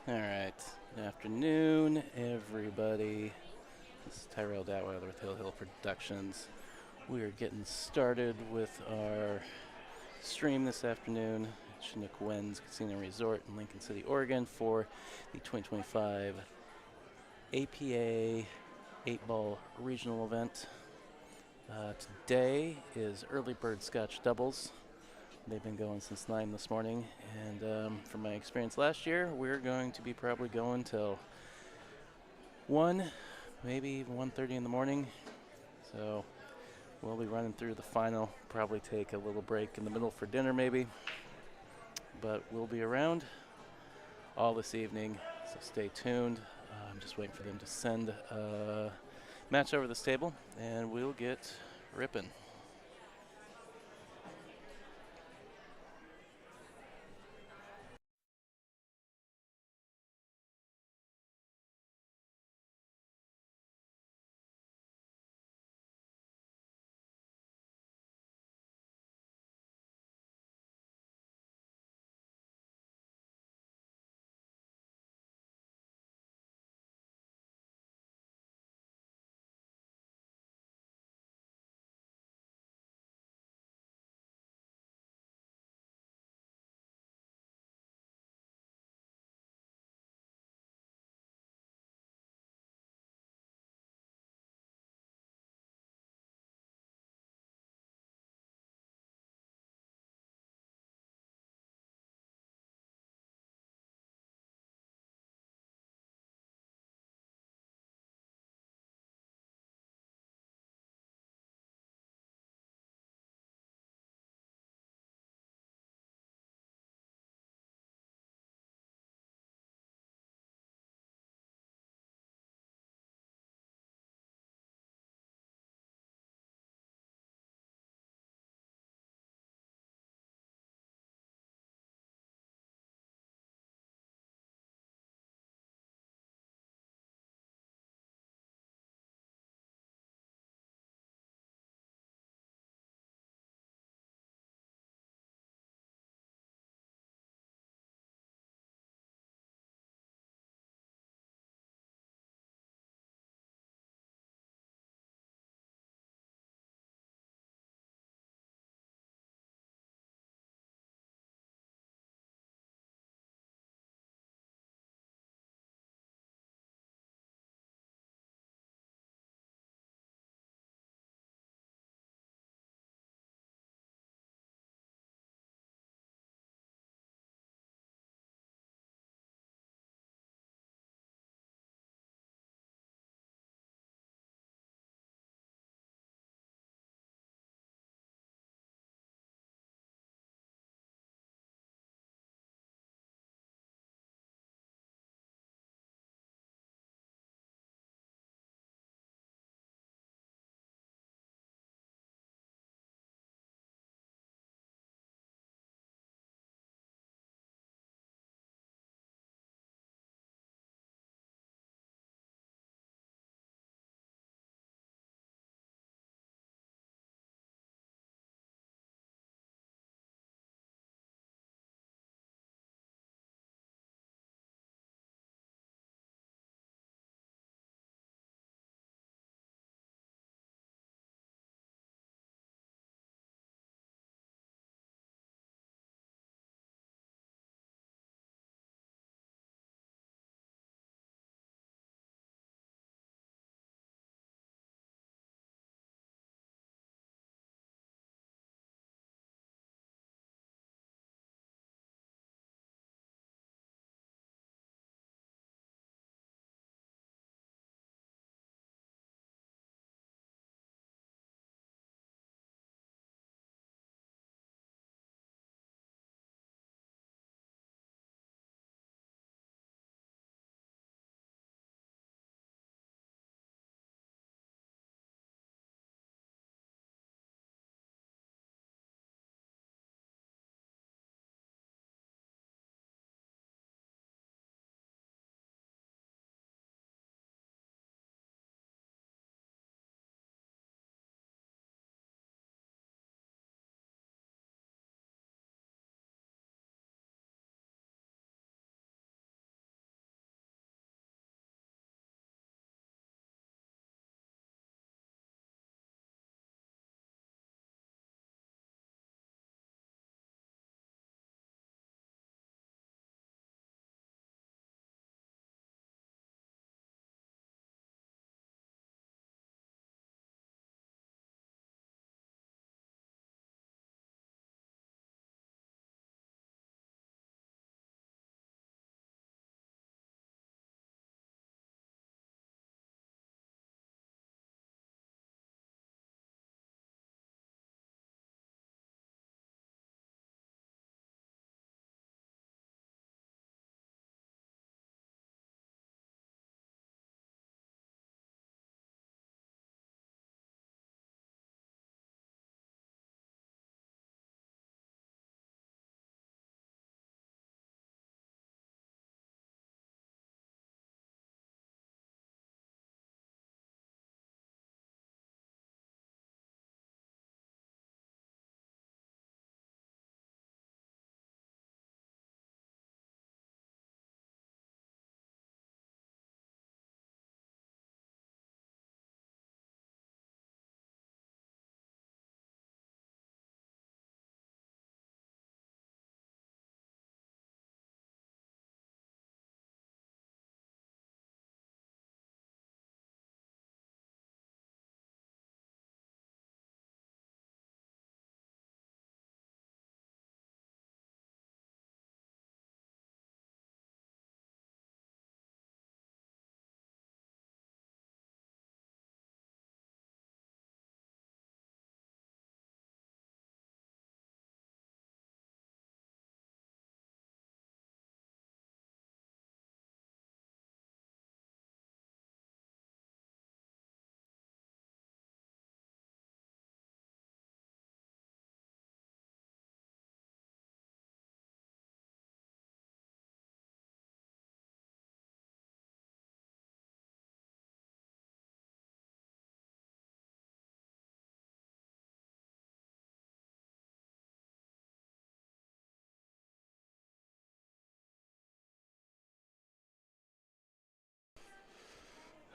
All right. Good afternoon, everybody. This is Tyrell Datweiler with Hill Hill Productions. We are getting started with our stream this afternoon at Chinook Casino Resort in Lincoln City, Oregon for the 2025 APA 8-Ball Regional Event. Today is Early Bird Scotch Doubles. They've been going since 9 this morning, and from my experience last year, we're going to be probably going till 1, maybe even 1:30 in the morning. So we'll be running through the final, probably take a little break in the middle for dinner maybe, but we'll be around all this evening, so stay tuned. I'm just waiting for them to send a match over this table, and we'll get ripping.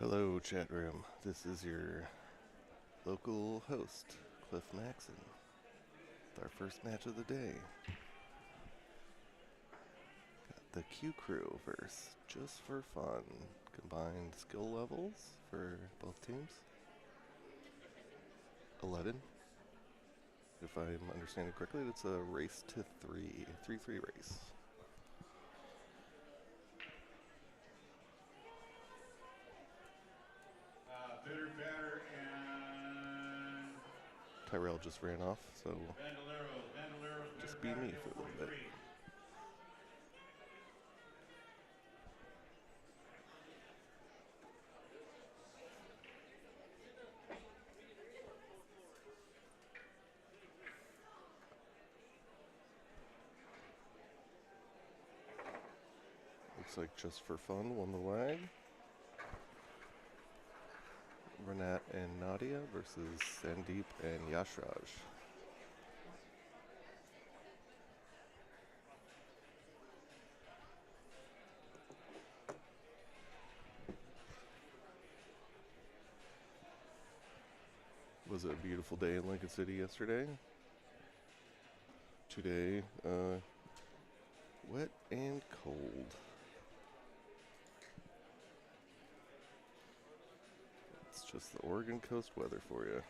Hello, chat room. This is your local host, Cliff Maxon, with our first match of the day. Got the Q Crew versus Just for Fun. Combined skill levels for both teams. 11. If I'm understanding correctly, it's a race to 3-3 race. Batter, and Tyrell just ran off, so Bandoleros, just be me for a little bit. Looks like Just for Fun won the lag. Renat and Nadia versus Sandeep and Yashraj. Was it a beautiful day in Lincoln City yesterday? Today, wet and cold. It's just the Oregon coast weather for you.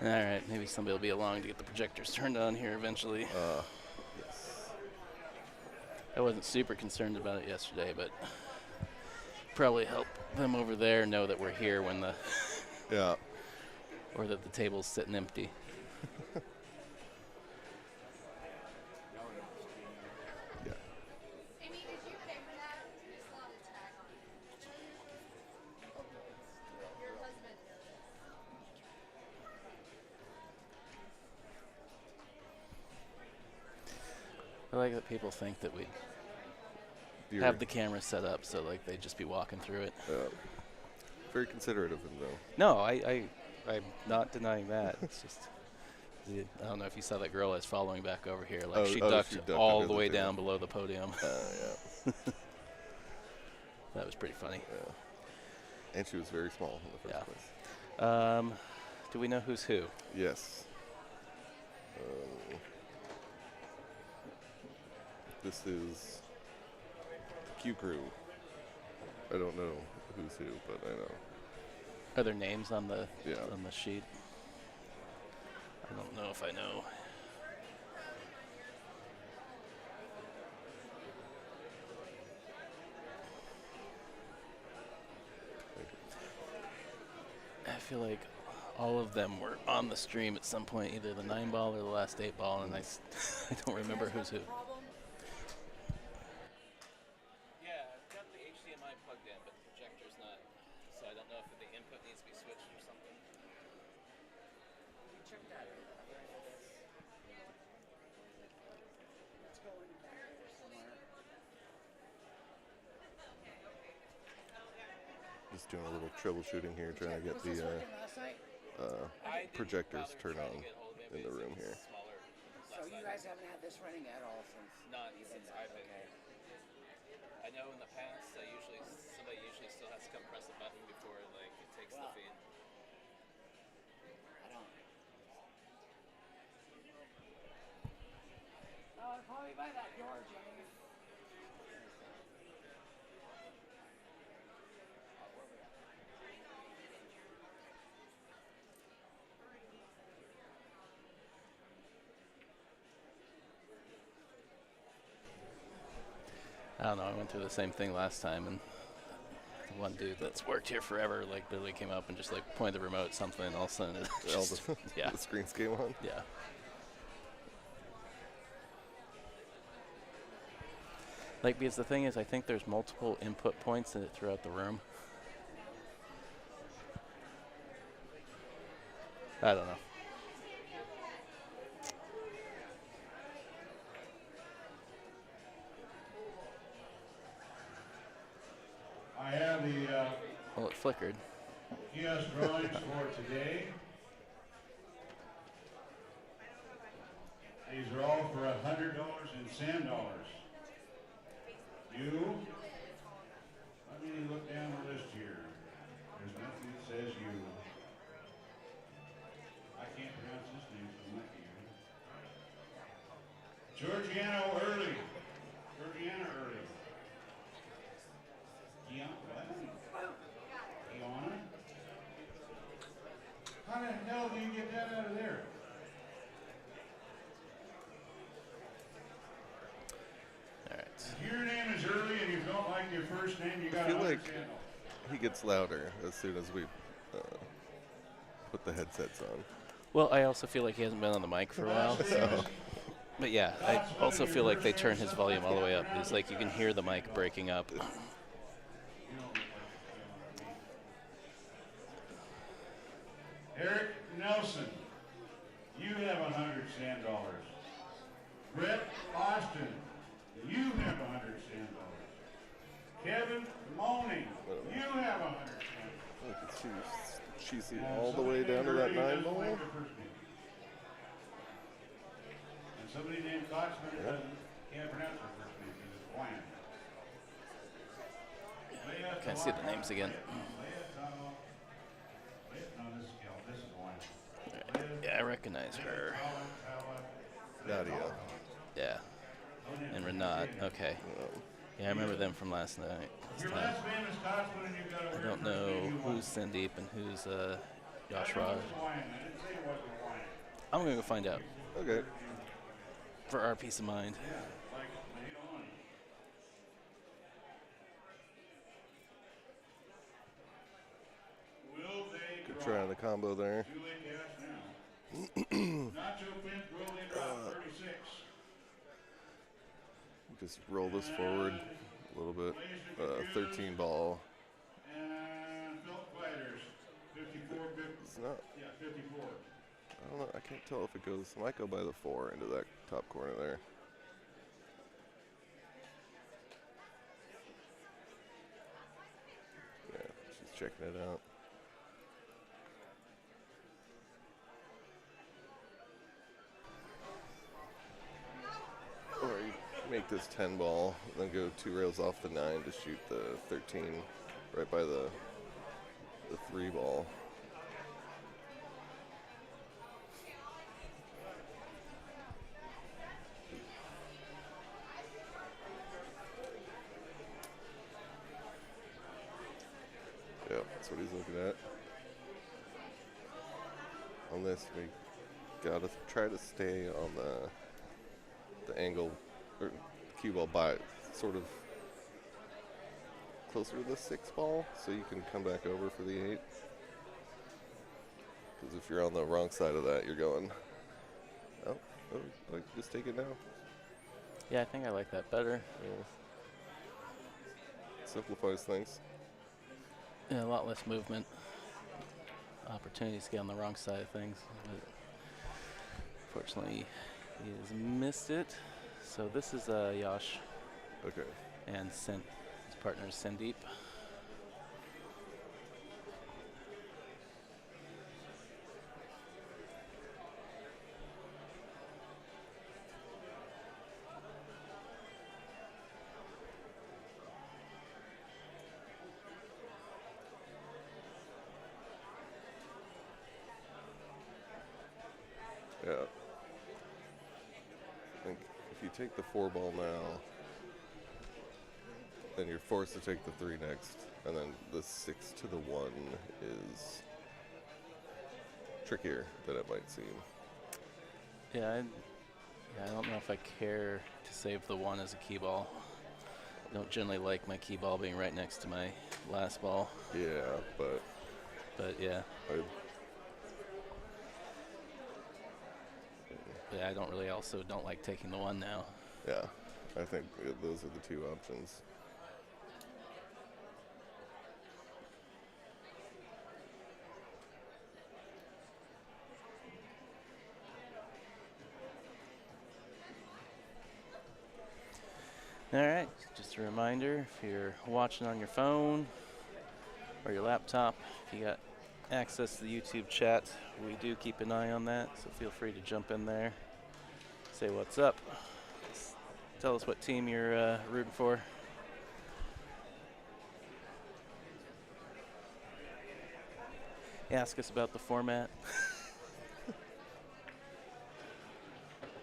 All right, maybe somebody will be along to get the projectors turned on here eventually. Yes. I wasn't super concerned about it yesterday, but probably help them over there know that we're here when the Yeah. or that the table's sitting empty. Yeah. Amy, did you pay for that? You saw the tag on it. Your husband noticed. I like that people think that we You're have the camera set up so like they'd just be walking through it. very considerate of him, though. No, I'm not denying that. It's just I don't know if you saw that girl I was following back over here. Like she ducked all the way down below the podium. Yeah. That was pretty funny. Yeah. And she was very small in the first Yeah. place. Do we know who's who? Yes. This is the Q Crew. I don't know who's who, but I know. Are there names on the Yeah. on the sheet? I don't know if I know. I feel like all of them were on the stream at some point, either the 9-ball or the last 8-ball, and I don't remember who's who. Yeah, I've got the HDMI plugged in, but the projector's not, so I don't know if the input needs to be switched or something. Check that out. Let's go in there somewhere. Just doing a little troubleshooting here, trying to get the projectors turned on in the room here. So you guys haven't had this running at all since? Not since I've been here. I know in the past, somebody usually still has to come press a button before like it takes the feed. I don't. Oh, probably by that door, James. I don't know. I went through the same thing last time, and the one dude that's worked here forever, like, literally came up and just like pointed the remote at something, and all of a sudden, it just, yeah, The screens came on. yeah. Like, because the thing is, I think there's multiple input points in it throughout the room. I don't know. I have the Well, it flickered. kiosk drawings for today. These are all for $100 in sand dollars. You. Let me look down the list here. There's nothing that says you. I can't pronounce his name, so it might be you. Georgiano Early. Georgiana Early. Gianna? How the hell do you get that out of there? All right. If your name is Early and you don't like your first name, you got I to feel like understand. he gets louder as soon as we put the headsets on. Well, I also feel like he hasn't been on the mic for a while. So. But yeah, I also feel like they turn his volume all the way up. It's like you can hear the mic breaking up. Eric Nelson, you have 100 sand dollars. Brett Austin, you have 100 sand dollars. Kevin Moning, you have 100 sand dollars. I can see cheesy all the way down to that 9 ball. And somebody named Scotchman can't pronounce her first name because it's bland. Can I see the names again? Yeah, I recognize her. Nadia. Yeah. And Renat. Okay. Yeah, I remember them from last night. Your last name is Scotchman and you got to I don't know who's Sandeep and who's Josh Raj. I'm going to go find out Okay. for our peace of mind. Good try on the combo there. Just roll this forward a little bit. 13 ball. And Phil Fighters, 54. It's not. Yeah, 54. I don't know. I can't tell if it goes. It might go by the 4 into that top corner there. Yeah, she's checking it out. Or you make this 10 ball, then go 2 rails off the 9 to shoot the 13 right by the 3 ball. Yep, that's what he's looking at. On this, we gotta try to stay on the angle or cue ball by sort of closer to the 6 ball, so you can come back over for the 8. Because if you're on the wrong side of that, you're going, oh, like just take it now. Yeah, I think I like that better. Yeah. Simplifies things. Yeah, a lot less movement. Opportunities to get on the wrong side of things. But fortunately, he has missed it. So this is Yash Okay. and his partner is Sandeep. Yeah. I think if you take the 4 ball now, then you're forced to take the 3 next, and then the 6 to the 1 is trickier than it might seem. Yeah, I don't know if I care to save the 1 as a key ball. I don't generally like my key ball being right next to my last ball. Yeah, but yeah. But I don't like taking the 1 now. Yeah, I think those are the 2 options. All right, just a reminder, if you're watching on your phone or your laptop, if you got access to the YouTube chat, we do keep an eye on that, so feel free to jump in there, Say what's up. Tell us what team you're rooting for. Ask us about the format.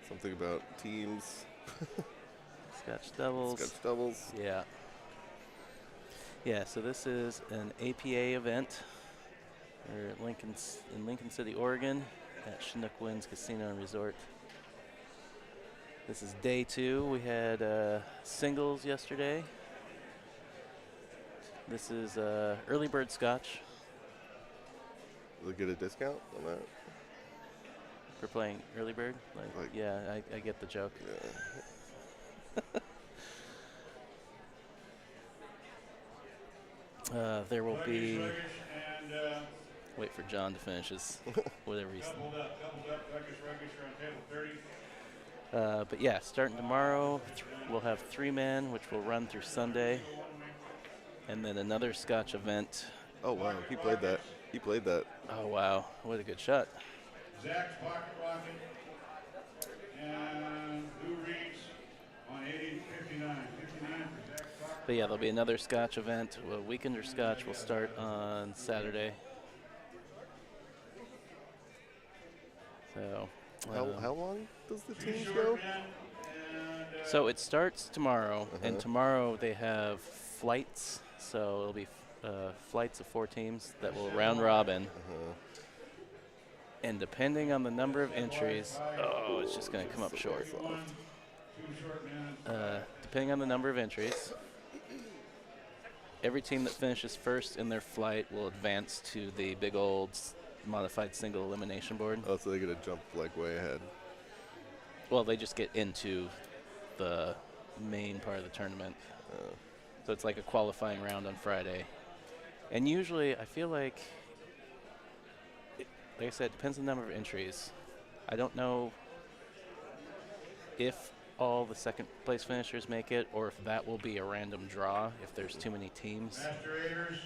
Something about teams. Scotch doubles. Scotch doubles. Yeah. Yeah, so this is an APA event. We're at in Lincoln City, Oregon at Chinook Casino and Resort. This is day 2. We had singles yesterday. This is early bird Scotch Will they get a discount on that? for playing early bird. Like- Yeah, I get the joke. Yeah. There will be. Sluggish, and Wait for John to finish his whatever he's. coupled up, sluggish, you're on table 30. But yeah, starting tomorrow, we'll have 3 men, which will run through Sunday, and then another Scotch event. Oh wow, he played that. He played that. Oh wow, what a good shot! Zach's pocket rocket. And Lou Reed's on 80, 59. 59 for Zach's pocket. But yeah, there'll be another Scotch event. Well, Weekender Scotch will start on Saturday. So. How long does the Two teams short go? men, and So it starts tomorrow, and Uh-huh. tomorrow they have flights. So it'll be flights of 4 teams that will round robin. Uh-huh. And depending on the number of entries, oh, it's just going to come up short. 51, 2 short men. Depending on the number of entries, every team that finishes first in their flight will advance to the big old modified single elimination board. Oh, so they get to jump like way ahead. Well, they just get into the main part of the tournament. So it's like a qualifying round on Friday. And usually, I feel like I said, it depends on the number of entries. I don't know if all the second place finishers make it, or if that will be a random draw if there's too many teams. Master Raiders.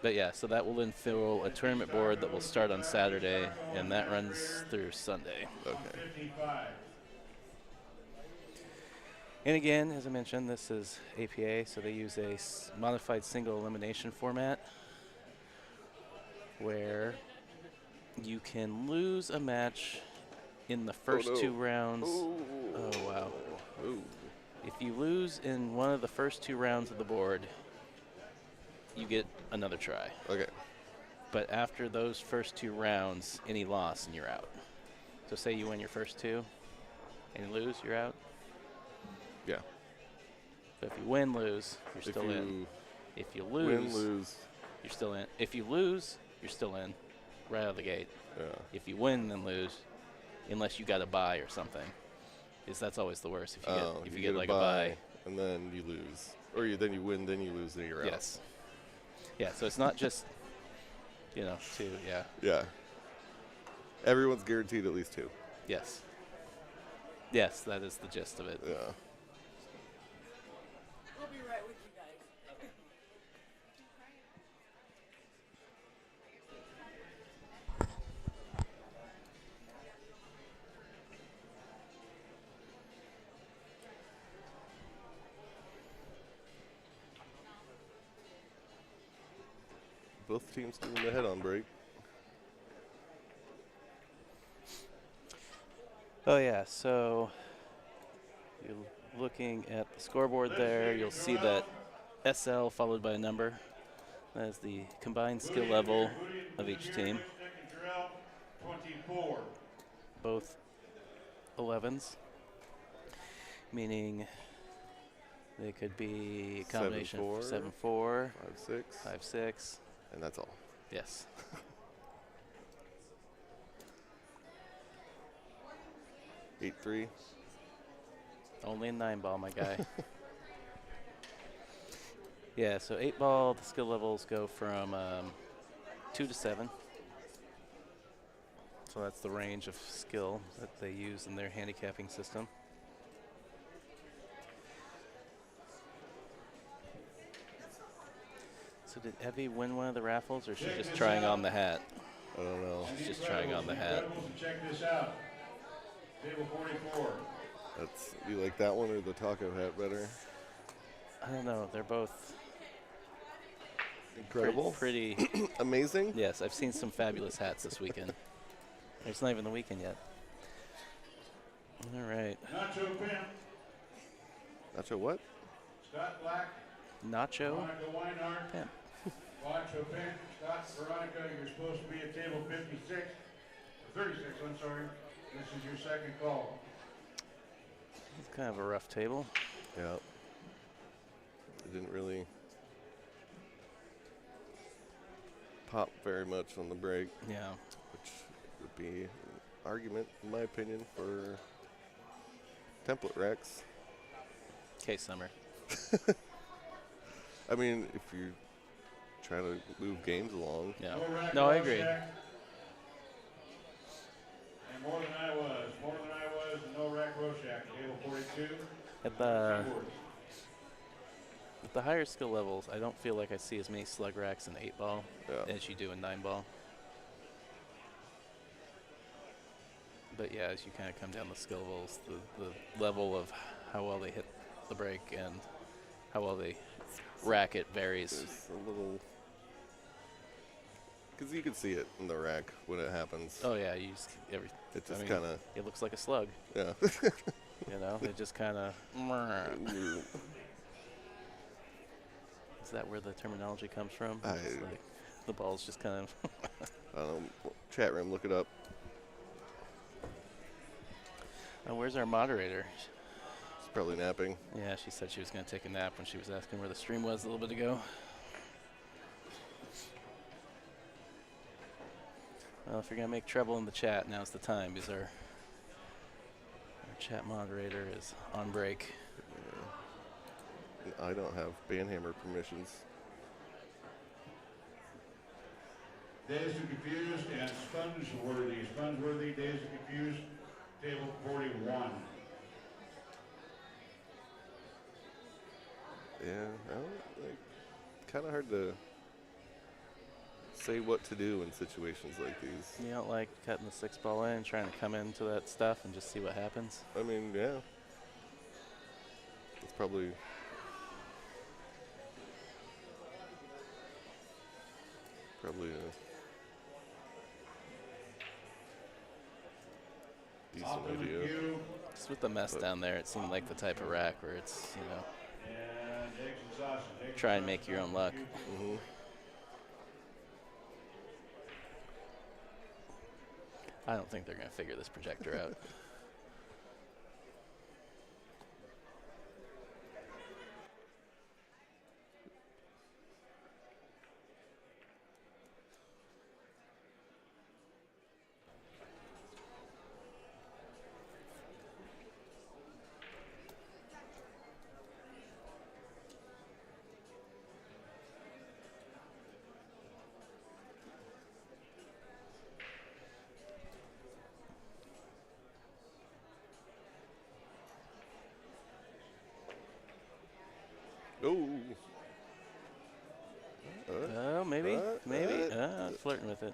But yeah, so that will then fill a tournament board that will start on Saturday, and that runs through Sunday. Okay. 55. And again, as I mentioned, this is APA, so they use a modified single elimination format where you can lose a match in the first no. 2 rounds. Ooh. Oh, wow. Ooh. If you lose in one of the first 2 rounds of the board, you get another try. Okay. But after those first 2 rounds, any loss and you're out. So say you win your first 2 and you lose, you're out. Yeah. But if you win, lose, you're If still in. you If you win, lose. you're still in. If you lose, you're still in, right out of the gate. Yeah. If you win, then lose, unless you got a bye or something. Because that's always the worst. If you get like a bye. and then you lose, or then you win, then you lose, then you're out. Yes. Yeah. So it's not just 2. Yeah. Yeah. Everyone's guaranteed at least 2. Yes. Yes, that is the gist of it. Yeah. We'll be right with you guys. Both teams doing the head-on break. Oh yeah. So you're looking at the scoreboard there. You'll see that SL followed by a number. That is the combined skill level of each team. 24. Both 11s, meaning they could be a combination of 7-4, 5-6. 5-6. And that's all. Yes. 8-3. Only a 9-ball, my guy. Yeah, so 8-ball, the skill levels go from 2 to 7. So that's the range of skill that they use in their handicapping system. So did Evie win one of the raffles, or is she just trying on the hat? I don't know. She's just trying on the hat. Check this out. Table 44. That's, you like that one or the taco hat better? I don't know. They're both Incredible. pretty. Amazing. Yes, I've seen some fabulous hats this weekend. It's not even the weekend yet. All right. Nacho Pimp. Nacho what? Scott Black. Nacho. Veronica Weinhardt. Pimp. Nacho Pimp. Scott, Veronica, you're supposed to be at table 56. Or 36, I'm sorry. This is your second call. It's kind of a rough table. Yeah. It didn't really pop very much on the break, Yeah. which would be an argument, in my opinion, for template racks. Case Summer. I mean, if you're trying to move games along, Yeah. rack No, I Rorschach. agree. And more than I was. More than I was. No rack Rorschach. Table 42. At the higher skill levels, I don't feel like I see as many slug racks in 8-ball yeah. as you do in 9-ball. But yeah, as you kind of come down the skill levels, the level of how well they hit the break and how well they rack it varies. There's a little, because you can see it in the rack when it happens. Oh yeah, you just It just I mean, kind of, it looks like a slug. yeah. You know, it just kind of. Is that where the terminology comes from? It's like the ball's just kind of. Chat room, look it up. Oh, where's our moderator? It's probably napping. Yeah, she said she was going to take a nap when she was asking where the stream was a little bit ago. Well, if you're going to make trouble in the chat, now's the time because our chat moderator is on break. I don't have Banhammer permissions. Days of Confused and Spongeworthy. Spongeworthy, Days of Confused, table 41. Yeah, kind of hard to say what to do in situations like these. You don't like cutting the 6-ball in and trying to come into that stuff and just see what happens? I mean, yeah. It's probably a decent idea. Just with the mess down there, it seemed like the type of rack where it's, you know, And eggs and sausage. Eggs try and and make your own luck. Mm-hmm. I don't think they're going to figure this projector out. Oh. Maybe. Flirting with it.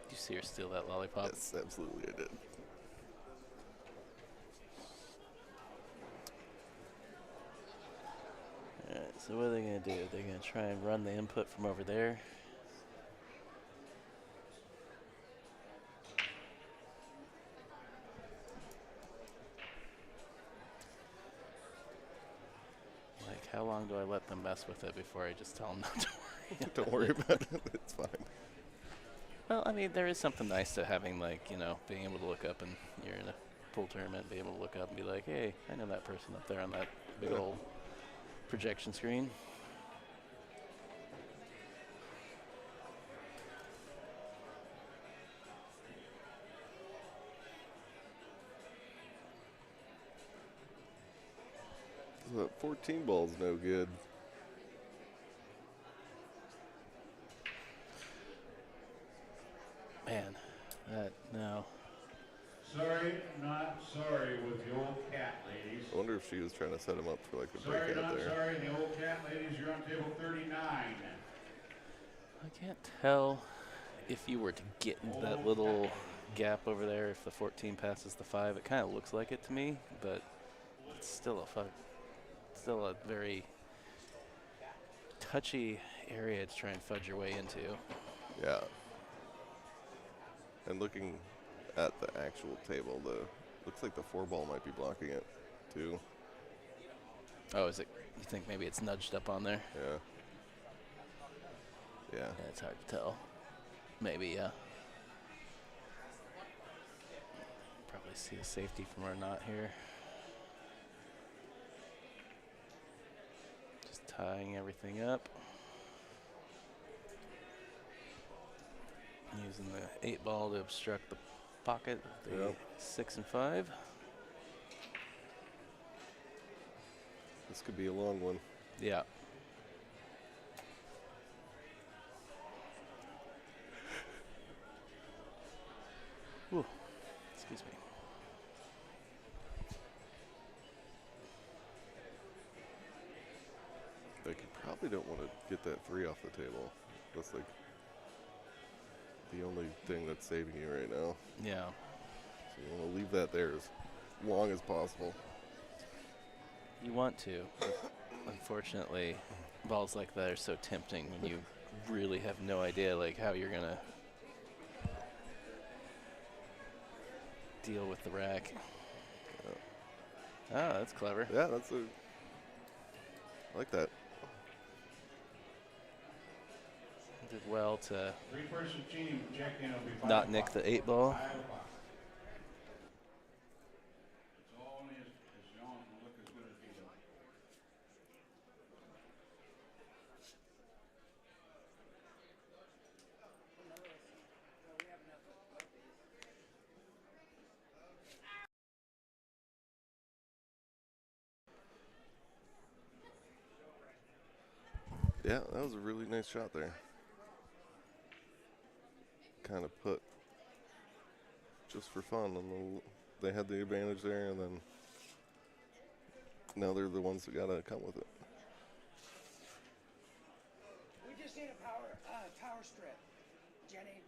Did you see her steal that lollipop? Yes, absolutely I did. Alright, so what are they going to do? They're going to try and run the input from over there. Like, how long do I let them mess with it before I just tell them not to worry? Don't worry about it. It's fine. Well, I mean, there is something nice to having, like, you know, being able to look up and you're in a pool tournament, be able to look up and be like, hey, I know that person up there on that big old projection screen. That 14 ball's no good. Man, No. Sorry, not sorry with the old cat ladies. I wonder if she was trying to set him up for like the Sorry, breakout not there. sorry, the old cat ladies. You're on table 39. I can't tell if you were to get into that little gap over there, if the 14 passes the 5. It kind of looks like it to me, but it's still still a very touchy area to try and fudge your way into. Yeah. And looking at the actual table, looks like the 4 ball might be blocking it too. Oh, is it? You think maybe it's nudged up on there? Yeah. Yeah. Yeah, it's hard to tell. Maybe, yeah. Probably see a safety from our knot here. Just tying everything up. Using the 8 ball to obstruct the pocket of the 6 and 5. This could be a long one. Yeah. Ooh, excuse me. Like, you probably don't want to get that 3 off the table. That's like the only thing that's saving you right now. Yeah. So you want to leave that there as long as possible. You want to. But unfortunately, balls like that are so tempting when you really have no idea like how you're gonna deal with the rack. Ah, that's clever. Yeah, I like that. Did well to 3-person team check in. Will be 5 not nick o'clock. the 8 ball. 5 o'clock. It's all in his yawn to look as good as he does. Yeah, that was a really nice shot there. Kind of put just for fun, and they had the advantage there, and then now they're the ones that gotta come with it. We just need a power strip, Jenny.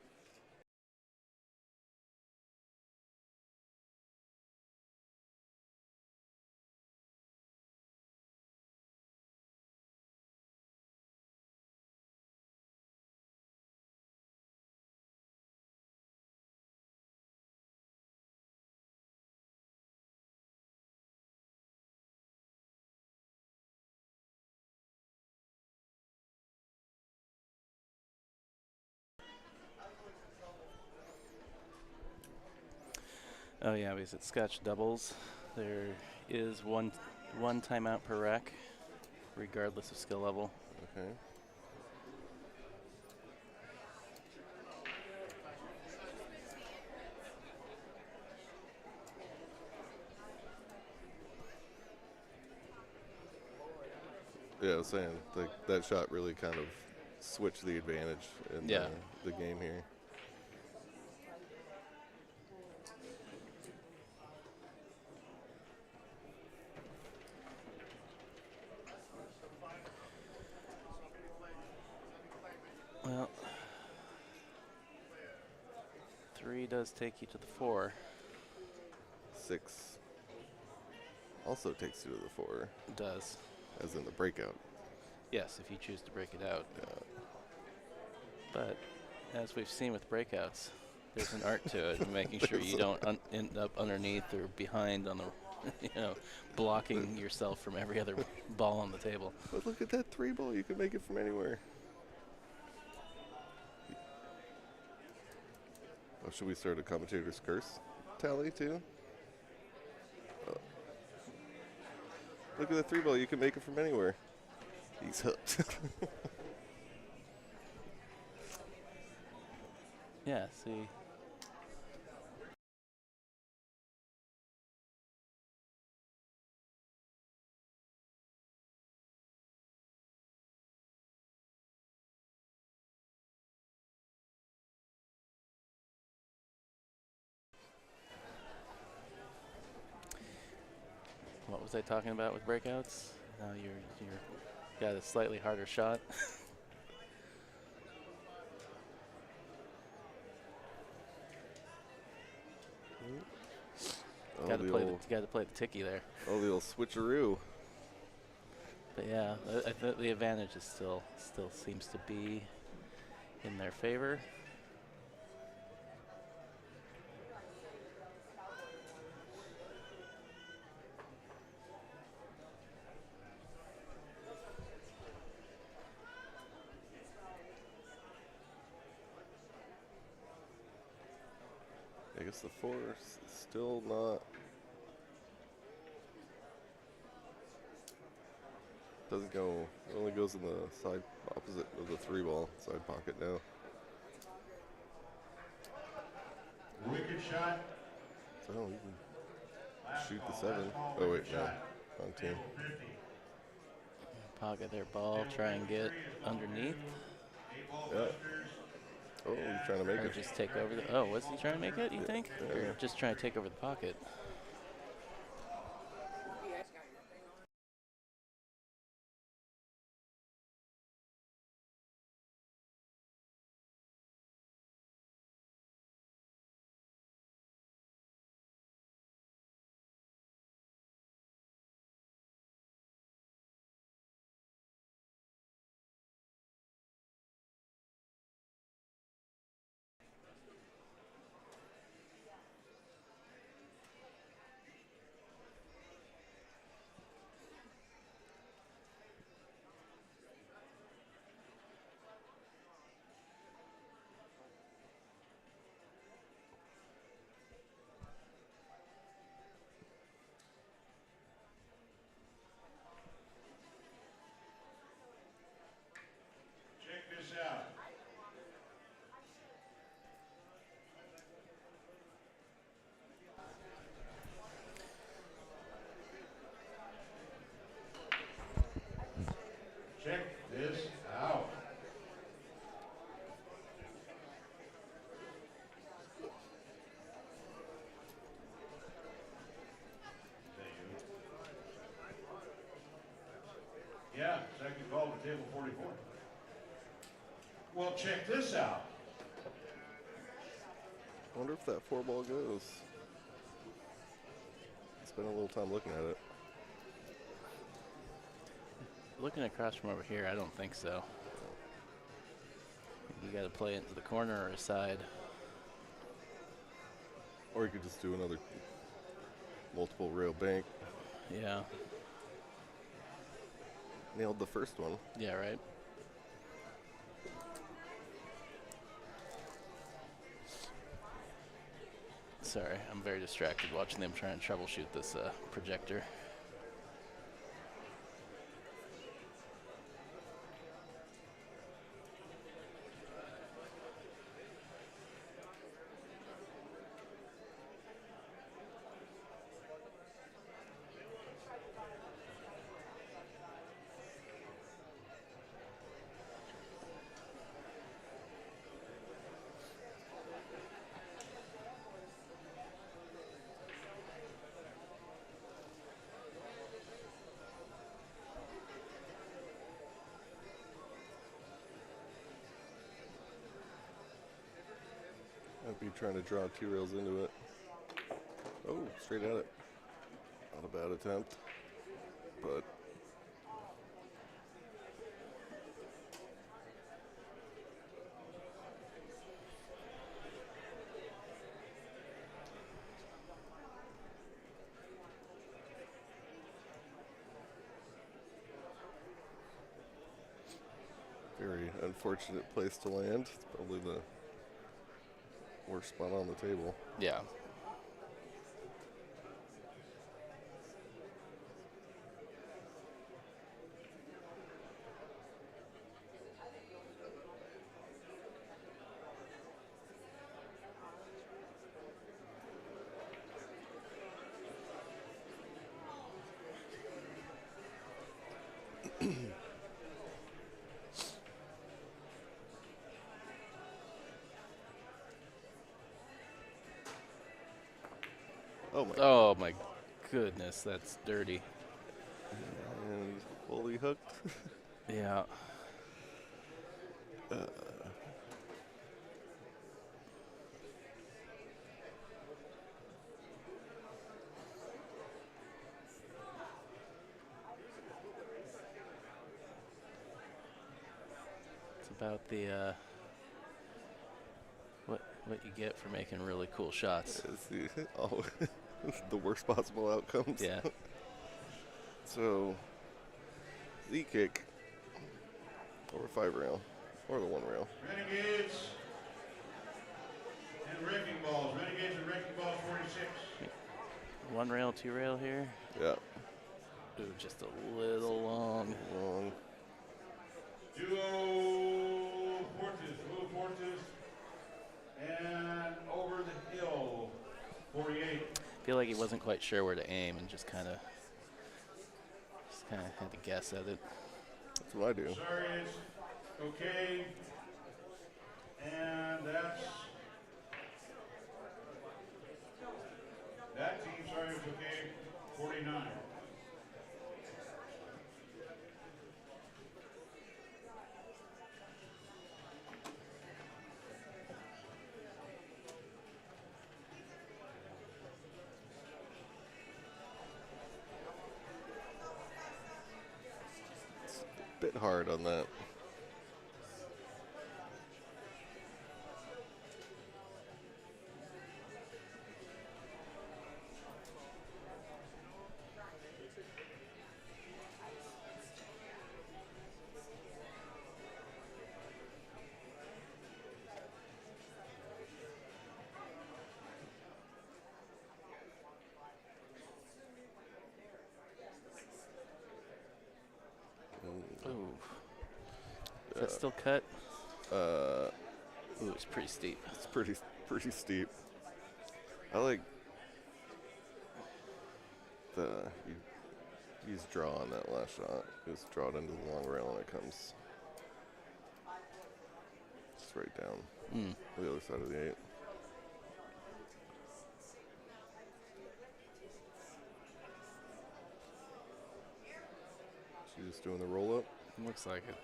Oh yeah, because it's Scotch doubles. There is one timeout per rack, regardless of skill level. Okay. Yeah, I was saying that shot really kind of switched the advantage in Yeah. the game here. Well, 3 does take you to the 4. 6 also takes you to the 4, It does. as in the breakout. Yes, if you choose to break it out. Yeah. But as we've seen with breakouts, there's an art to it, making sure you don't end up underneath or behind on the, blocking yourself from every other ball on the table. But look at that 3 ball. You can make it from anywhere. Oh, should we start a commentator's curse tally too? Look at the 3 ball. You can make it from anywhere. He's hooked. Yeah, see. What was I talking about with breakouts? No, you're got a slightly harder shot. Oh, got to the play old, the ticky there. oh, the old switcheroo. But yeah, I think the advantage is still seems to be in their favor. I guess the force is still not. Doesn't go. It only goes in the side opposite of the 3-ball side pocket now. Wicked shot. So you can Last shoot the call, 7. last call, Oh wait, wicked no, shot. wrong team. Table 50. Pocket their ball, Table try and 53 get is going underneath, to 8-ball Yeah. busters. Oh, he's trying to make or it. just take over the. Oh, was he trying to make it? You think? Yeah. Or just trying to take over the pocket? You guys got your thing on? Check this out. Check this out. Yeah, second call to table 44. Well, check this out. I wonder if that 4-ball goes. Spent a little time looking at it. Looking across from over here, I don't think so. You got to play into the corner or a side. Or you could just do another multiple rail bank. Yeah. Nailed the first one. Yeah. Right. Sorry, I'm very distracted watching them try and troubleshoot this projector. I'd be trying to draw 2 rails into it. Oh, straight at it. Not a bad attempt, but very unfortunate place to land. It's probably the worst spot on the table. Yeah. Oh my. Oh my goodness, that's dirty. hooked. Yeah. It's about the what you get for making really cool shots. It's the worst possible outcomes. Yeah. So, Z kick, or 5 rail, or the 1 rail. Renegades and wrecking balls. Renegades and wrecking balls 46. 1 rail, 2 rail here. Yeah. Ooh, just a little long. Long. Duo Fortis, and over the hill, 48. I feel like he wasn't quite sure where to aim and just kind of had to guess at it. That's what I do. Sorry, it's okay. And that team, sorry, it's okay, 49. Bit hard on that. Ooh. Is that still cut? Uh, Ooh, it's pretty steep. it's pretty steep. I like he's draw on that last shot. Just draw it into the long rail and it comes straight down the other side of the 8. She's just doing the roll up. Looks like it.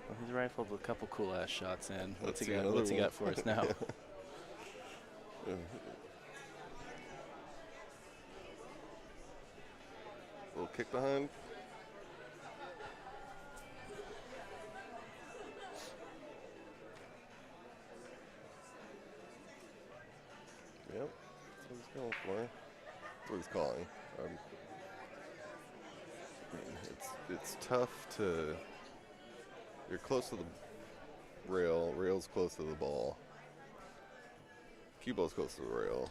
Well, he's rifled a couple cool ass shots in. What's Let's he see got? another What's he one. got for us now? Yeah. Little kick behind. Yep, that's what he's going for. That's what he's calling. I mean, it's tough to. You're close to the rail. Rail's close to the ball. Cue ball's close to the rail.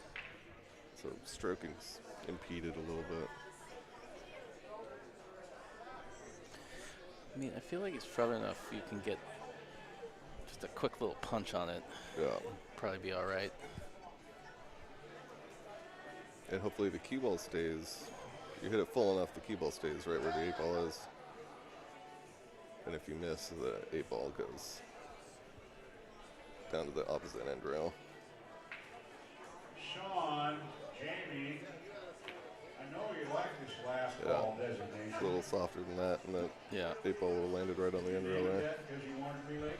So stroking's impeded a little bit. I mean, I feel like he's front enough. You can get just a quick little punch on it. Yeah. Probably be all right. And hopefully the cue ball stays. You hit it full enough, the cue ball stays right where the 8 ball is. And if you miss, the 8 ball goes down to the opposite end rail. Sean, Jamie, I know you like this last Yeah. ball A designation. little softer than that, and that Yeah. 8 ball would have landed right on the end rail there. Because you wanted relay?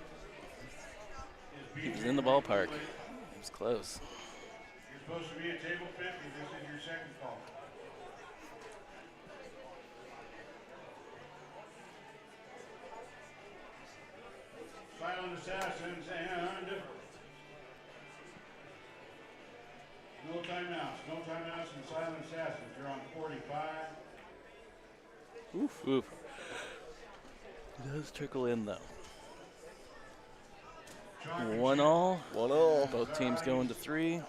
He was in the ballpark. He was close. You're supposed to be at table 50. This is your second call. Silent Assassins and no timeouts. No timeouts and Silent Assassins. You're on 45. Oof, oof. It does trickle in, though. 1-all. 1-0. Both teams going to 3.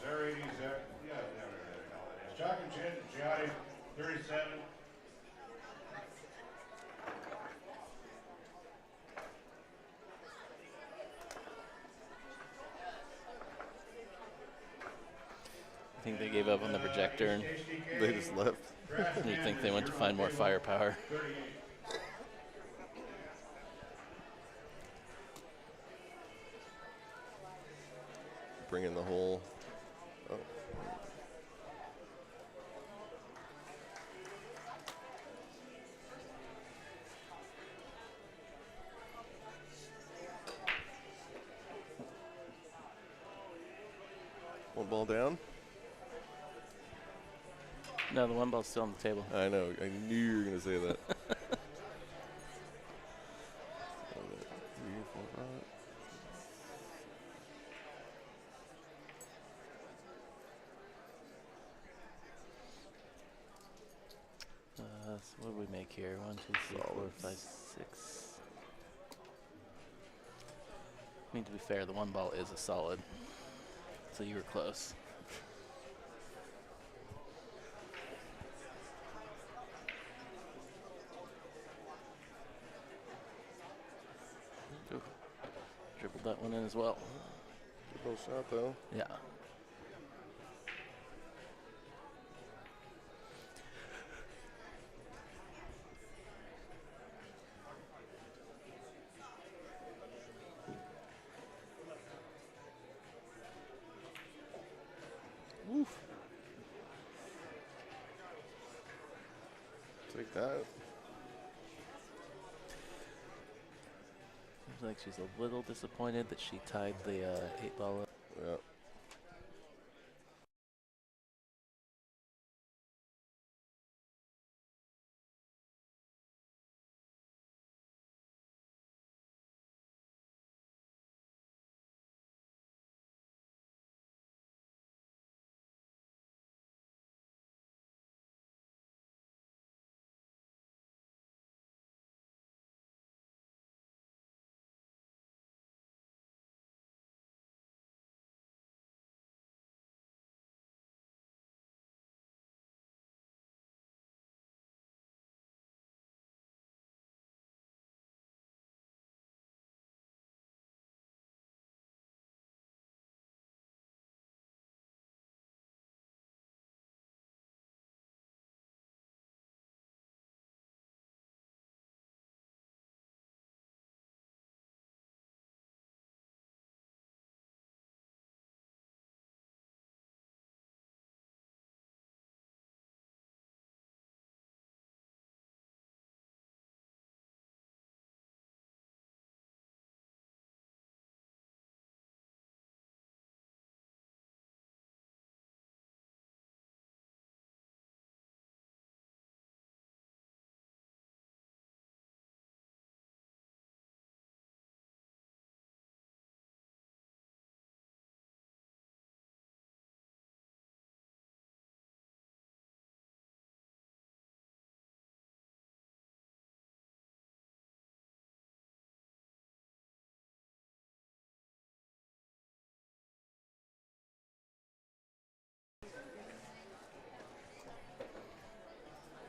Zary, yeah, Chalk and Chin, Giatti, 37. I think they gave up on the projector, and They just left. you think they went to find more firepower. 38. bring in the hole. Oh. One ball down. No, the one ball's still on the table. I know. I knew you were going to say that. 3, 4, 5. So what do we make here? 1, 2, 3, 4, 5, 6. I mean, to be fair, the one ball is a solid. So you were close. Ooh. Dribbled that one in as well. Good little shot, though. Yeah. Woof. Take that. Seems like she's a little disappointed that she tied the 8-ball up. Yeah.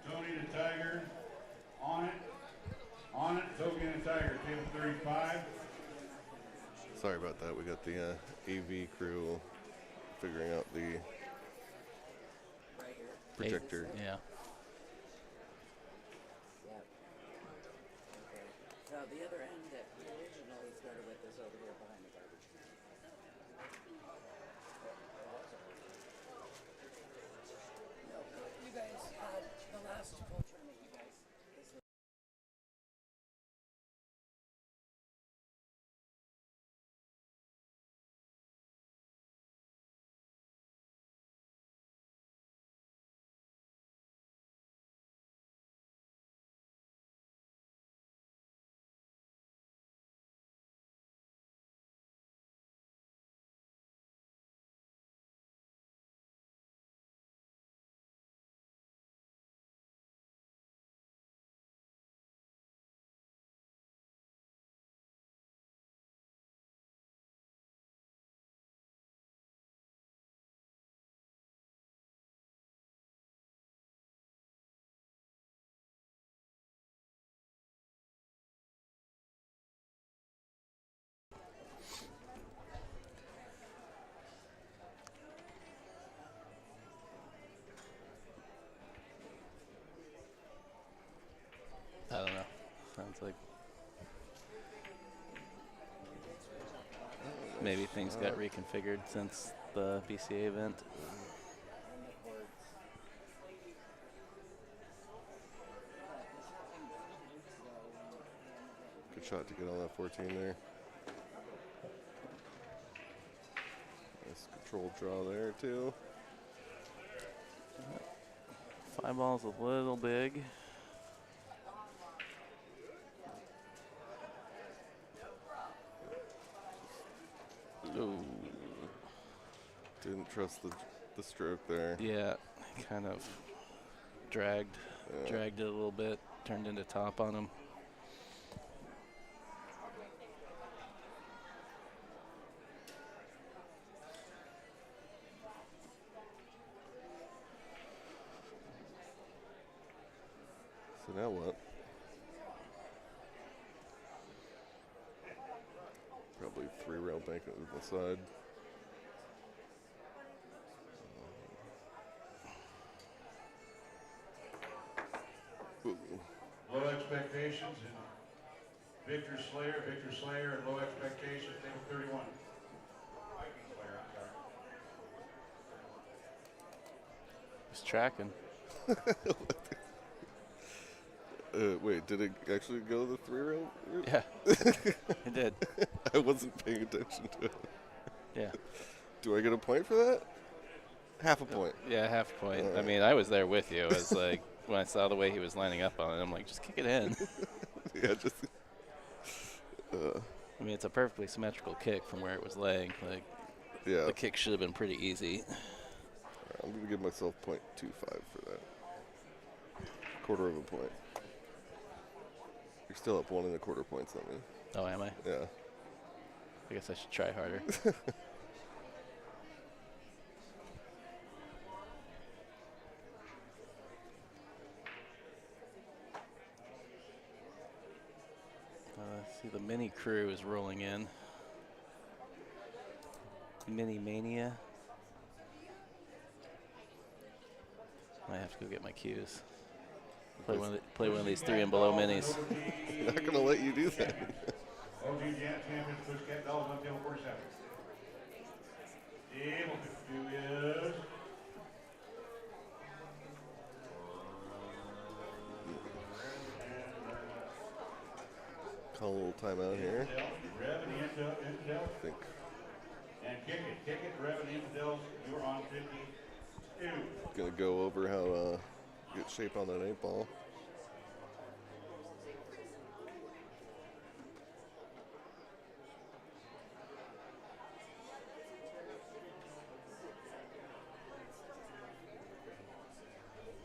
Tony the Tiger, on it, Toby and the Tiger, table 35. Sorry about that. We got the AV crew figuring out the projector. Yeah. Yep. Okay. So the other end that we originally started with is over here behind the garbage can. No, you guys had the last full tournament. You guys. maybe things got reconfigured since the BCA event. And the cords. Good shot to get on that 14 there. Nice controlled draw there, too. 5 ball's a little big. Ooh. Didn't trust the stroke there. Yeah, kind of dragged it a little bit, turned into top on him. So now what? Probably 3-rail bank on the side. Ooh. Low expectations and Victor Slayer and low expectations, table 31. Viking Slayer, I'm sorry. He's tracking. Wait, did it actually go the 3-rail route? Yeah, it did. I wasn't paying attention to it. Yeah. Do I get a point for that? Half a point. Yeah, half a point. All I right. mean, I was there with you. It's like when I saw the way he was lining up on it, I'm like, just kick it in. Yeah, just. I mean, it's a perfectly symmetrical kick from where it was laying. Like, Yeah. the kick should have been pretty easy. I'm going to give myself 0.25 for that. Quarter of a point. You're still up 1 1/4 points on me. Oh, am I? Yeah. I guess I should try harder. See, the mini crew is rolling in. Mini Mania. I have to go get my cues. Play one of these 3 and below minis. I'm not going to let you do that. OG Champions Pussycat Dolls on table 47. Table 52 is Call a little timeout here. Rev and Infidel. I think. And kick it, Rev and Infidels. You're on 52. Going to go over how get shape on that 8-ball.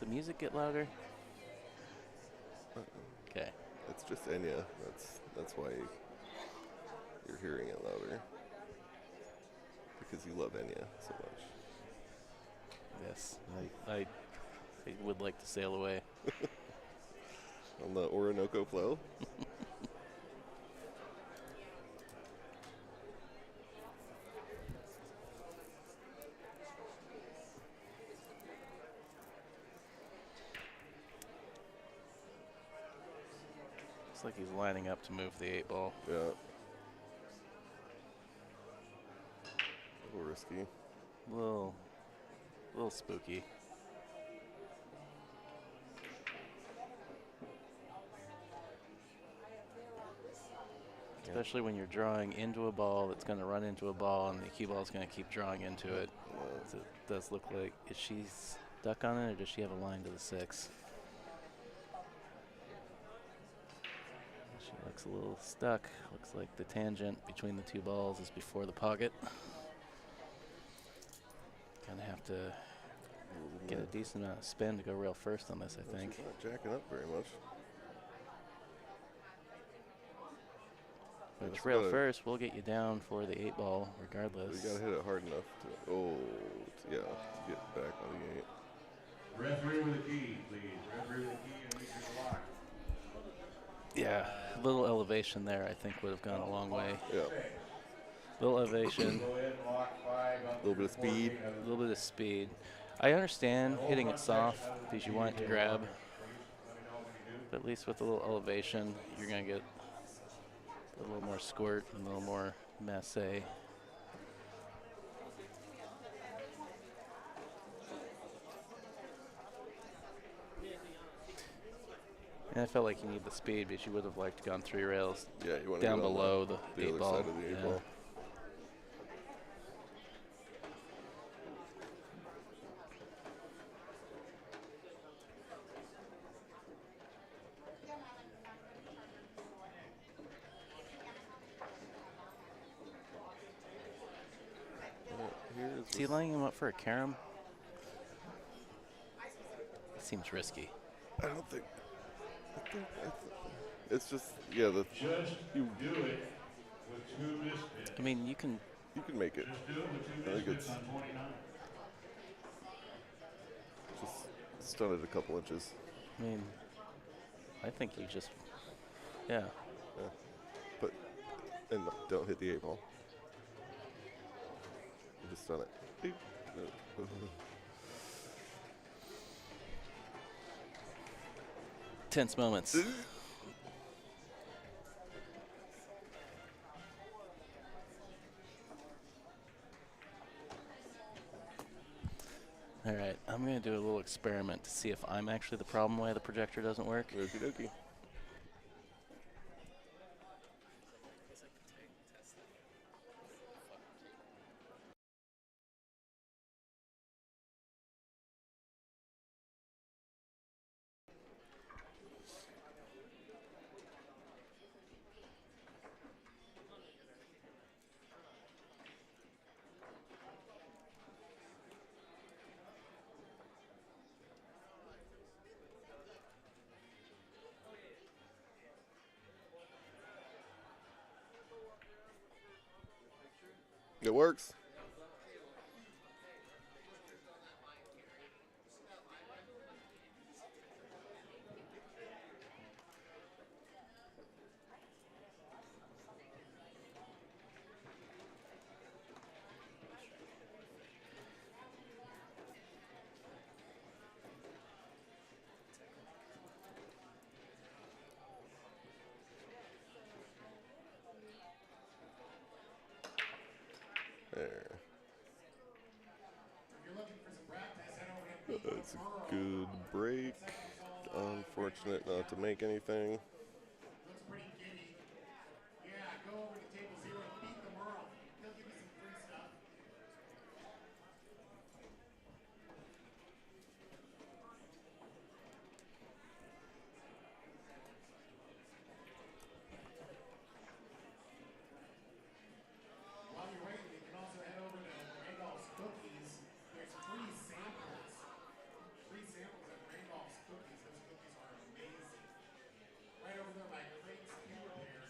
The music get louder? Okay. It's just Enya. That's why you're hearing it louder. Because you love Enya so much. Yes. I would like to sail away. On the Orinoco flow. Looks like he's lining up to move the 8-ball. Yeah. A little risky. A little spooky. Especially when you're drawing into a ball that's going to run into a ball and the cue ball is going to keep drawing into it. So it does look like, is she stuck on it or does she have a line to the 6? She looks a little stuck. Looks like the tangent between the 2 balls is before the pocket. Gonna have to get a decent amount of spin to go rail first on this, I think. She's not jacking up very much. Which That's rail gotta- first will get you down for the 8-ball regardless. You got to hit it hard enough to, to get back on the 8. Referee with a key, please. Referee with a key and meet your lock. Yeah, a little elevation there I think would have gone a long way. Yeah. Little elevation, Go ahead and lock 5 up A little bit of speed. a little bit of speed. I understand hitting it soft because you want it to grab, but at least with a little elevation, you're going to get a little more squirt and a little more masse. And I felt like you need the speed, but you would have liked gone 3 rails Yeah, you want to down get on below the 8 other ball. side of the 8 ball. Is he lining him up for a carom? Seems risky. I don't think. It's just, yeah. Just do it with 2 misfits. I mean, you can make it. Just do it with 2 I think misfits it's on 29. just stun it a couple inches. I think you just, yeah. And don't hit the 8 ball. You just stun it. Beep. Tense moments. All right, I'm going to do a little experiment to see if I'm actually the problem why the projector doesn't work. Okie dokie. It works. There. That's a good break. Unfortunate not to make anything. Looks pretty giddy. Yeah, go over to table 0, beat the Merle. He'll give you some free stuff. While you're waiting, you can also head over to Randolph's Cookies. There's free samples. Free samples at Randolph's Cookies. Those cookies are amazing. Right over there by Craig's Tea Repair.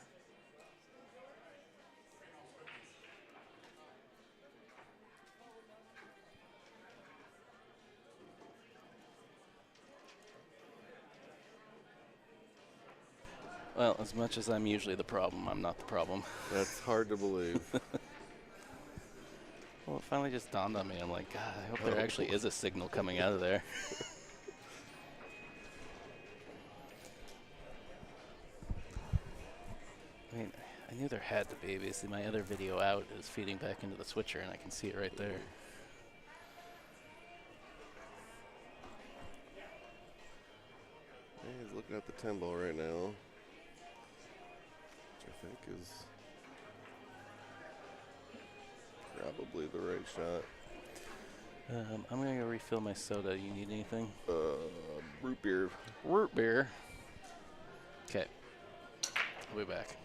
Randolph's Cookies. Well, as much as I'm usually the problem, I'm not the problem. That's hard to believe. Well, it finally just dawned on me. I'm like, God, I hope there actually is a signal coming out of there. I mean, I knew there had to be, because my other video out is feeding back into the switcher, and I can see it right there. Hey, he's looking at the 10 ball right now, which I think is probably the right shot. I'm going to go refill my soda. You need anything? Root beer. Root beer. Okay. I'll be back.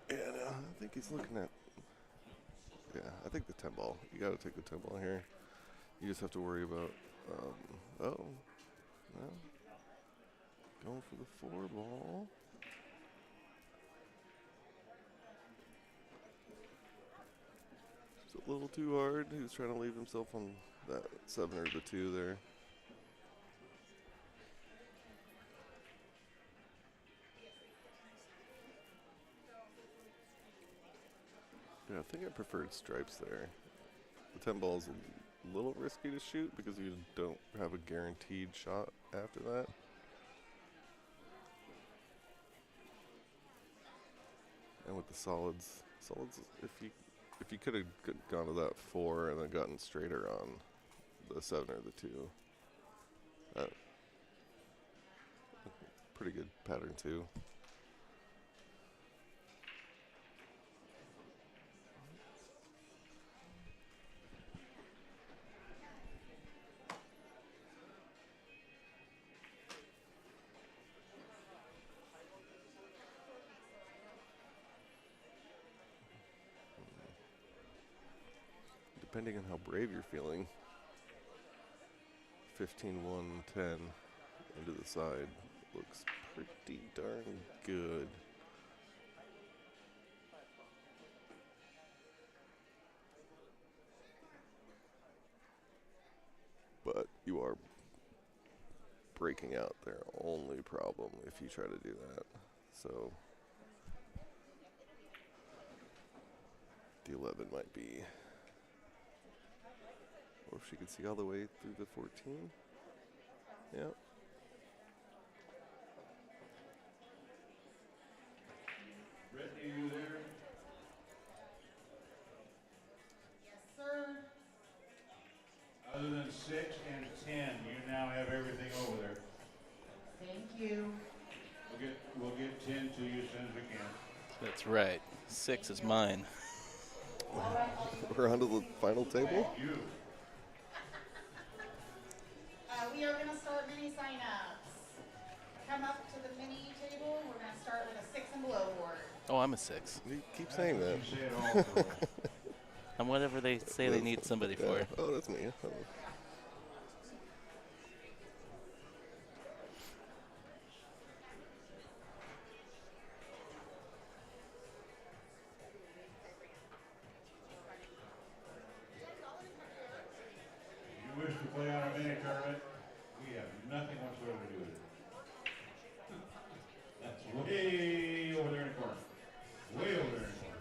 Yeah, no, I think he's looking at. Yeah, I think the 10 ball. You got to take the 10 ball here. You just have to worry about. Oh, no. Going for the 4 ball. It's a little too hard. He was trying to leave himself on that 7 or the 2 there. Yeah, I think I preferred stripes there. The 10 ball is a little risky to shoot because you don't have a guaranteed shot after that. And with the solids, if you if you could have gone to that 4 and then gotten straighter on the 7 or the 2. Pretty good pattern too. Depending on how brave you're feeling, 15, 1, 10 into the side looks pretty darn good. But you are breaking out their only problem if you try to do that. So the 11 might be, or if she could see all the way through the 14. Yep. Brittany, you there? Yes, sir. Other than 6 and 10, you now have everything over there. Thank you. We'll get 10 to you as soon as we can. That's right. 6 is mine. We're onto the final table. You. We are going to start mini sign-ups. Come up to the mini table. We're going to start with a 6 and below board. Oh, I'm a 6. You keep saying that. You say it all, girl. I'm whatever they say they need somebody Yeah. for. Oh, that's me. Oh. You wish to play on a mini tournament, we have nothing whatsoever to do with it. That's way over there in the corner. Way over there in the corner.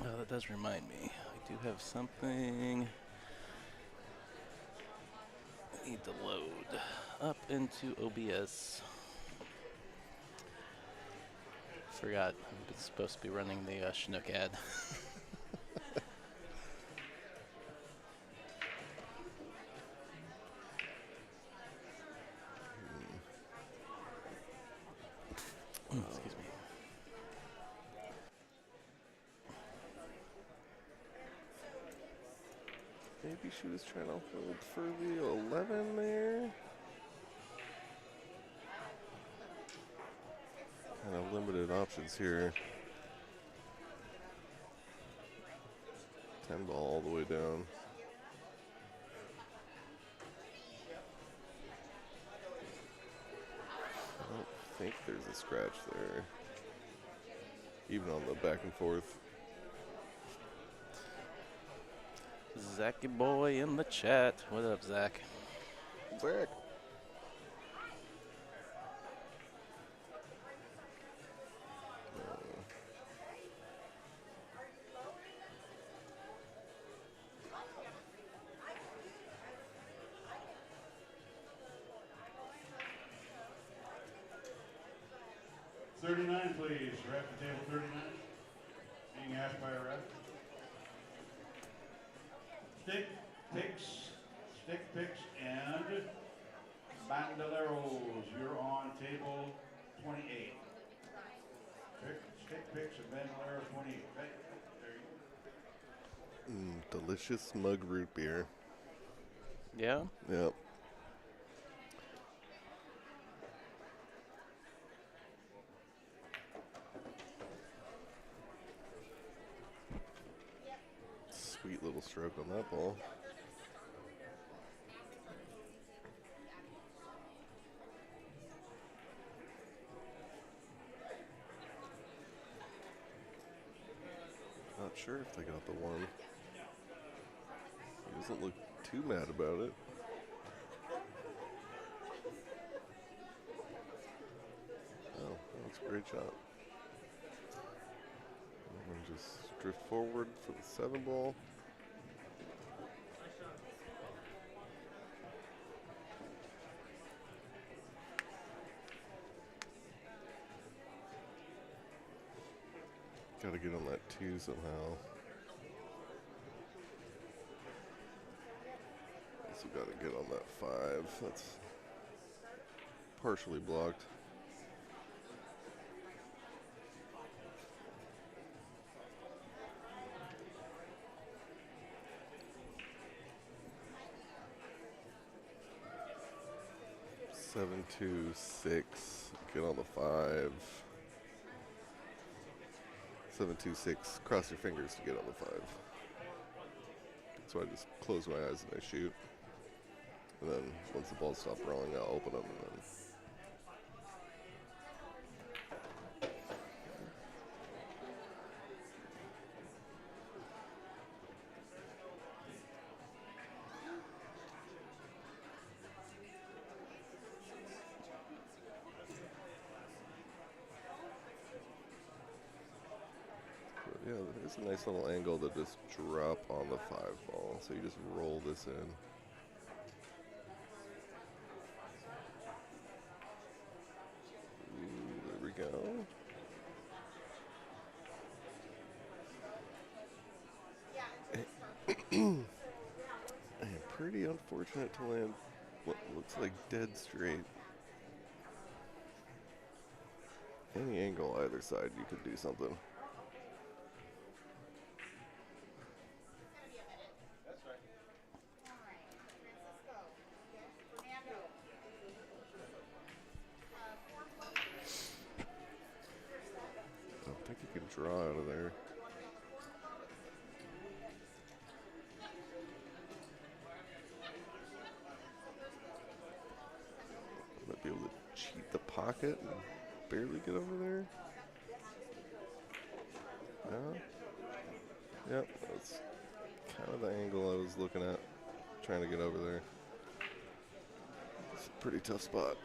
Oh, that does remind me. I do have something I need to load up into OBS. Forgot I'm supposed to be running the Chinook ad. Excuse me. Maybe she was trying to hold for the 11 there. Kind of limited options here. 10 ball all the way down. I don't think there's a scratch there. Even on the back and forth. Zachy boy in the chat. What up, Zach? Zach. $39, please. Ref to table 39. Being asked by a ref. Stick picks, and bandoleros. You're on table 28. Stick picks and bandoleros 28. Okay, there you go. Delicious mug root beer. Yeah? Yep. Sweet little stroke on that ball. Not sure if they got the one. He doesn't look too mad about it. Oh, that's a great shot. And just drift forward for the 7 ball. Gotta get on that 2 somehow. Also gotta get on that 5. That's partially blocked. Seven, 2, 6. Get on the 5. 7, 2, 6. Cross your fingers to get on the 5. So I just close my eyes and I shoot. And then once the balls stop rolling, I'll open them and then. Yeah, there's a nice little angle to just drop on the 5 ball. So you just roll this in. Ooh, there we go. And pretty unfortunate to land what looks like dead straight. Any angle either side, you could do something. I don't think you can draw out of there. Might be able to cheat the pocket and barely get over there. No? Yep, that's kind of the angle I was looking at, trying to get over there. It's a pretty tough spot.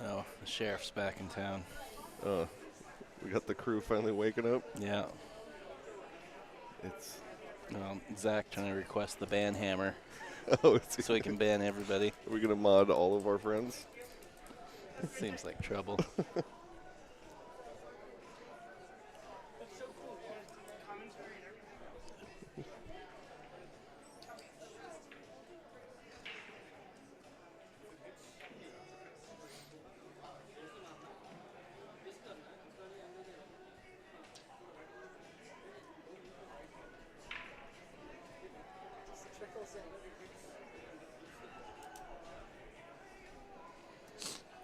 Oh, the sheriff's back in town. We got the crew finally waking up. Yeah. It's Zach trying to request the ban hammer so he can ban everybody. Are we gonna mod all of our friends? Seems like trouble.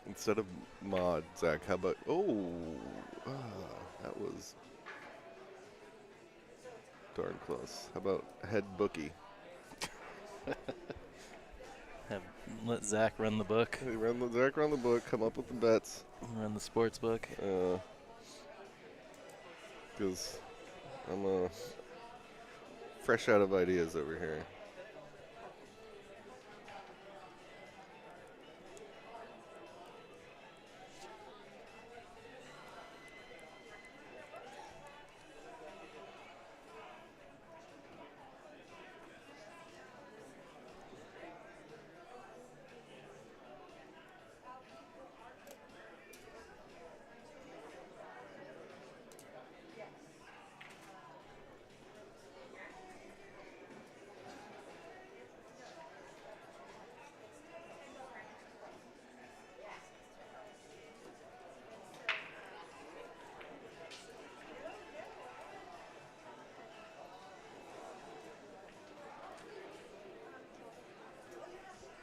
Instead of mod, Zach, how about that was darn close. How about head bookie? Let Zach run the book. Hey, Zach run the book, come up with the bets. Run the sports book. Because I'm fresh out of ideas over here.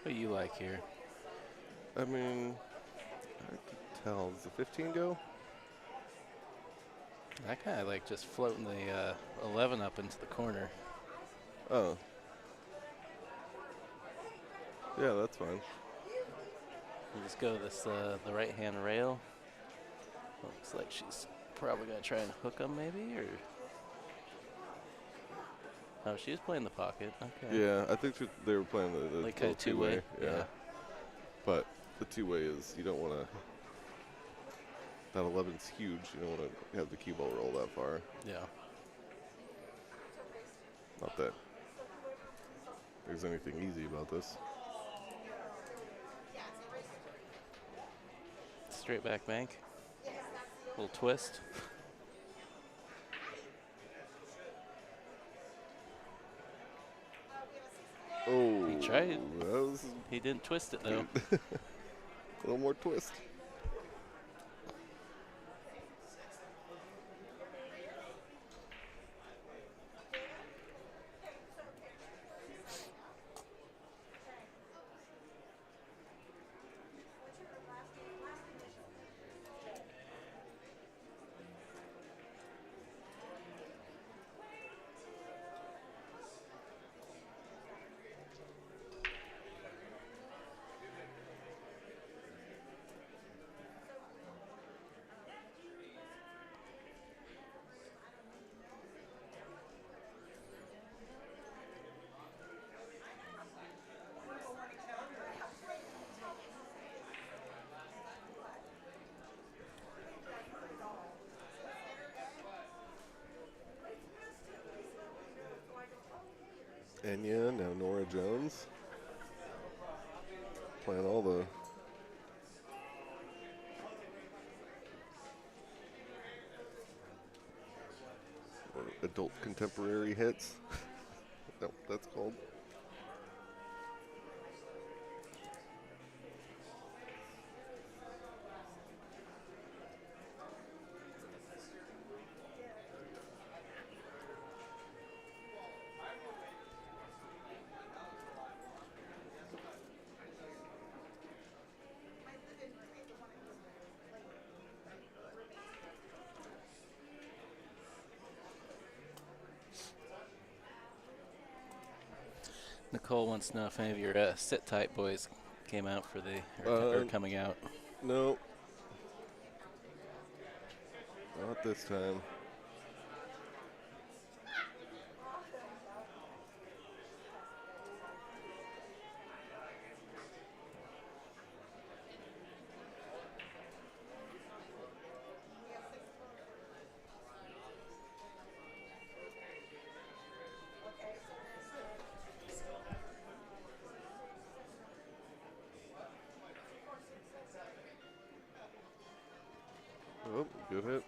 What do you like here? I mean, hard to tell. Does the 15 go? I kind of like just floating the 11 up into the corner. Oh. Yeah, that's fine. You just go this the right hand rail. Looks like she's probably gonna try and hook him, maybe, or oh, she's playing the pocket. Okay. Yeah, I think they were playing the like kind of two-way. two-way. Yeah. But the two-way is you don't want to. That 11's huge. You don't want to have the cue ball roll that far. Yeah. Not that there's anything easy about this. Straight back bank. Little twist. Oh, He tried. that was He didn't twist it though. a little more twist. Enya, now Nora Jones. Playing all the adult contemporary hits. That's called. Nicole wants to know if any of your sit tight boys came out for the or coming out. No. Not this time. Oh, good hit.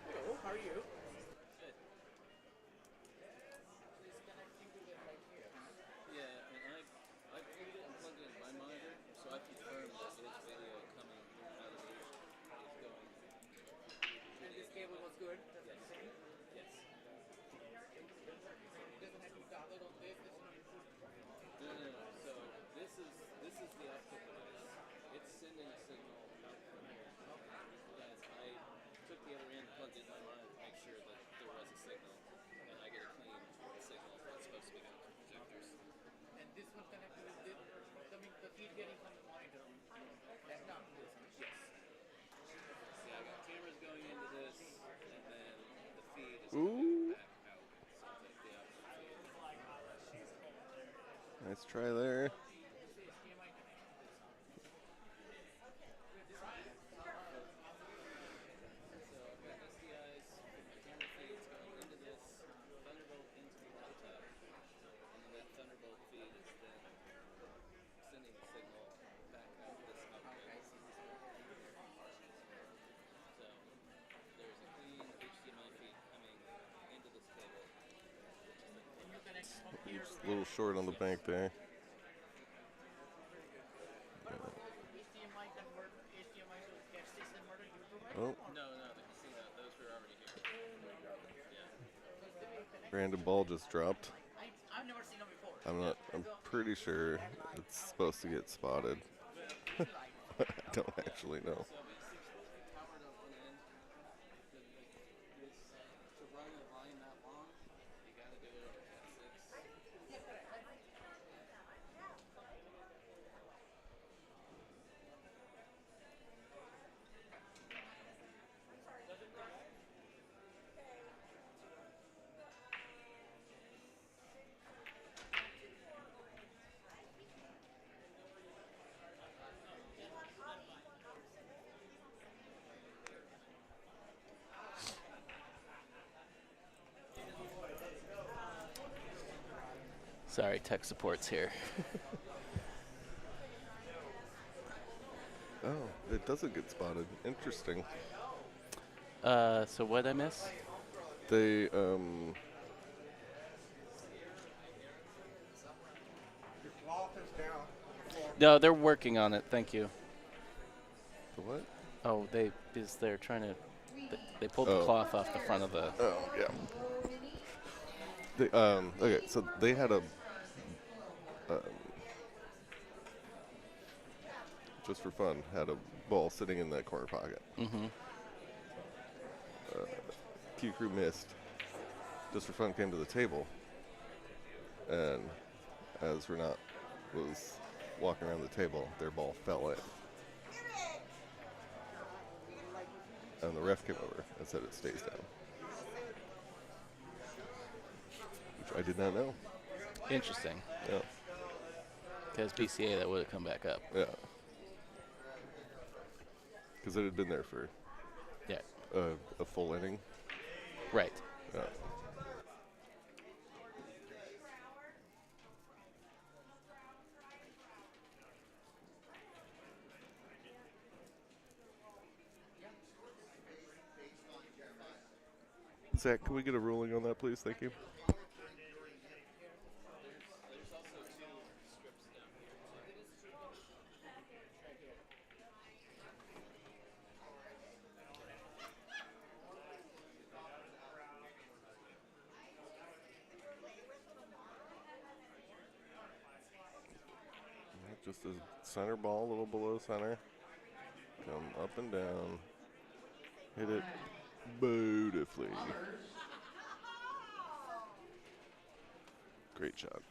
Hello, how are you? Yeah, and I pulled it and plugged it in my monitor, so I confirmed that his video coming out of the is going. And this cable was good? That's what you're saying? Yes. It doesn't have to be toggled on this, there's no input. No. So this is the output device. It's sending a signal out from here. Guys, I took the other end, plugged it in my monitor to make sure that there was a signal, and I get a clean signal that's supposed to be going to projectors. And this one connected with this, the feed getting from the monitor. That's not this one. Yes. Yeah, I got cameras going into this, and then the feed is Ooh. going back out. So it's like the output feed. Nice try there. So I've got SDIs, my camera feeds going into this, Thunderbolt into the laptop, and then that Thunderbolt feed is then sending the signal back out this output. So there's a clean HDMI feed coming into this cable, which is then Just a little short on the bank there. HDMI convert, HDMI to catch this converter you provide? Oh, No, the casino, those were already here. Yeah. random ball just dropped. I've never seen them before. I'm pretty sure it's supposed to get spotted. I don't actually know. So we powered on one end. To run a line that long, you got to do it over Cat 6. Sorry, tech support's here. Oh, it doesn't get spotted. Interesting. So what'd I miss? They, Your cloth is down on the floor. No, they're working on it. Thank you. the what? Oh, they're trying to. They pulled the Oh. cloth off the front of the. Oh, yeah. They, okay, so they had a, just for fun, had a ball sitting in that corner pocket. Mm-hmm. Q crew missed. Just for fun came to the table, and as Renat was walking around the table, their ball fell in. And the ref came over and said it stays down. Which I did not know. Interesting. Yeah. Because BCA, that would have come back up. Yeah. Because it had been there for Yeah. a full inning. Right. Yeah. Zach, can we get a ruling on that, please? Thank you. Just a center ball, a little below center. Come up and down. Hit it beautifully. Great shot.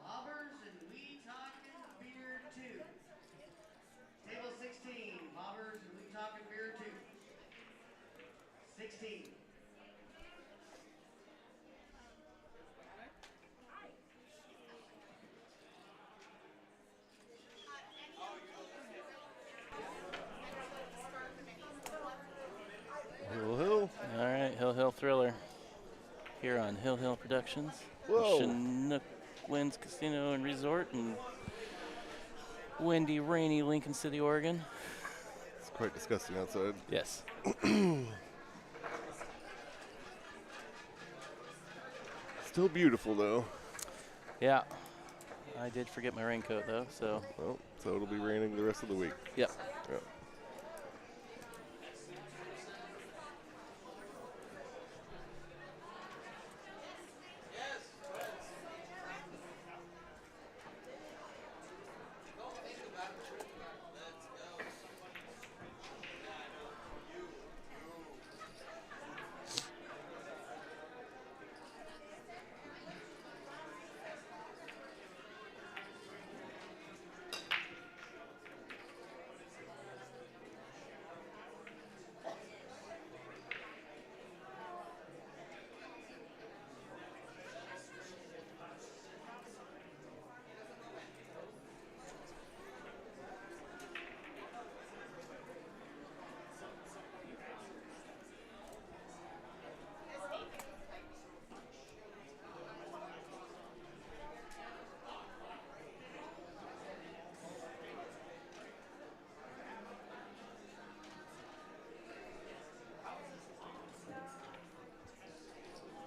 Bobbers and We Talkin' Beer 2. Table 16, Bobbers and We Talkin' Beer 2. 16. Hill Hill. All right, Hill Hill Thriller. Here on Hill Hill Productions. Whoa. Chinook Winds Casino and Resort in windy, rainy Lincoln City, Oregon. It's quite disgusting outside. Yes. Still beautiful though. Yeah. I did forget my raincoat though, so. Well, so it'll be raining the rest of the week. Yep. Yeah.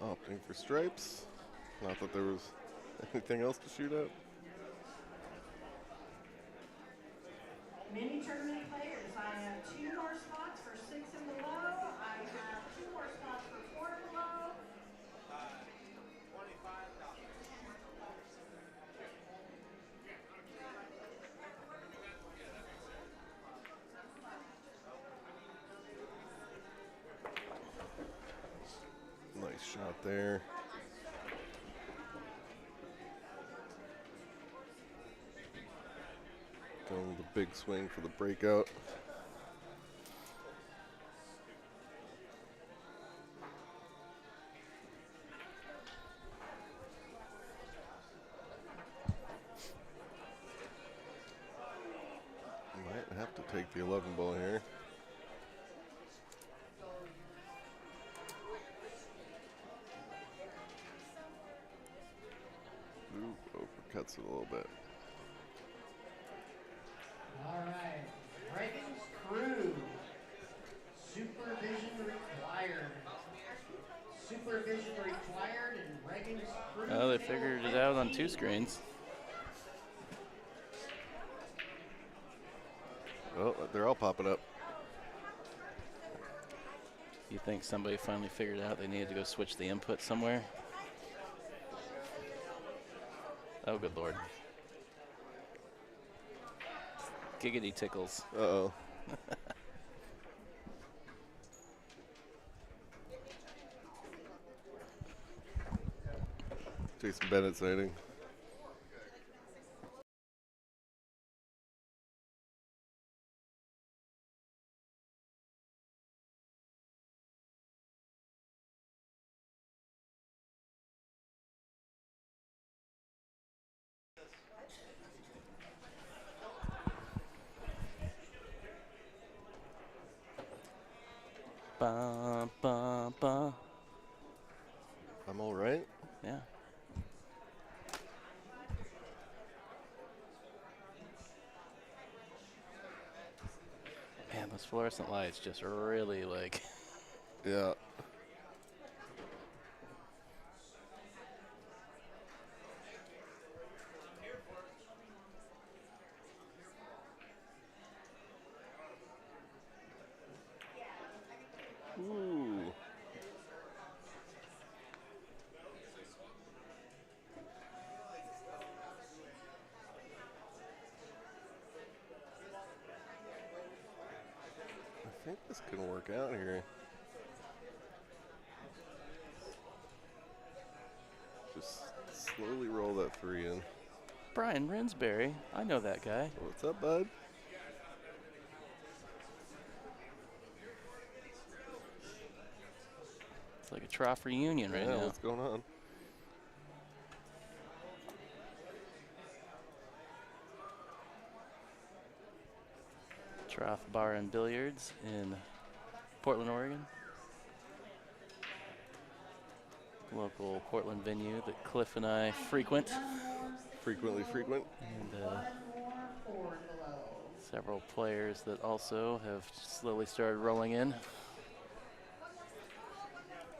Opting for stripes. Not that there was anything else to shoot at. Mini tournament players, I have 2 more spots for 6 and below. I have 2 more spots for 4 and below. Nice shot there. Going with a big swing for the breakout. Might have to take the 11 ball here. balance it a little bit. All right. Reagan's Crew. Supervision required. Supervision required and Reagan's Crew. Oh, they figured it out on 2 screens. Oh, they're all popping up. You think somebody finally figured out they needed to go switch the input somewhere? Oh, good Lord. Giggity tickles. Uh-oh. Jason Bennett sighting. Ba, ba, ba. I'm all right. Yeah. Man, those fluorescent lights just really like. Yeah. Ooh. I think this can work out here. Just slowly roll that 3 in. Brian Rinsberry. I know that guy. What's up, bud? It's like a trough reunion right Yeah, now. what's going on? Trough Bar and Billiards in Portland, Oregon. Local Portland venue that Cliff and I frequent. Frequently frequent. And One more forward below. several players that also have slowly started rolling in.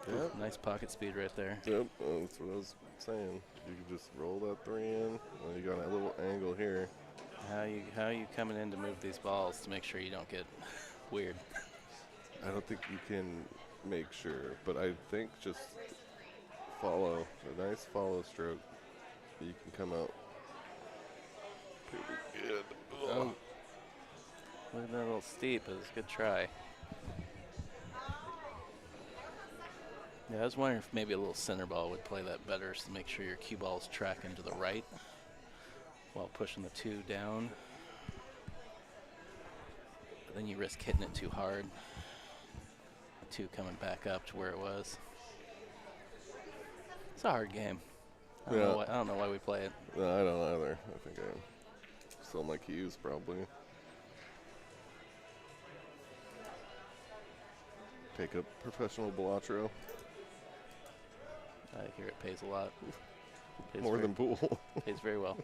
Yep. Nice pocket speed right there. Yep, that's what I was saying. You can just roll that 3 in. Well, you got a little angle here. How are you coming in to move these balls to make sure you don't get weird? I don't think you can make sure, but I think just follow a nice follow stroke. You can come out pretty good. Oh, look at that little steep. It was a good try. Yeah, I was wondering if maybe a little center ball would play that better, so to make sure your cue ball is tracking to the right while pushing the 2 down. But then you risk hitting it too hard. The 2 coming back up to where it was. It's a hard game. I don't know why we play it. No, I don't either. I think I still my cues probably. Take up professional Balatro. I hear it pays a lot. Pays More than pool. Pays very well.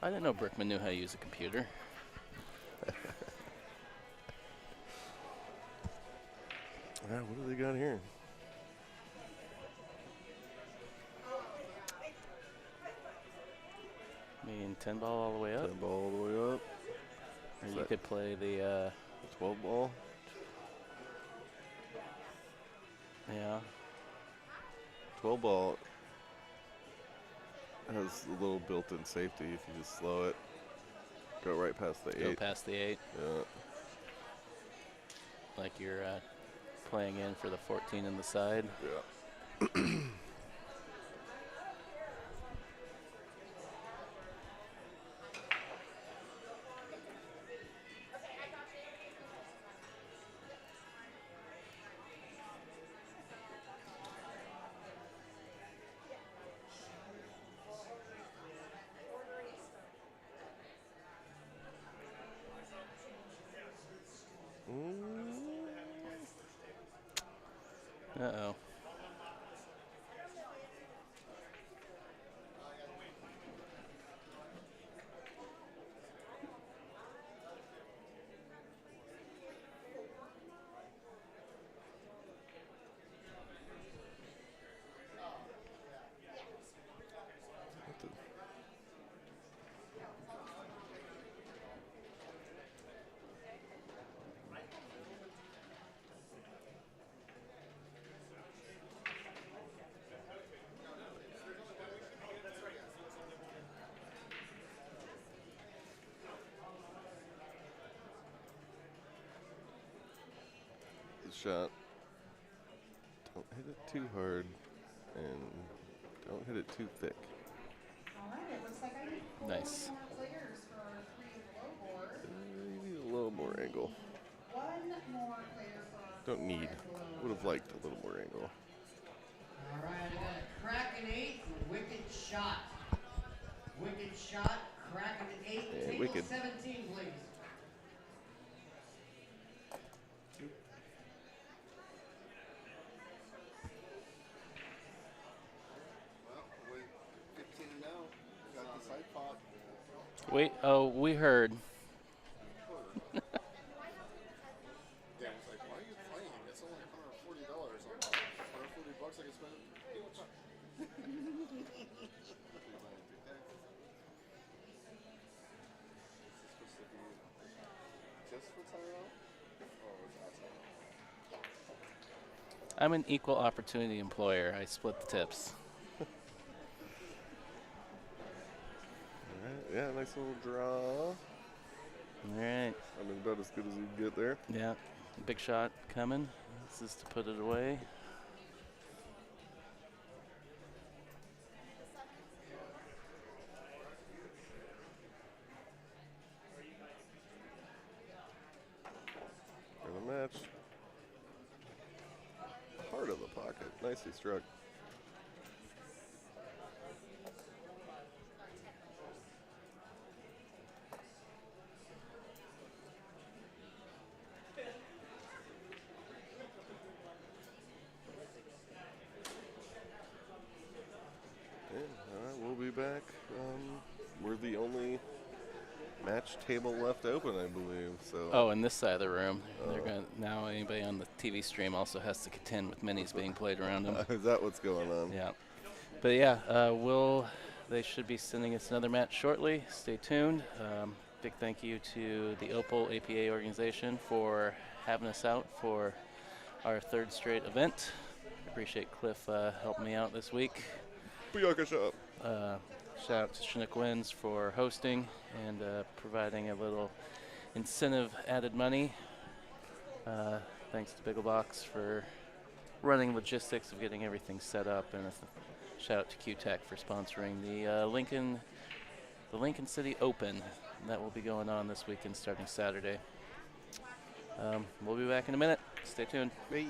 I didn't know Brickman knew how to use a computer. Yeah, what do they got here? I mean, 10 ball all the way up. 10 ball all the way up. Or Is you that could play the 12 ball. yeah. 12 ball has a little built-in safety if you just slow it. Go right past the 8. Go past the 8. Yeah. Like you're playing in for the 14 in the side. Yeah. Uh-oh. shot. Don't hit it too hard, and don't hit it too thick. All right, it looks like I need 4 Nice. more players for 3 of the low board. You need a little more angle. 1 more player for Don't 4 need. and below. Would have liked a little more angle. All right, I got a Kraken 8 for Wicked Shot. Wicked Shot, Kraken 8, Yeah, table Wicked. 17, please. Well, wait, 15 and 0. Got the side pot. Wait, oh, we heard. Dan was like, why are you playing? It's only $140. $140 I can spend. Just for Tyrell? Or was that Tyrell? I'm an equal opportunity employer. I split the tips. All right. Yeah, nice little draw. All right. I mean, about as good as you can get there. Yeah. Big shot coming. This is to put it away. For the match. Heart of the pocket. Nicely struck. Yeah, all right, we'll be back. We're the only match table left open, I believe. So. Oh, and this side of the room. They're going now. Anybody on the TV stream also has to contend with minis being played around them. Is that what's going on? Yeah. But yeah, they should be sending us another match shortly. Stay tuned. Big thank you to the Opal APA organization for having us out for our 3rd straight event. Appreciate Cliff helping me out this week. Booyaka shop. Shout out to Chinook Wins for hosting and providing a little incentive added money. Thanks to Bigglebox for running logistics of getting everything set up, and a shout out to Q-Tech for sponsoring the Lincoln City Open that will be going on this weekend starting Saturday. We'll be back in a minute. Stay tuned. Bye.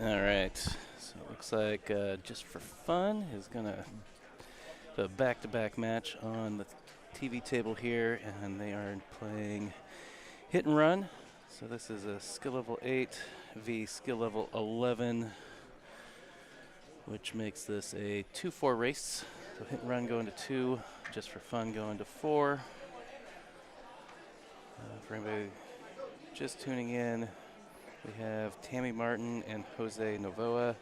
All right. So it looks like Just for Fun is going to the back-to-back match on the TV table here, and they are playing Hit and Run. So this is a skill level 8 v skill level 11, which makes this a 2-4 race. So Hit and Run going to 2, Just for Fun going to 4. For anybody just tuning in, we have Tammy Martin and Jose Novoa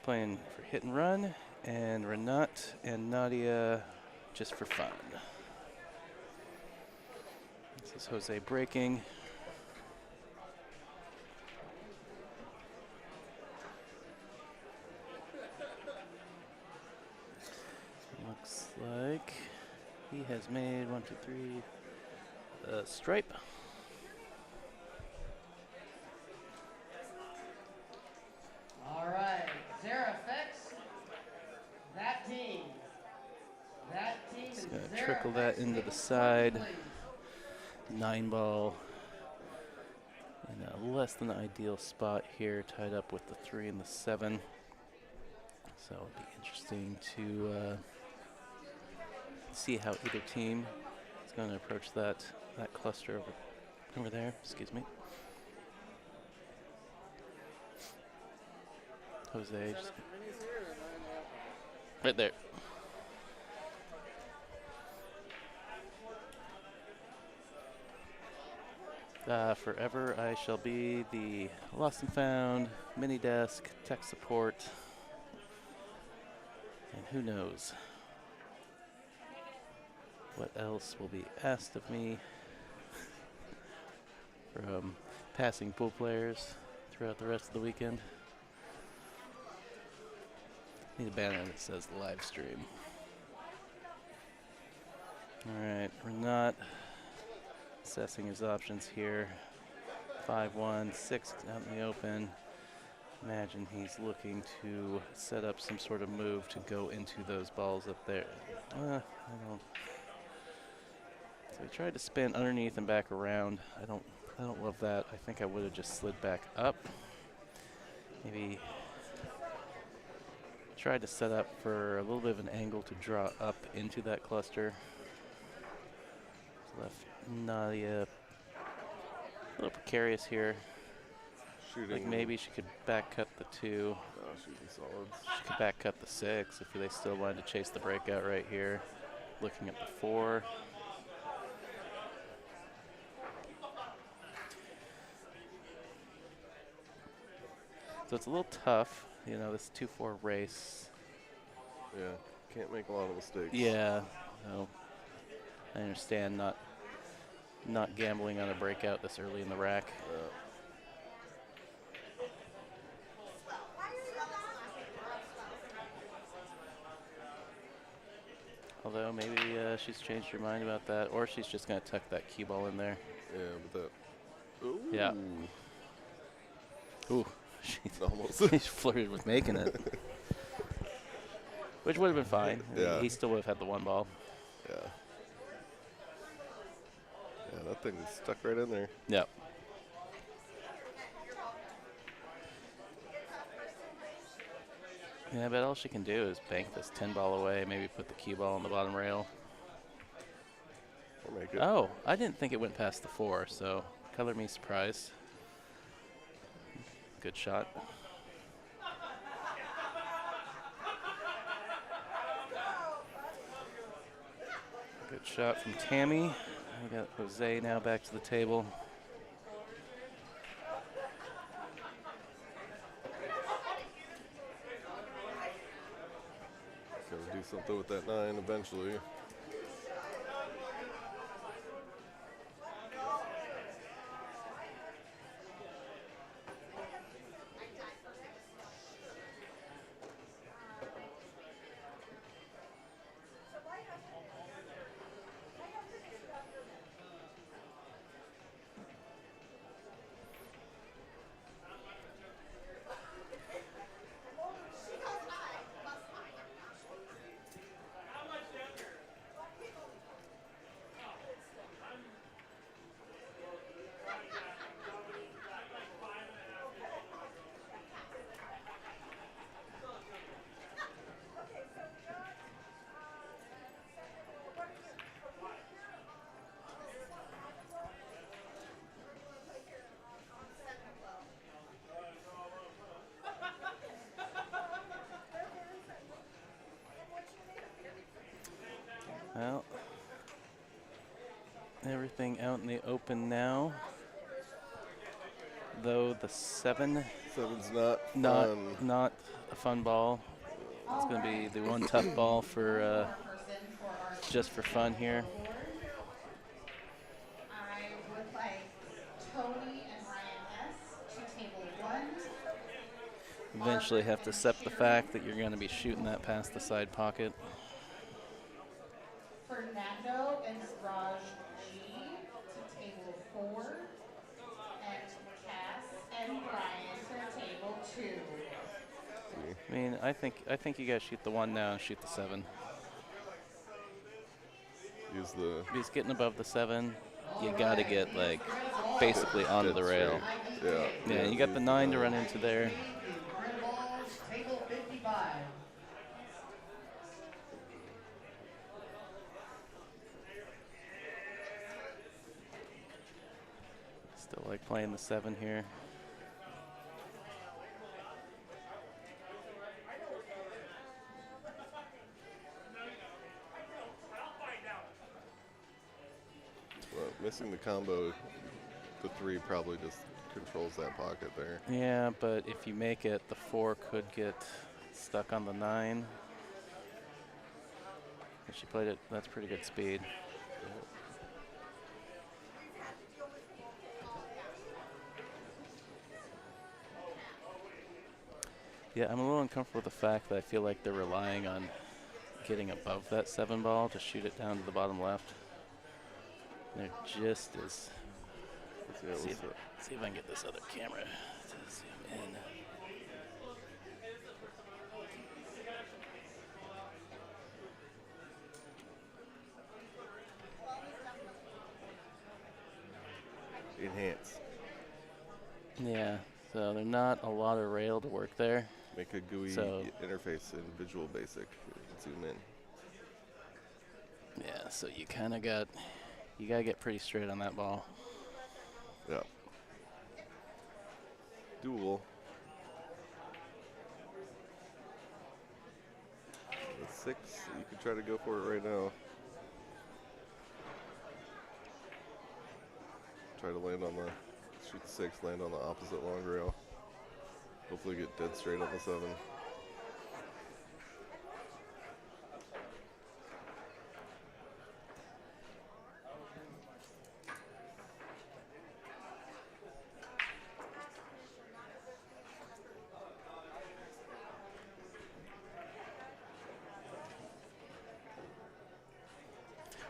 playing for Hit and Run, and Renat and Nadia Just for Fun. This is Jose breaking. Looks like he has made 1, 2, 3 stripe. All right, Zara Fex, that team. That team Just is gonna Zara trickle Fex, that into table the 20, side. please. 9 in a less than ideal spot here, tied up with the 3 and the 7. So it'll be interesting to see how either team is going to approach that cluster over there. Excuse me. Jose just right there. Forever I shall be the lost and found, mini desk, tech support, and who knows what else will be asked of me from passing pool players throughout the rest of the weekend. Need a banner that says live stream. Alright, we're not assessing his options here. 5-1, 6 out in the open. Imagine he's looking to set up some sort of move to go into those balls up there. I don't. So he tried to spin underneath and back around. I don't love that. I think I would have just slid back up. Maybe tried to set up for a little bit of an angle to draw up into that cluster. Left Nadia a little precarious here. Shooting. Like maybe she could back cut the 2. Shooting solids. She could back cut the 6 if they still wanted to chase the breakout right here. Looking at the 4. So it's a little tough, you know, this 2-4 race. Yeah, can't make a lot of mistakes. Yeah, no, I understand not gambling on a breakout this early in the rack. Although maybe she's changed her mind about that, or she's just going to tuck that cue ball in there. Yeah, but that. Ooh. Yeah. Ooh, she almost. she flirted with making it, which would have been fine. Yeah. He still would have had the 1 ball. Yeah. Yeah, that thing is stuck right in there. Yep. Yeah, but all she can do is bank this 10 ball away, maybe put the cue ball on the bottom rail. Or make it. Oh, I didn't think it went past the 4, so color me surprised. Good shot. Good shot from Tammy. We got Jose now back to the table. Gotta do something with that 9 eventually. Well, everything out in the open now. Though the 7, Seven's not not fun. not a fun ball. It's going to be the one tough ball for just for fun here. I would like Tony and Ryan S. to table 1. Eventually have to accept the fact that you're going to be shooting that past the side pocket. Fernando and Raj G to table 4. And Cass and Brian to table 2. I mean, I think you guys shoot the 1 now and shoot the 7. Use the He's getting above the 7. You got to get like basically onto the rail. yeah. Yeah, you got the 9 to run into there. Table 55. Still like playing the 7 here. Well, missing the combo, the 3 probably just controls that pocket there. Yeah, but if you make it, the 4 could get stuck on the 9. If she played it, that's pretty good speed. Yeah, I'm a little uncomfortable with the fact that I feel like they're relying on getting above that 7 ball to shoot it down to the bottom left. There just is. See if I can get this other camera to zoom in. Enhance. Yeah, so there's not a lot of rail to work there. Make a GUI interface in Visual Basic. Zoom in. Yeah, so you kind of got, you got to get pretty straight on that ball. Yeah. Duel. The 6, you can try to go for it right now. Try to land on the, shoot the 6, land on the opposite long rail. Hopefully get dead straight on the 7.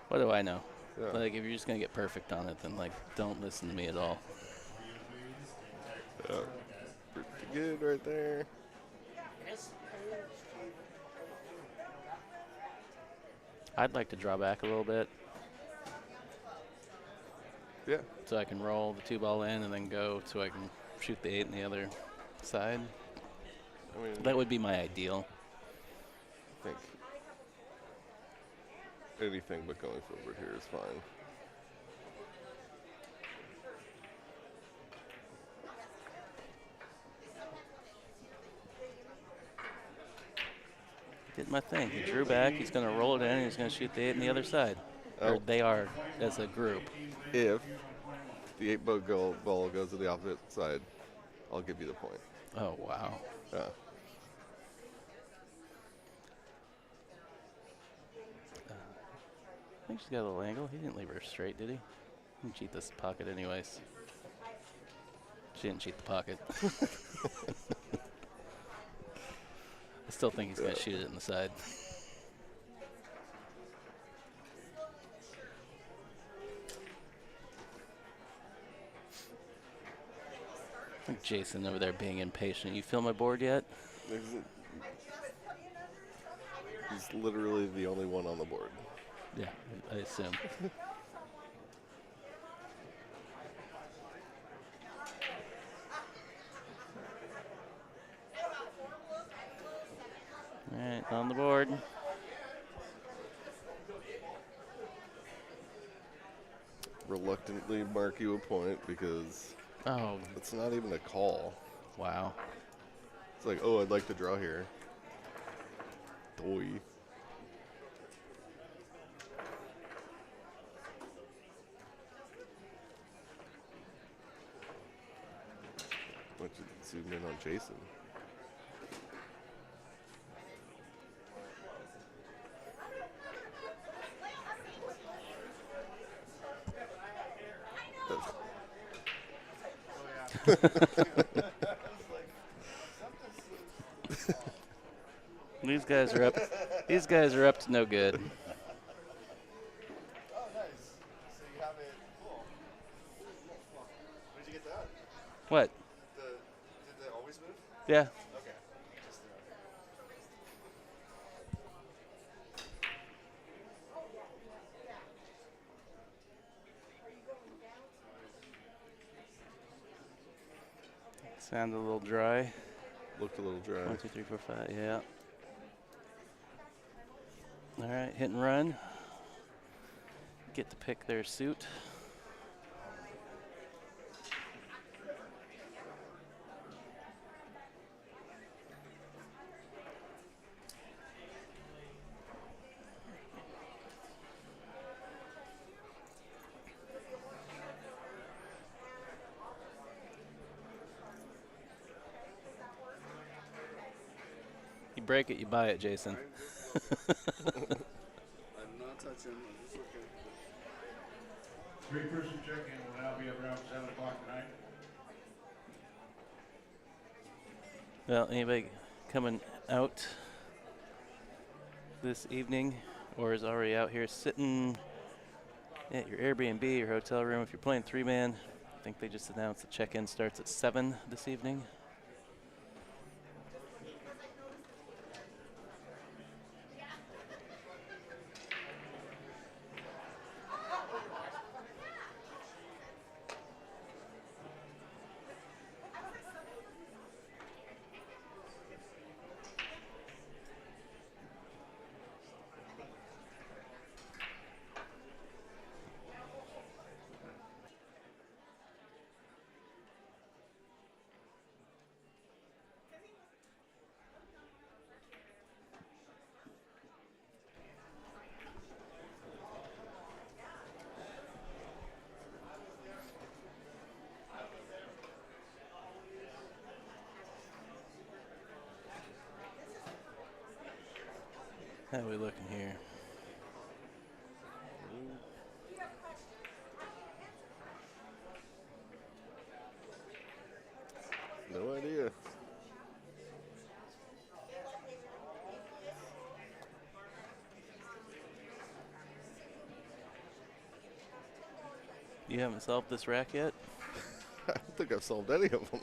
What do I know? Yeah. Like, if you're just going to get perfect on it, then, like, don't listen to me at all. Yeah. Pretty good right there. I'd like to draw back a little bit Yeah. so I can roll the 2 ball in and then go so I can shoot the 8 on the other side. I mean, That would be my ideal. I think anything but going forward here is fine. Did my thing. He drew back. He's going to roll it in, and he's going to shoot the 8 on the other side. Or they are as a group. If the 8 ball goes to the opposite side, I'll give you the point. Oh, wow. Yeah. I think she's got a little angle. He didn't leave her straight, did he? He didn't cheat this pocket anyways. She didn't cheat the pocket. I still think he's going to shoot it in the side. I think Jason over there being impatient. You feel my board yet? He's literally the only one on the board. Yeah, I assume. All right, on the board. Reluctantly mark you a point because it's not even a call. Wow. It's like, oh, I'd like to draw here. Doi. zoom in on Jason. These guys are up. These guys are up to no good. Oh, nice. So you have it. Cool. Where'd you get that? What? Did they always move? Yeah. Okay. Just Sound a little dry. Looked a little dry. 1, 2, 3, 4, 5. Yeah. All right, hit and run. Get to pick their suit. You break it, you buy it, Jason. I'm not touching. I'm just looking. Three-person check-in will now be around 7 o'clock tonight. Well, anybody coming out this evening or is already out here sitting at your Airbnb or hotel room? If you're playing 3-man, I think they just announced the check-in starts at 7 this evening. How are we looking here? No idea. You haven't solved this rack yet? I don't think I've solved any of them.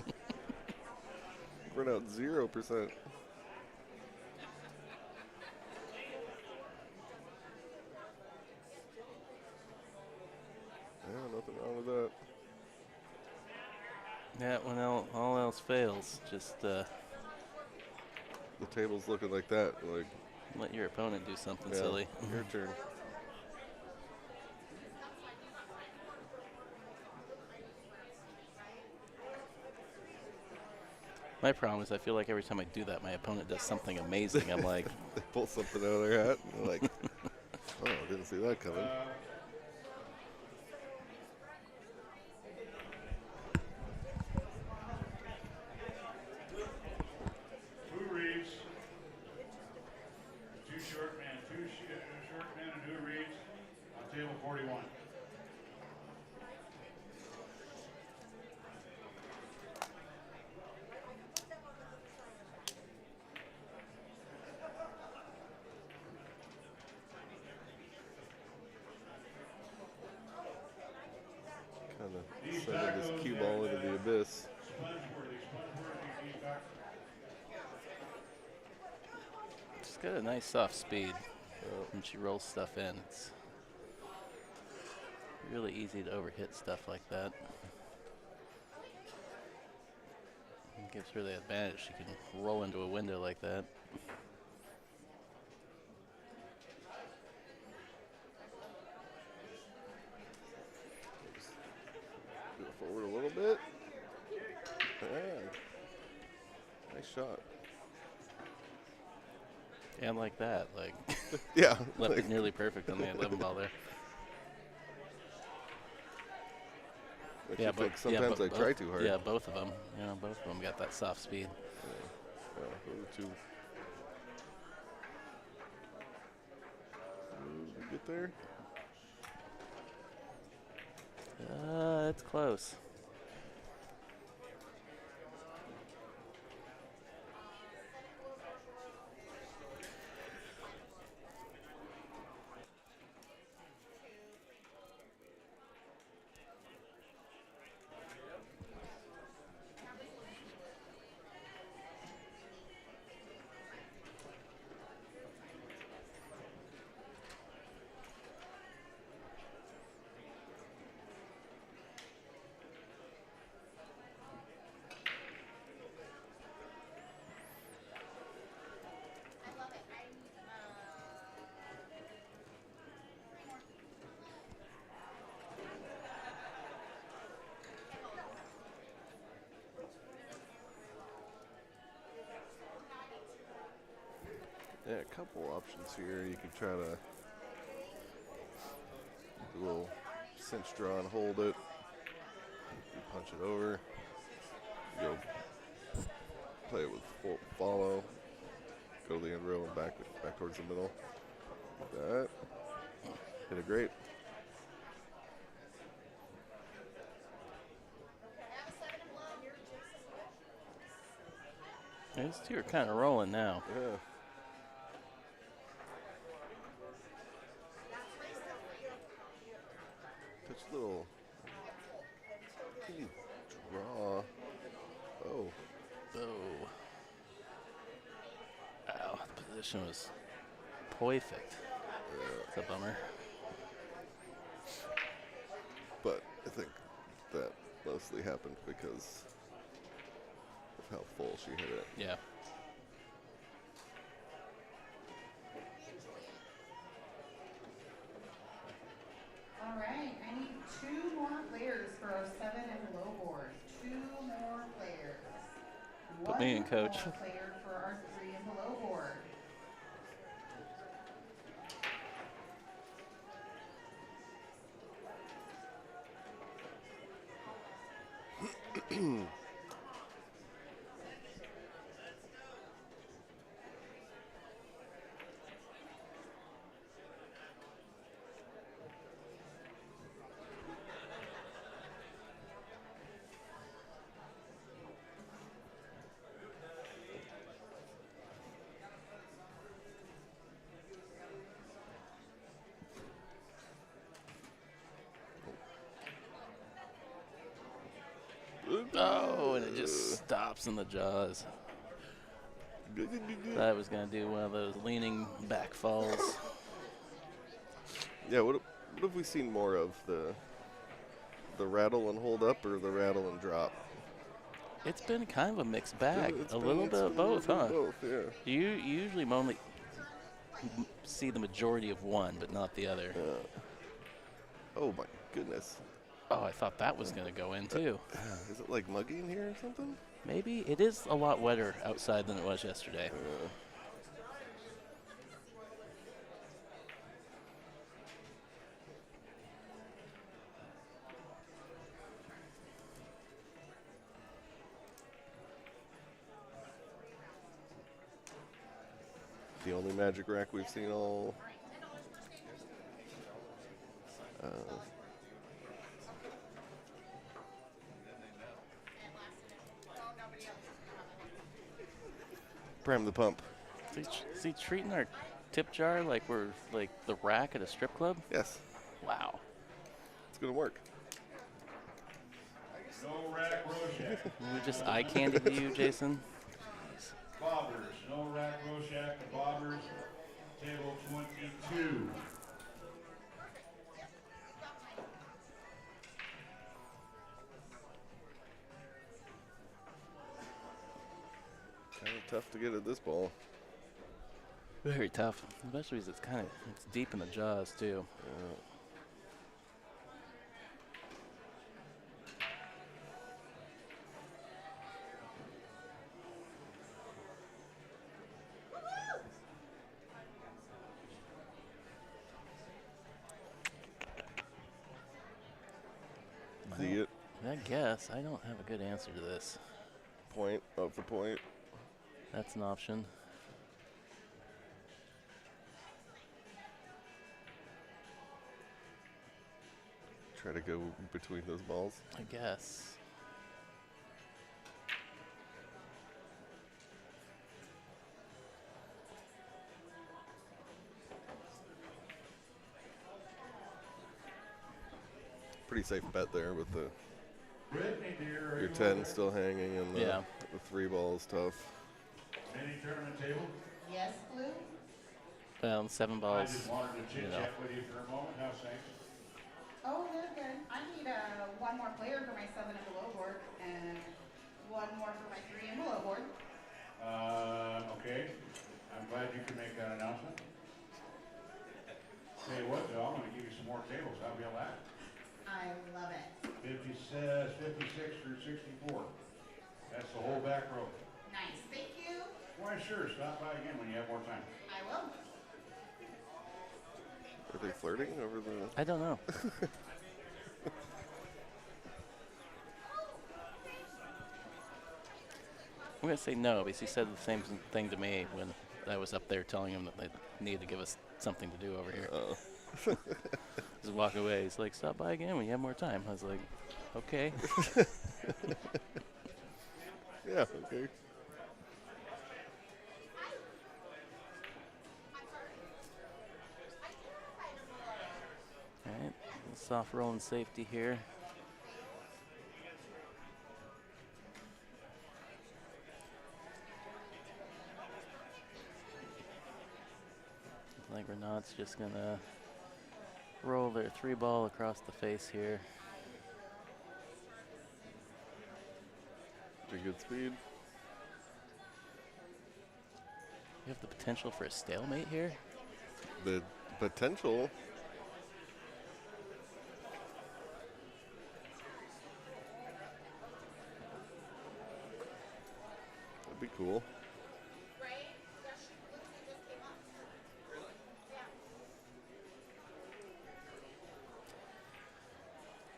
Run out 0%. Yeah, nothing wrong with that. Yeah, when all else fails, just The table's looking like that. Like, let your opponent do something yeah, silly. your turn. My problem is I feel like every time I do that, my opponent does something amazing. I'm like, They pull something out of their hat. And they're like, oh, didn't see that coming. Two reads, two short men, short men and two reads on table 41. Kind of sending this cue ball into the abyss. she's got a nice soft speed when she rolls stuff in. It's really easy to overhit stuff like that. It gives her the advantage. She can roll into a window like that. Go forward a little bit. Yeah. Nice shot. And like that, like Yeah. left like- it nearly perfect on the 11 ball there. Makes you think sometimes I try too hard. Yeah, both of them. You know, both of them got that soft speed. Yeah, those are two. Did we get there? It's close. Yeah, a couple options here. You could try to do a little cinch draw and hold it. You punch it over. You go play it with full follow. Go to the end row and back towards the middle. Like that. Hit it great. These two are kind of rolling now. Yeah. Touch a little. Draw. Oh. Oh. Ow, the position was perfect. It's a bummer. But I think that mostly happened because of how full she hit it. Yeah. All right, I need 2 more players for our 7 and below board. 2 more players. Put me in, coach. 1 more player for our 3 and below board. Oh, and it just stops in the jaws. Thought I was going to do one of those leaning back falls. Yeah, what have we seen more of? The rattle and hold up or the rattle and drop? It's been kind of a mixed bag. It's a little bit of both, huh? Both, yeah. You usually only see the majority of one, but not the other. Oh my goodness. Oh, I thought that was going to go in too. Is it like muggy in here or something? Maybe. It is a lot wetter outside than it was yesterday. The only magic rack we've seen all. Prime the pump. Is he treating our tip jar like we're like the rack at a strip club? Yes. Wow. It's going to work. No rack Rorschach. We just eye candied you, Jason. Bobbers. No rack Rorschach to bobbers. Table 22. Kind of tough to get at this ball. Very tough, especially as it's deep in the jaws too. See it? guess. I don't have a good answer to this. Point, up for point. That's an option. Try to go between those balls. I guess. Pretty safe bet there with the Brittany, dear, are your you 10 over? still hanging and the, Yeah. the 3 ball's tough. Mini tournament table? Yes, Blue? Well, 7 I balls. just wanted to chit you know. chat with you for a moment. How's things? Oh, they're good. I need one more player for my 7 and below board, and one more for my 3 and below board. Okay. I'm glad you could make that announcement. Tell you what, though, I'm going to give you some more tables. How about that? I love it. 56 through 64. That's the whole back row. Nice. Thank you. Why, sure. Stop by again when you have more time. I will. Are they flirting over the... I don't know. I'm going to say no, because he said the same thing to me when I was up there telling him that they needed to give us something to do over here. Oh. Just walk away. He's like, stop by again when you have more time. I was like, okay. Yeah, okay. All right, soft rolling safety here. I think Renaud's just gonna roll their 3 ball across the face here. Pretty good speed. You have the potential for a stalemate here. The potential. That'd be cool.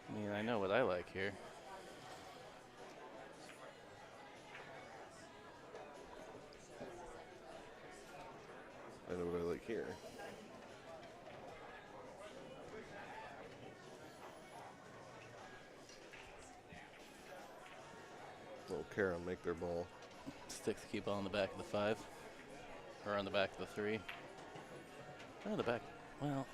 I mean, I know what I like here. I know what I like here. Little Karen make their ball. Stick the cue ball on the back of the 5. Or on the back of the 3. Oh, the back. Well.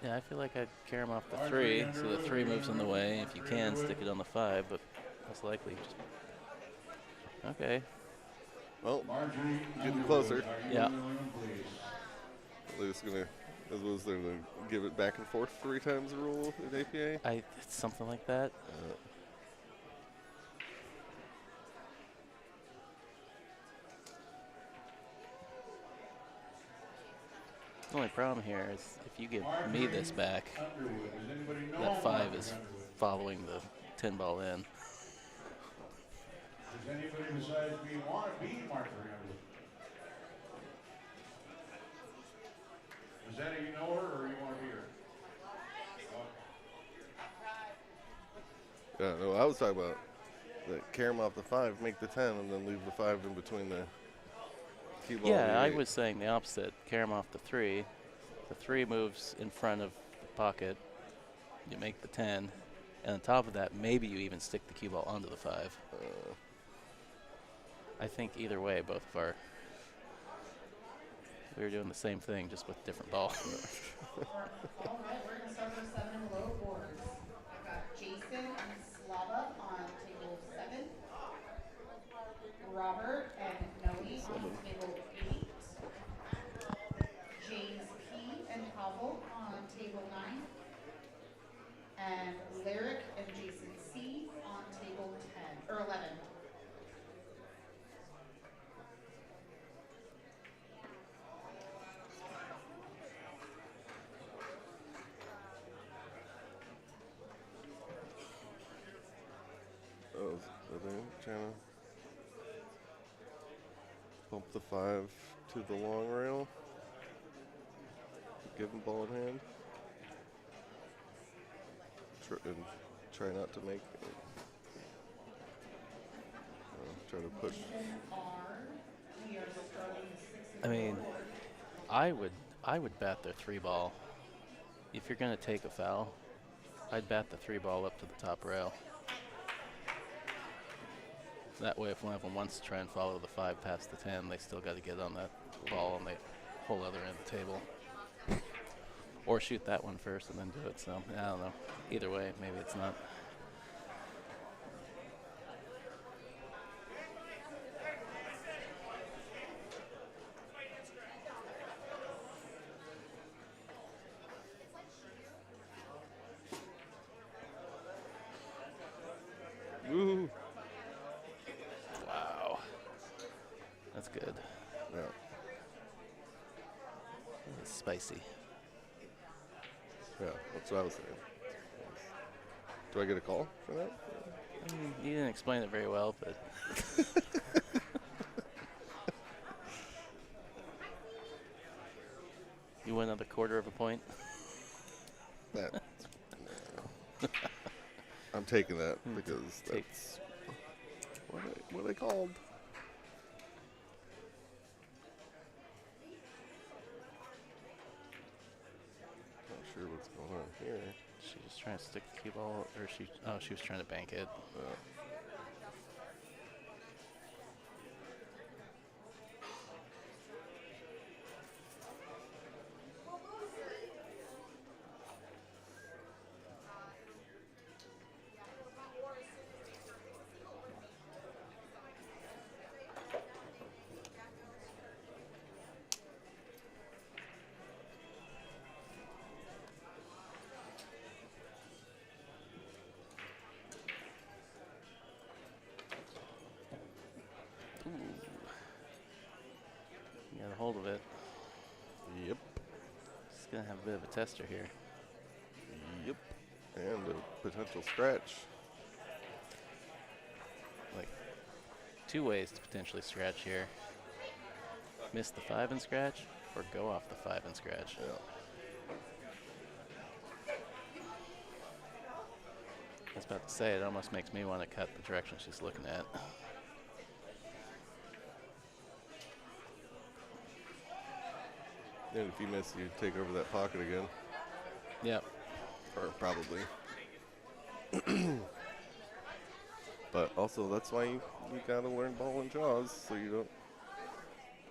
Yeah, I feel like I'd carry him off the 3, so the 3 moves in the way. If you can, stick it on the 5, but most likely just... Okay. Well, Marjorie, getting closer. are you Yeah. in the room, please? Lou's gonna, as was there to give it back and forth 3 times a rule in APA. It's something like that. The only problem here is if you give me this back, Underwood. Does anybody know that 5 Marjorie is Underwood? following the 10 ball in. Does anybody besides me want to be Marjorie Underwood? Is that a you know her or you want to be her? Yeah, no, I was talking about that carry him off the 5, make the 10, and then leave the 5 in between the cue ball. Yeah, I and the 8. was saying the opposite. Carry him off the 3. The 3 moves in front of the pocket. You make the 10. And on top of that, maybe you even stick the cue ball onto the 5. I think either way, both of our... We were doing the same thing, just with different ball. All right, we're going to start with 7 and below boards. I've got Jason and Slava on table 7. Robert and Noe on table 8. James P. and Pavel on table 9. And Lyric and Jason C. on table 10, or 11. Oh, are they trying to bump the 5 to the long rail? Give him ball in hand. try not to make. Try to push. I mean, I would bat their 3-ball. If you're gonna take a foul, I'd bat the 3-ball up to the top rail. That way, if one of them wants to try and follow the 5 past the 10, they still got to get on that ball on the whole other end of the table. Or shoot that one first and then do it. So, I don't know. Either way, maybe it's not. Woo! Wow. That's good. Yeah. It's spicy. Yeah, that's what I was saying. Do I get a call for that? I mean, you didn't explain it very well, but you win another quarter of a point. That. I'm taking that because that's what they called. Not sure what's going on here. She's just trying to stick the cue ball, or she was trying to bank it. You got a hold of it. Yep. Just gonna have a bit of a tester here. Yep. And a potential scratch. Like 2 ways to potentially scratch here. Miss the 5 and scratch, or go off the 5 and scratch. Yeah. I was about to say, it almost makes me want to cut the direction she's looking at. And if you miss, you take over that pocket again. Yep. Or probably. But also, that's why you gotta learn ball and jaws, so you don't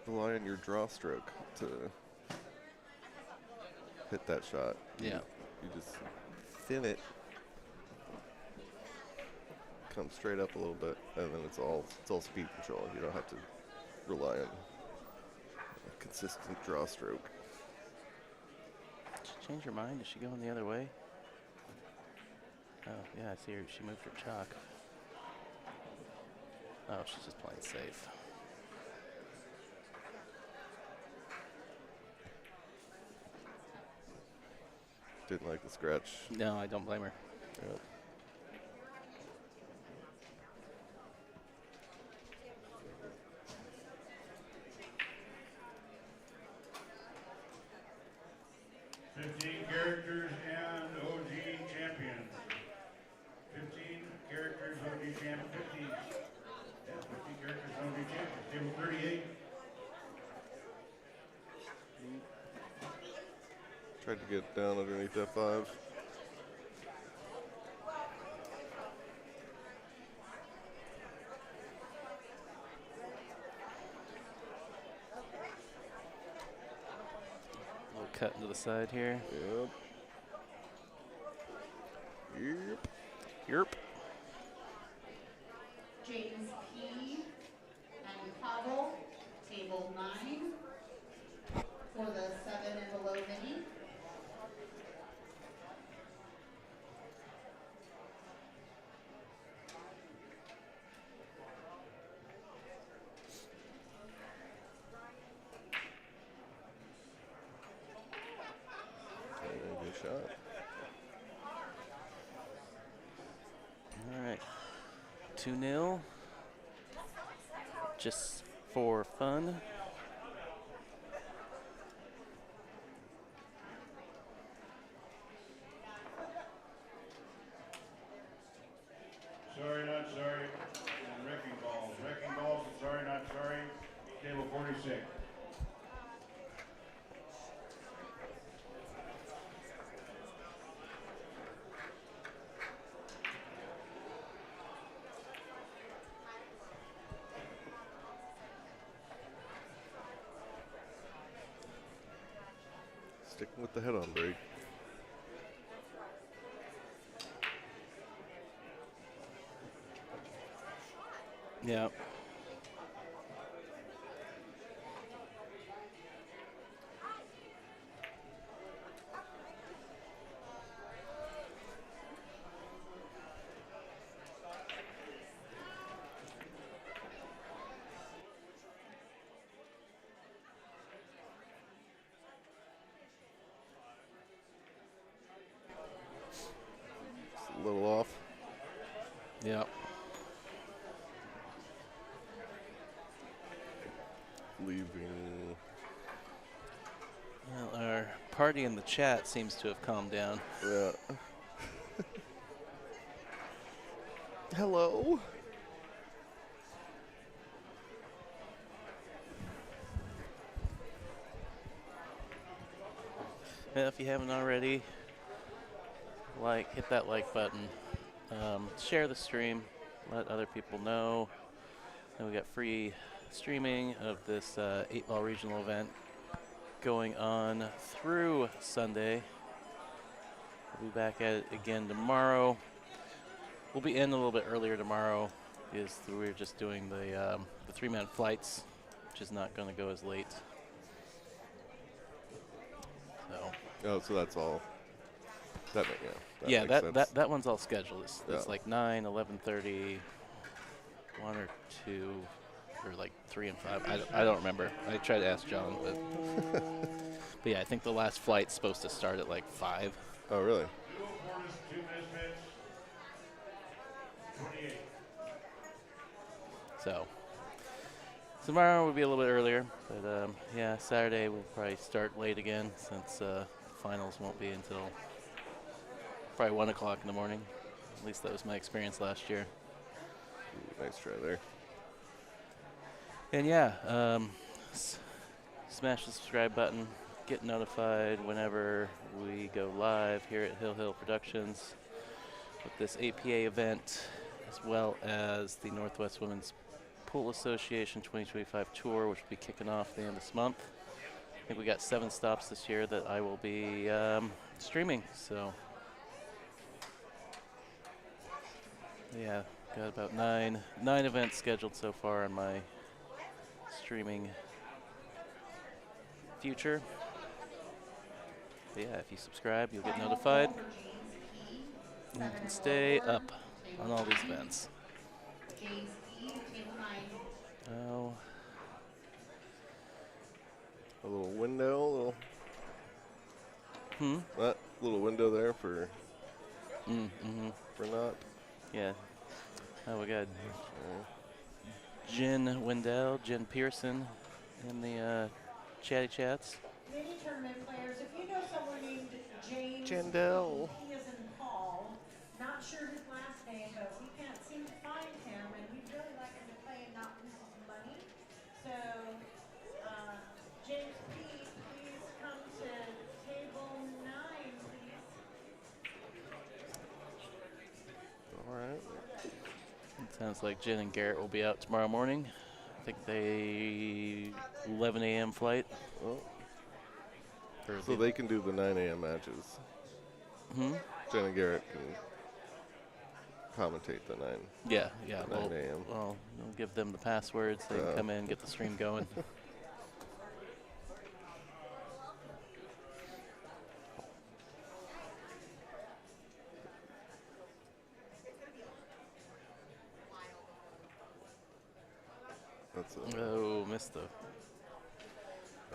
rely on your draw stroke to hit that shot. Yeah. You just thin it, come straight up a little bit, and then it's all speed control. You don't have to rely on a consistent draw stroke. Did she change her mind? Is she going the other way? Oh, yeah, I see her. She moved her chalk. Oh, she's just playing safe. Didn't like the scratch. No, I don't blame her. Yep. Characters and OG champion. 15 characters OG champion. 15. Yeah, 15 characters OG champion. Table 38. Tried to get down underneath F5. Little cut into the side here. Yep. Yep. Yerp. James P. and Pavel, table 9, for the 7 and below mini. Good shot. All right. 2-0. Just for fun. sick. Sticking with the head-on brake. Yeah. It's a little off. Yeah. Leaving. Well, our party in the chat seems to have calmed down. Yeah. Hello. If you haven't already, hit that like button. Share the stream. Let other people know. And we got free streaming of this 8-ball regional event going on through Sunday. We'll be back at it again tomorrow. We'll be in a little bit earlier tomorrow because we're just doing the 3-man flights, which is not going to go as late. So. Oh, so that's all. That Yeah, makes sense. that one's all scheduled. It's Yeah. like 9, 11:30, 1 or 2, or like 3 and 5. I don't remember. I tried to ask John, but but yeah, I think the last flight's supposed to start at like 5. Oh, really? 2 misfits. 28. So tomorrow will be a little bit earlier, but yeah, Saturday we'll probably start late again since finals won't be until probably 1 o'clock in the morning. At least that was my experience last year. Ooh, nice try there. And yeah, smash the subscribe button. Get notified whenever we go live here at Hill Productions with this APA event, as well as the Northwest Women's Pool Association 2025 tour, which will be kicking off the end of this month. I think we got 7 stops this year that I will be streaming. So yeah, got about nine events scheduled so far on my streaming future. But yeah, if you subscribe, you'll get notified. And you can stay up on all these events. Oh. A little window, that little window there for not. Yeah. Oh, we got Jen Wendell, Jen Pearson in the chatty chats. Mini tournament players, if you know someone named James, Jandel. he is in Paul, not sure his last name, but we can't seem to find him, and we'd really like him to play and not lose his money. So, James P., please come to table 9, please. All right. It sounds like Jen and Garrett will be out tomorrow morning. I think they 11 a.m. flight. Oh. So they can do the 9 a.m. matches. Jen and Garrett can commentate the 9. Yeah. 9 a.m. Well, we'll give them the passwords. They can come in, get the stream going. Oh, missed the.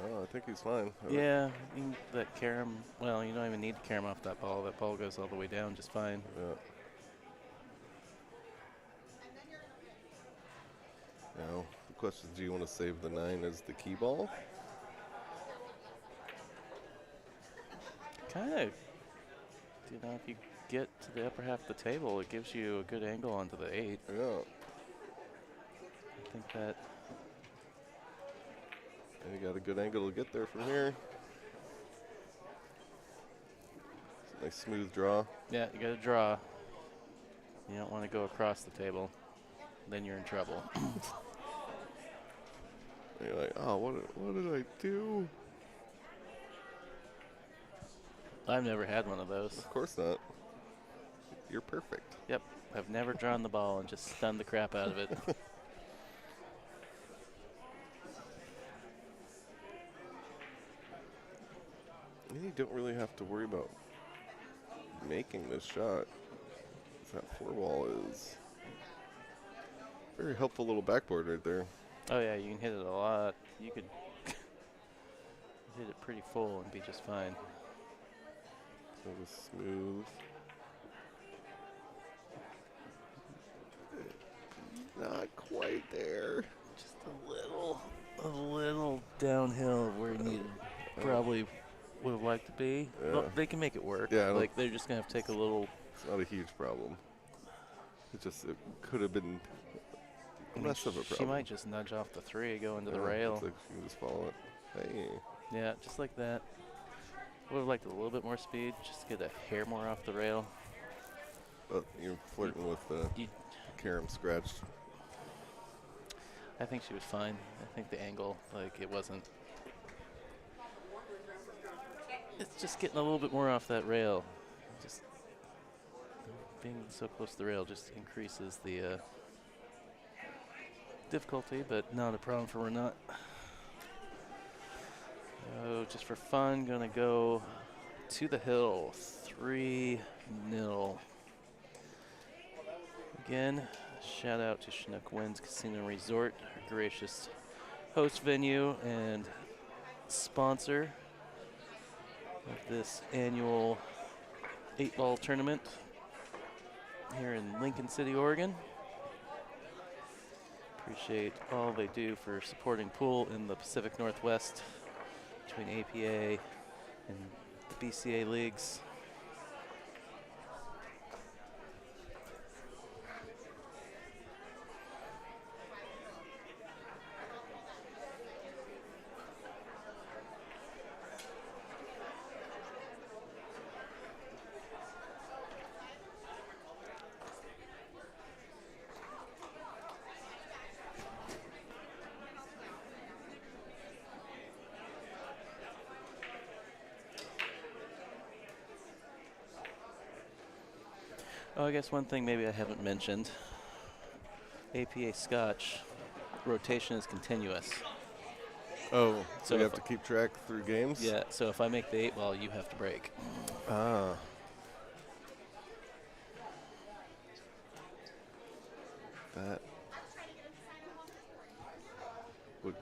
Oh, I think he's fine. Yeah, you can that carom. Well, you don't even need to carom off that ball. That ball goes all the way down just fine. Yeah. Now, the question is, do you want to save the 9 as the key ball? Kind of. You know, if you get to the upper half of the table, it gives you a good angle onto the 8. Yeah. I think that. You got a good angle to get there from here. Nice smooth draw. Yeah, you got to draw. You don't want to go across the table. Then you're in trouble. And you're like, oh, what did I do? I've never had one of those. Of course not. You're perfect. Yep. I've never drawn the ball and just stunned the crap out of it. You don't really have to worry about making this shot. That 4-ball is very helpful little backboard right there. Oh, yeah, you can hit it a lot. You could hit it pretty full and be just fine. So just smooth. Not quite there. Just a little downhill where you need probably would have liked to be. Yeah. Well, they can make it work. Yeah, Like, they're just going to have to take a little. It's not a huge problem. It could have been less of a problem. She might just nudge off the 3, go into the Yeah, rail. it's like you can just follow it. Hey. Yeah, just like that. Would have liked a little bit more speed, just to get a hair more off the rail. But you're flirting with the carom scratch. I think she was fine. I think the angle, like, it wasn't. It's just getting a little bit more off that rail. Just being so close to the rail just increases the difficulty, but not a problem for Renat. So just for fun, gonna go to the hill, 3-0. Again, shout out to Chinook Winds Casino Resort, our gracious host venue and sponsor of this annual 8-ball tournament here in Lincoln City, Oregon. Appreciate all they do for supporting pool in the Pacific Northwest between APA and the BCA leagues. Oh, I guess one thing maybe I haven't mentioned. APA Scotch rotation is continuous. Oh, So so you if have to keep track through games? Yeah, so if I make the 8-ball, you have to break. Ah. That would.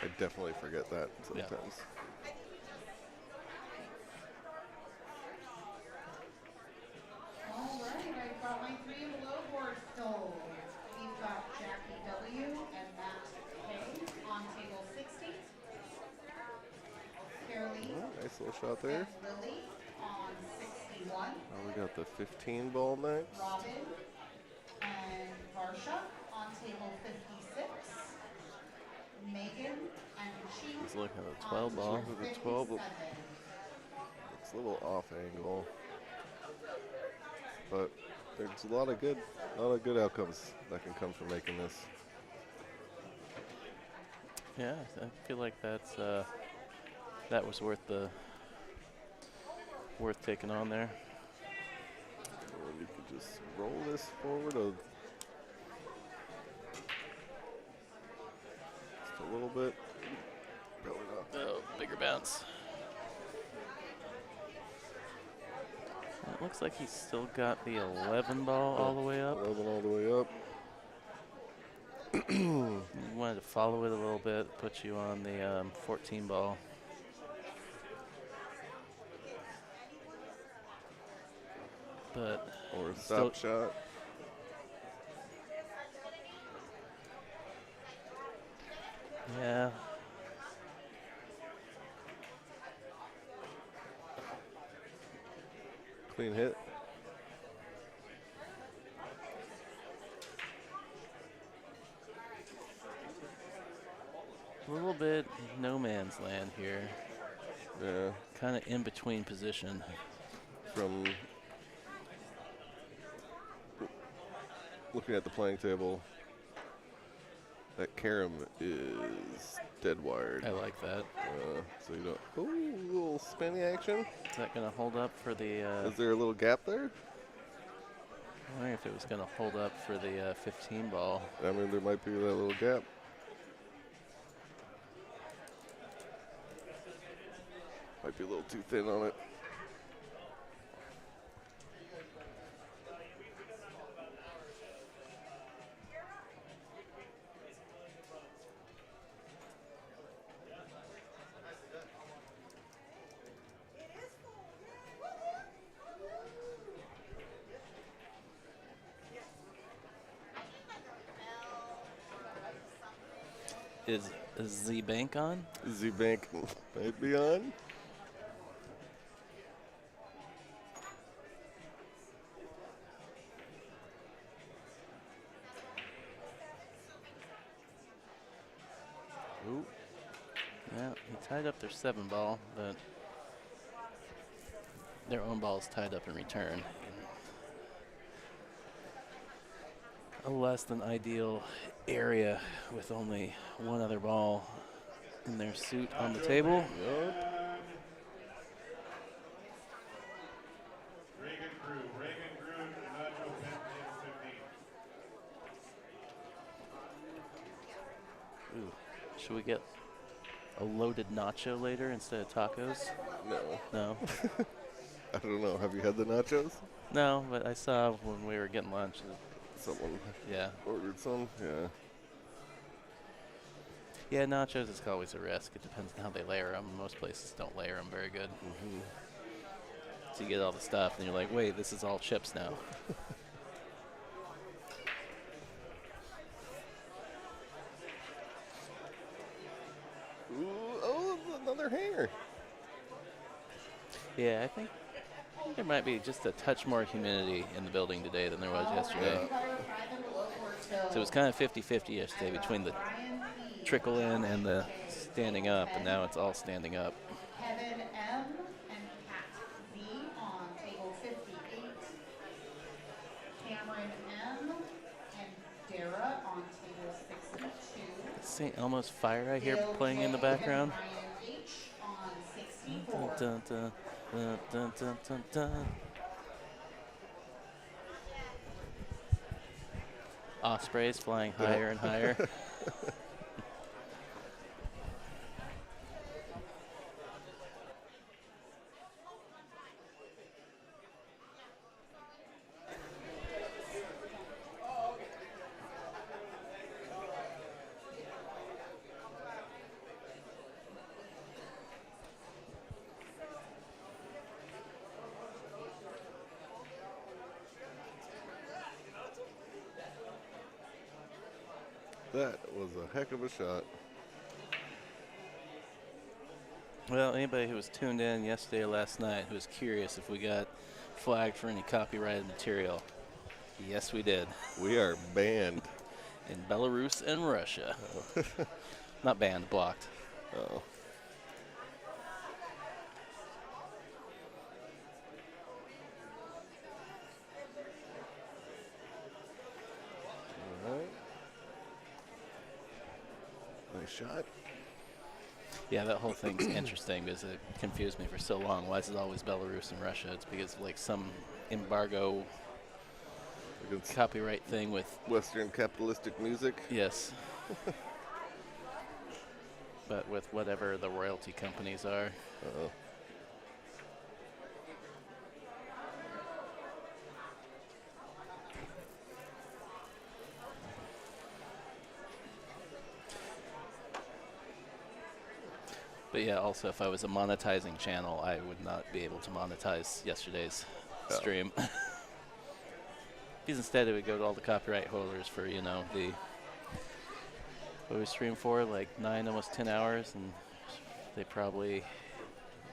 I definitely forget that sometimes. All right, I've got my 3 and below board still. We've got Jackie W. and Matt K. on table 60. Caroline Oh, nice little shot there. and Lily on 61. Oh, we got the 15 ball next. Robin and Varsha on table 56. Megan and Chinook He's looking at the on 12 ball. table Look at the 12 ball. 57. It's a little off angle, but there's a lot of good outcomes that can come from making this. Yeah, I feel like that's that was worth taking on there. Or you could just roll this forward just a little bit. Probably not. Oh, bigger bounce. It looks like he's still got the 11 ball all the way up. 11 all the way up. You wanted to follow it a little bit, put you on the 14 ball. But Or a still- stop shot. yeah, Clean hit. bit no man's land here. Yeah. Kind of in between position. From looking at the playing table, that carom is dead wired. I like that. So you don't. Ooh, a little spinny action. Is that going to hold up for the... Is there a little gap there? I wonder if it was going to hold up for the 15 ball. I mean, there might be that little gap. Might be a little too thin on it. Is the bank on? Z Bank might be on. Ooh. Yeah, he tied up their 7 ball, but their own ball is tied up in return. A less than ideal area with only one other ball in their suit on the table. Reagan Crew, Nacho Pen, table 15. Ooh. Should we get a loaded nacho later instead of tacos? No. No. I don't know. Have you had the nachos? No, but I saw when we were getting lunch. Someone Yeah. ordered some. Yeah. Yeah, nachos is always a risk. It depends on how they layer them. Most places don't layer them very good. Mm-hmm. So you get all the stuff, and you're like, wait, this is all chips now. Ooh, oh, another hanger. Yeah, I think there might be just a touch more humidity in the building today than there was yesterday. So it was kind of 50-50 yesterday between the trickle in and the standing up, and now it's all standing up. Kevin M. and Kat V. on table 58. Cameron M. and Dara on table 62. St. Elmo's Fire I hear playing in the background. Ryan H. on 64. Dun, dun, dun, dun, dun, dun, dun. Ospreys flying higher and higher. That was a heck of a shot. Well, anybody who was tuned in yesterday or last night who was curious if we got flagged for any copyrighted material, yes, we did. We are banned. In Belarus and Russia. Not banned, blocked. Oh. All right. Nice shot. Yeah, that whole thing's interesting because it confused me for so long. Why is it always Belarus and Russia? It's because of like some embargo Against copyright thing with... Western capitalistic music. Yes. But with whatever the royalty companies are. Uh-oh. But yeah, also if I was a monetizing channel, I would not be able to monetize yesterday's stream. Because instead it would go to all the copyright holders for, you know, the... What we streamed for, like 9, almost 10 hours, and they probably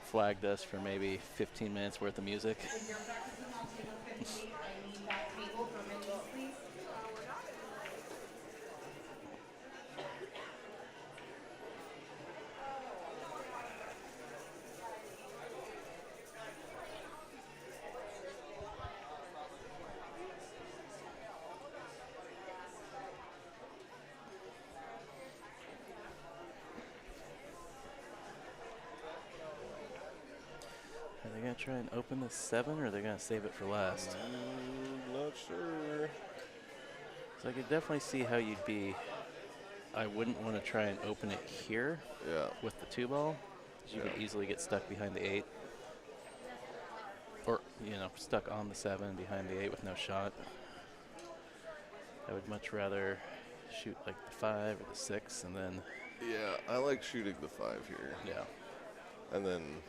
flagged us for maybe 15 minutes worth of music. If you're practicing on table 58, I need that table for release, please. they gonna try and open the 7, or are they gonna save it for last? Not sure. So I could definitely see how you'd be. I wouldn't want to try and open it here Yeah. with the 2 ball, 'cause you could easily get stuck behind the 8. Or, stuck on the 7 behind the 8 with no shot. I would much rather shoot like the 5 or the 6 and then. Yeah, I like shooting the 5 here. Yeah. And then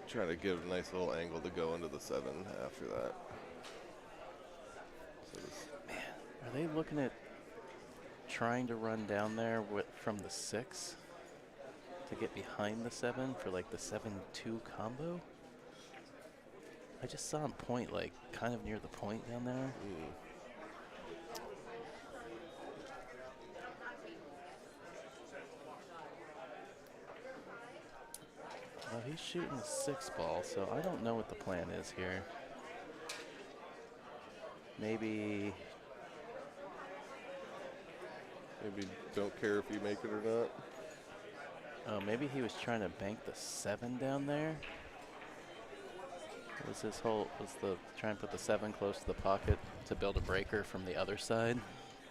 trying to give a nice little angle to go into the 7 after that. So Are they looking at trying to run down there from the 6 to get behind the 7 for like the 7-2 combo? I just saw him point like kind of near the point down there. Well, he's shooting the 6 ball, so I don't know what the plan is here. Maybe don't care if you make it or not. Oh, maybe he was trying to bank the 7 down there. Was try and put the 7 close to the pocket to build a breaker from the other side?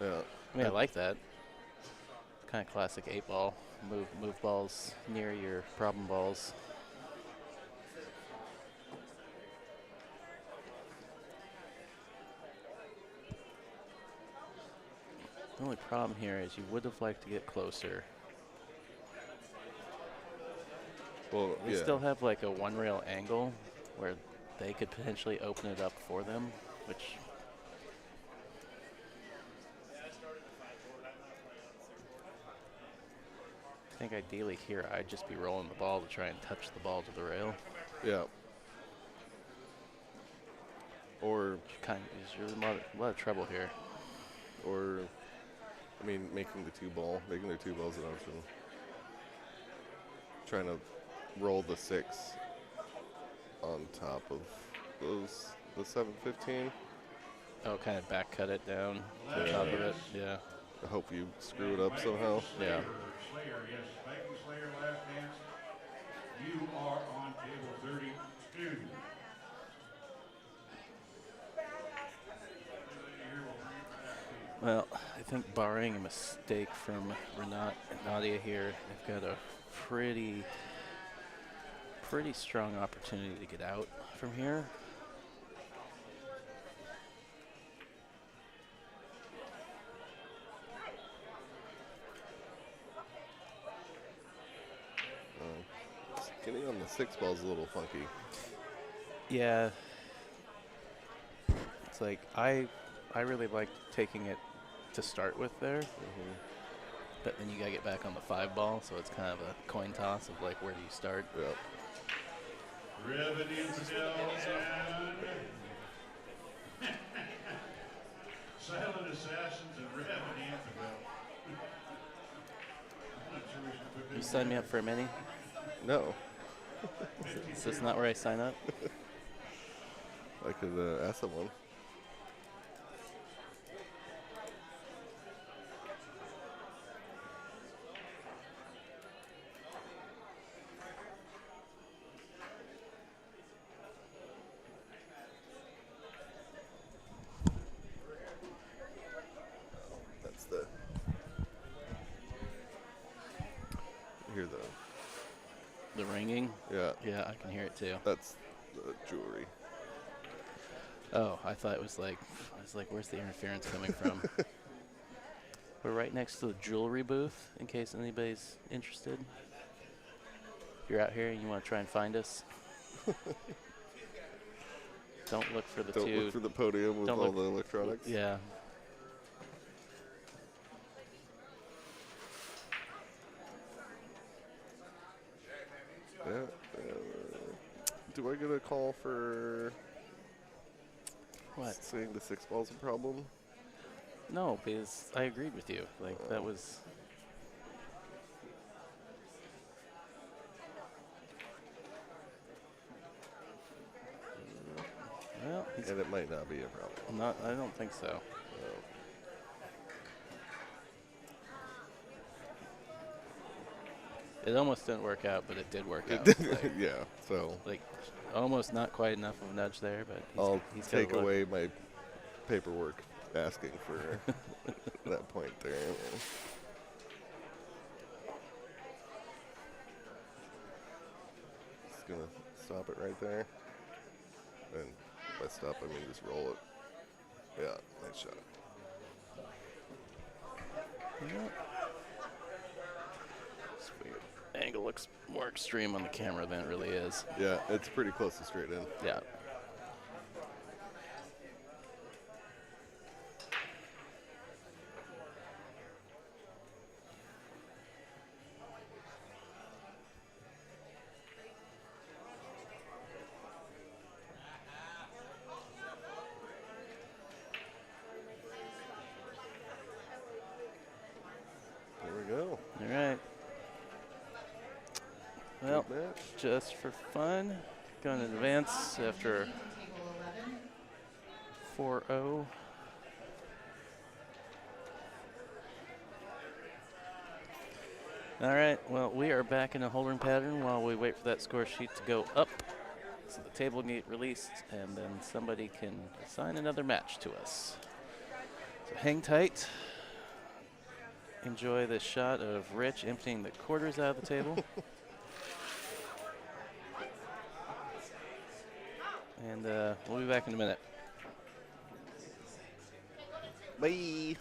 Yeah. I mean, I like that. Kind of classic 8 ball. Move balls near your problem balls. The only problem here is you would have liked to get closer. Well, They still have like a 1 rail angle where they could potentially open it up for them, which I think ideally here I'd just be rolling the ball to try and touch the ball to the rail. Yeah. Or There's a lot of trouble here. Or, I mean, making the 2 ball. Making their 2 balls an option. Trying to roll the 6 on top of the 7-15. Oh, kind of back cut it down on top of it. Yeah. I hope you screw it up somehow. Yeah. Slayer, yes. Viking Slayer, last dance. You are on table 32. Well, I think barring a mistake from Renat and Nadia here, they've got a pretty strong opportunity to get out from here. Getting on the 6 ball is a little funky. Yeah. It's like I really like taking it to start with there. But then you gotta get back on the 5 ball, so it's kind of a coin toss of like, where do you start? Yeah. Revenue Infidel and Silent Assassins and Revenue Infidel. I'm not sure we should put You this sign me up for a mini? No. Is this not where I sign up? I could ask someone. That's the. Hear The ringing? Yeah. Yeah, I can hear it too. That's the jewelry. Oh, I thought it was like, where's the interference coming from? We're right next to the jewelry booth, in case anybody's interested. If you're out here and you want to try and find us, don't look for the Don't look for the podium with all the electronics. Yeah. Yeah. Do I get a call for What? saying the 6 ball's a problem? No, because I agreed with you. Like, that was... Well, And it might not be a problem. I don't think so. It almost didn't work out, but it did work It out. did, Like, yeah. So like almost not quite enough of a nudge there, but I'll he's got take a look. away my paperwork asking for that point there. Just gonna stop it right there. And by stop, I mean just roll it. Yeah, nice shot. Sweet. Angle looks more extreme on the camera than it really is. Yeah, it's pretty close to straight in. Yeah. There we go. All right. Well, Good match. just for fun, going to advance after 4-0. All right, well, we are back in a holding pattern while we wait for that score sheet to go up so the table can get released and then somebody can assign another match to us. So hang tight. Enjoy this shot of Rich emptying the quarters out of the table. And we'll be back in a minute. Bye.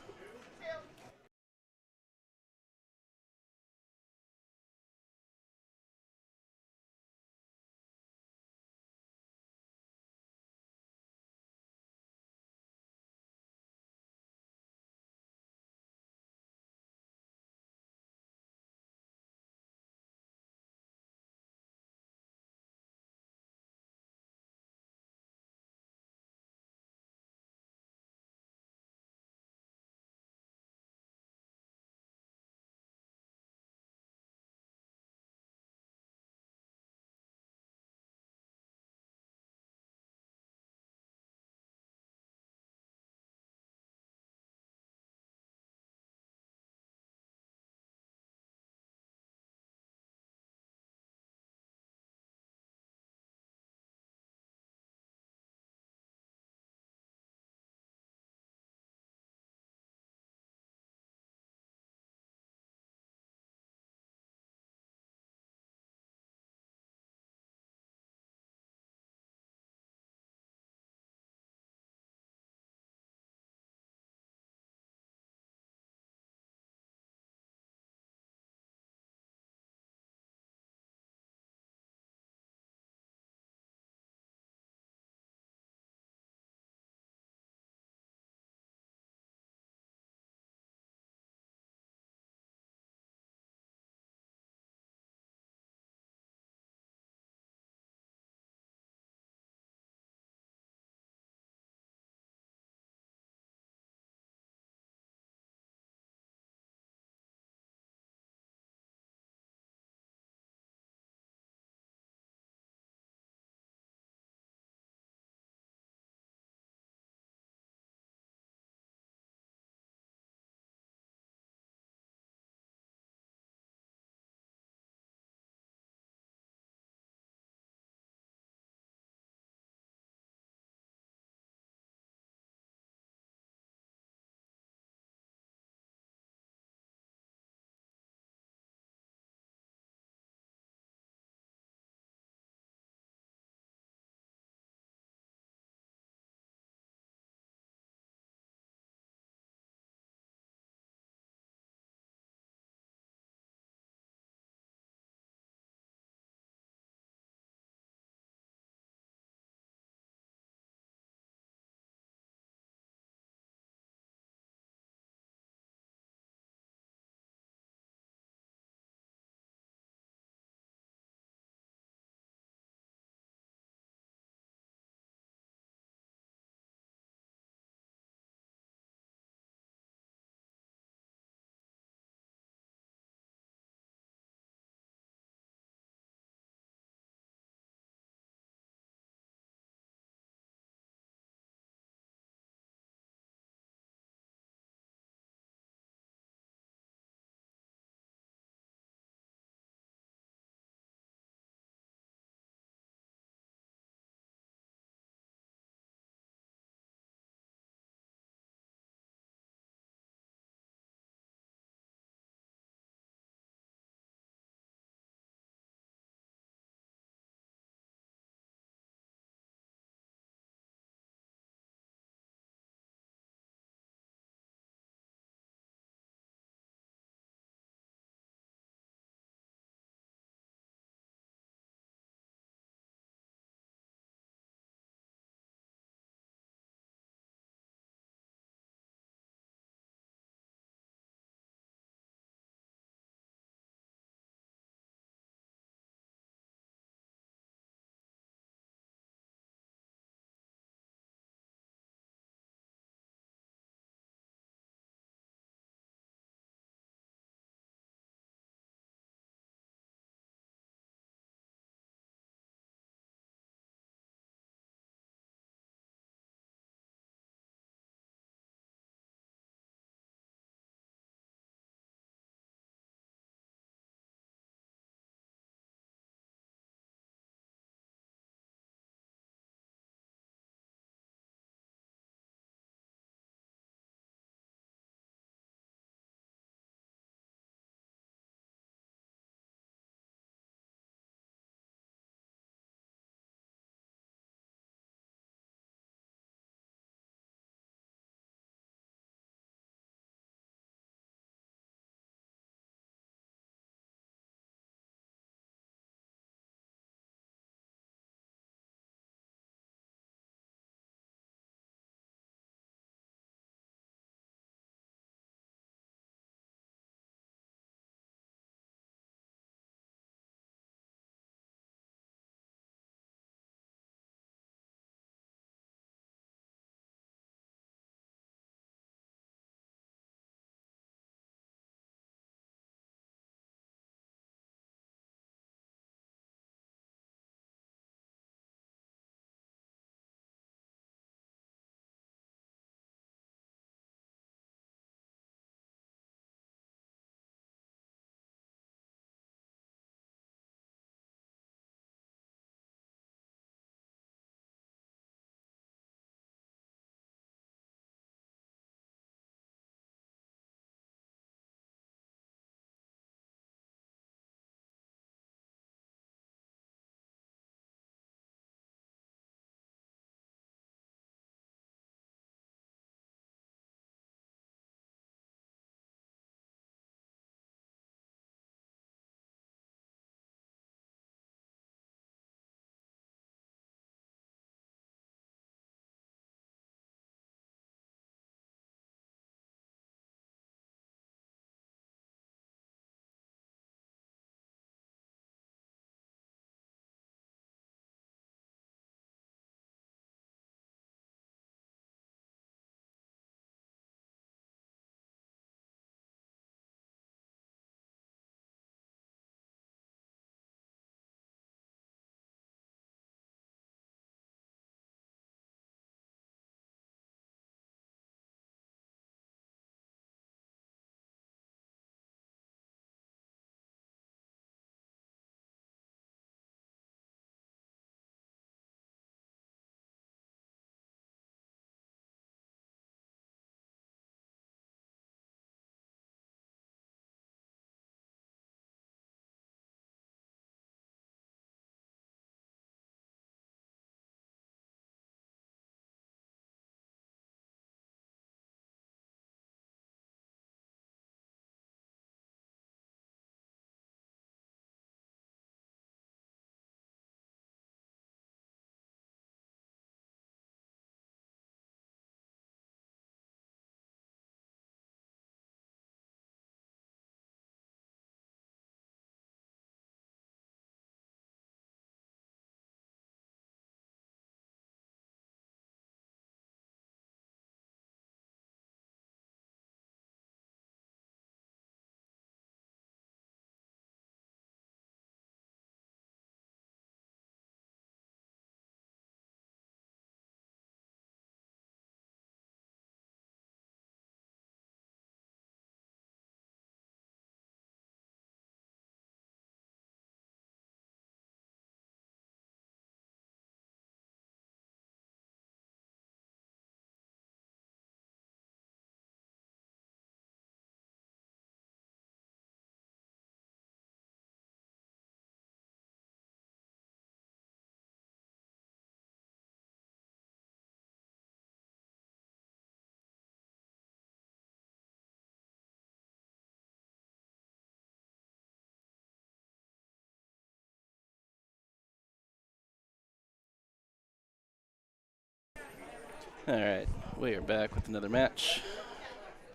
All right, we are back with another match.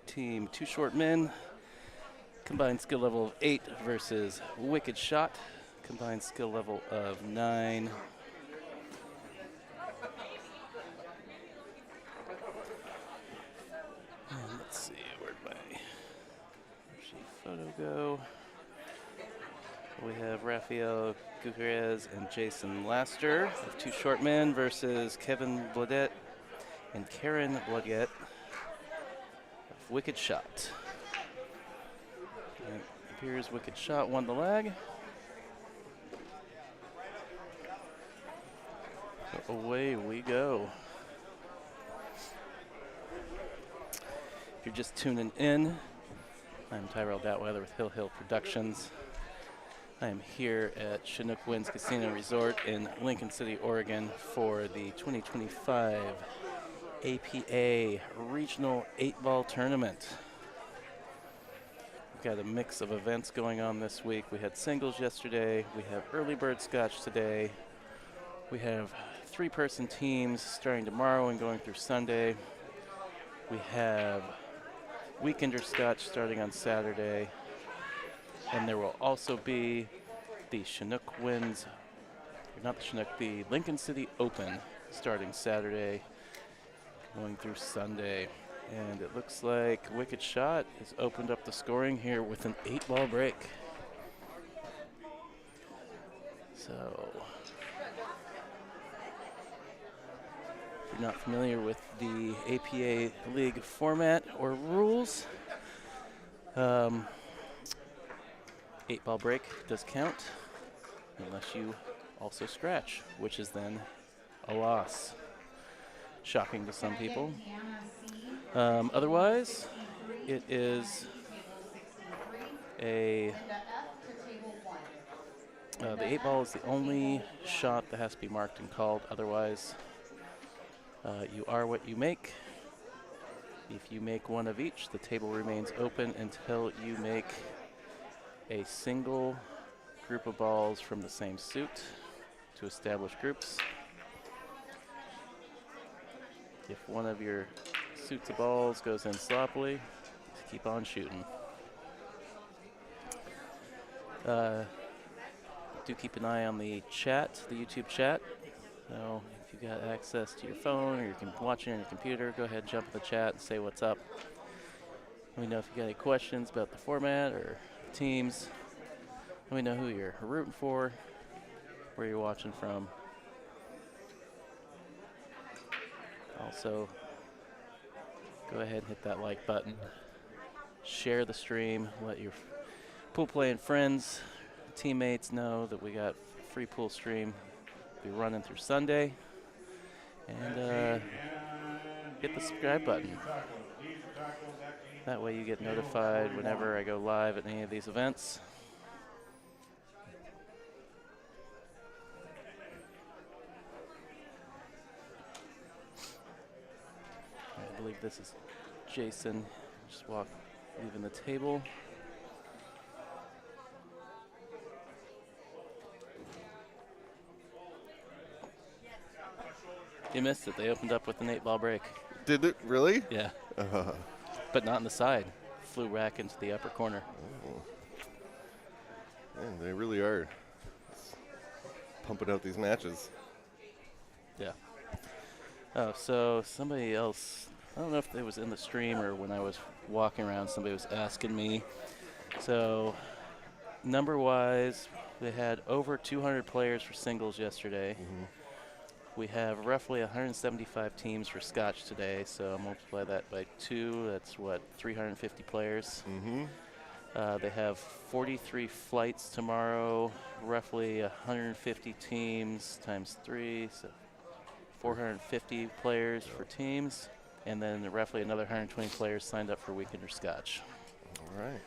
Team Two Short Men, combined skill level of 8 versus Wicked Shot, combined skill level of 9. And let's see, where'd my photo go? We have Rafael Gutierrez and Jason Laster of Two Short Men versus Kevin Blodette and Karen Blodette of Wicked Shot. And it appears Wicked Shot won the leg. So away we go. If you're just tuning in, I'm Tyrell Datweiler with Hill Hill Productions. I am here at Chinook Winds Casino Resort in Lincoln City, Oregon for the 2025 APA Regional 8-Ball Tournament. We've got a mix of events going on this week. We had singles yesterday. We have early bird scotch today. We have 3-person teams starting tomorrow and going through Sunday. We have weekender scotch starting on Saturday. And there will also be the Chinook Winds, not the Chinook, the Lincoln City Open starting Saturday, going through Sunday. And it looks like Wicked Shot has opened up the scoring here with an 8-ball break. So, if you're not familiar with the APA League format or rules, 8-ball break does count unless you also scratch, which is then a loss. Shocking to some people. Otherwise, it is the 8-ball is the only shot that has to be marked and called. Otherwise, you are what you make. If you make one of each, the table remains open until you make a single group of balls from the same suit to establish groups. If one of your suits of balls goes in sloppily, just keep on shooting. Do keep an eye on the chat, the YouTube chat. So if you got access to your phone or you can watch it on your computer, go ahead and jump in the chat and say what's up. Let me know if you got any questions about the format or teams. Let me know who you're rooting for, where you're watching from. Also, go ahead and hit that like button. Share the stream. Let your pool playing friends, teammates know that we got a free pool stream. Be running through Sunday. And hit the subscribe button. That way you get notified whenever I go live at any of these events. I believe this is Jason. Just leaving the table. You missed it. They opened up with an 8-ball break. Did it really? Yeah. But not on the side. Flew rack into the upper corner. Oh. Man, they really are pumping out these matches. Yeah. Oh, so somebody else, I don't know if it was in the stream or when I was walking around, somebody was asking me. So, number-wise, we had over 200 players for singles yesterday. Mm-hmm. We have roughly 175 teams for Scotch today, so multiply that by 2, that's what, 350 players? Mm-hmm. They have 43 flights tomorrow, roughly 150 teams times 3, so 450 players for teams, and then roughly another 120 players signed up for Weekender Scotch. All right.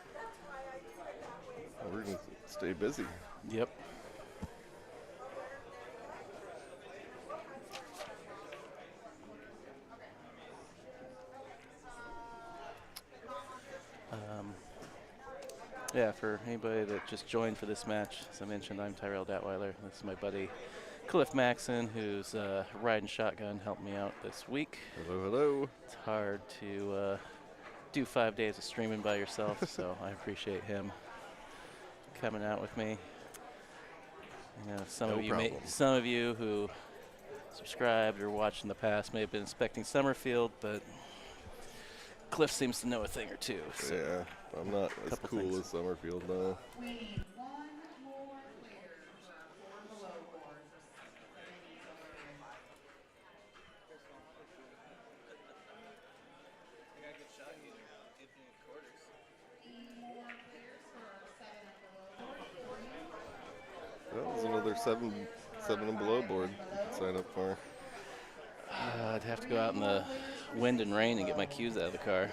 Well, we're going to stay busy. Yep. Yeah, for anybody that just joined for this match, as I mentioned, I'm Tyrell Datweiler. This is my buddy Cliff Maxon, who's riding shotgun, helped me out this week. Hello, hello. It's hard to do 5 days of streaming by yourself, so I appreciate him coming out with me. You know, some of you who subscribed or watched in the past may have been inspecting Summerfield, but Cliff seems to know a thing or two. So Yeah, I'm not as cool as Summerfield, though. We need one more player for our 4 and below board for minis over here. Need more players for our 7 and below board. That was another seven and below board you could sign up for. I'd have to go out in the wind and rain and get my cues out of the car.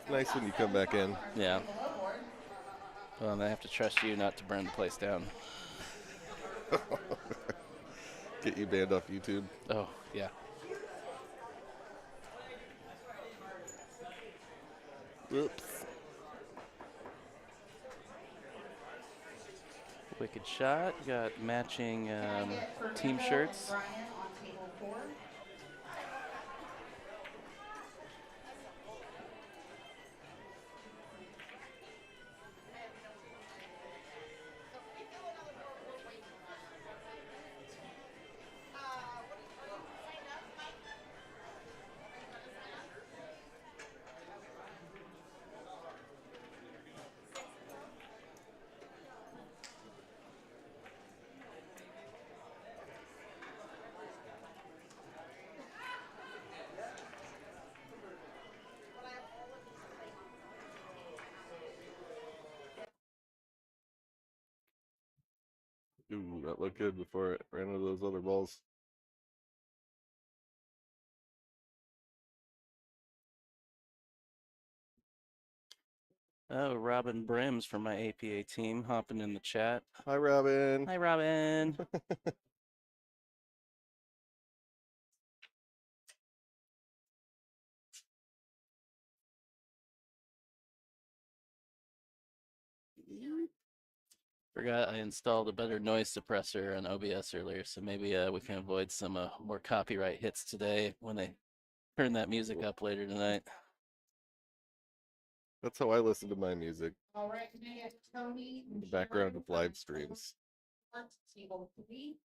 It's nice when you come back in. Yeah. Well, and I have to trust you not to burn the place down. Get you banned off YouTube. Oh, yeah. Whoops. Wicked shot. Got matching team shirts. Brian on table 4. Ooh, that looked good before it ran into those other balls. Oh, Robin Brims from my APA team hopping in the chat. Hi, Robin. Hi, Robin. Forgot I installed a better noise suppressor on OBS earlier, so maybe we can avoid some more copyright hits today when they turn that music up later tonight. That's how I listen to my music. All right, can I get Tony? In the background of live streams. Table 3.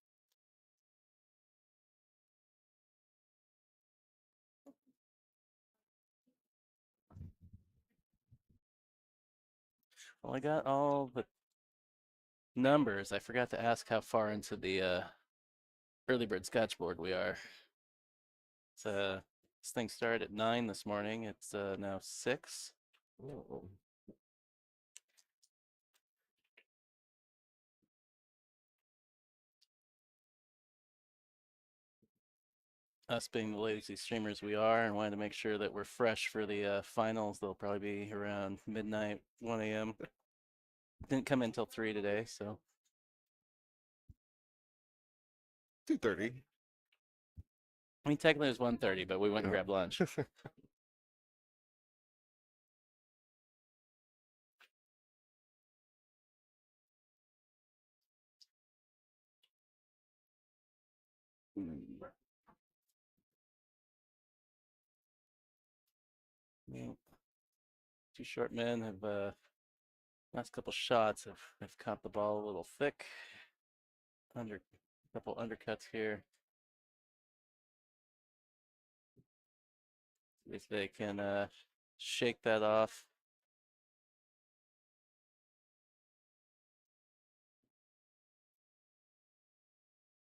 Well, I got all the numbers. I forgot to ask how far into the early bird Scotch board we are. This thing started at 9 this morning. It's now 6. Oh. Us being the lazy streamers we are, and wanted to make sure that we're fresh for the finals. They'll probably be around midnight, 1 a.m. Didn't come in until 3 today, so 2:30. I mean technically it was 1:30, but we went and grabbed lunch. Yeah. Two short men have last couple shots have caught the ball a little thick. Couple undercuts here. If they can shake that off.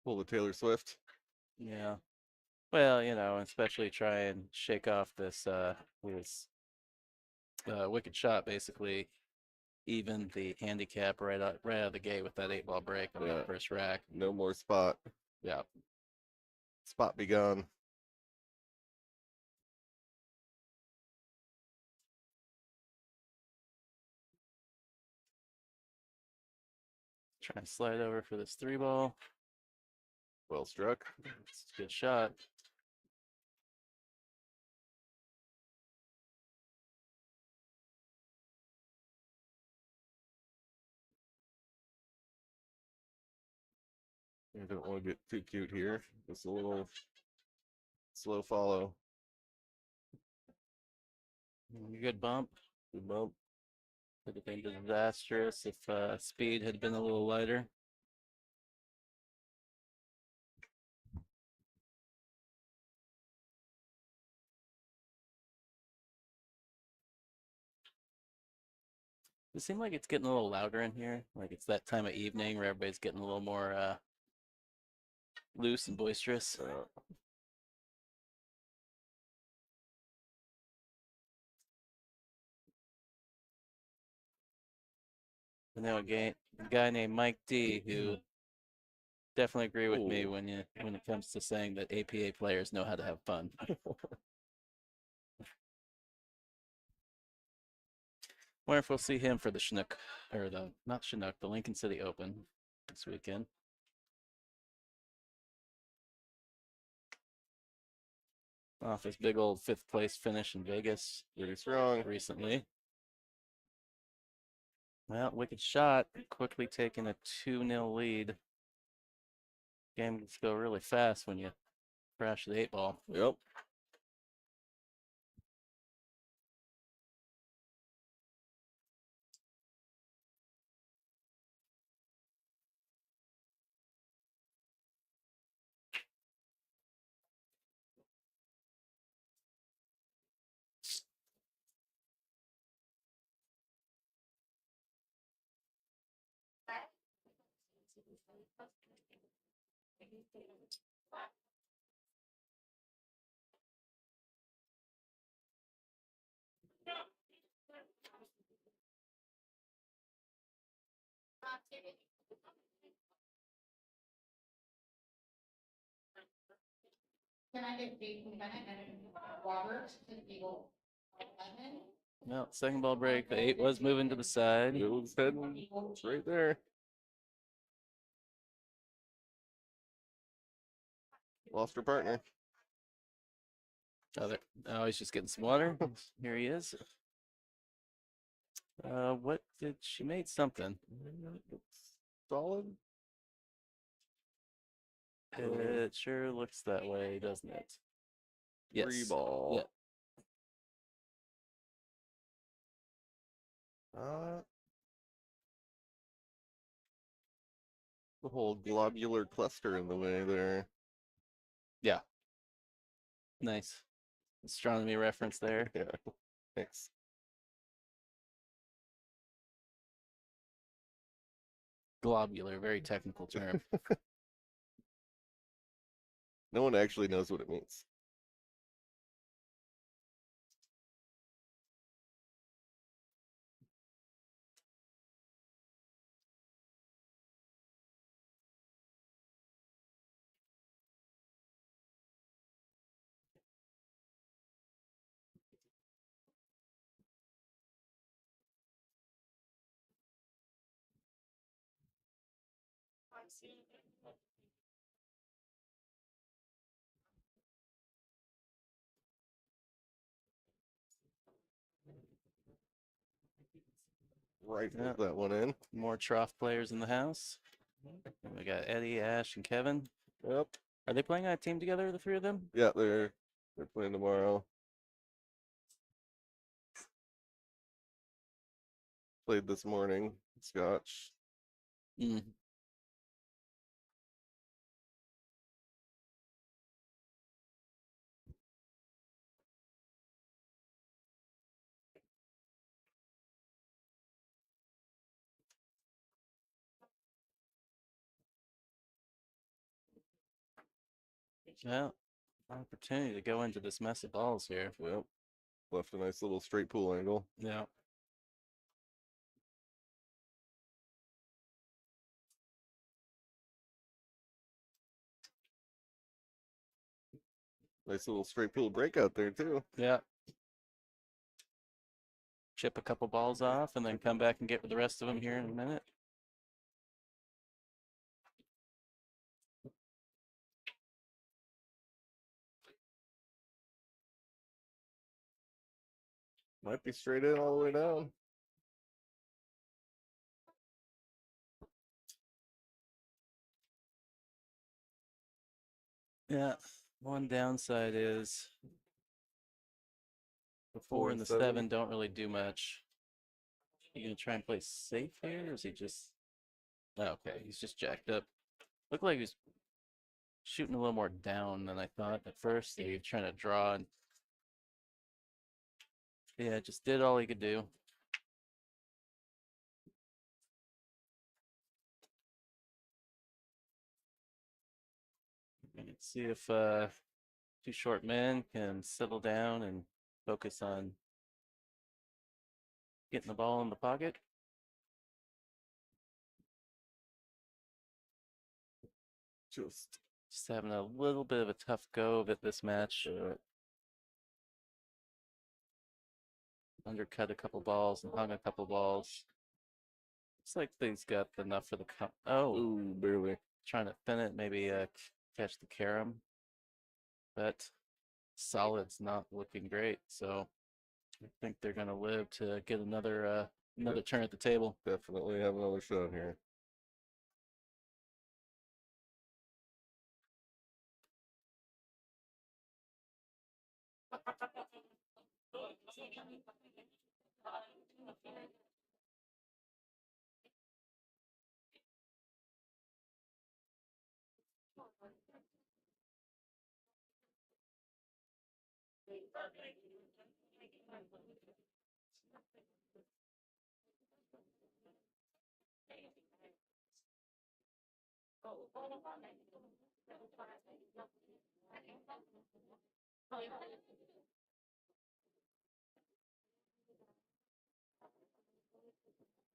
Pull the Taylor Swift. Yeah. Well, you know, especially try and shake off this wicked shot, basically even the handicap right out of the gate with that 8-ball break on the first rack. No more spot. Yeah. Spot be gone. Try and slide over for this 3-ball. Well struck. It's a good shot. I don't want to get too cute here. Just a little slow follow. Good bump. Good bump. Could have been disastrous if speed had been a little lighter. It seems like it's getting a little louder in here. Like it's that time of evening where everybody's getting a little more loose and boisterous. I know a guy named Mike D who definitely agree with me when it comes to saying that APA players know how to have fun. Wonder if we'll see him for the Chinook, or not Chinook, the Lincoln City Open this weekend. Off his big old 5th place finish in Vegas. Pretty strong. Recently. Well, wicked shot. Quickly taking a 2-0 lead. Games go really fast when you crash the 8-ball. Yep. Can I get Jason Bennett and Robert to table 11? Well, second ball break. The 8 was moving to the side. It was heading. It's right there. Lost her partner. Oh, he's just getting some water. Here he is. What did she made something? Solid. It sure looks that way, doesn't it? Yes. 3-ball. Yeah. The whole globular cluster in the way there. Yeah. Nice. Astronomy reference there. Yeah. Thanks. Globular, very technical term. No one actually knows what it means. Right, Yeah. that one in. More trough players in the house. And we got Eddie, Ash, and Kevin. Yep. Are they playing on a team together, the 3 of them? Yeah, they're playing tomorrow. Played this morning. Scotch. Mm. Well, opportunity to go into this mess of balls here. Yep. Left a nice little straight pool angle. Yeah. Nice little straight pool breakout there too. Yeah. Chip a couple balls off and then come back and get the rest of them here in a minute. Might be straight in all the way down. Yeah. One downside is the 4 4 and and the 7. 7 don't really do much. You gonna try and play safe here, or is he just? Oh, okay, he's just jacked up. Looked like he's shooting a little more down than I thought at first. He was trying to draw, and yeah, just did all he could do. Let's see if two short men can settle down and focus on getting the ball in the pocket. Just having a little bit of a tough go of it this match. Undercut a couple balls and hung a couple balls. Looks like they's got enough for the cup. Oh, Ooh, barely. trying to thin it, maybe catch the carom. But solid's not looking great, so I think they're gonna live to get another turn at the table. Definitely have another shot here.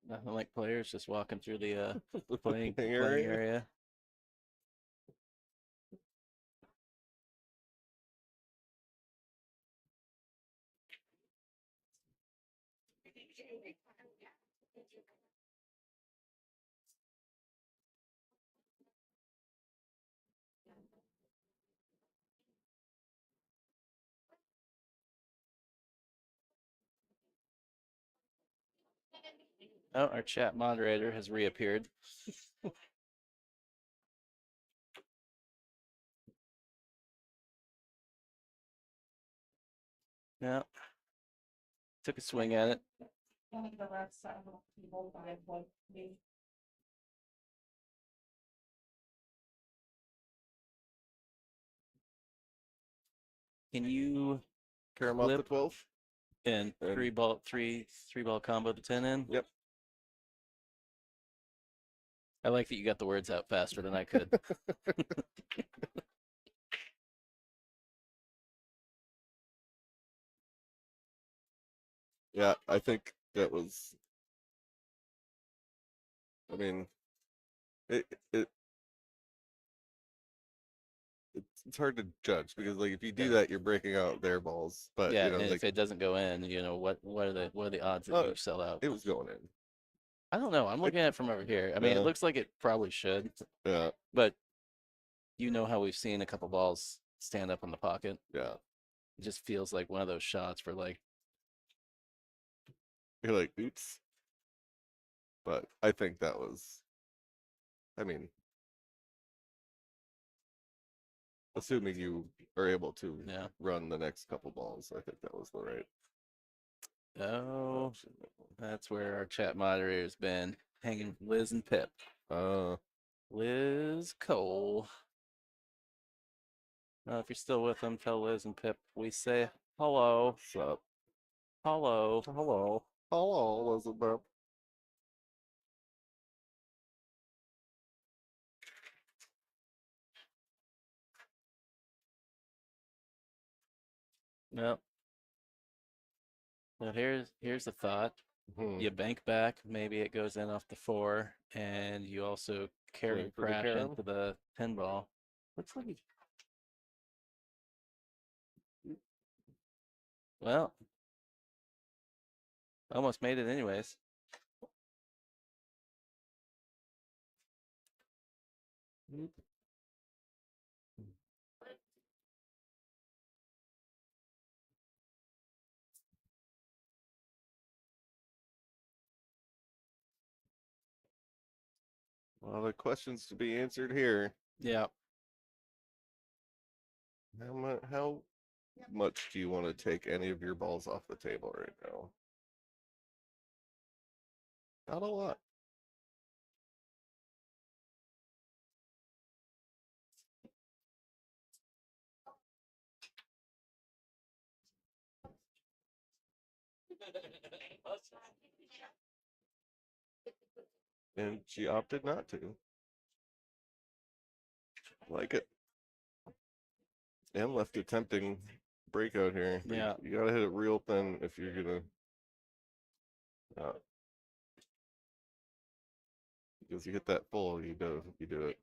Nothing like players just walking through the playing area. area. Oh, our chat moderator has reappeared. Yeah. Took a swing at it. Can you Carom off the flip 12. and three ball combo the 10 in? Yep. I like that you got the words out faster than I could. Yeah, I think that was. I mean, it it's hard to judge because like if you do that, you're breaking out their balls. But Yeah, you know, and like if it doesn't go in, what are the odds that you sell out? it was going in. I don't know. I'm looking at it from over here. I mean, Yeah. it looks like it probably should. Yeah. But you know how we've seen a couple balls stand up in the pocket. Yeah. It just feels like one of those shots where like you're like, oops. But I think that was. I mean, assuming you are able to run the next couple balls, I think that was the right. Oh, that's where our chat moderator's been hanging Liz and Pip. Liz Cole. If you're still with them, tell Liz and Pip we say hello. What's up? Hello. Hello. Hello, Liz and Pip. Yep. Well, here's the thought. You bank back, maybe it goes in off the 4, and you also carry crash into the 10 ball. Looks like well, almost made it anyways. A lot of questions to be answered here. Yeah. How much do you want to take any of your balls off the table right now? Not a lot. And she opted not to. Like it. And left a tempting breakout here. But Yeah. you gotta hit it real thin if you're gonna. Because you hit that full, you do it.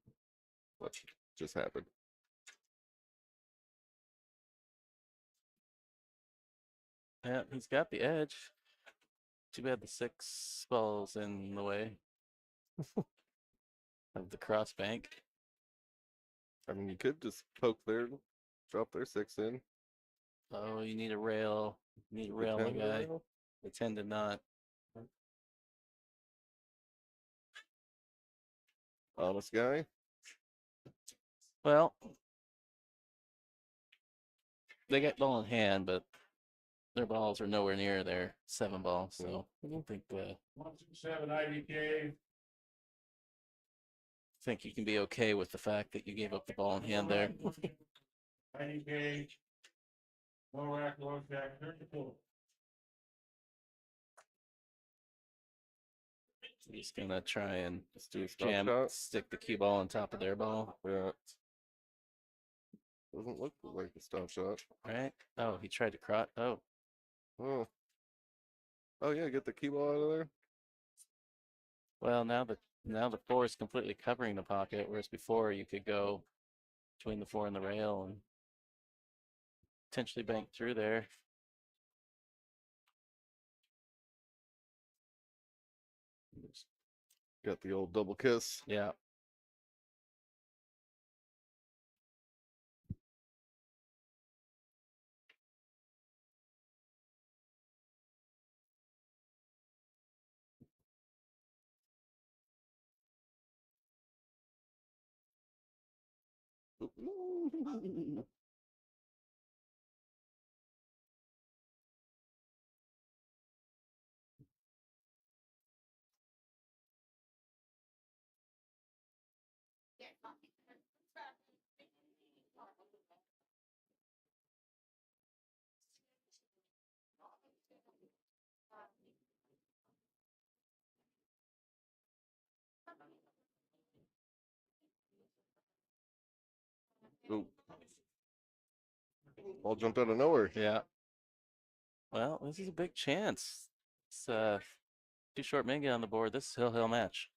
What just happened? Yeah, he's got the edge. Too bad the 6 ball's in the way of the cross bank. I mean, you could just poke there, drop their 6 in. Oh, you need a rail. You need a rail, my 10 to guy. rail? The 10 did not. Honest guy. Well, they got ball in hand, but their balls are nowhere near their 7 ball. So I don't think 127 IDK. think you can be okay with the fact that you gave up the ball in hand there. IDK. Low rack, low jack, 34. He's gonna try and Let's do a stop jam, shot. stick the cue ball on top of their ball. Yeah. Doesn't look like a stop shot. Right? Oh, he tried to cross. Oh, Oh. Oh yeah, get the key ball out of there. well, now the 4 is completely covering the pocket, whereas before you could go between the 4 and the rail and potentially bank through there. Got the old double kiss. Yeah. Ooh. Ball jumped out of nowhere. Yeah. Well, this is a big chance. It's too short Mingy on the board. This is hill match.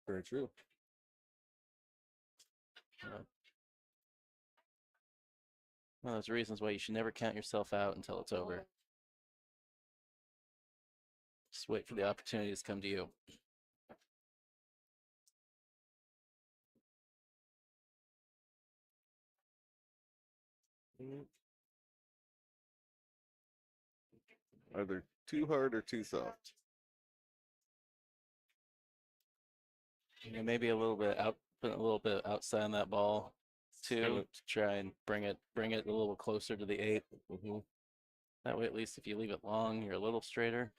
Very true. One of those reasons why you should never count yourself out until it's over. Just wait for the opportunities to come to you. Either too hard or too soft. Maybe a little bit out, put a little bit outside on that ball too, to try and bring it a little closer to the 8. That way, at least if you leave it long, you're a little straighter.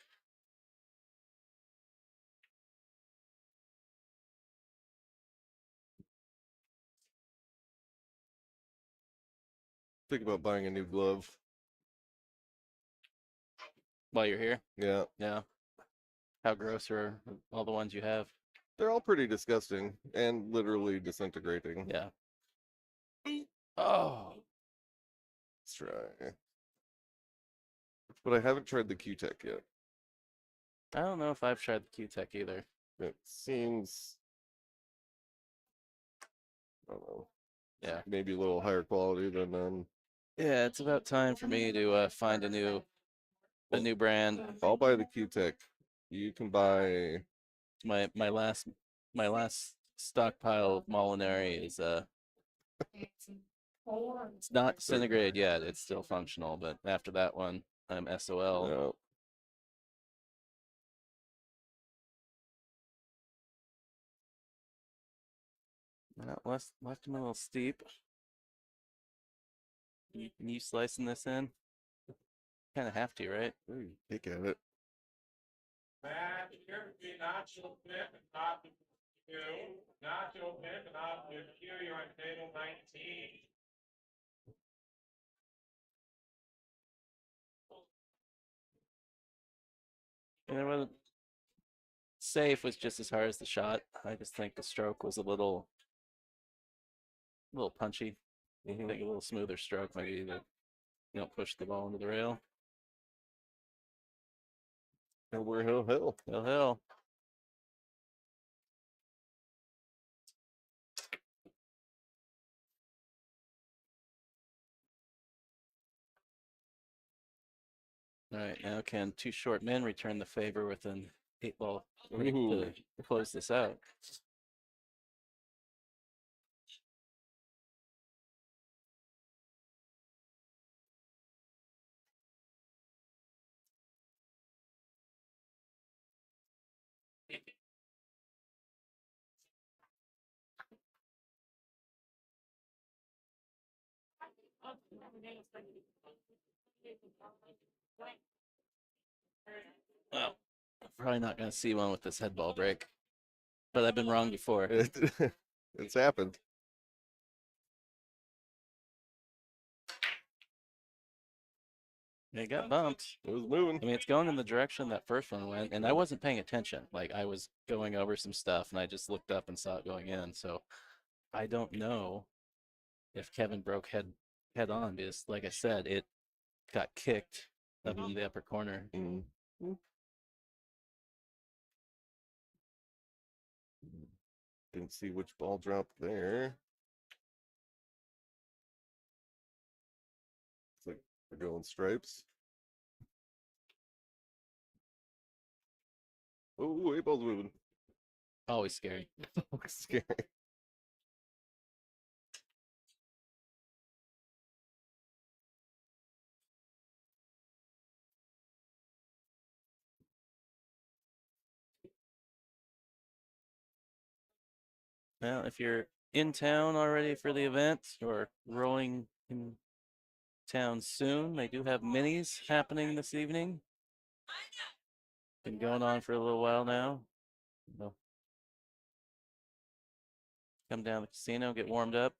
Think about buying a new glove. While you're here? Yeah. Yeah. How gross are all the ones you have? They're all pretty disgusting and literally disintegrating. Yeah. Oh. Let's try. But I haven't tried the Q-Tech yet. I don't know if I've tried the Q-Tech either. It seems, I don't know. Yeah. Maybe a little higher quality than Yeah, it's about time for me to find a new brand. I'll buy the Q-Tech. You can buy My last stockpile of Molinari is it's not disintegrated yet. It's still functional, but after that one, I'm SOL. no. Left him a little steep. You slicing this in? Kind of have to, right? Ooh, pick at it. Matt, here would be nacho pick and not you. Nacho pick and not you. You're on table 19. And it wasn't safe was just as hard as the shot. I just think the stroke was a little punchy. I think a little smoother stroke maybe that push the ball into the rail. Over Hill Hill. Hill Hill. All right, now can two short men return the favor with an 8-ball break to close this out? Well, I'm probably not going to see one with this head ball break, but I've been wrong before. It's happened. It got bumped. It was moving. I mean, it's going in the direction that first one went, and I wasn't paying attention. Like, I was going over some stuff, and I just looked up and saw it going in. So I don't know if Kevin broke head on, because, like I said, it got kicked up in the upper corner. Didn't see which ball dropped there. It's like they're going stripes. Oh, 8-ball's moving. Always scary. Scary. Well, if you're in town already for the event or rolling in town soon, they do have minis happening this evening. Been going on for a little while now. So come down to the casino, get warmed up.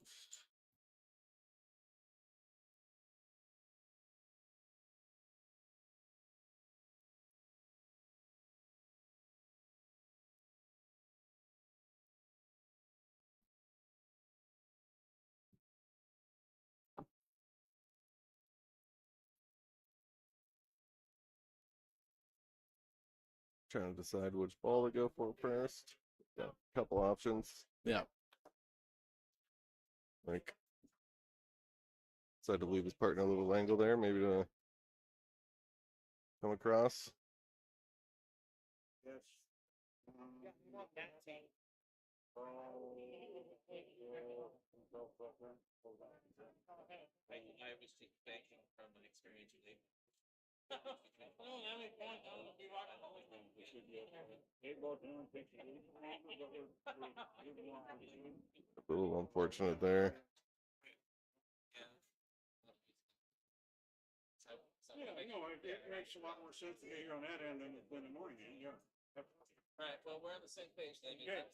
Trying to decide which ball to go for first. Got a couple options. Yeah. Like, decided to leave his partner a little angle there, maybe to come across. Yes. I was just banking from an experience with A little unfortunate there. Yeah, no, it makes a lot more sense to get you on that end than annoying you. Yeah. All right, well, we're on the same page then. Okay.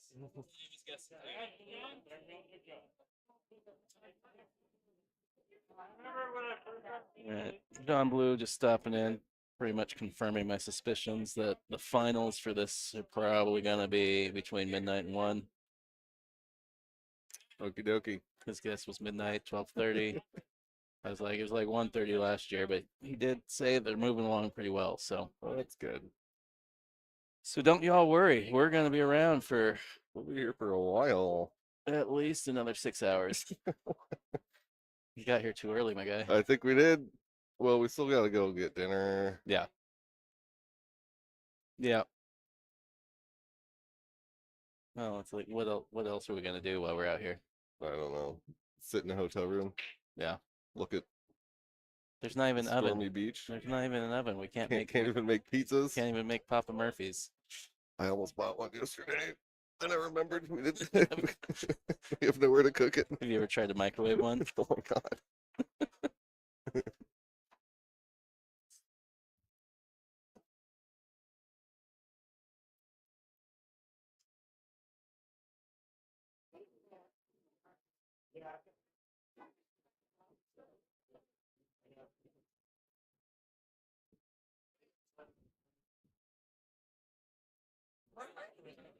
Right. John Blue just stopping in, pretty much confirming my suspicions that the finals for this are probably going to be between midnight and 1. Okie dokie. His guess was midnight, 12:30. I was like, it was like 1:30 last year, but he did say they're moving along pretty well. So that's good. So don't y'all worry. We're going to be around for. We'll be here for a while. At least another 6 hours. You got here too early, my guy. I think we did. Well, we still got to go get dinner. Yeah. Yeah. Well, it's like, what else are we going to do while we're out here? I don't know. Sit in a hotel room. Yeah. Look at. There's not even an oven. Stormy Beach. There's not even an oven. We can't even make pizzas. Can't even make Papa Murphy's. I almost bought one yesterday. Then I remembered we didn't. We have nowhere to cook it. Have you ever tried to microwave one? Oh my god.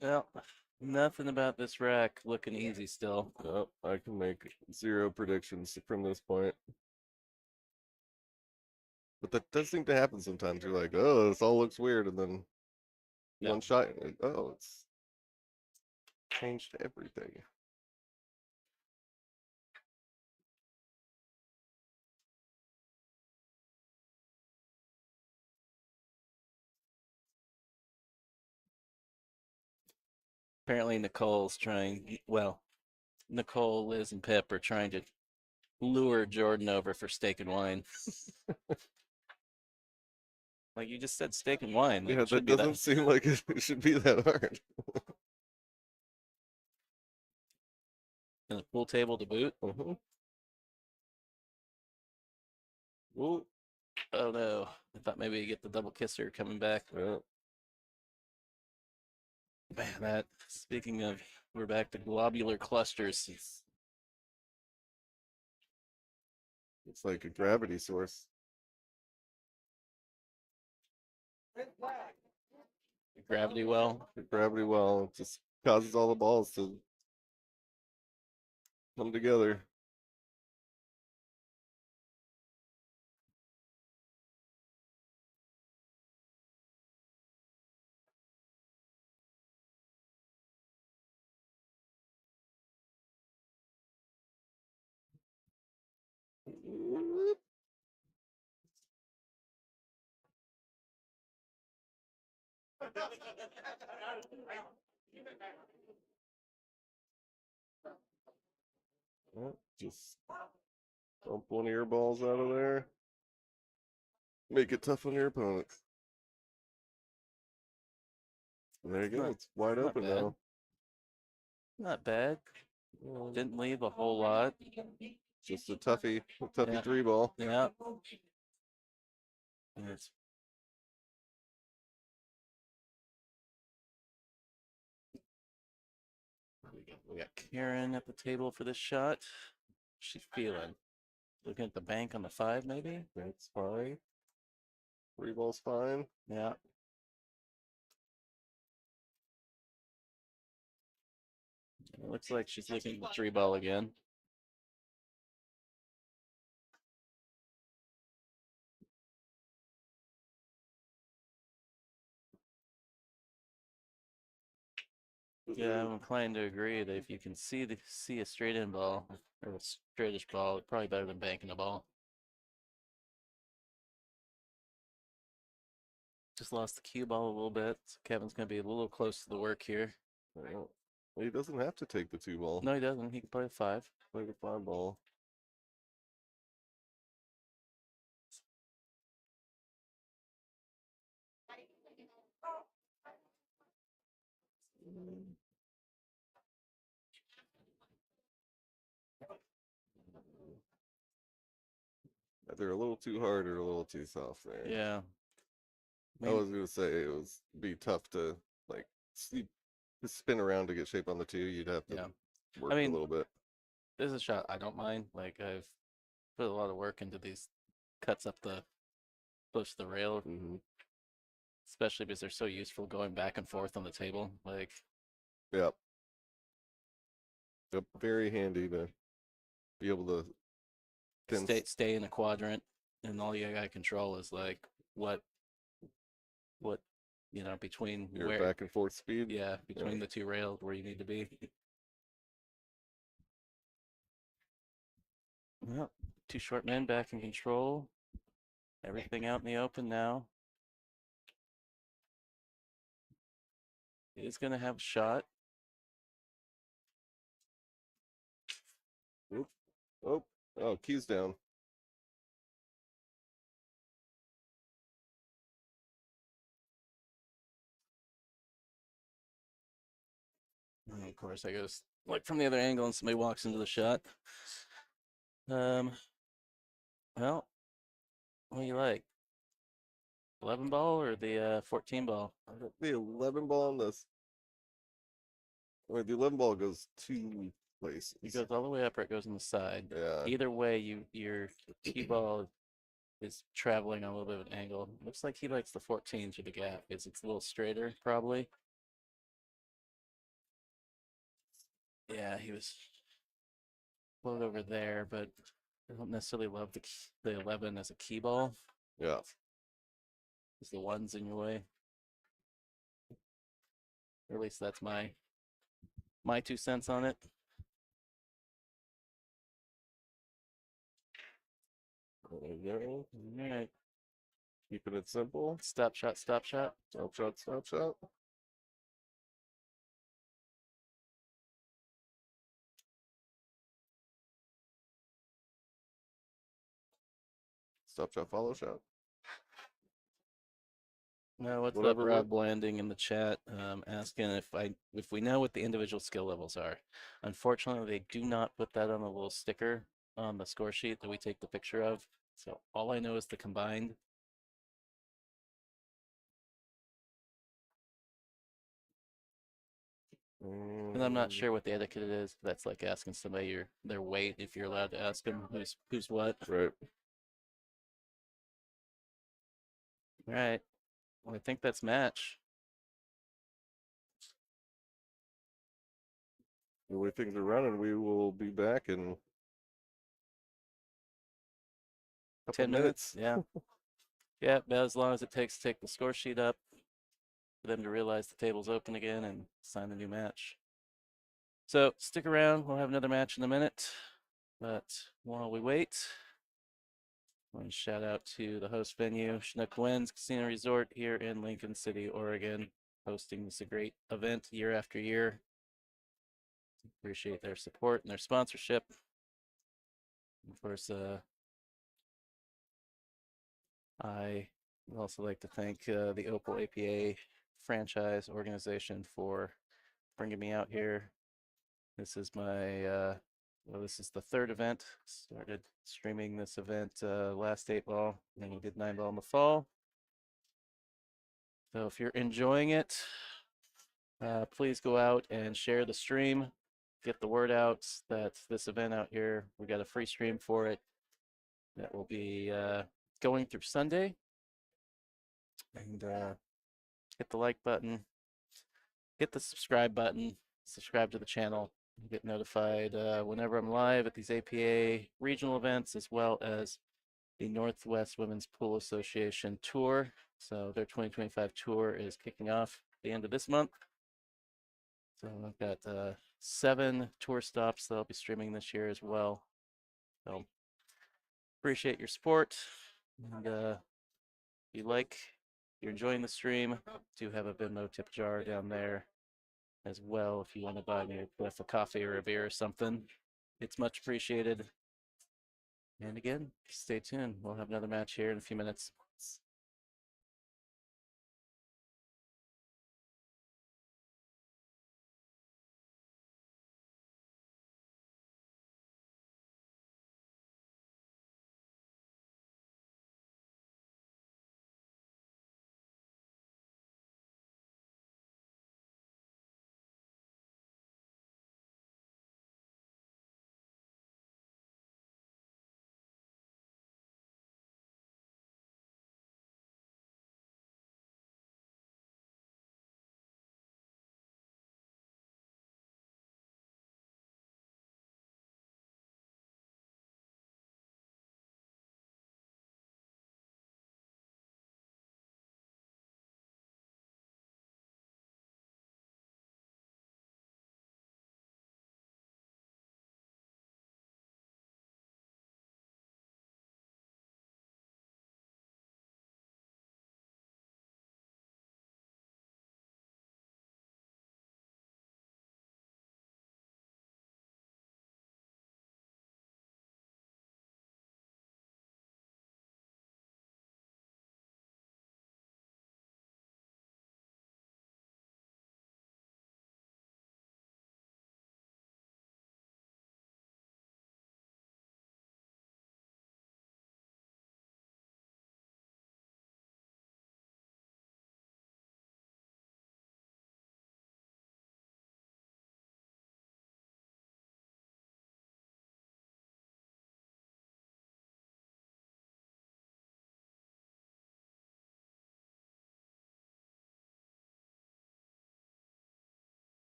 Well, nothing about this rack looking easy still. Nope, I can make 0 predictions from this point. But that does seem to happen sometimes. You're like, oh, this all looks weird, and then Yeah. one shot, you're like, oh, it's changed everything. Apparently, Nicole, Liz, and Pip are trying to lure Jordan over for steak and wine. Like you just said, steak and wine. Like, Yeah, it should that be doesn't seem like it should be that hard. And a pool table to boot. Uh-huh. Ooh. Oh no! I thought maybe you get the double kisser coming back. Yeah. Man, speaking of, we're back to globular clusters. It's like a gravity source. Gravity well. The gravity well just causes all the balls to come together. Just dump one of your balls out of there. Make it tough on your opponent. And there you go. It's wide not open bad. now. Not bad. Didn't leave a whole lot. Just a toughie Yeah. 3 ball. Yeah. And it's we got Karen at the table for this shot. She's feeling. Looking at the bank on the 5, maybe. That's fine. 3 ball's fine. Yeah. It looks like she's looking at the 3 ball again. Yeah, I'm inclined to agree that if you can see a straight in ball or a straightish ball, it's probably better than banking the ball. Just lost the cue ball a little bit. So Kevin's gonna be a little close to the work here. Well, he doesn't have to take the 2 ball. No, he doesn't. He can play a 5. Play the 5 ball. Either a little too hard or a little too soft there. Yeah. I was gonna say it was be tough to like spin around to get shape on the 2. You'd have to work a little bit. This is a shot I don't mind. Like I've put a lot of work into these cuts up the close to the rail, especially because they're so useful going back and forth on the table. Like, yep, very handy to be able to stay in a quadrant, and all you gotta control is like what between your where back and forth speed. Yeah, between the 2 rails where you need to be. Well, 2 short men back in control. Everything out in the open now. He's gonna have a shot. Oop. Oh, keys down. And of course, I goes like from the other angle, and somebody walks into the shot. Well, what do you like? 11 ball or the 14 ball? The 11 ball on this. Wait, the 11 ball goes 2 places. It goes all the way up or it goes on the side. Yeah. Either way, your cue ball is traveling on a little bit of an angle. Looks like he likes the 14 through the gap because it's a little straighter, probably. Yeah, he was float over there, but I don't necessarily love the 11 as a key ball. Yeah. Because the one's in your way. Or at least that's my 2 cents on it. There you go. All right. Keeping it simple. Stop shot, stop shot. Stop shot, stop shot. Stop shot, follow shot. No, what's Whatever up, Rob works. Blanding in the chat, asking if we know what the individual skill levels are. Unfortunately, they do not put that on a little sticker on the score sheet that we take the picture of. So all I know is the combined. And I'm not sure what the etiquette is. That's like asking somebody their weight, if you're allowed to ask them who's what. Right. All right. Well, I think that's match. The way things are running, we will be back in a couple 10 minutes. Yeah. Yeah, but as long as it takes to take the score sheet up for them to realize the table's open again and sign the new match. So stick around. We'll have another match in a minute. But while we wait, I want to shout out to the host venue, Chinook Casino Resort here in Lincoln City, Oregon, hosting this great event year after year. Appreciate their support and their sponsorship. Of course, I would also like to thank the Opal APA franchise organization for bringing me out here. This is my this is the third event. Started streaming this event last 8-ball, and we did 9-ball in the fall. So if you're enjoying it, please go out and share the stream. Get the word out that this event out here, we got a free stream for it that will be going through Sunday. And hit the like button, hit the subscribe button, subscribe to the channel. You get notified whenever I'm live at these APA regional events, as well as the Northwest Women's Pool Association tour. So their 2025 tour is kicking off at the end of this month. So I've got 7 tour stops that I'll be streaming this year as well. So appreciate your support. And if you're enjoying the stream, do have a Venmo tip jar down there as well if you want to buy me a coffee or a beer or something. It's much appreciated. And again, stay tuned. We'll have another match here in a few minutes.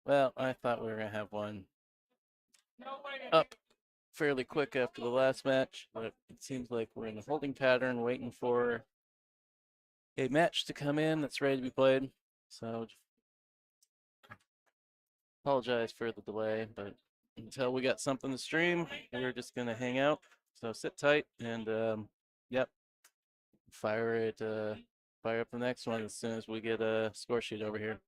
Well, I thought we were going to have one up fairly quick after the last match, but it seems like we're in a holding pattern waiting for a match to come in that's ready to be played. So apologize for the delay, but until we got something to stream, we're just going to hang out. So sit tight and yep, fire up the next one as soon as we get a score sheet over here.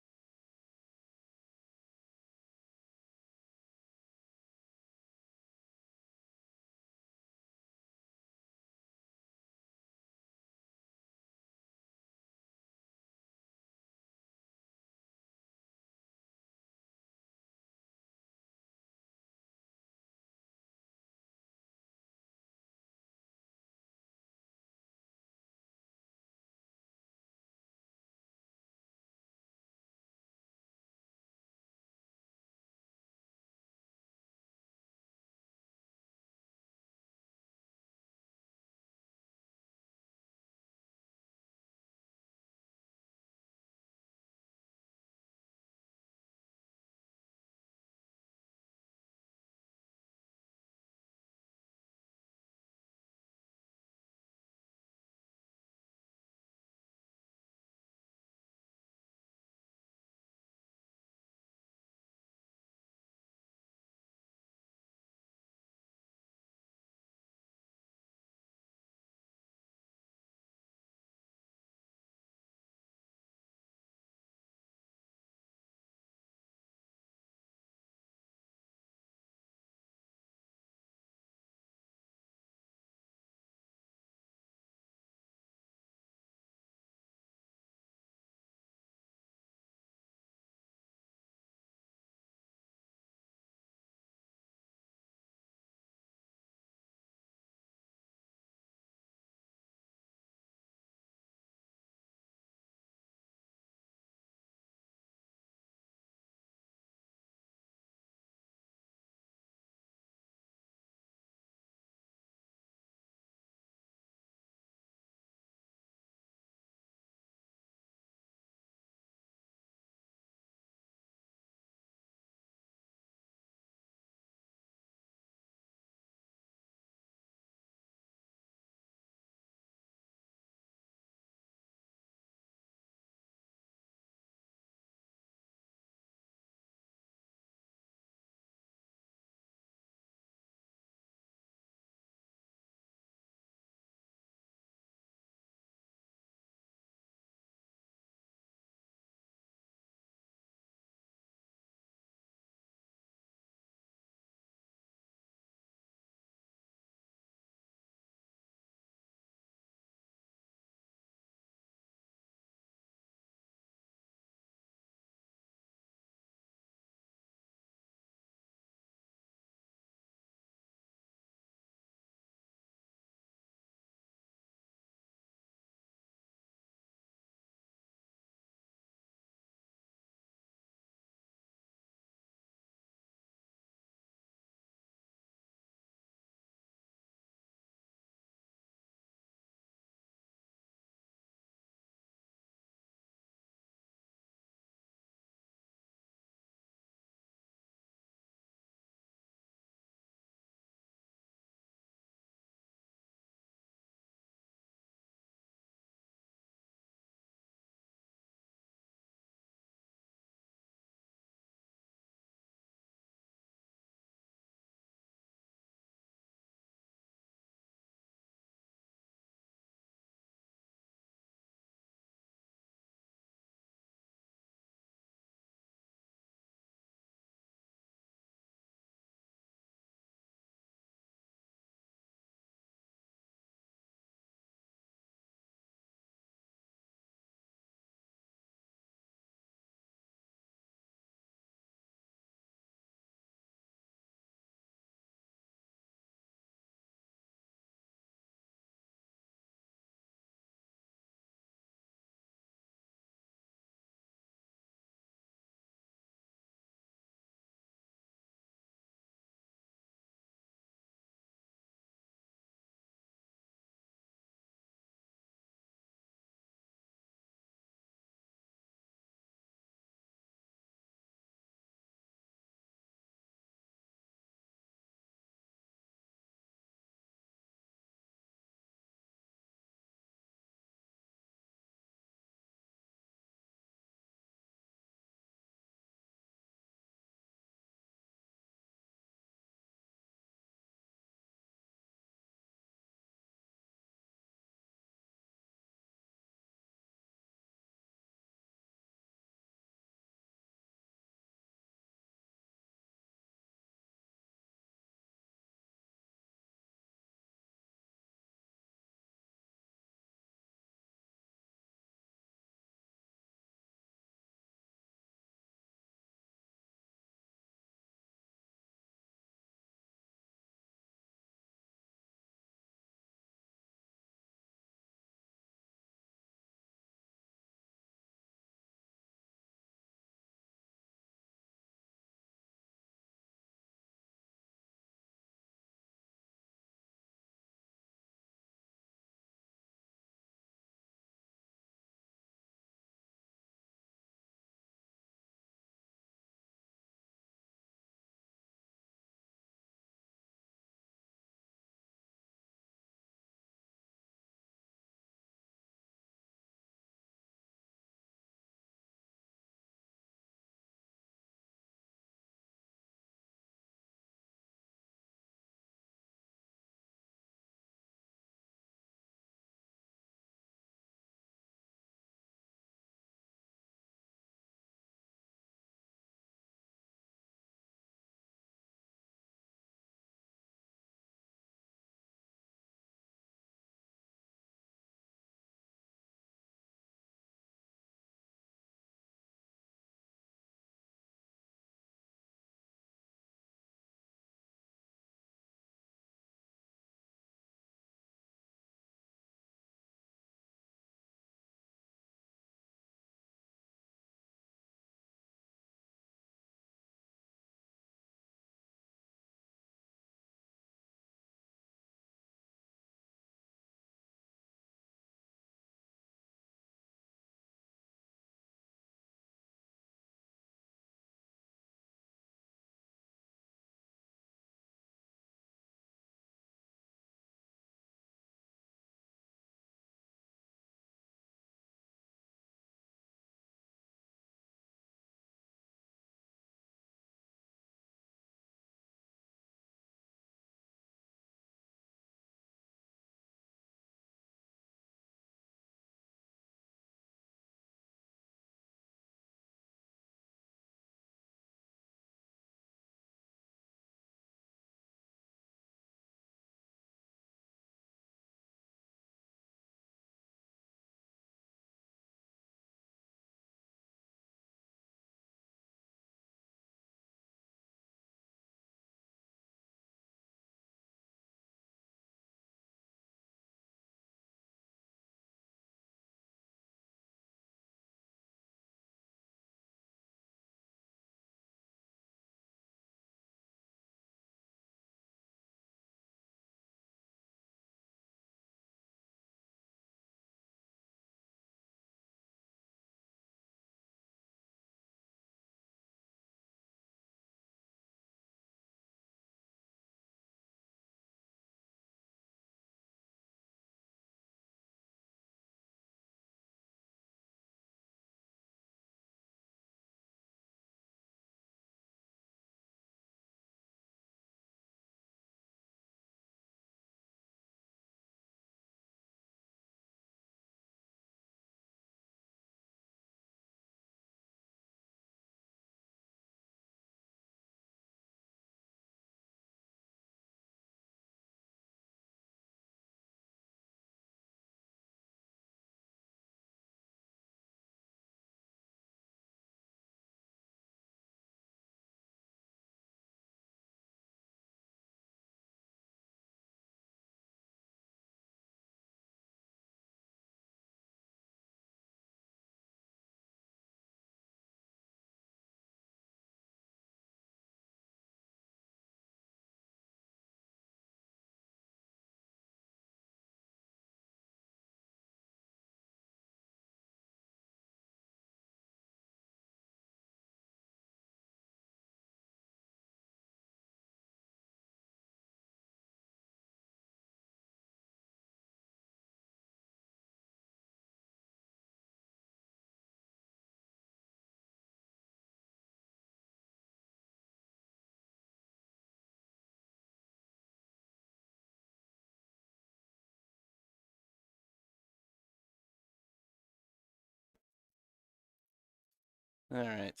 All right.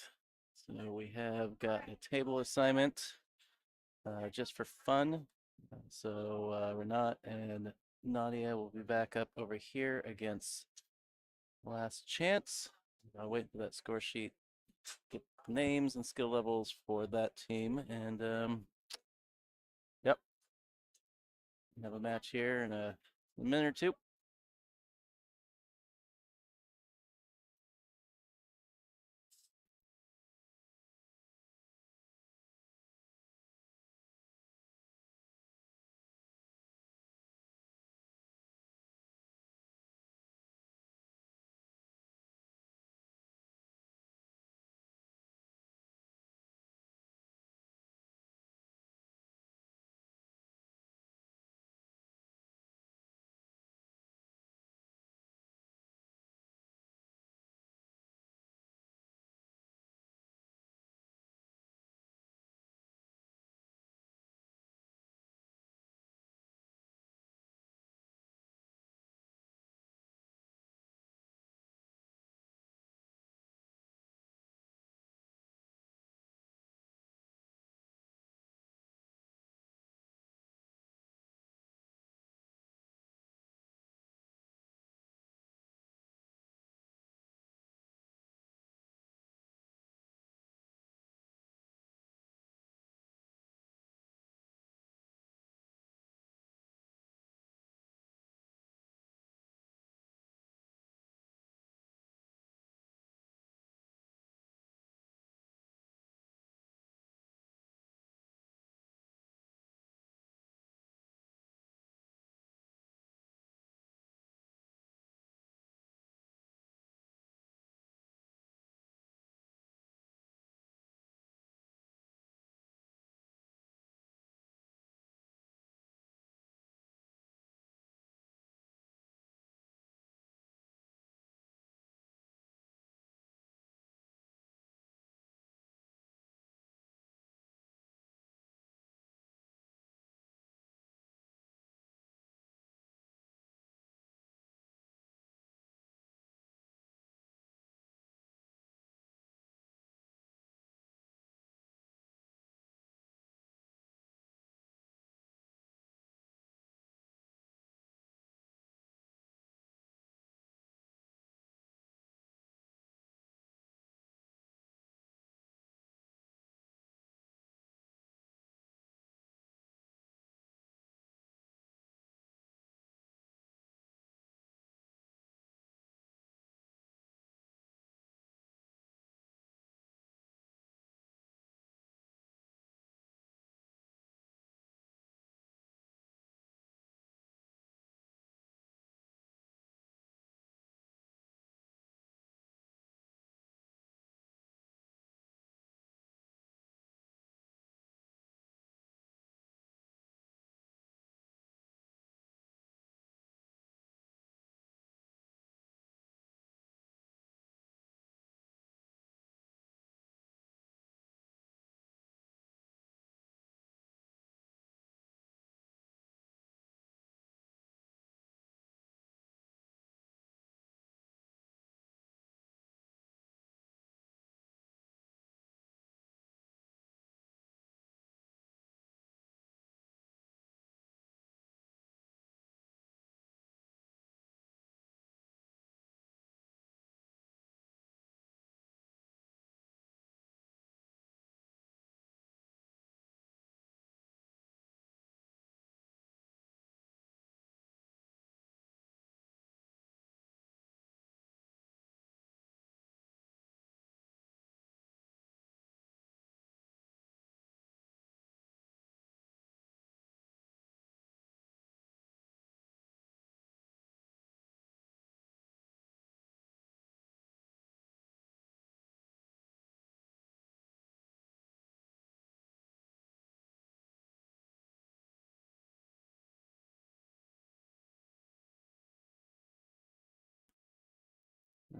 So we have got a table assignment just for fun. Renat and Nadia will be back up over here against Last Chance. I'll wait for that score sheet, get names and skill levels for that team, and yep, have a match here in a minute or two.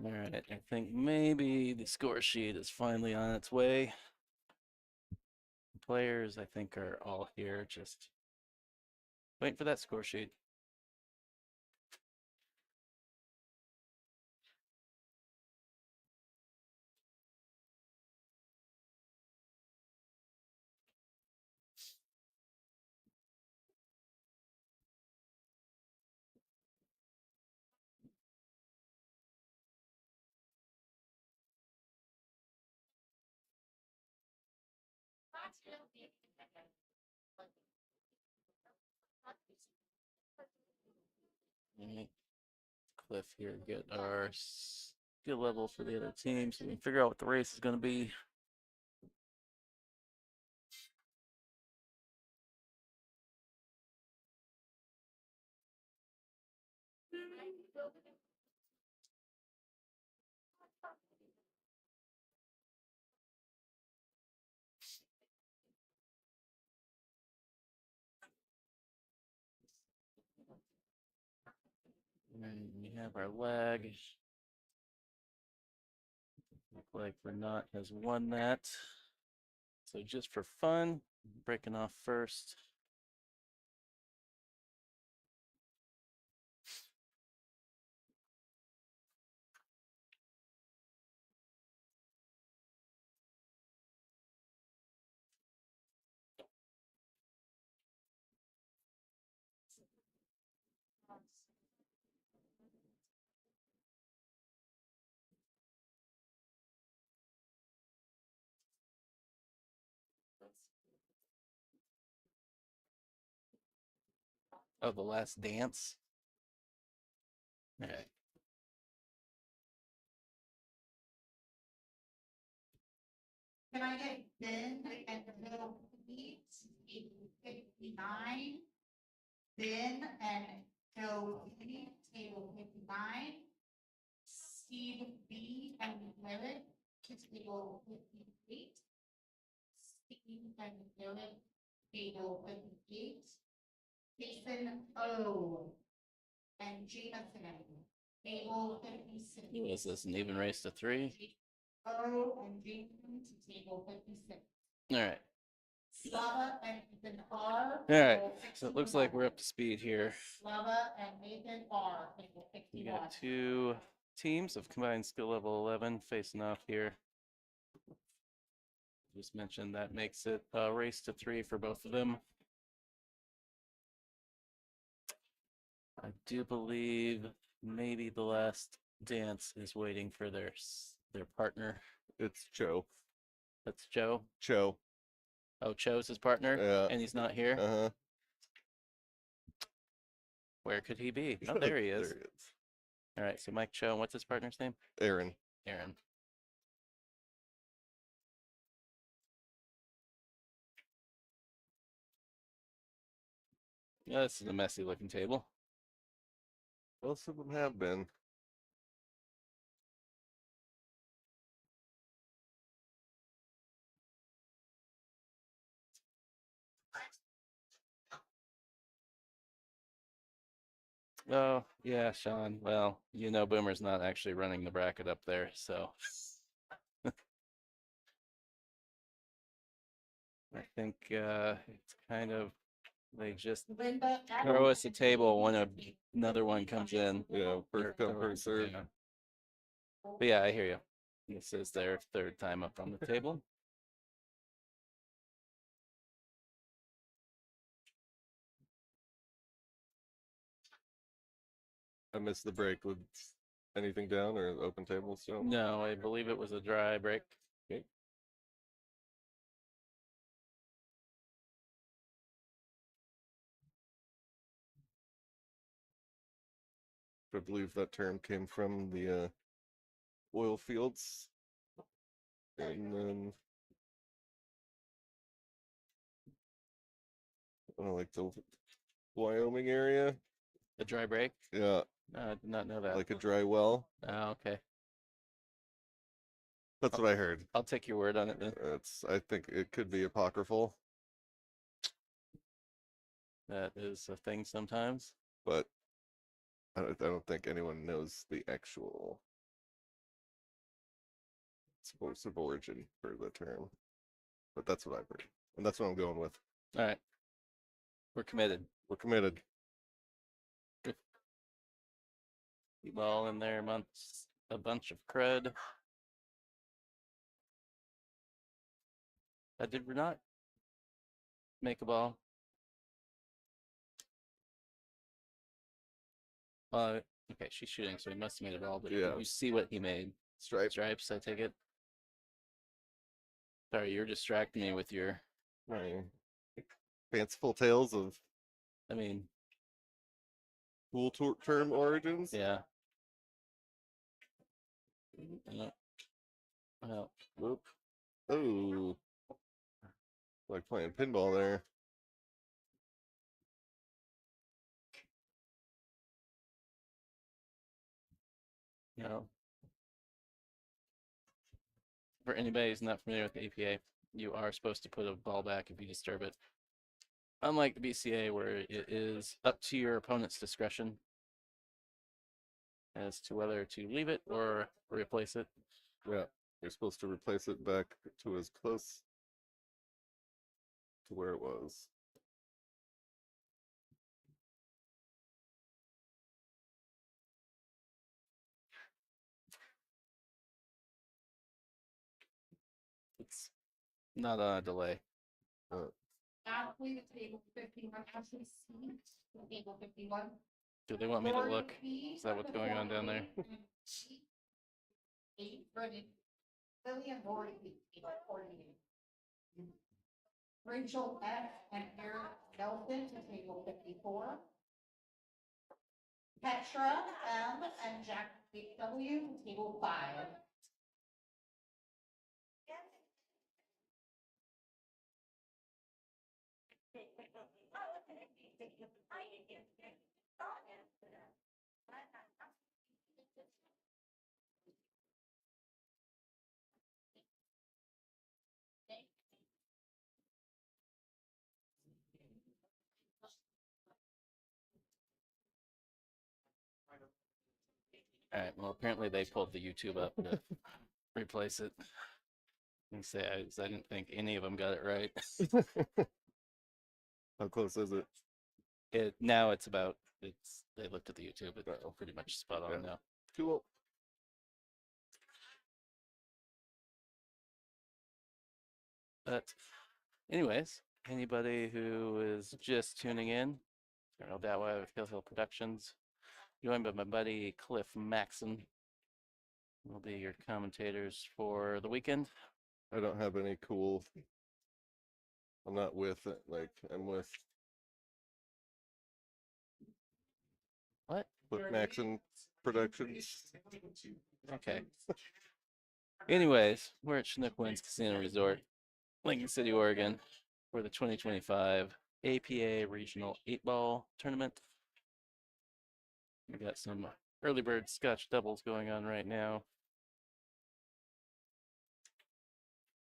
All right, I think maybe the score sheet is finally on its way. The players, I think, are all here, just waiting for that score sheet. Alright. Cliff here, get our skill level for the other team so we can figure out what the race is going to be. And we have our lag. Look like Renat has won that. So just for fun, breaking off first. Oh, the last dance. All right. Can I get Ben and Bill Pete, 59? Ben and Joe Pete, table 59. Steve B and Lyric, table 58. Steve and Lyric, table 58. Jason O and Jameson, table 56. Is this an even race to 3? O and Jason to table 56. All right. Slava and Nathan R. All right. So it looks like we're up to speed here. Slava and Nathan R. Table We 61. got 2 teams of combined skill level 11 facing off here. Just mentioned that makes it a race to 3 for both of them. I do believe maybe the last dance is waiting for their partner. It's Joe. That's Joe. Cho. Oh, Cho's his partner, Yeah. and he's not here. Uh-huh. Where could he be? Oh, there he is. There he is. All right, so Mike Cho, what's his partner's name? Aaron. Aaron. Yeah, this is a messy looking table. Most of them have been. Oh, yeah, Sean. Well, you know Boomer's not actually running the bracket up there, so I think it's kind of they just Linda, throw us a table when another one comes in. Yeah, first come, first serve. Yeah. But yeah, I hear you. This is their 3rd time up on the table. I missed the break. With anything down or open table still? No, I believe it was a dry break. Okay. I believe that term came from the oil fields, and then like the Wyoming area. The dry break? Yeah, I did not know that. like a dry well. Oh, okay. That's what I heard. I'll take your word on it then. I think it could be apocryphal, That is a thing sometimes. but I don't think anyone knows the actual source of origin for the term. But that's what I've heard, and that's what I'm going with. All right. We're committed. We're committed. Keep all in there amongst a bunch of crud. Did we not make a ball? Okay, she's shooting, so he must have made a ball. But Yeah. did you see what he made? Stripes. Stripes, I take it. Sorry, you're distracting me with your my fanciful tales of I mean, pool term origins. yeah. Yeah. Well, Whoop. Oh, like playing pinball there. no. For anybody who's not familiar with the APA, you are supposed to put a ball back if you disturb it. Unlike the BCA, where it is up to your opponent's discretion as to whether to leave it or replace it. Yeah, you're supposed to replace it back to as close to where it was. It's not on a delay. Actually, the table 51 actually seats the table 51. Do they want me to look? Is that what's going on down there? 8 running. Lillian Lori coordinating. Rachel F. and Eric Nelson to table 54. Petra M. and Jack W. to table 5. All right. Well, apparently they pulled the YouTube up to replace it. And say I didn't think any of them got it right. How close is it? Now it's about they looked at the YouTube. It's pretty much spot on now. Cool. But anyways, anybody who is just tuning in, Colonel Datwa with Hill Hill Productions, joined by my buddy Cliff Maxon, will be your commentators for the weekend. I don't have any cool. I'm not with it. Like I'm with What? Maxon Productions. Okay. Anyways, we're at Chinook Winds Casino Resort, Lincoln City, Oregon, for the 2025 APA Regional 8-Ball Tournament. We got some early bird Scotch doubles going on right now.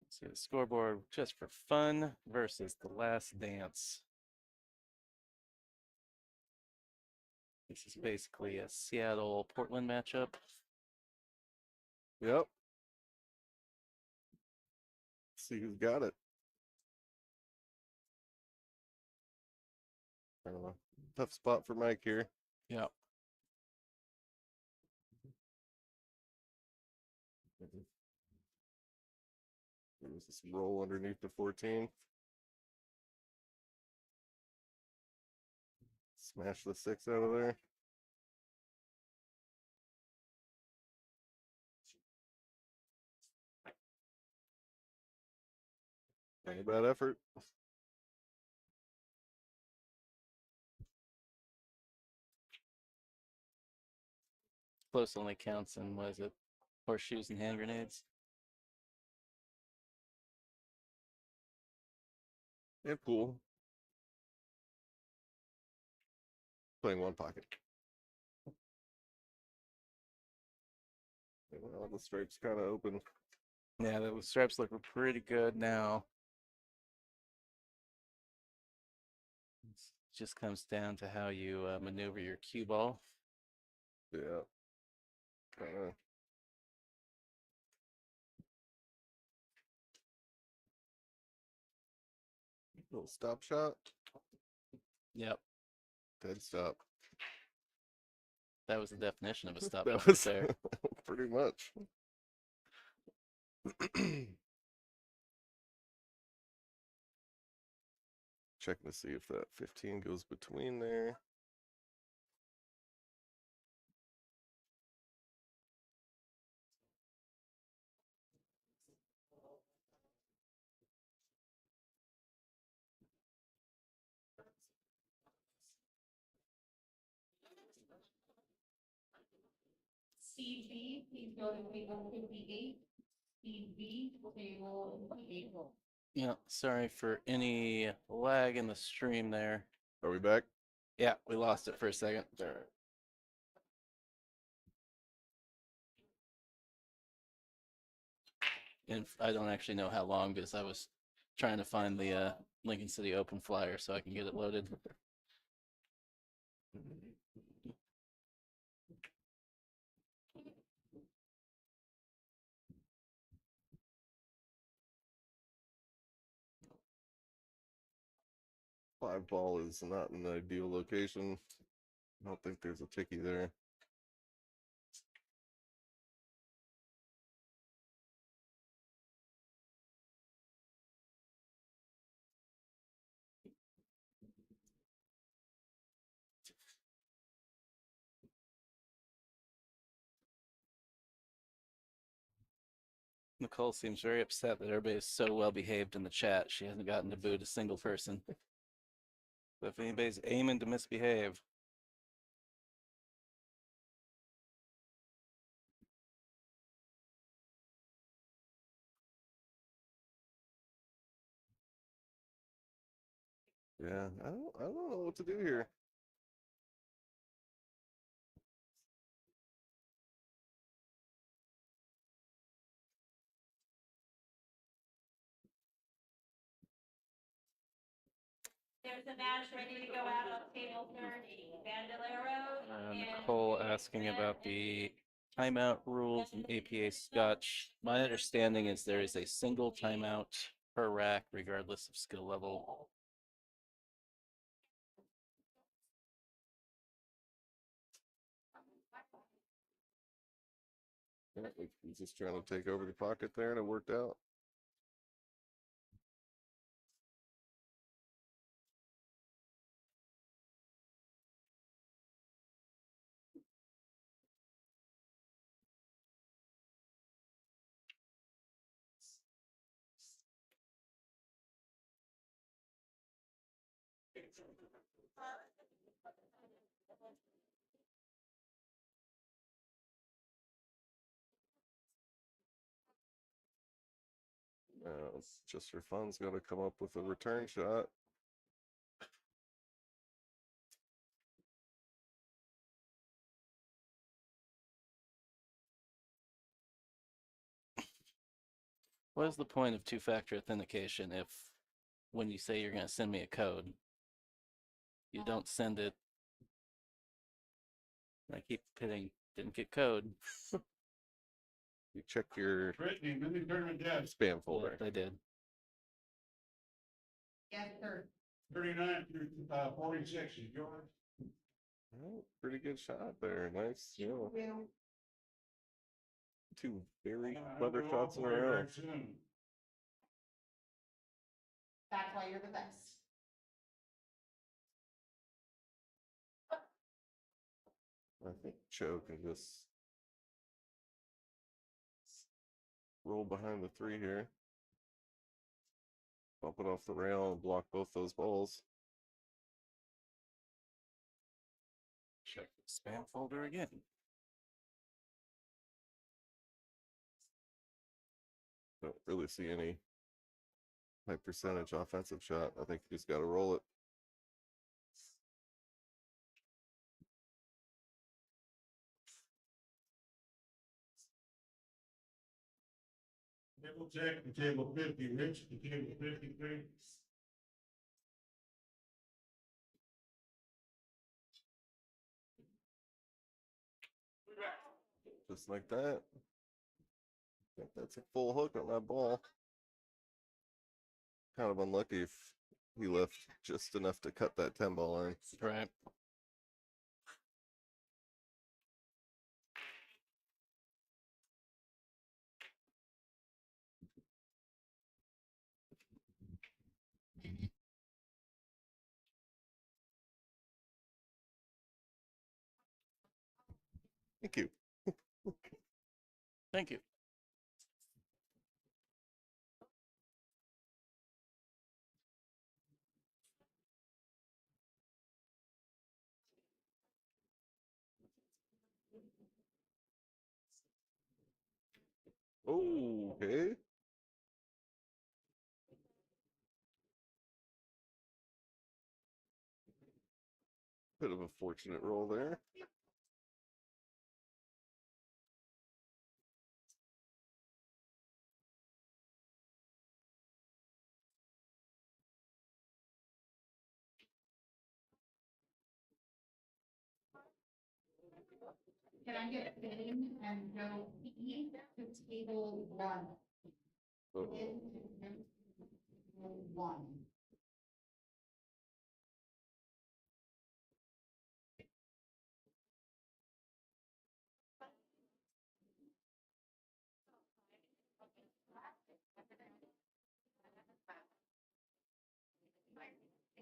See the scoreboard just for fun versus the last dance. This is basically a Seattle-Portland matchup. Yep. See who's got it. I don't know. Tough spot for Mike here. Yep. There's this roll underneath the 14. Smash the 6 out of there. Not a bad effort. Close only counts in, what is it, horseshoes and hand grenades? And pool. Playing one pocket. Well, the stripes kind of open. Yeah, the stripes look pretty good now. It just comes down to how you maneuver your cue ball. Yeah. Kind of. Little stop shot. Yep. Dead stop. That was the definition of a stop That shot was there. pretty much. Checking to see if that 15 goes between there. Speed B, please go to table 58. Speed B, table 58. Yeah, sorry for any lag in the stream there. Are we back? Yeah, we lost it for a second. There. And I don't actually know how long because I was trying to find the Lincoln City Open flyer so I can get it loaded. Five ball is not an ideal location. I don't think there's a ticky there. Nicole seems very upset that everybody is so well behaved in the chat. She hasn't gotten to boot a single person. But if anybody's aiming to misbehave, Yeah, I don't know what to do here. There's a match ready to go out on table 30. Bandolero. Nicole asking about the timeout rules in APA Scotch. My understanding is there is a single timeout per rack, regardless of skill level. Yeah, he's just trying to take over the pocket there, and it worked out. It's just for fun's got to come up with a return shot. What is the point of two-factor authentication if, when you say you're going to send me a code, you don't send it? I keep hitting didn't get code. You check your Brittany, mini tournament desk. spam folder. I did. Yes, sir. 39 through 46 is yours. Oh, pretty good shot there. Nice. Yeah. Two very clever shots in a row. Very soon. That's why you're the best. I think Cho can just roll behind the three here. Bump it off the rail and block both those balls. Check the spam folder again. Don't really see any high percentage offensive shot. I think you just got to roll it. Table check to table 50, Rich to table 53. Just like that. I think that's a full hook on that ball. Kind of unlucky if he left just enough to cut that 10 ball line. Right. Thank you. Thank you. Oh, okay. Bit of a fortunate roll there. Can I get a name and go E to table 1? Uh-oh. Table 1.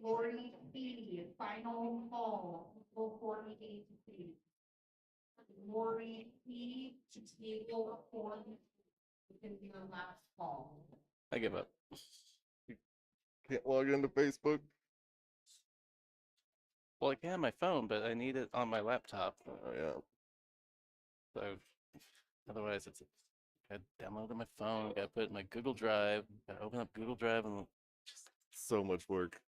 Lori B, final call, table 48 C. Lori B to table 40, in your last call. I give up. Can't log into Facebook. Well, I can on my phone, but I need it on my laptop. Oh yeah. So otherwise, it's I download it on my phone. Got to put it in my Google Drive. Got to open up Google Drive and just So much work.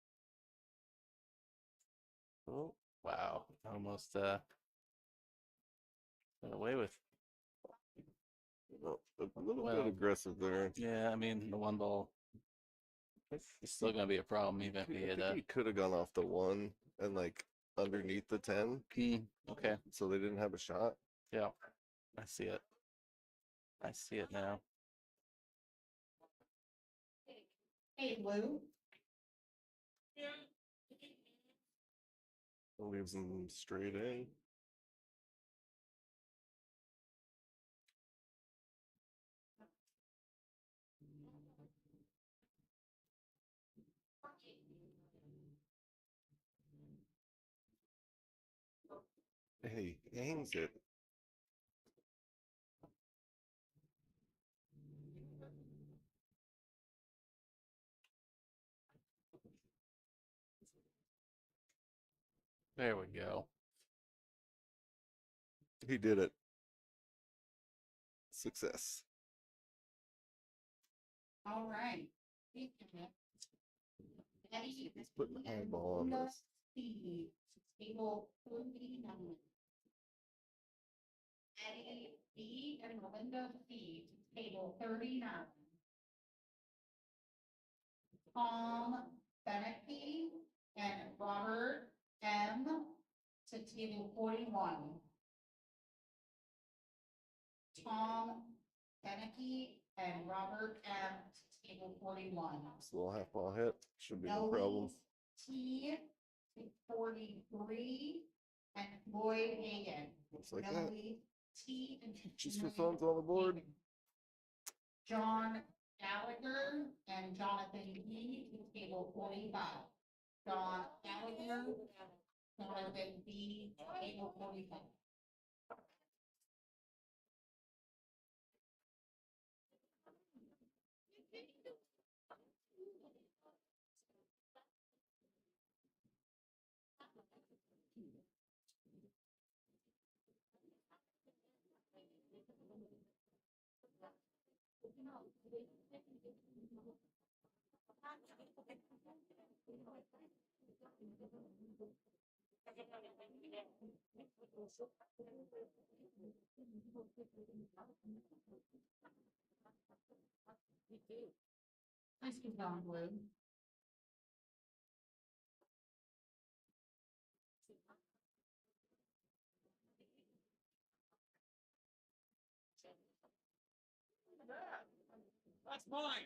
oh wow, almost got away with. Well, a little Well, bit aggressive there. Yeah, I mean the one ball. It's still gonna be a problem even if I we think hit he could have gone off the 1 and like underneath the 10, okay. so they didn't have a shot. Yeah, I see it. I see it now. Hey, Lou. Leaves them straight in. Hey, hangs it. There we go. He did it. Success. All right. He's putting the eyeball on this. Steve, table 39. Eddie B and Melinda C, table 39. Tom Beneke and Robert M to table 41. Tom Beneke and Robert M to table 41. This little half ball hit. Should be no problem. T to 43 and Lloyd Hagan. Looks like that. Melody T and Just for phones on the board. John Gallagher and Jonathan B to table 45. John Gallagher, Jonathan B, table 45. Nice to Don Blue. That's mine.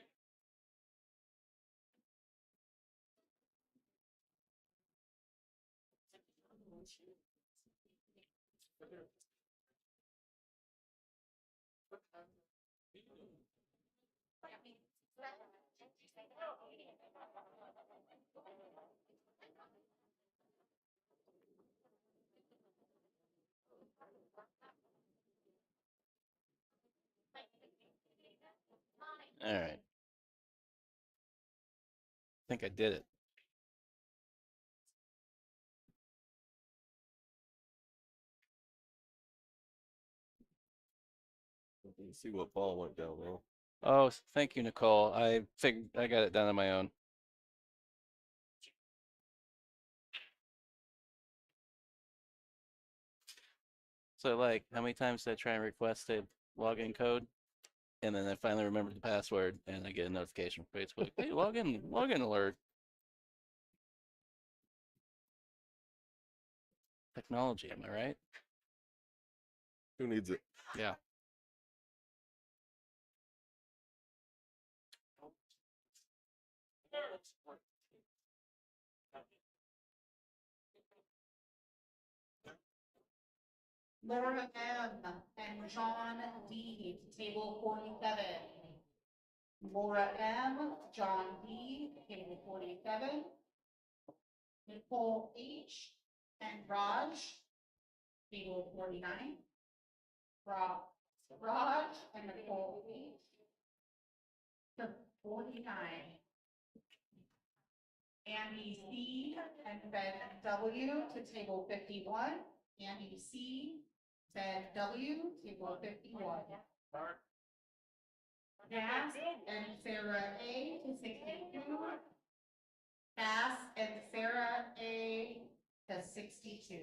All right. I think I did it. Let's see what ball went down well. Oh, thank you, Nicole. I got it done on my own. So like, how many times did I try and request a login code? And then I finally remembered the password and I get a notification from Facebook. Hey, login alert. Technology, am I right? Who needs it? Yeah. Laura M. and John D. to table 47. Laura M., John D. to table 47. Nicole H. and Raj, table 49. Raj and Nicole H. to 49. Andy C. and Ben W. to table 51. Andy C. Ben W. table 51. Cass and Sarah A. to 62. Cass and Sarah A. to 62.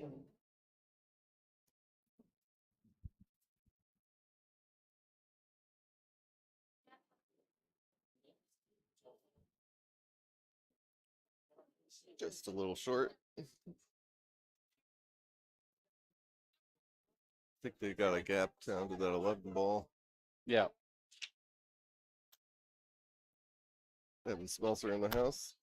Just a little short. I think they got a gap down to that 11 ball. Yeah. Evan Smelser in the house.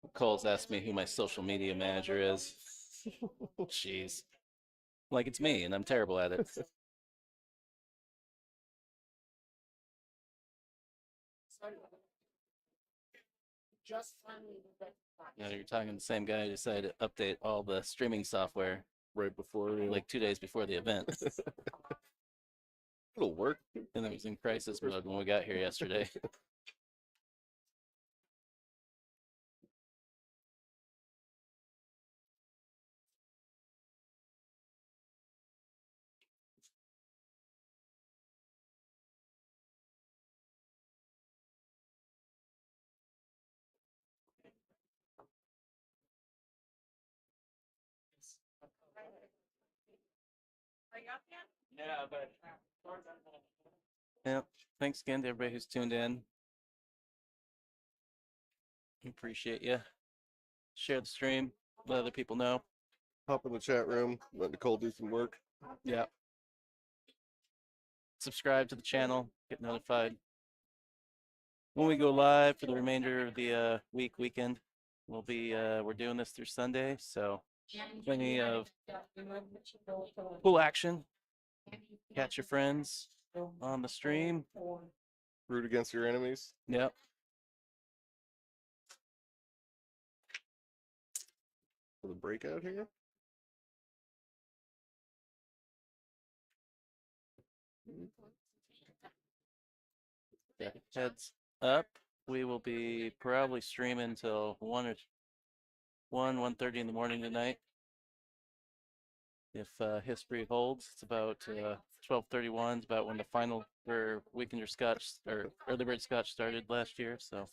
Nicole's asked me who my social media manager is. Jeez. Like it's me, and I'm terrible at it. Yeah, you're talking to the same guy who decided to update all the streaming software Right before, like 2 days before the event. It'll work. And it was in crisis mode when we got here yesterday. Yeah. Thanks again to everybody who's tuned in. Appreciate you. Share the stream. Let other people know. Hop in the chat room. Let Nicole do some work. Yeah. Subscribe to the channel. Get notified when we go live for the remainder of the weekend. We're doing this through Sunday, so plenty of cool action. Catch your friends on the stream. Root against your enemies. Yep. For the breakout here. Heads up. We will be probably streaming till 1:30 in the morning tonight. If history holds, it's about 12:31. It's about when the final for Weekender Scotch or Early Bird Scotch started last year. So,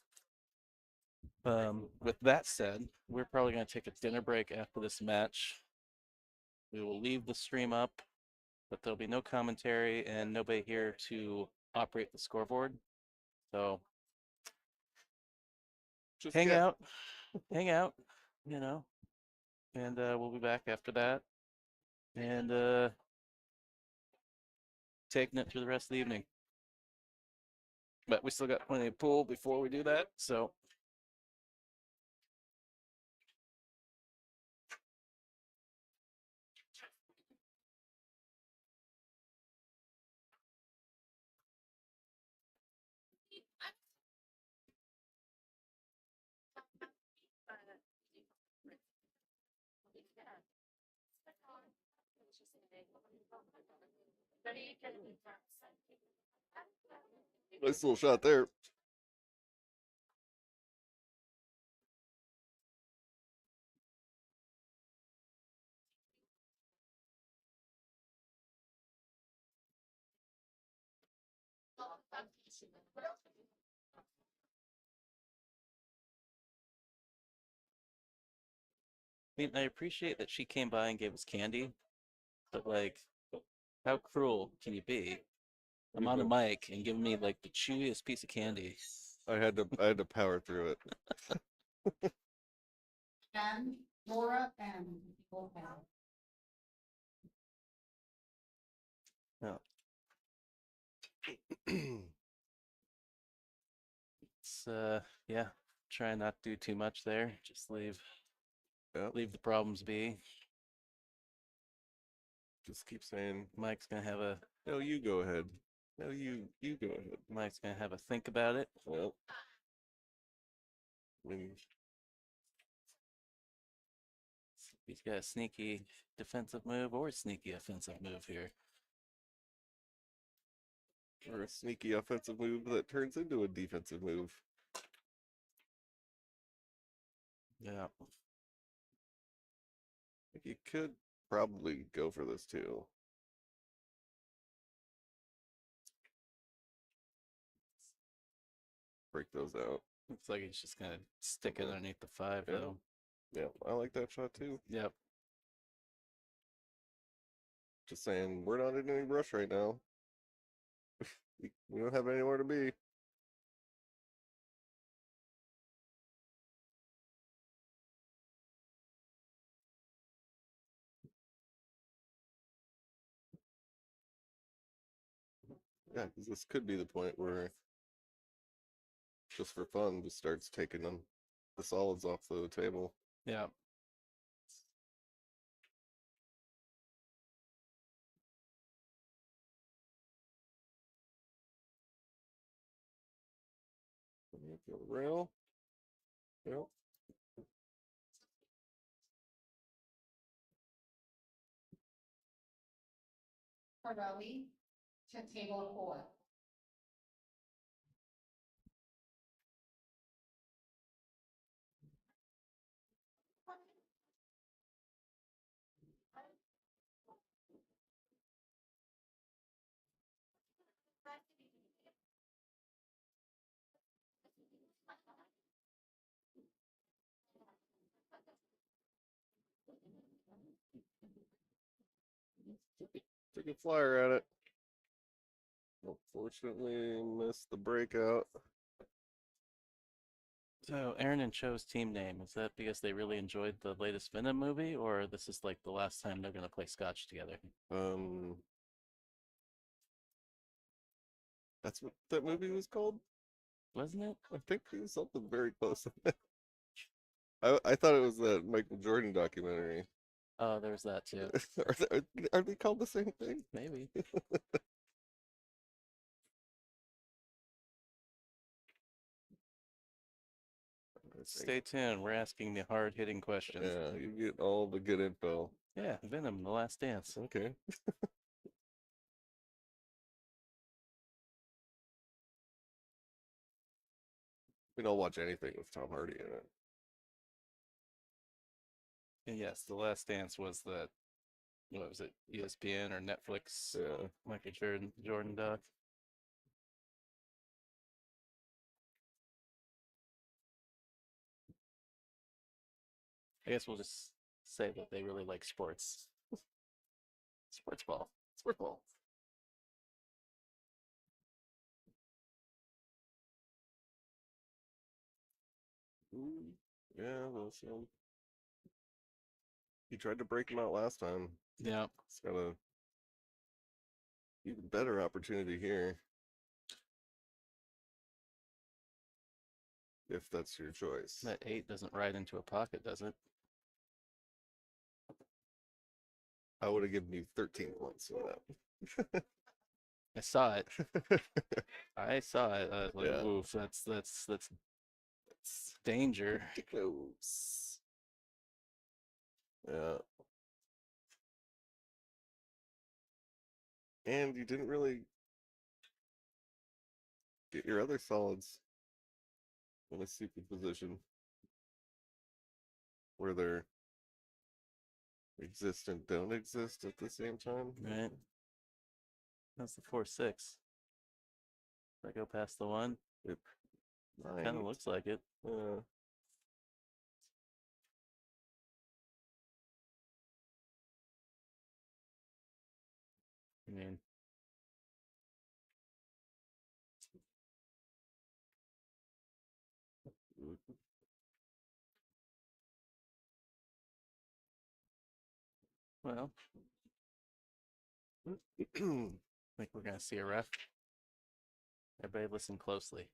with that said, we're probably going to take a dinner break after this match. We will leave the stream up, but there'll be no commentary and nobody here to operate the scoreboard. So, Just hang out, you know, and we'll be back after that. And taking it through the rest of the evening. But we still got plenty of pool before we do that, so. Nice little shot there. I mean, I appreciate that she came by and gave us candy, but like, how cruel can you be? I'm on a mic and giving me like the chewiest piece of candy. I had to power through it. And Laura and go ahead. No. It's yeah, try not to do too much there. Just leave the problems be. Just keep saying, Mike's gonna have a no, you go ahead. No, you go ahead. Mike's gonna have a think about it. Well, I mean, He's got a sneaky defensive move or a sneaky offensive move here. or a sneaky offensive move that turns into a defensive move. Yeah. You could probably go for this too. Break those out. Looks like he's just gonna stick it underneath the 5 though. Yeah, I like that shot too. Yep. Just saying, we're not in any rush right now. We don't have anywhere to be. Yeah, because this could be the point where, just for fun, just starts taking the solids off the table. Yeah. Rail. Yep. Corelli to table 4. Took a flyer at it. Unfortunately, missed the breakout. So Aaron and Cho's team name, is that because they really enjoyed the latest Venom movie, or this is like the last time they're gonna play Scotch together? That's what that movie was called, wasn't it? I think it was something very close to that. I thought it was that Michael Jordan documentary. Oh, there's that too. Are they called the same thing? Maybe. Stay tuned. We're asking the hard-hitting questions. Yeah, you get all the good info. Yeah, Venom, The Last Dance. Okay. We don't watch anything with Tom Hardy in it. And yes, The Last Dance was that, what was it, ESPN or Netflix? Yeah. Michael Jordan doc. I guess we'll just say that they really like sports. Sports ball. Sport ball. Yeah, well, he tried to break him out last time. Yeah. It's got a even better opportunity here. If that's your choice. That 8 doesn't ride into a pocket, does it? I would have given you 13 points for that. I saw it. I saw it. I was like, Yeah. oof, that's danger. Close. Yeah. And you didn't really get your other solids in a super position where they're exist and don't exist at the same time. Right. That's the 4-6. Did I go past the one? It Kind of looks like it. I mean, well, I think we're gonna see a ref. Everybody listen closely.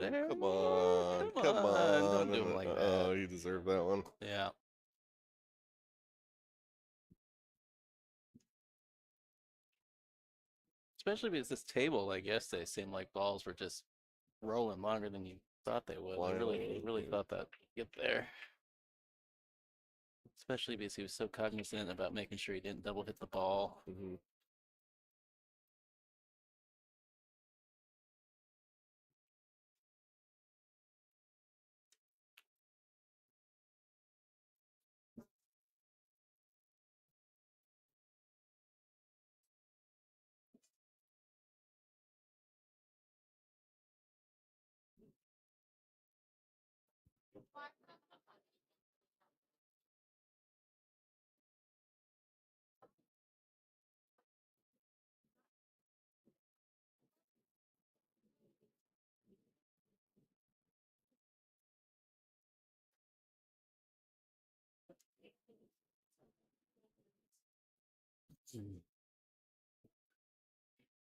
There. Come on, Come on. Don't do him like Oh, that. you deserve that one. Yeah. Especially because this table, like yesterday, seemed like balls were just rolling longer than you thought they would. They really thought that get there. Especially because he was so cognizant about making sure he didn't double hit the ball.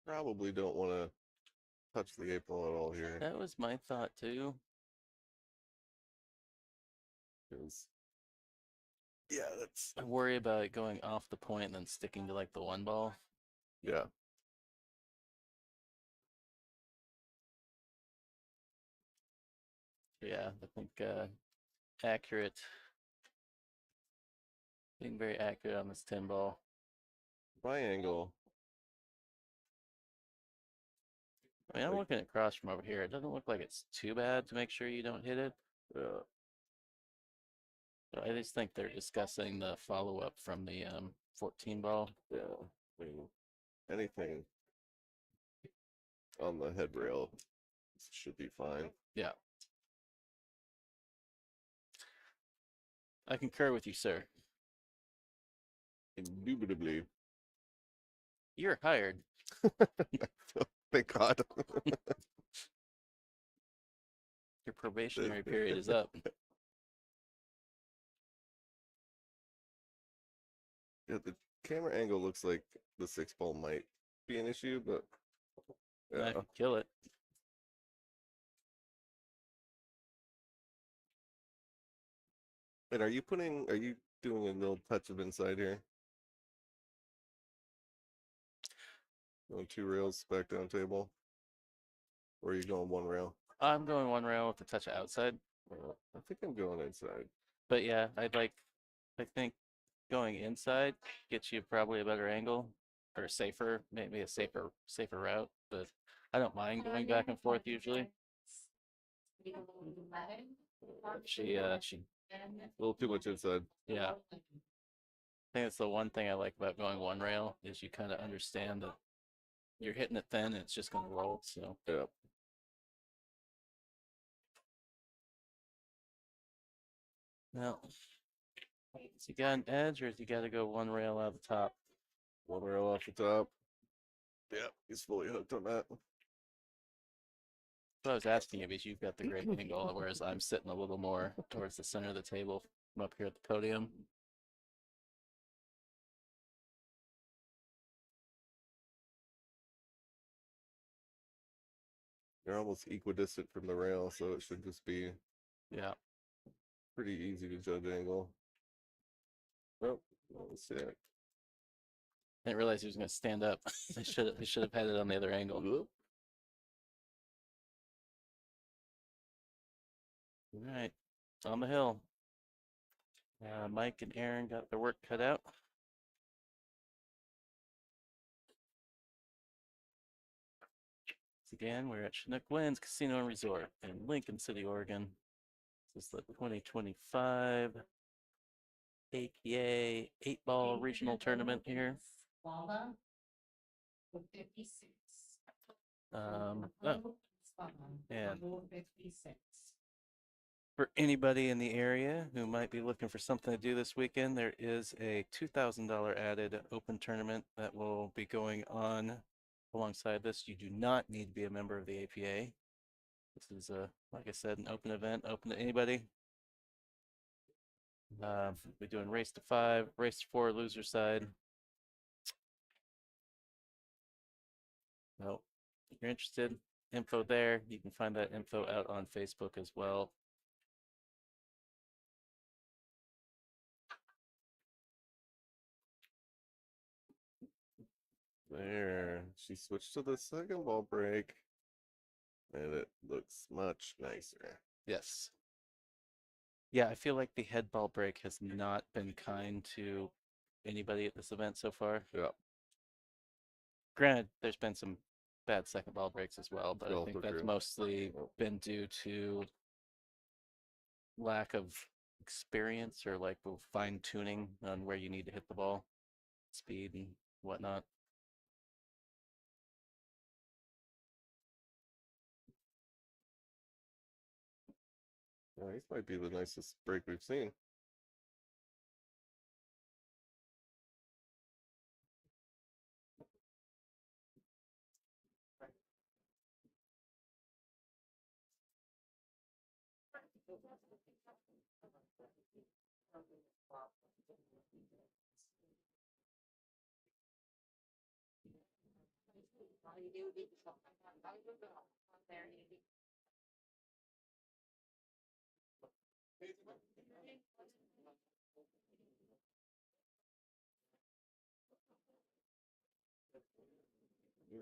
Probably don't want to touch the 8-ball at all here. That was my thought too. Yeah, that's. I worry about it going off the point and then sticking to like the one ball. Yeah. Yeah, I think accurate. Being very accurate on this 10 ball. Triangle. I mean, I'm looking across from over here. It doesn't look like it's too bad to make sure you don't hit it. Yeah. But I just think they're discussing the follow-up from the 14 ball. Yeah. I mean, anything on the head rail should be fine. Yeah. I concur with you, sir. Indubitably. You're hired. Thank God. Your probationary period is up. Yeah, the camera angle looks like the 6-ball might be an issue, but yeah. I could kill it. And are you doing a little touch of inside here? Going 2 rails back down table? Or are you going 1 rail? I'm going 1 rail with a touch of outside. I think I'm going inside. But yeah, I think going inside gets you probably a better angle or maybe a safer route. But I don't mind going back and forth usually. She A little too much inside. yeah. I think that's the one thing I like about going 1 rail is you kind of understand that you're hitting it thin and it's just going to roll. So yeah. Now, is you got an edge or is you got to go 1 rail out the top? 1 rail off the top. Yeah, he's fully hooked on that. So I was asking you because you've got the great angle, whereas I'm sitting a little more towards the center of the table from up here at the podium. You're almost equidistant from the rail, so it should just be pretty easy to judge angle. Oh, let's see it. I didn't realize he was going to stand up. They should have had it on the other angle. All right, on the hill. Mike and Aaron got their work cut out. Again, we're at Chinook Winds Casino and Resort in Lincoln City, Oregon. This is the 2025 APA 8-ball regional tournament here. And for anybody in the area who might be looking for something to do this weekend, there is a $2,000 added open tournament that will be going on alongside this. You do not need to be a member of the APA. This is, like I said, an open event, open to anybody. We're doing race to 5, race to 4, loser side. So if you're interested, info there. You can find that info out on Facebook as well. There, she switched to the second ball break, and it looks much nicer. Yes. Yeah, I feel like the head ball break has not been kind to anybody at this event so far. Yeah. Granted, there's been some bad second ball breaks as well, but I Also think that's true. mostly been due to lack of experience or like fine tuning on where you need to hit the ball, speed and whatnot. Yeah, these might be the nicest break we've seen.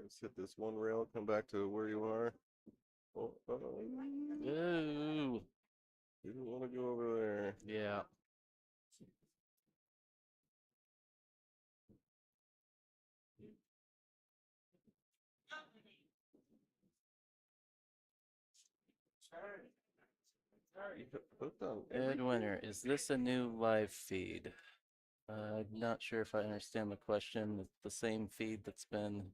Let's hit this one rail, come back to where you are. Oh, Ooh. You don't want to go over there. Yeah. Ed Winter, is this a new live feed? I'm not sure if I understand the question. It's the same feed that's been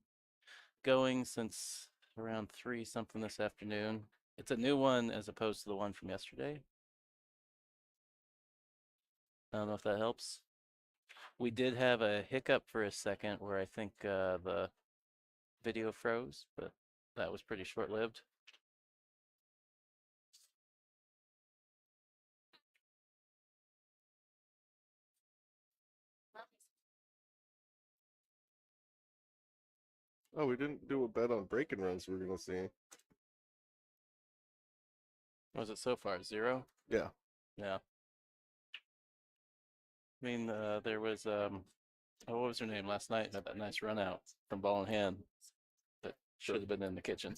going since around 3 something this afternoon. It's a new one as opposed to the one from yesterday. I don't know if that helps. We did have a hiccup for a second where I think the video froze, but that was pretty short-lived. Oh, we didn't do a bet on break-and runs we're gonna see. What was it so far? 0? Yeah. Yeah. I mean, there was oh, what was her name last night? Had that nice run out from ball in hand that should have been in the kitchen.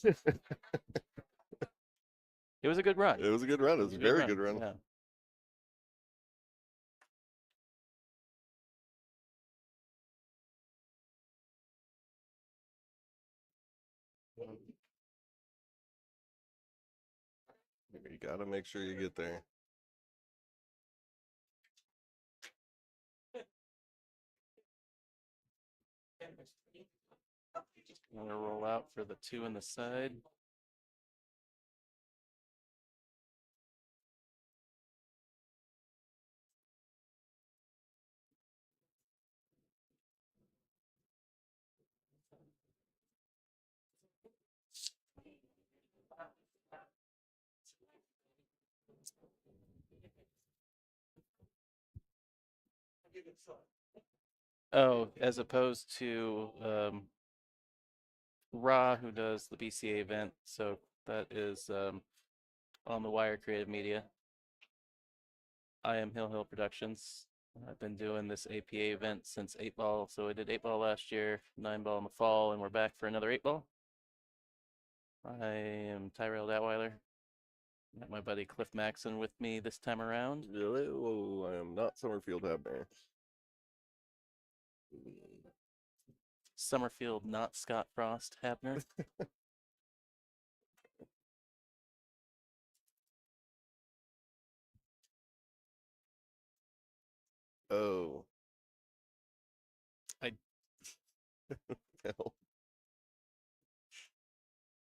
It was a good run. It was a good run. It was a very good run. Yeah. You gotta make sure you get there. I'm gonna roll out for the 2 in the side. Oh, as opposed to Ra, who does the BCA event. So that is on the Wire Creative Media. I am Hill Productions. I've been doing this APA event since 8-ball. So I did 8-ball last year, 9-ball in the fall, and we're back for another 8-ball. I am Tyrell Datweiler. Got my buddy Cliff Maxon with me this time around. Hello, I am not Summerfield Habner. Summerfield, not Scott Frost, Habner. Oh. I. No.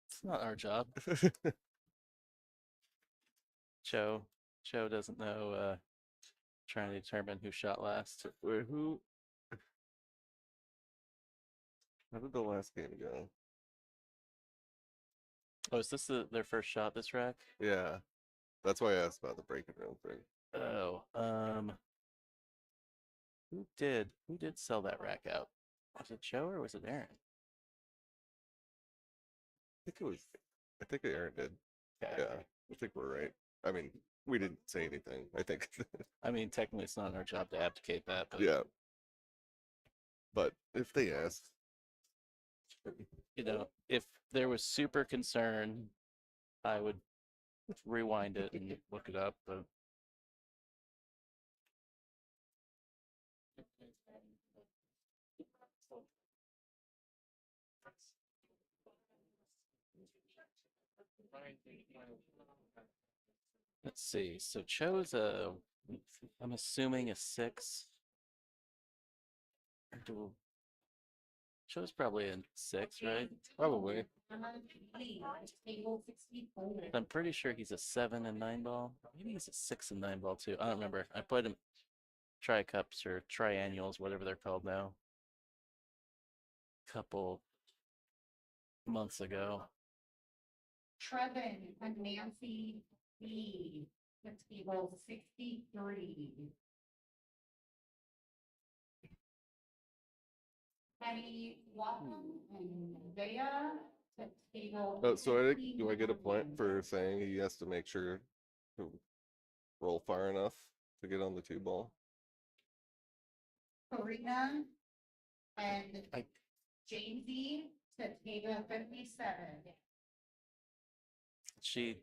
It's not our job. Cho doesn't know. Trying to determine who shot last. Wait, who? How did the last game go? Oh, is this their first shot this rack? Yeah, that's why I asked about the breaking room thing. Oh, who did sell that rack out? Was it Joe or was it Aaron? I think Aaron did. Okay. Yeah, I think we're right. I mean, we didn't say anything. I think. I mean, technically, it's not our job to abdicate that, but Yeah. But if they ask, you know, if there was super concern, I would rewind it and look it up. But let's see. So Cho's I'm assuming a 6. Cho's probably a 6, right? probably. I'm pretty sure he's a 7 and 9 ball. Maybe he's a 6 and 9 ball too. I don't remember. I played him tri-cups or triannuals, whatever they're called now, couple months ago. Trevin and Nancy B to table 63. Penny Waltham and Bea to table. Oh, so do I get a point for saying he has to make sure to roll far enough to get on the 2 ball? Karina and I- Jamesy to table 57. She,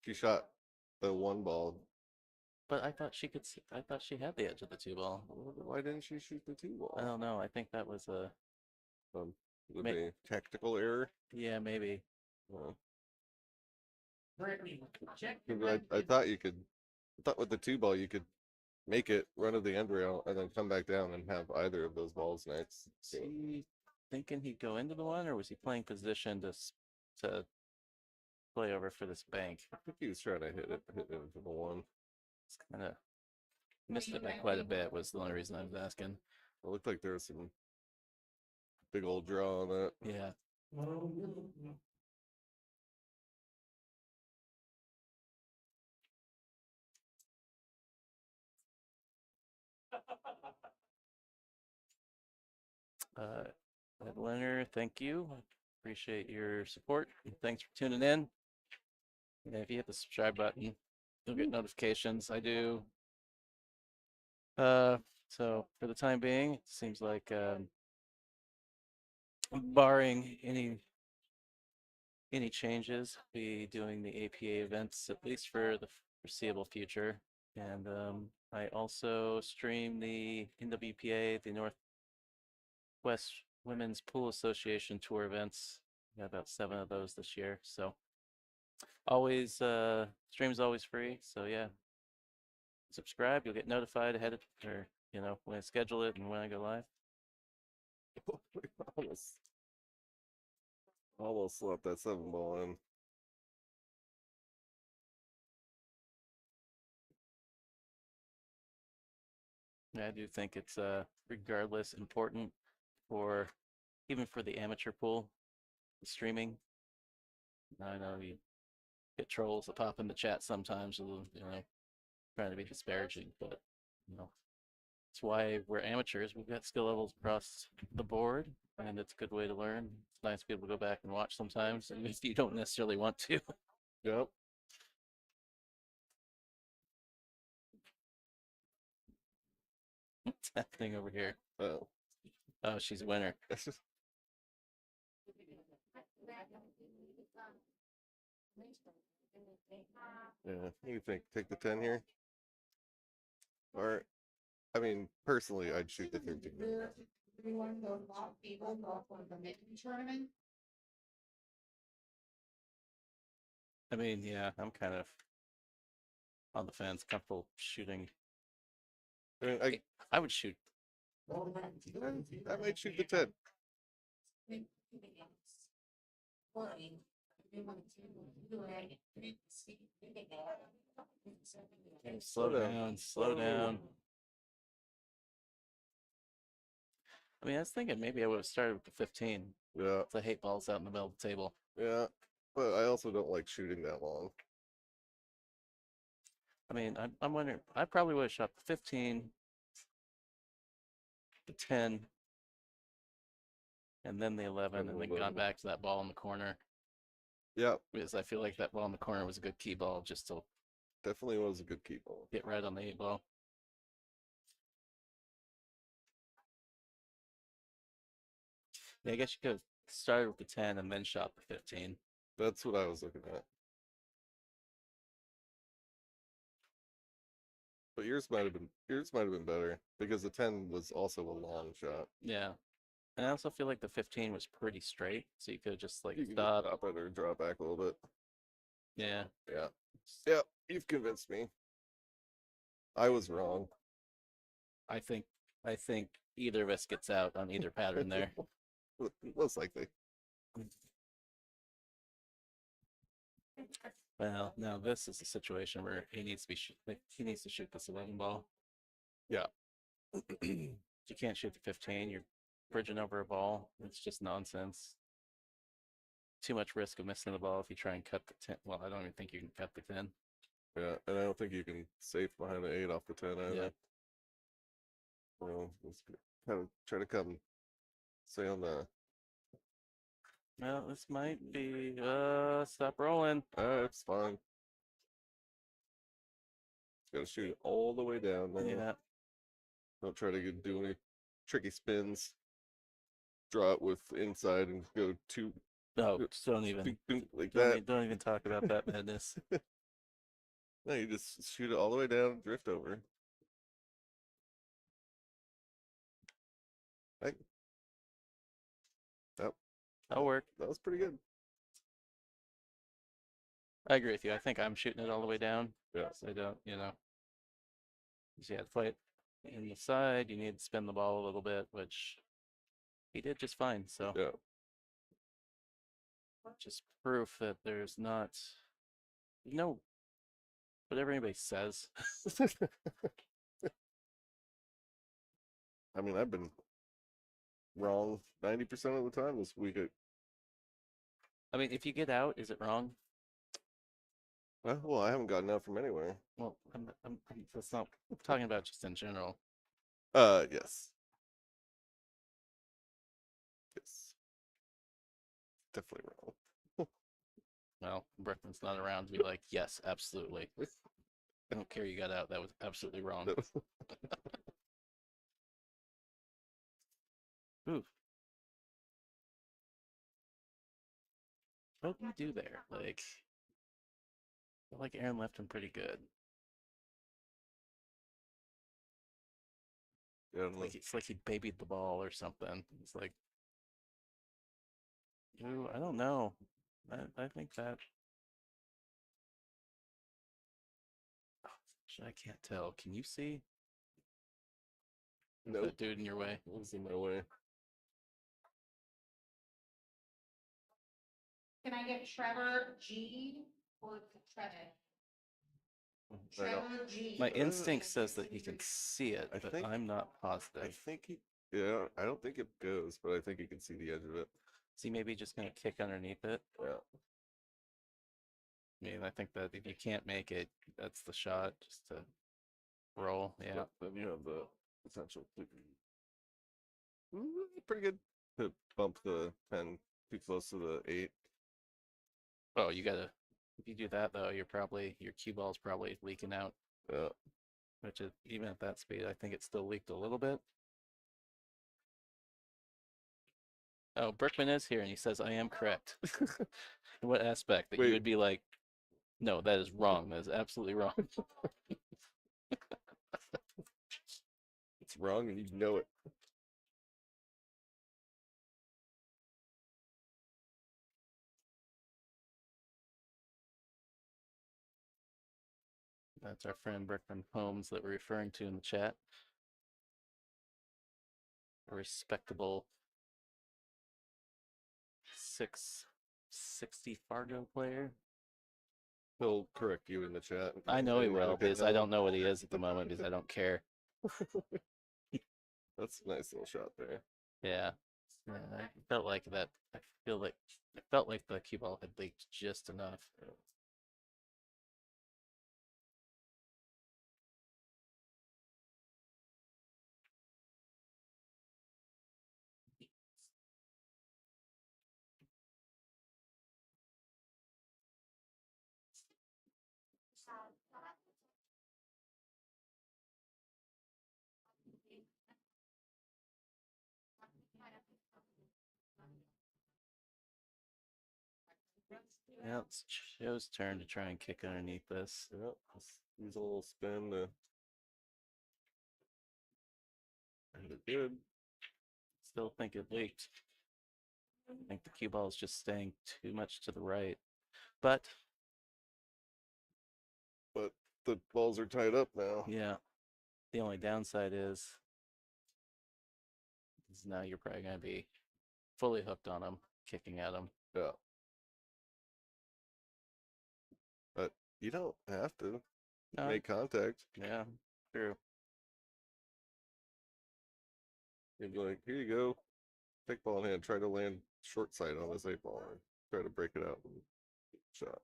She shot the 1 ball. but I thought she could. I thought she had the edge of the 2 ball. Why didn't she shoot the 2 ball? I don't know. I think that was a. Would May- be tactical error. Yeah, maybe. Brittany, check. 'Cause I thought you could. I thought with the 2 ball you could make it run of the end rail and then come back down and have either of those balls next. Was he thinking he'd go into the one, or was he playing position to play over for this bank? I think he was trying to hit it into the 1. It's kind of missed it by quite a bit. Was the only reason I was asking. It looked like there was some big old draw on that. Yeah. Ed Leonard, thank you. Appreciate your support. Thanks for tuning in. Yeah, if you hit the subscribe button, you'll get notifications. I do. So for the time being, it seems like barring any changes, be doing the APA events at least for the foreseeable future. And I also stream the NWPA, the Northwest Women's Pool Association tour events. We got about 7 of those this year. So always stream's always free. So yeah, subscribe. You'll get notified ahead of, or when I schedule it and when I go live. Almost slapped that 7 ball in. Yeah, I do think it's regardless important for even for the amateur pool streaming. I know you get trolls that pop in the chat sometimes, trying to be disparaging, but that's why we're amateurs. We've got skill levels across the board, and it's a good way to learn. It's nice to be able to go back and watch sometimes, even if you don't necessarily want to. Yep. What's happening over here? Oh. Oh, she's a winner. Yeah, you think take the 10 here? Or, I mean, personally, I'd shoot the 13. Everyone goes off people go for the mitten tournament. I mean, yeah, I'm kind of on the fence, comfortable shooting. I mean, I would shoot. I might shoot the 10. Slow down, slow down. I mean, I was thinking maybe I would have started with the 15. Yeah, I hate balls out in the middle of the table. yeah, but I also don't like shooting that long. I mean, I'm wondering, I probably would have shot the 15, the 10, and then the 11, and then gone back to that ball in the corner. Yeah, Because I feel like that ball in the corner was a good key ball just to definitely was a good key ball. get right on the 8 ball. Yeah, I guess you could have started with the 10 and then shot the 15. That's what I was looking at. But yours might have been better because the 10 was also a long shot. Yeah. And I also feel like the 15 was pretty straight, so you could have just like You can stopped. stop it or draw back a little bit. Yeah. Yeah. Yeah, you've convinced me. I was wrong. I think either of us gets out on either pattern there. Most likely. Well, now this is a situation where he needs to shoot this 11 ball. Yeah. You can't shoot the 15. You're bridging over a ball. It's just nonsense. Too much risk of missing the ball if you try and cut the 10. Well, I don't even think you can cut the 10. Yeah, and I don't think you can safe behind the 8 off the 10 either. Yeah. Well, let's kind of try to come say on the. Well, this might be. Stop rolling. It's fine. Gotta shoot it all the way down there. Yeah. Don't try to do any tricky spins. Draw it with inside and go too. No, just don't even like that. Don't even talk about that madness. No, you just shoot it all the way down and drift over. That'll work. That was pretty good. I agree with you. I think I'm shooting it all the way down. Yeah. So I don't, you know. So you had to play it in the side. You need to spin the ball a little bit, which he did just fine. So Yeah. just proof that there's not, whatever anybody says. I mean, I've been wrong 90% of the time this week. I mean, if you get out, is it wrong? Well, I haven't gotten out from anywhere. Well, that's not I'm talking about just in general. Yes. Yes. Definitely wrong. Well, Brooklyn's not around to be like, yes, absolutely. I don't care you got out. That was absolutely wrong. Ooh. What did you do there? Like, I feel like Aaron left him pretty good. Yeah, It's like he babied the ball or something. It's like, ooh, I don't know. I think that. I can't tell. Can you see? Nope. That dude in your way? What's in my way? Can I get Trevor G or Trevor? Trevor G. My instinct says that he can see it, I but think- I'm not I positive. think yeah, I don't think it goes, but I think you can see the edge of it. Is he maybe just going to kick underneath it? Yeah. I mean, I think that if you can't make it, that's the shot, just to roll. Yeah. But then you have the potential to pretty good to bump the 10 too close to the 8. Oh, you gotta. If you do that though, your cue ball's probably leaking out. Yeah. Which is even at that speed, I think it still leaked a little bit. Oh, Berkman is here, and he says I am correct. In what aspect? That you Wait. would be like, no, that is wrong. That is absolutely wrong. It's wrong and you know it. That's our friend Berkman Holmes that we're referring to in the chat. A respectable 660 Fargo player. He'll correct you in the chat. I know he Anyway, will, okay, because I don't know what he is at the moment because I don't care. That's a nice little shot there. Yeah. Yeah, I felt like that. I felt like the cue ball had leaked just enough. Yeah, it's Joe's turn to try and kick underneath this. Yep. Use a little spin to. And it did. Still think it leaked. I think the cue ball is just staying too much to the right. But the balls are tied up now. yeah, the only downside is now you're probably going to be fully hooked on them, kicking at them. Yeah. But you don't have to make contact. Yeah, true. You'd be like, here you go. Take ball in hand. Try to land short side on this 8-ball and try to break it out and shot.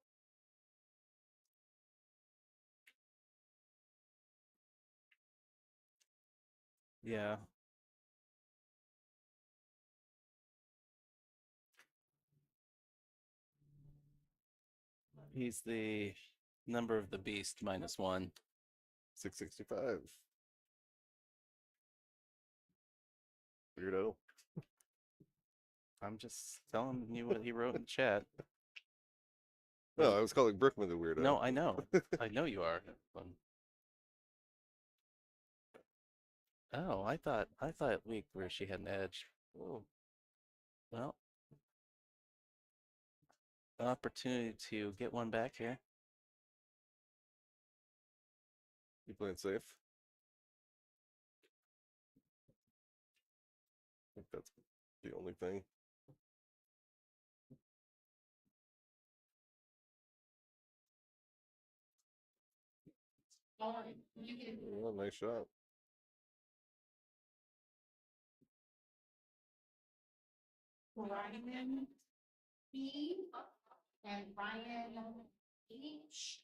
Yeah. He's the number of the beast -1. 665. Weirdo. I'm just telling you what he wrote in chat. No, I was calling Brookman the weirdo. No, I know. I know you are. Oh, I thought it leaked where she had an edge. Oh. Well, an opportunity to get one back here. You playing safe? I think that's the only thing. Oh, nice shot. Brian B and Ryan H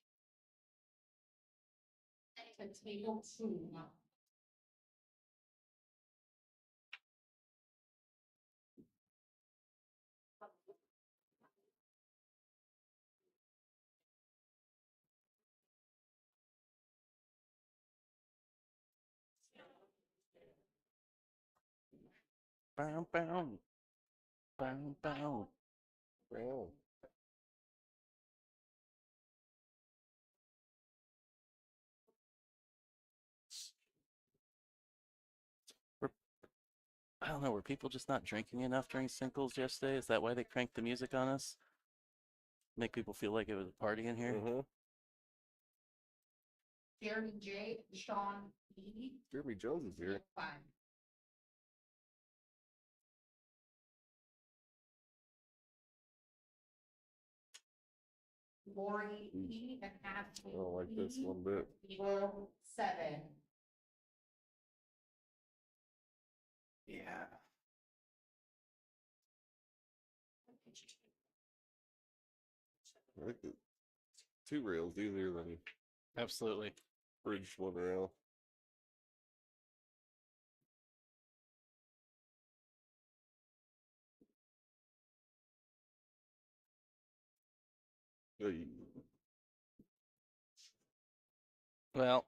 to table 2. Bow, bow. Bow, bow. Wow. I don't know, were people just not drinking enough during singles yesterday? Is that why they cranked the music on us? Make people feel like it was a party in here? Mm-hmm. Jeremy J, Sean B. Jeremy Jones is here. 5. Lori E and Ashley. I don't like this one bit. 7. Yeah. I think the 2 rails easier than Absolutely. bridge 1 rail. Hey. Well,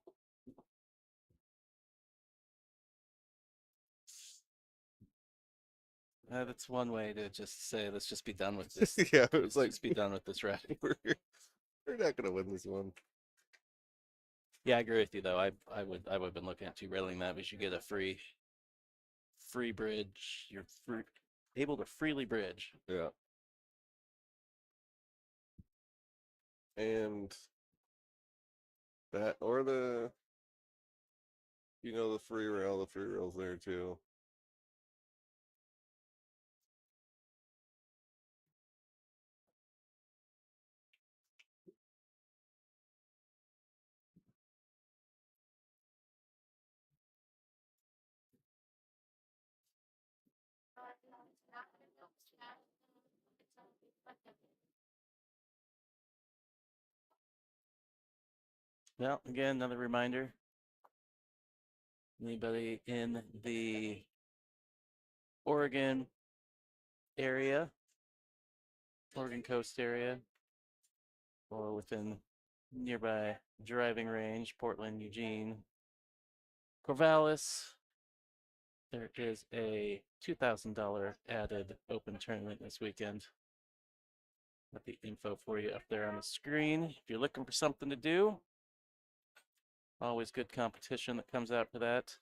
That's one way to just say, let's just be done with this. Yeah, Let's it's like just be done with this rack. we're not gonna win this one. Yeah, I agree with you though. I would have been looking at derailing that because you get a free bridge. You're able to freely bridge. Yeah. And that or the the free rail's there too. Well, again, another reminder. Anybody in the Oregon area, Oregon coast area, or within nearby driving range, Portland, Eugene, Corvallis, there is a $2,000 added open tournament this weekend. Got the info for you up there on the screen. If you're looking for something to do, always good competition that comes out for that.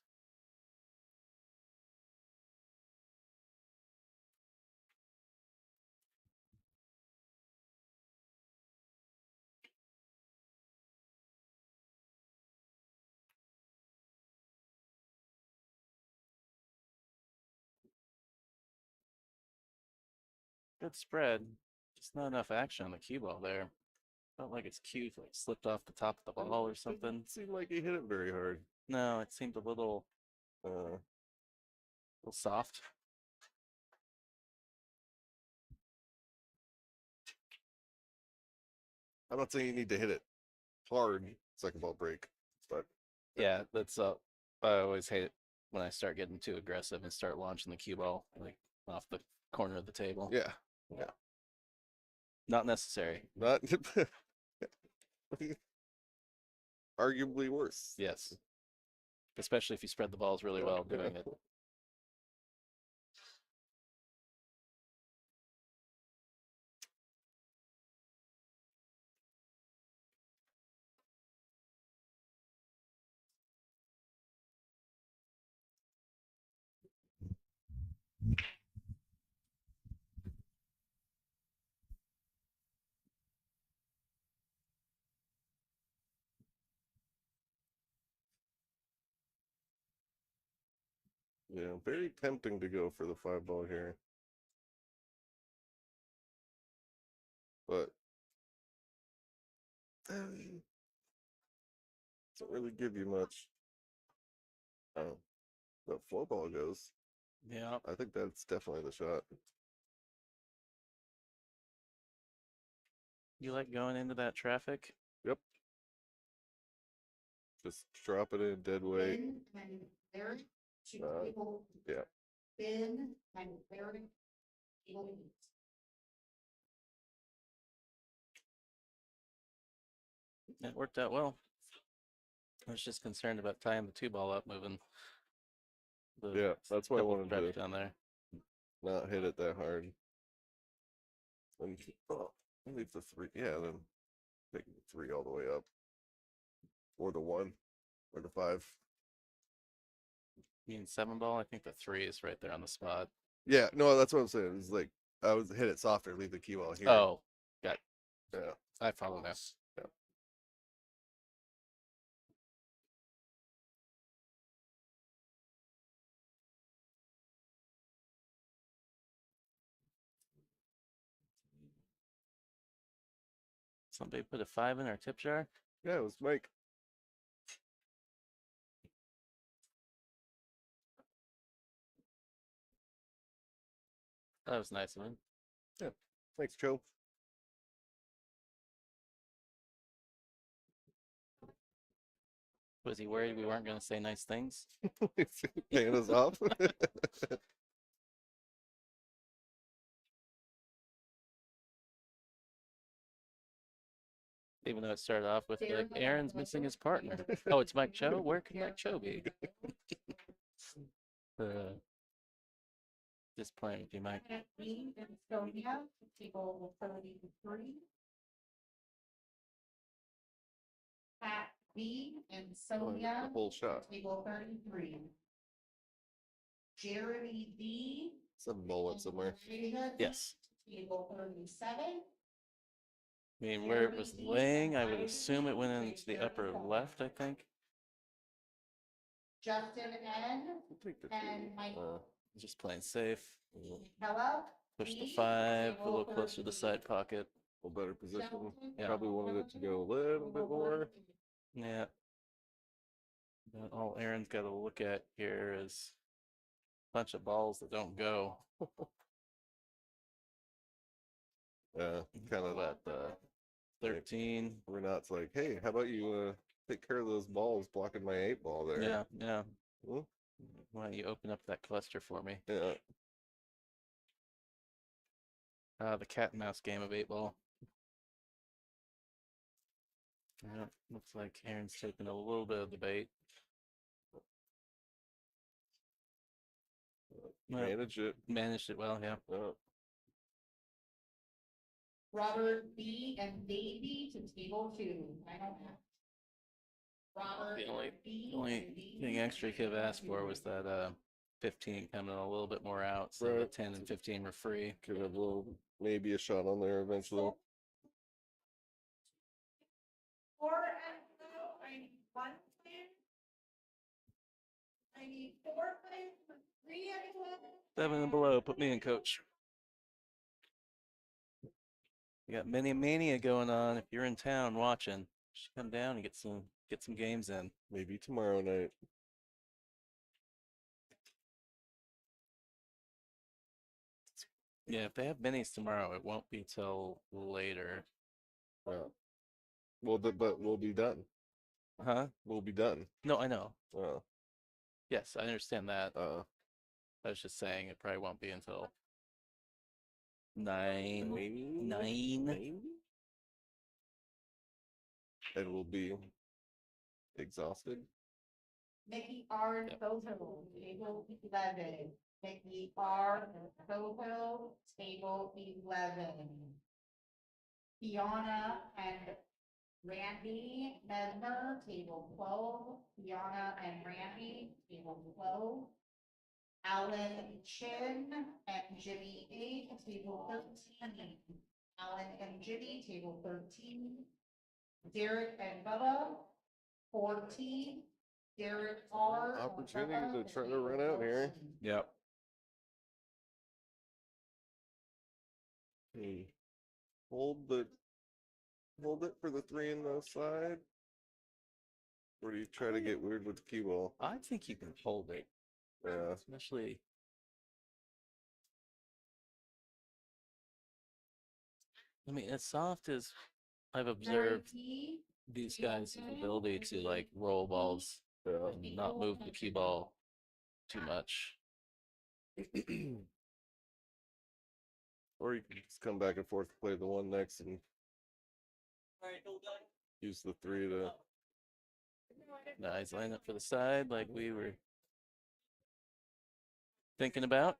Good spread. Just not enough action on the cue ball there. Felt like its cue like slipped off the top of the ball or something. It seemed like he hit it very hard. No, it seemed a little soft. I'm not saying you need to hit it hard second ball break, but Yeah, that's I always hate it when I start getting too aggressive and start launching the cue ball like off the corner of the table. yeah. Not necessary. Not arguably worse. Yes. Especially if you spread the balls really well doing it. Yeah, very tempting to go for the 5 ball here. But doesn't really give you much. The 4 ball goes. Yeah. I think that's definitely the shot. You like going into that traffic? Yep. Just drop it in dead weight. Ben and Eric to table. Yeah. Ben and Eric table 8. It worked out well. I was just concerned about tying the 2 ball up, moving. Yeah, that's why I wanted to to down there. not hit it that hard. And leave the 3. Yeah, then take the 3 all the way up, or the 1, or the 5. You mean 7 ball? I think the 3 is right there on the spot. Yeah, no, that's what I'm saying. It's like I was hit it softer, leave the cue ball here. Oh, got it. Yeah. I follow now. Yeah. Somebody put a 5 in our tip jar? Yeah, it was Mike. That was nice of him. Yeah. Thanks, Joe. Was he worried we weren't going to say nice things? Paying us off. Even though it started off with like, Aaron's missing his partner. Oh, it's Mike Cho? Where could Mike Cho be? Just playing with you, Mike. Cat B and Sonia to table 33. Cat B and Sonia The whole shot. to table 33. Jeremy D. Some mullet somewhere. Yes. Table 37. I mean, where it was laying, I would assume it went into the upper left, I think. Justin N. Take the and two. Michael. Just playing safe. Hello. Push the B, 5 a table little closer to the 38. side pocket. A little better position. Yeah. Probably wanted it to go a little bit more. Yeah. But all Aaron's got to look at here is a bunch of balls that don't go. Yeah, kind of that. 13. Renat's like, hey, how about you take care of those balls blocking my 8-ball there? Yeah, yeah. Hmm? Why don't you open up that cluster for me? Yeah. The cat and mouse game of 8-ball. Yeah, looks like Aaron's taking a little bit of the bait. Manage it. Managed it well, yeah. Robert B. and Davey to table 2. I don't know. Robert The only B. and Davey thing extra he could have to asked for table was that 15 coming a little bit more out, so the Right. 10 and 15 were free. Could have a little, maybe a shot on there eventually. 4 and below, I need 1 player. I need 4 players, 3 and below. 7 and below, put me in, coach. You got mini mania going on. If you're in town watching, you should come down and get some games in. Maybe tomorrow night. Yeah, if they have minis tomorrow, it won't be till later. Well, but we'll be done. Huh? We'll be done. No, I know. Uh, Yes, I understand that. uh, I was just saying it probably won't be until 9. maybe 9. Maybe. And we'll be exhausted. Mickey R. and Soho, table 11. Mickey R. and Soho, table 11. Fiona and Randy Medner, table 12. Fiona and Randy, table 12. Alan Chin and Jimmy A, table 13. Alan and Jimmy, table 13. Derek and Bubba, 14. Derek R. and Opportunity Bubba, to try to table run out here. 14. Yep. Hold it for the 3 in the side. Or do you try to get weird with the cue ball? I think you can hold it, Yeah. especially. I mean, as soft as I've observed Nike, these guys' ability to like roll balls Yeah. and not move the cue ball too much. Or you can just come back and forth, play the one next, and use the 3 to. Nice line up for the side like we were thinking about.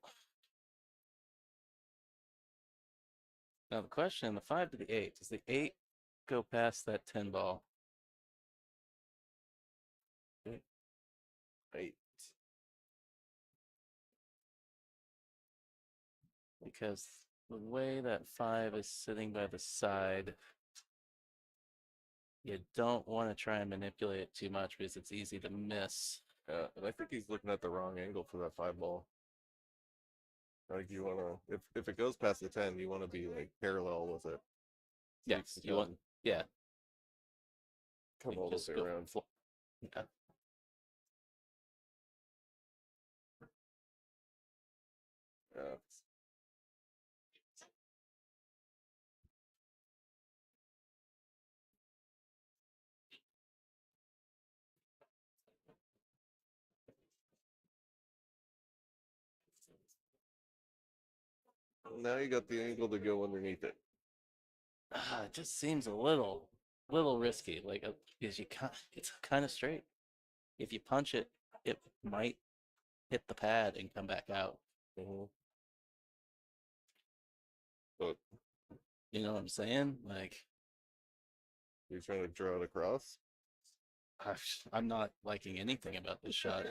Now the question, the 5 to the 8, does the 8 go past that 10 ball? 8. Because the way that 5 is sitting by the side, you don't want to try and manipulate it too much because it's easy to miss. And I think he's looking at the wrong angle for that 5 ball. Like you wanna, if it goes past the 10, you want to be like parallel with it. Yes, you want, yeah. Come You all the just way go around. Yeah. Yeah. Now you got the angle to go underneath it. It just seems a little risky. Like, because it's kind of straight. If you punch it, it might hit the pad and come back out. Mm-hmm. But You know what I'm saying? Like, you're trying to draw it across. I'm not liking anything about this shot.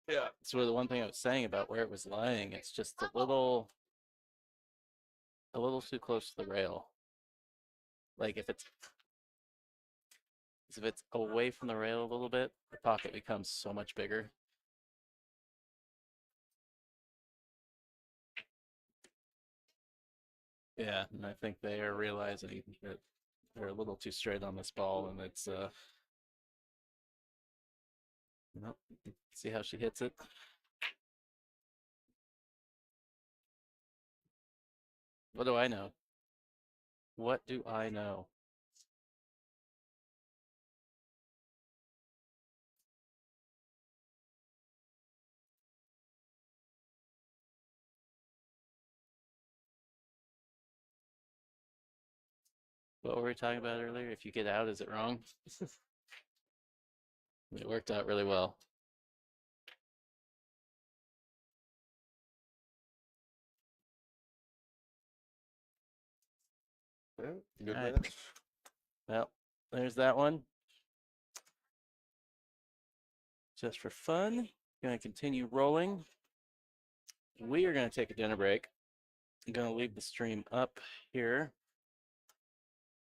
Yeah. So the one thing I was saying about where it was lying, it's just a little too close to the rail. Like if it's away from the rail a little bit, the pocket becomes so much bigger. Yeah, and I think they are realizing that they're a little too straight on this ball, and it's nope. See how she hits it? What do I know? What do I know? What were we talking about earlier? If you get out, is it wrong? It worked out really well. Yeah, good All right. match. Well, there's that one. Just for fun, going to continue rolling. We are going to take a dinner break. I'm going to leave the stream up here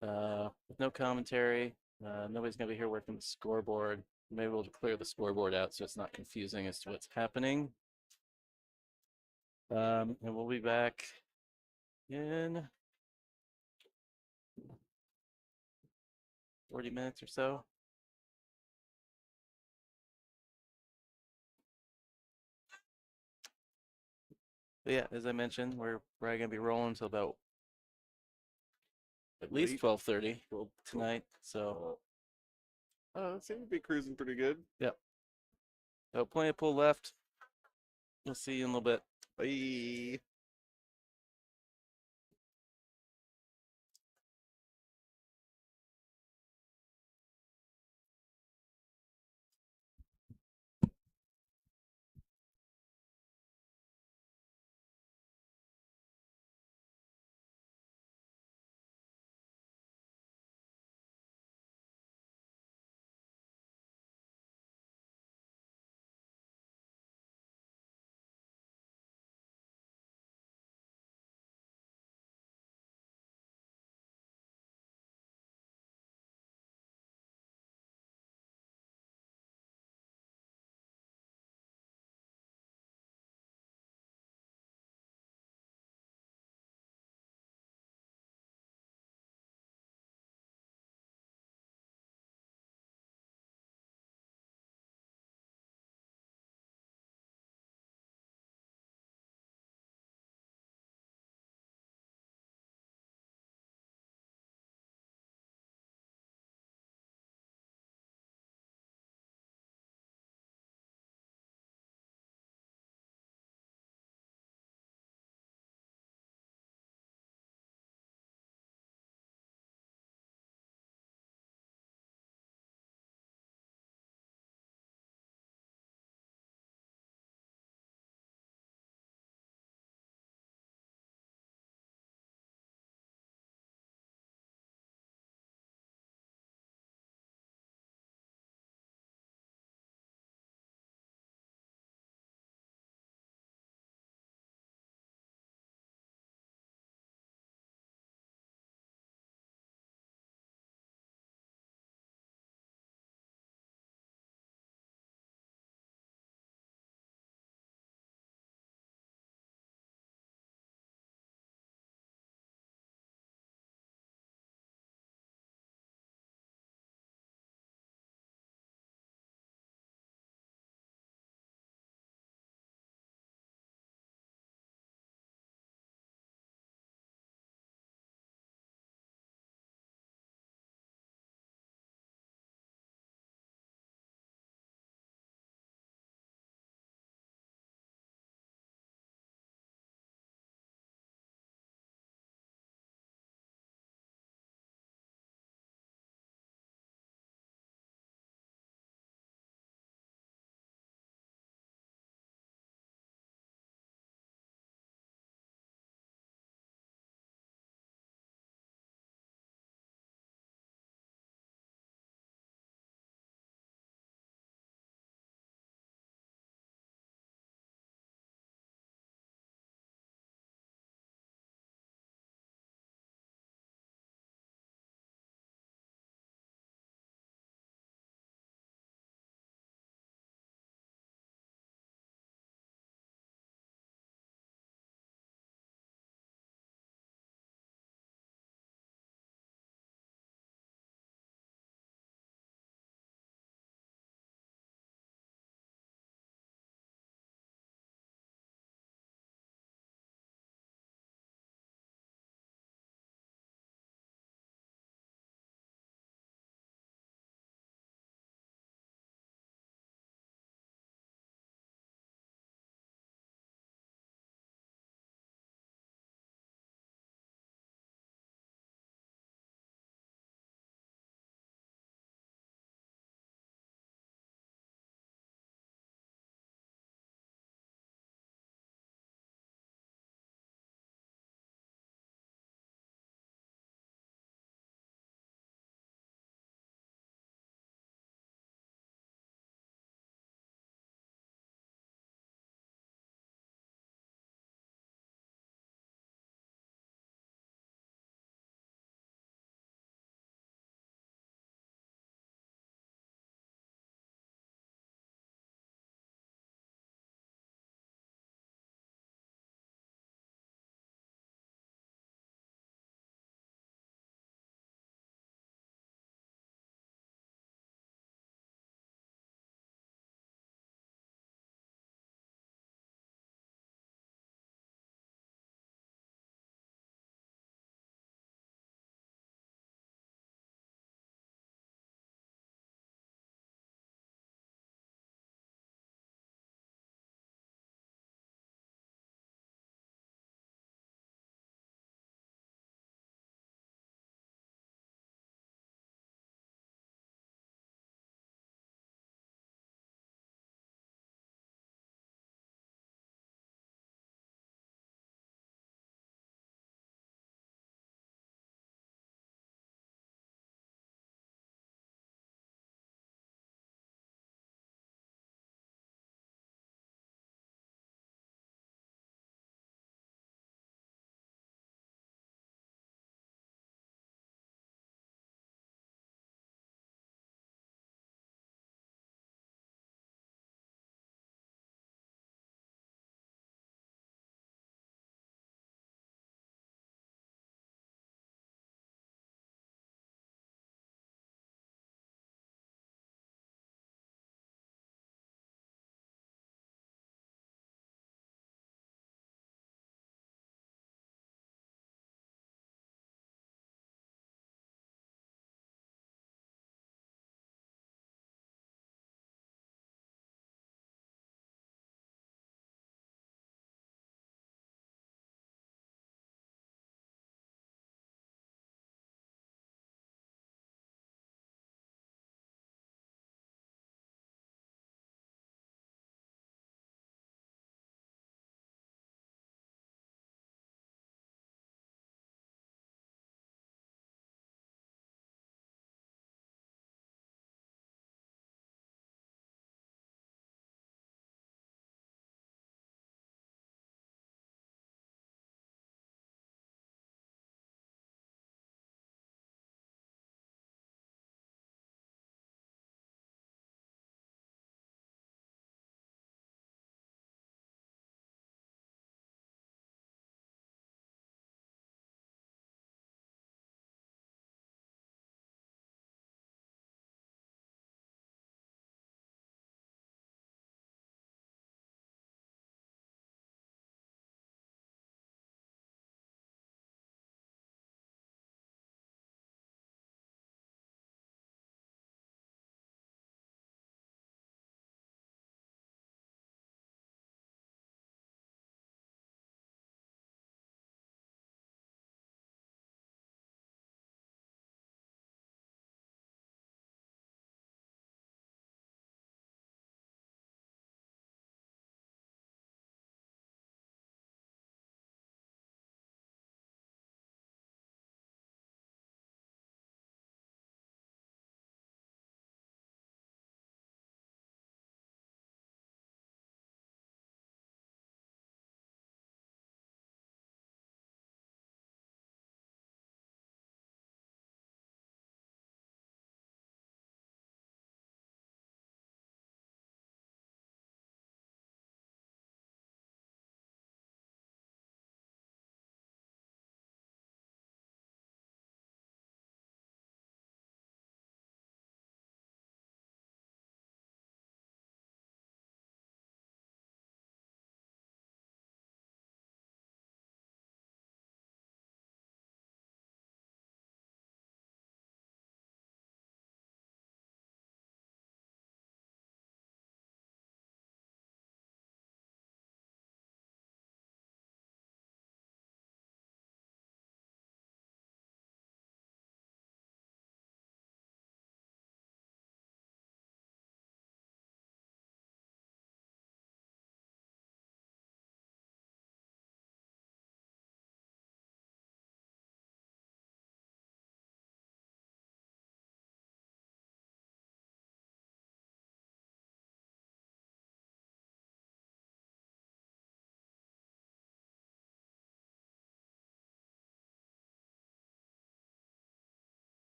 with no commentary. Nobody's going to be here working the scoreboard. Maybe we'll clear the scoreboard out so it's not confusing as to what's happening. And we'll be back in 40 minutes or so. But yeah, as I mentioned, we're probably going to be rolling until about at least 12:30 tonight. So It seems to be cruising pretty good. yep. So plenty of pool left. We'll see you in a little bit. Bye.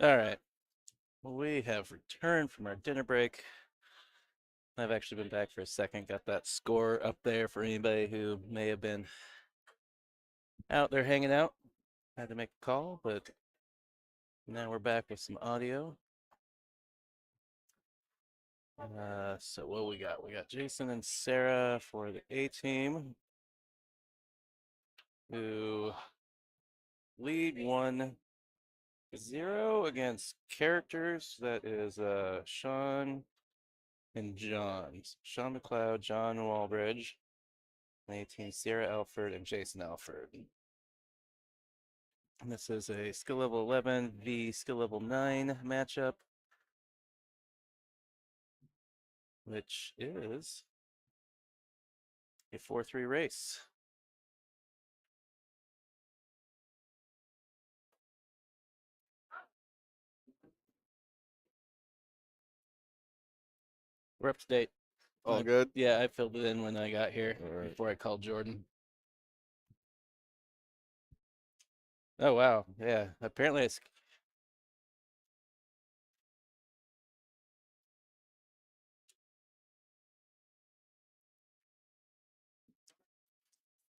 All right. Well, we have returned from our dinner break. I've actually been back for a second. Got that score up there for anybody who may have been out there hanging out. Had to make a call, but now we're back with some audio. So what we got? We got Jason and Sarah for the A team, who lead 1-0 against characters. That is Sean and John. Sean McLeod, John Walbridge. And A team Sarah Alford and Jason Alford. And this is a skill level 11 v skill level 9 matchup, which is a 4-3 race. We're up to date. All good? Yeah, I filled it in when I got here right. before I called Jordan. Oh, wow. Yeah, apparently it's.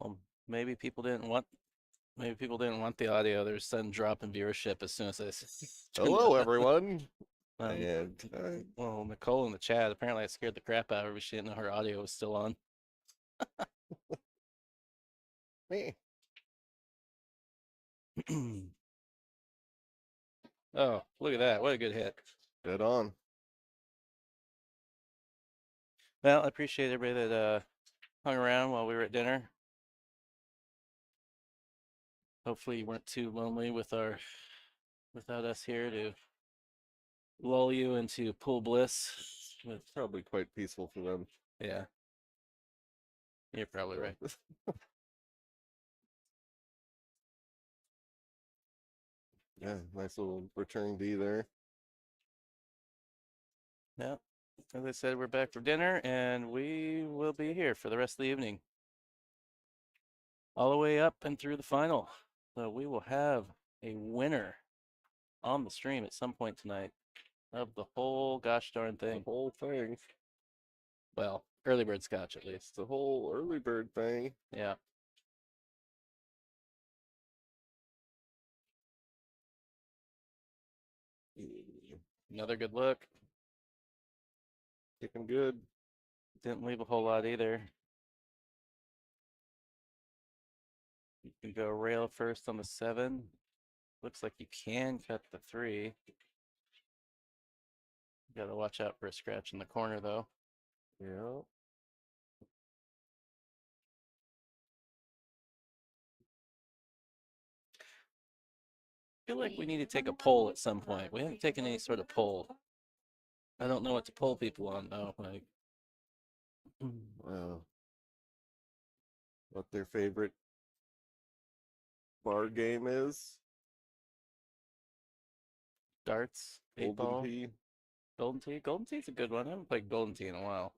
Well, maybe people didn't want. Maybe people didn't want the audio. There's a sudden drop in viewership as soon as I. Hello, everyone. And well, Nicole in the chat. Apparently, I scared the crap out of her. She didn't know her audio was still on. Me. Oh, look at that! What a good hit. Dead on. Well, I appreciate everybody that hung around while we were at dinner. Hopefully, you weren't too lonely without us here to lull you into pool bliss. It's probably quite peaceful for them. Yeah, you're probably right. Yeah, nice little return D there. Yeah, as I said, we're back for dinner, and we will be here for the rest of the evening, all the way up and through the final. So we will have a winner on the stream at some point tonight of the whole gosh darn thing. The whole thing. Well, early bird scotch at least. The whole early bird thing. Yeah. Another good look. Kicking good. Didn't leave a whole lot either. You can go rail first on the 7. Looks like you can cut the 3. You gotta watch out for a scratch in the corner though. Yeah. I feel like we need to take a poll at some point. We haven't taken any sort of poll. I don't know what to poll people on though. Like, what their favorite bar game is? darts, 8 Golden ball, Tee. Golden Tee. Golden Tee's a good one. I haven't played Golden Tee in a while.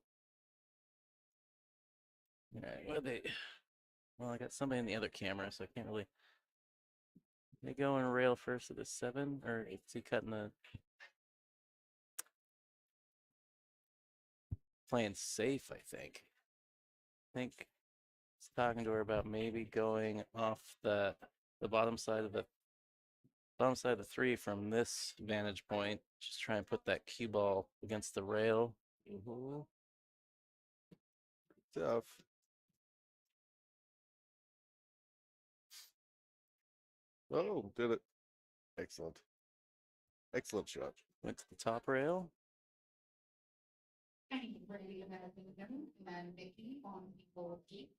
All right, what are they? Well, I got somebody in the other camera, so I can't really. They go and rail first at the 7, or is he cutting the? Playing safe, I think. He's talking to her about maybe going off the bottom side of the 3 from this vantage point. Just try and put that cue ball against the rail. Tough. Oh, did it. Excellent. Excellent shot. Went to the top rail. And Brady and Vicky on table 8,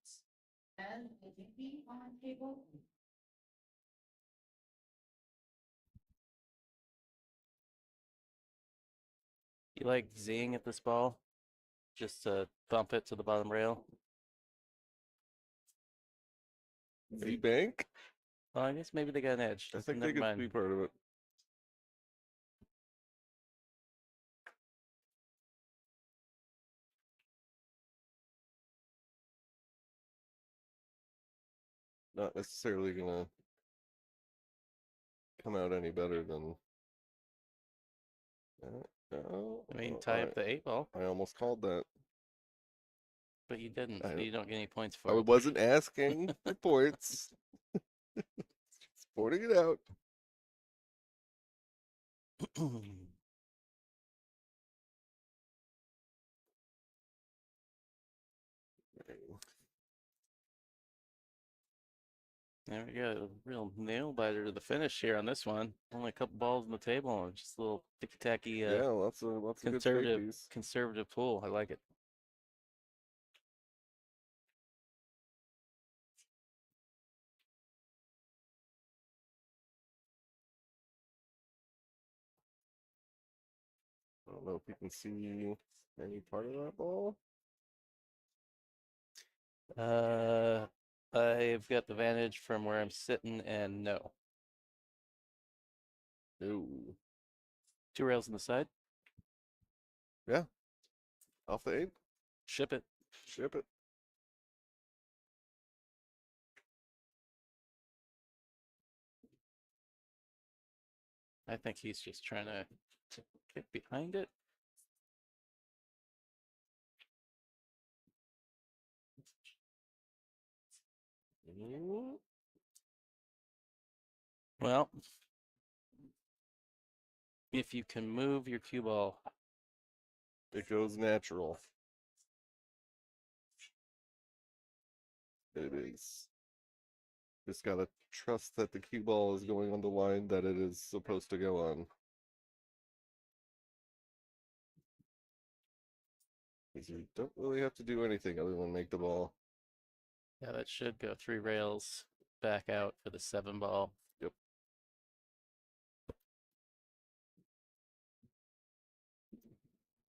and Vicky on table 8. You like zing at this ball? Just to bump it to the bottom rail. Z-Bank? Well, I guess maybe they got an edge. I think Never they could mind. be part of it. Not necessarily gonna come out any better than No, I mean, tie up the 8 ball, I almost called that. but you didn't. I- So you don't get any points I for it. wasn't asking for points. Just pointing it out. There we go. A real nail biter to the finish here on this one. Only a couple balls on the table and just a little ticky tacky Yeah, lots of good conservative safeties. conservative pool. I like it. I don't know if you can see any part of that ball. I've got the vantage from where I'm sitting, and no. No. 2 rails on the side. Yeah. Off the 8. Ship it. Ship it. I think he's just trying to get behind it. Well, if you can move your cue ball, It goes natural. It is. Just gotta trust that the cue ball is going on the line that it is supposed to go on. Because you don't really have to do anything other than make the ball. yeah, that should go 3 rails back out for the 7 ball. Yep.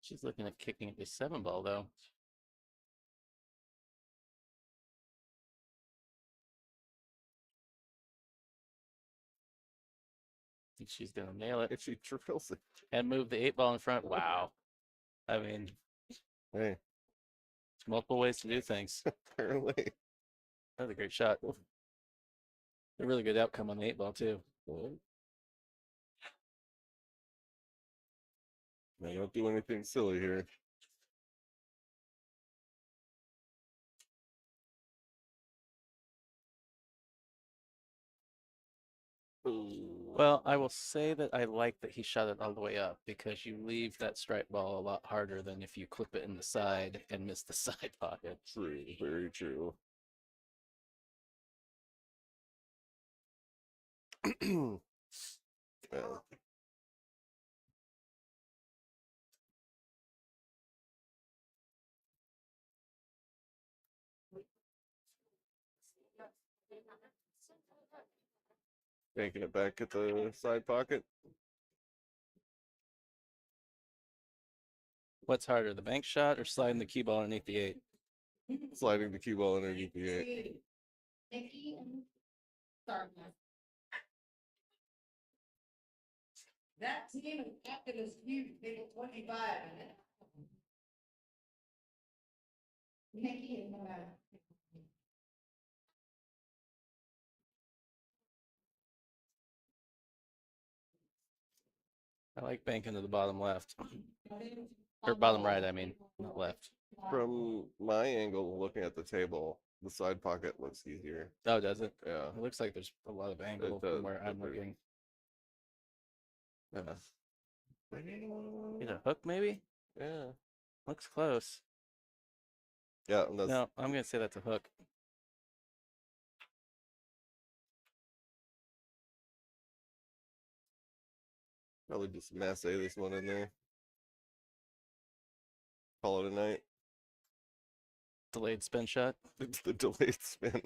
She's looking at kicking at the 7 ball though. Think she's gonna nail it If she drills it. and move the 8 ball in front. Wow. I mean, Hey, there's multiple ways to do things. apparently. That was a great shot. A really good outcome on the 8 ball too. I don't do anything silly here. Well, I will say that I like that he shot it all the way up because you leave that strike ball a lot harder than if you clip it in the side and miss the side pocket. True, very true. Well, making it back at the side pocket. What's harder, the bank shot or sliding the cue ball underneath the 8? Sliding the cue ball underneath the 8. Nikki and Dartmouth. That team is active as huge, table 25. Nikki and I like banking to the bottom left. Or bottom right, I mean, not left. From my angle, looking at the table, the side pocket looks easier. Oh, does it? Yeah. It looks like there's a lot of angle It does, from where I'm but looking. Yeah. Is it a hook maybe? Yeah. Looks close. Yeah, and that's No, I'm gonna say that's a hook. probably just masse this one in there. Call it a night. Delayed spin shot. It's the delayed spin.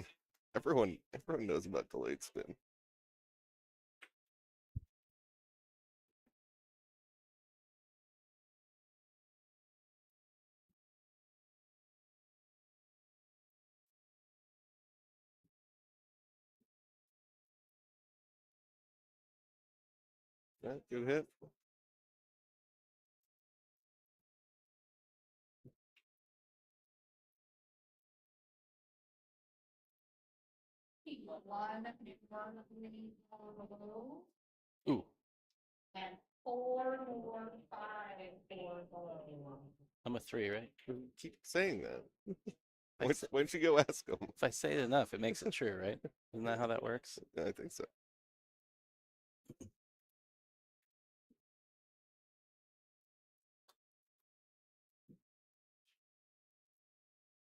Everyone knows about delayed spin. Yeah, good hit. one, 3 below. Ooh. And 4 more, 5 4 below. I'm a 3, right? Keep saying that. I Why say- don't you go ask him? If I say it enough, it makes it true, right? Isn't that how that works? I think so.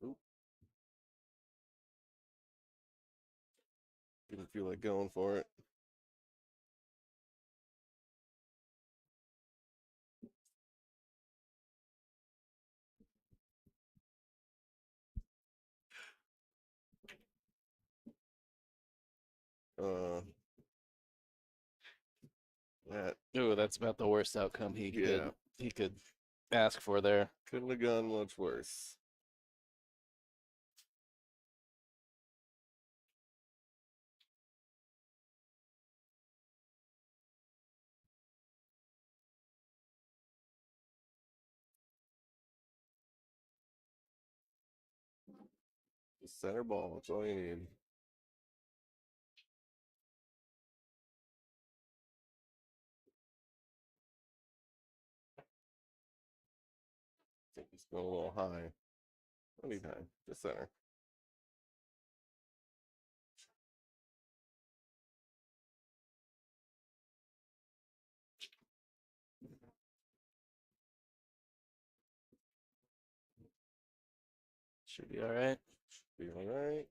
Oop. Didn't feel like going for it. That Ooh, that's about the worst outcome Yeah. he could ask for there. couldn't have gone much worse. Just center ball, that's all you need. I think he's going a little high. Don't need high, just center. Should be all right. Be all right.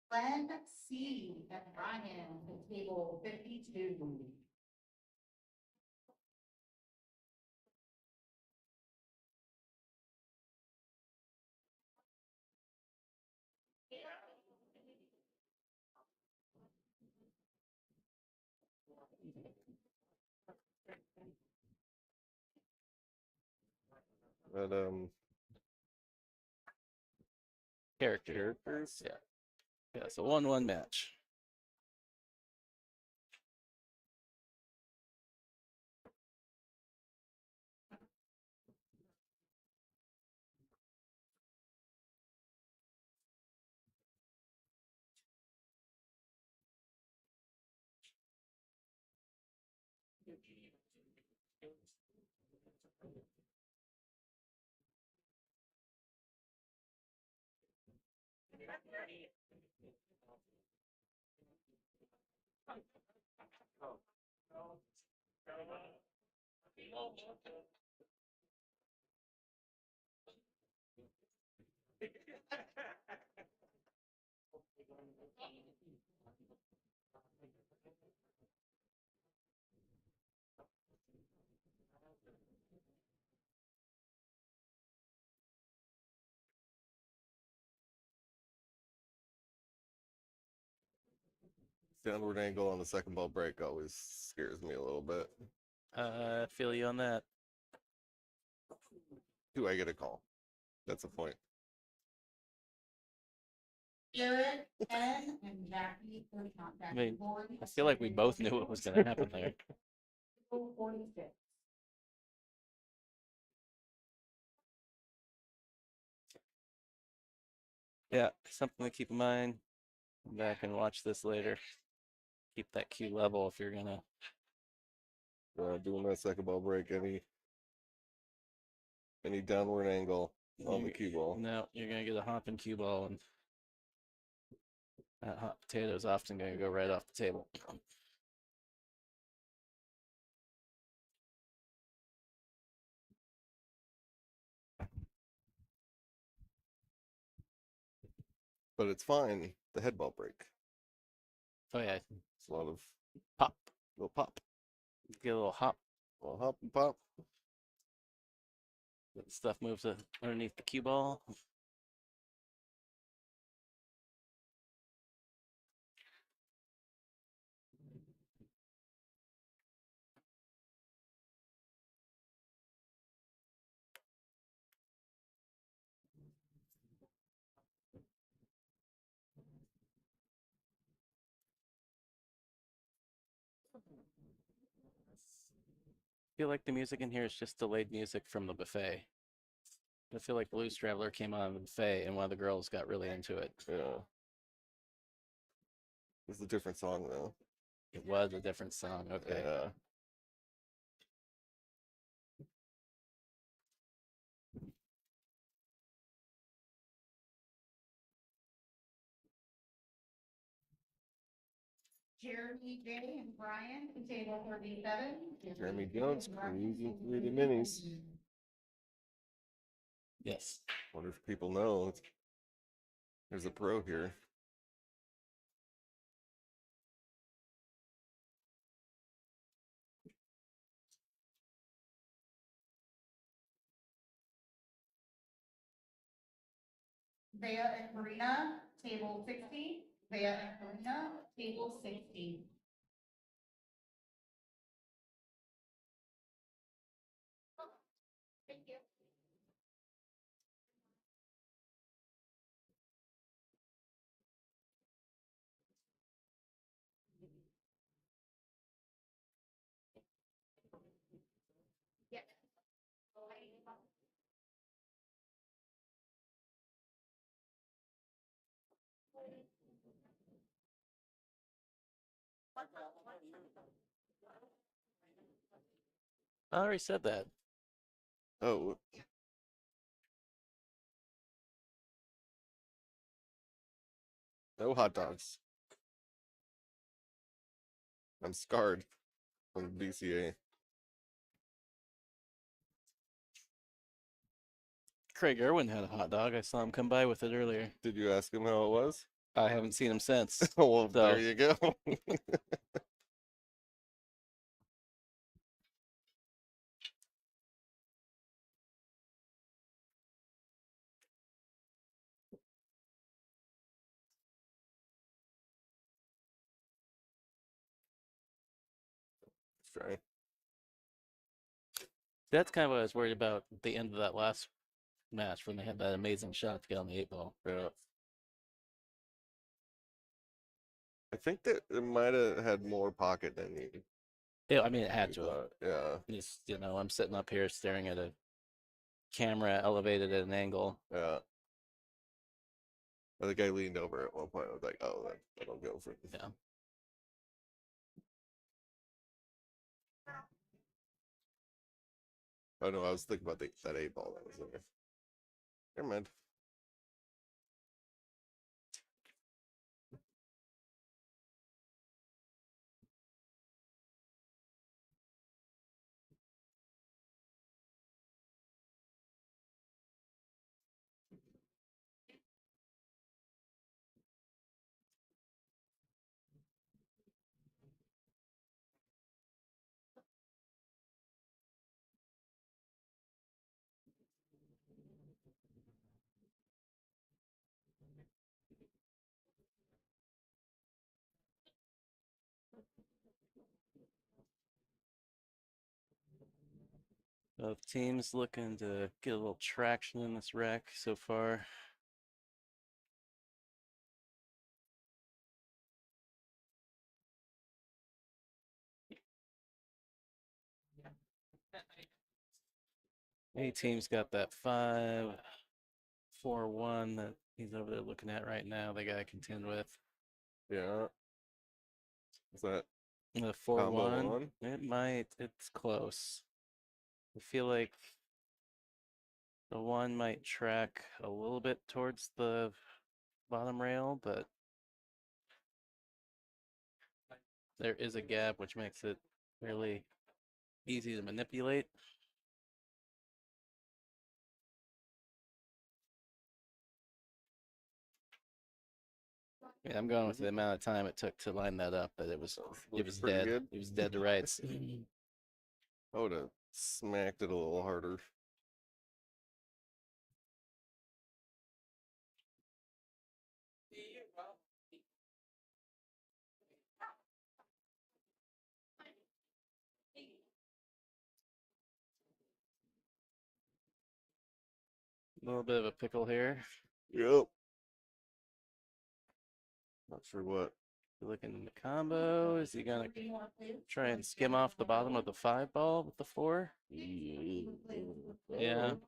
Glenn C. and Ryan to table 52. But characters. Yeah. Yeah, it's a 1-1 match. Downward angle on the second ball break always scares me a little bit. I feel you on that. Do I get a call? That's the point. Garrett N. and Jackie for I contact. mean, I feel like we both knew what was going to happen there. 46. Yeah, something to keep in mind. Come back and watch this later. Keep that cue level if you're gonna. Doing that second ball break, any downward angle on the cue ball. No, you're gonna get a hopping cue ball, and that hot potato is often gonna go right off the table. But it's fine. The head ball break. Oh yeah, It's a lot of pop. little pop. Get a little hop. A little hop and pop. That stuff moves underneath the cue ball. I feel like the music in here is just delayed music from the buffet. I feel like Blues Traveler came on the buffet and one of the girls got really into it. Yeah. It's a different song though. It was a different song. Okay. Yeah. Jeremy J. and Brian to table 37. Jeremy Jones, cruising through the minis. Yes. Wonder if people know there's a pro here. Vea and Karina, table 60. Vea and Karina, table 60. Thank you. Yeah. I already said that. Oh, no hot dogs. I'm scarred from BCA. Craig Irwin had a hot dog. I saw him come by with it earlier. Did you ask him how it was? I haven't seen him since. Well, So- there you go. Let's try. That's kind of what I was worried about at the end of that last match when they had that amazing shot to get on the 8 ball. Yeah. I think that it might have had more pocket than you Yeah, I mean, it had to have. thought. Yeah. Just, I'm sitting up here staring at a camera elevated at an angle. Yeah. I think I leaned over at one point. I was like, oh, that'll go for Yeah. Oh, no, I was thinking about that 8 ball that was there. Never mind. Both teams looking to get a little traction in this wreck so far. A team's got that 5-4-1 that he's over there looking at right now. They got to contend with. Yeah. Is that The combo 4-1. one? It's close. I feel like the one might track a little bit towards the bottom rail, but there is a gap which makes it really easy to manipulate. Yeah, I'm going with the amount of time it took to line that up, but it was pretty dead. good. It was dead to rights. I would have smacked it a little harder. A little bit of a pickle here. Yep. Not sure what. Looking in the combo. Is he gonna try and skim off the bottom of the 5 ball with the 4? Yeah.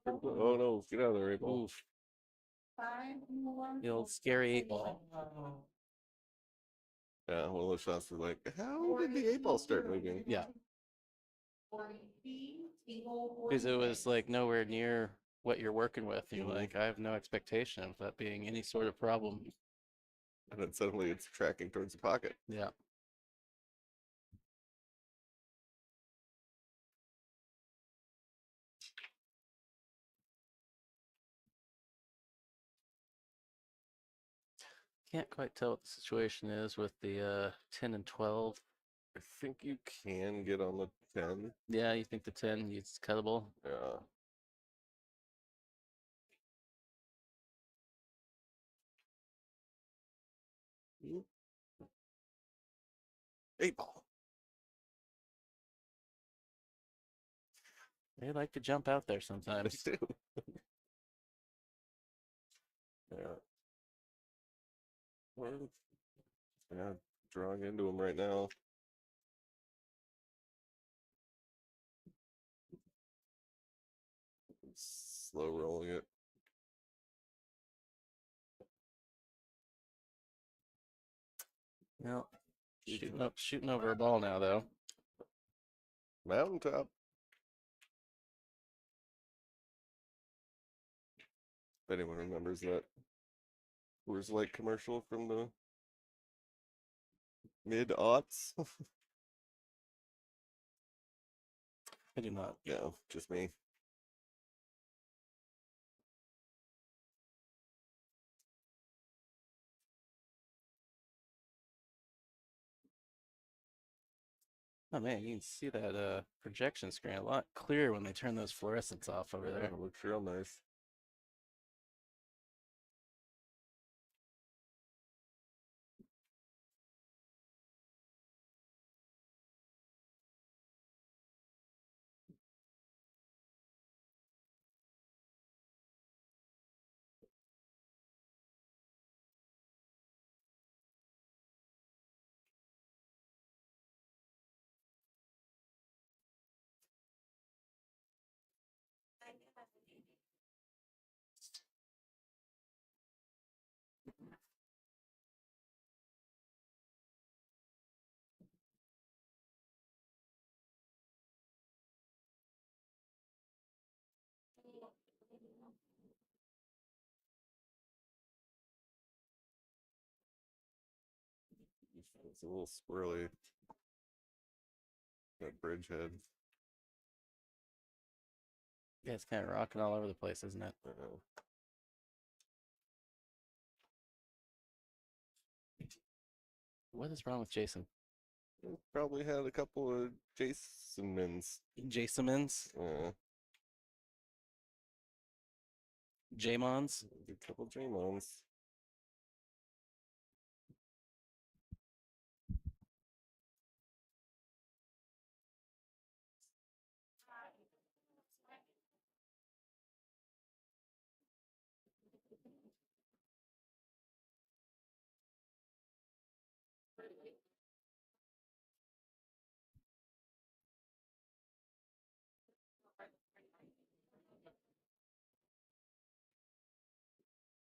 Oh no, get out of there, 8 ball. Oof. The old scary 8 ball. Yeah, one of those shots was like, how did the 8 ball start moving? Yeah. Because it was like nowhere near what you're working with. You're like, I have no expectation of that being any sort of problem. And then suddenly it's tracking towards the pocket. Yeah. Can't quite tell what the situation is with the 10 and 12. I think you can get on the 10. Yeah, you think the 10 is cuttable? Yeah. Ooh. 8 ball. They like to jump out there sometimes. They do. Yeah. Well, yeah, drawing into him right now. Slow rolling it. No, shooting over a ball now though. Mountaintop. If anyone remembers that Coors Light commercial from the mid-aughts. I do not. No, just me. Oh man, you can see that projection screen a lot clearer when they turn those fluorescents off over there. It looks real nice. It's a little squirrely. That bridge head. Yeah, it's kind of rocking all over the place, isn't it? What is wrong with Jason? Probably had a couple of Jasonmans. Jasonmans? Jamons? A couple Jamons.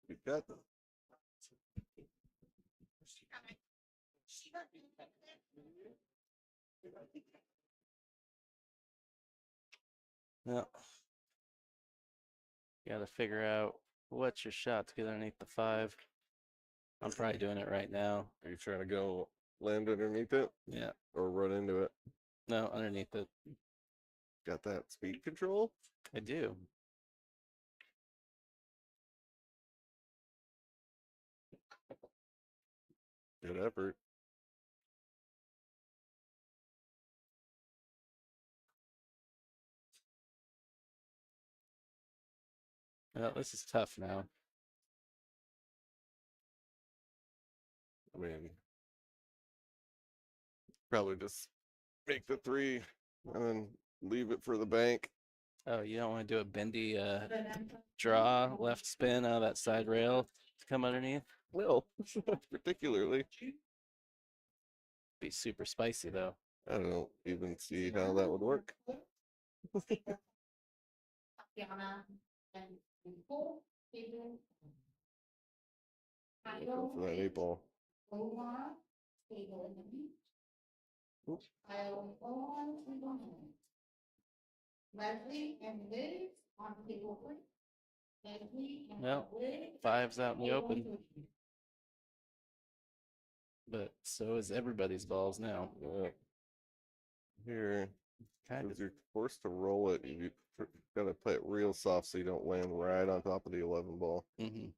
We got them. Yeah. You got to figure out what's your shot to get underneath the 5. I'm probably doing it right now. Are you trying to go land underneath it? Yeah. Or run into it? No, underneath it. Got that speed control? I do. Good effort. Well, this is tough now. I mean, probably just make the 3 and then leave it for the bank. Oh, you don't want to do a bendy draw left spin out of that side rail to come underneath? No, particularly. Be super spicy though. I don't even see how that would work. Looking for that 8 ball. Table 8. Pile 1 to 1. Leslie and Liz on table 3. Leslie and Well, Liz. 5's out in the table open, 3. but so is everybody's balls now. Yeah. Here, Kind because of. you're forced to roll it, you gotta play it real soft so you don't land right on top of the 11 ball. Mm-hmm.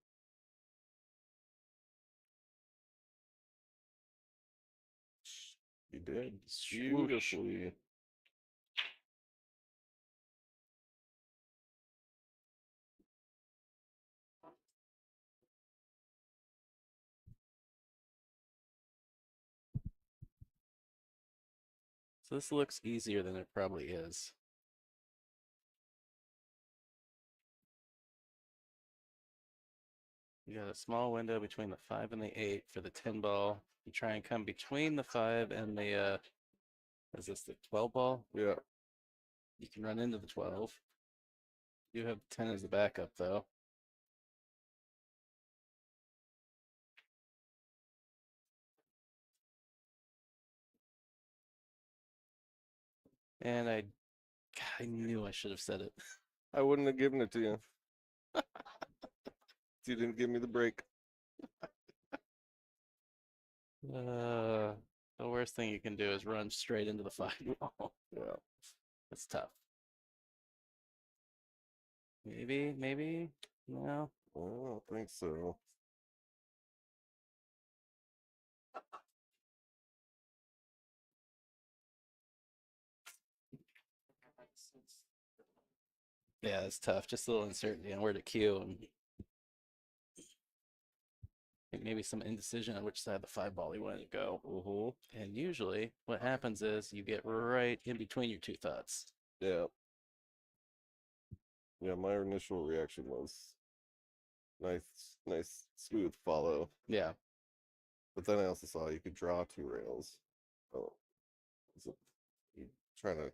You did Swoosh. beautifully. So this looks easier than it probably is. You got a small window between the 5 and the 8 for the 10 ball. You try and come between the 5 and the, is this the 12 ball? Yeah. You can run into the 12. You have 10 as the backup, though. And I knew I should have said it. I wouldn't have given it to you. You didn't give me the break. The worst thing you can do is run straight into the 5 ball. Yeah. That's tough. Maybe, no. I don't think so. Yeah, it's tough. Just a little uncertainty on where to cue and maybe some indecision on which side the 5 ball you wanted to go. And usually what happens is you get right in between your two thoughts. Yeah. Yeah, my initial reaction was nice, smooth follow. Yeah. But then I also saw you could draw 2 rails. Oh, so you trying to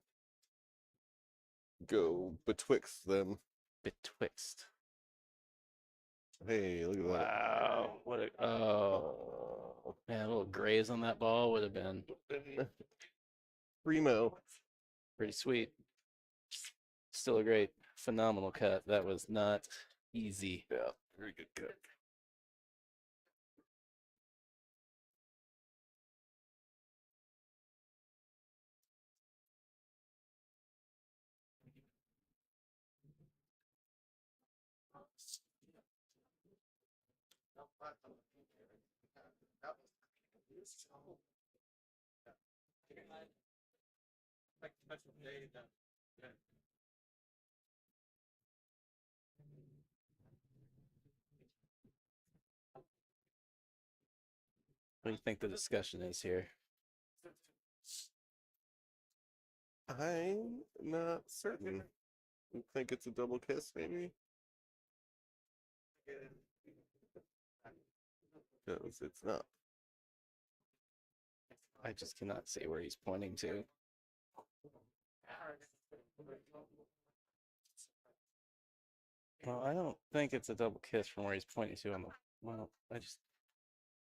go betwixt them. Betwixt. Hey, look at Wow. What a man, a little graze on that ball would have been that. Primo. pretty sweet. Still a great, phenomenal cut. That was not easy. Yeah, very good cut. What do you think the discussion is here? I'm not certain. I think it's a double kiss, maybe. Because it's not. I just cannot see where he's pointing to. Well, I don't think it's a double kiss from where he's pointing to on the. Well, I just.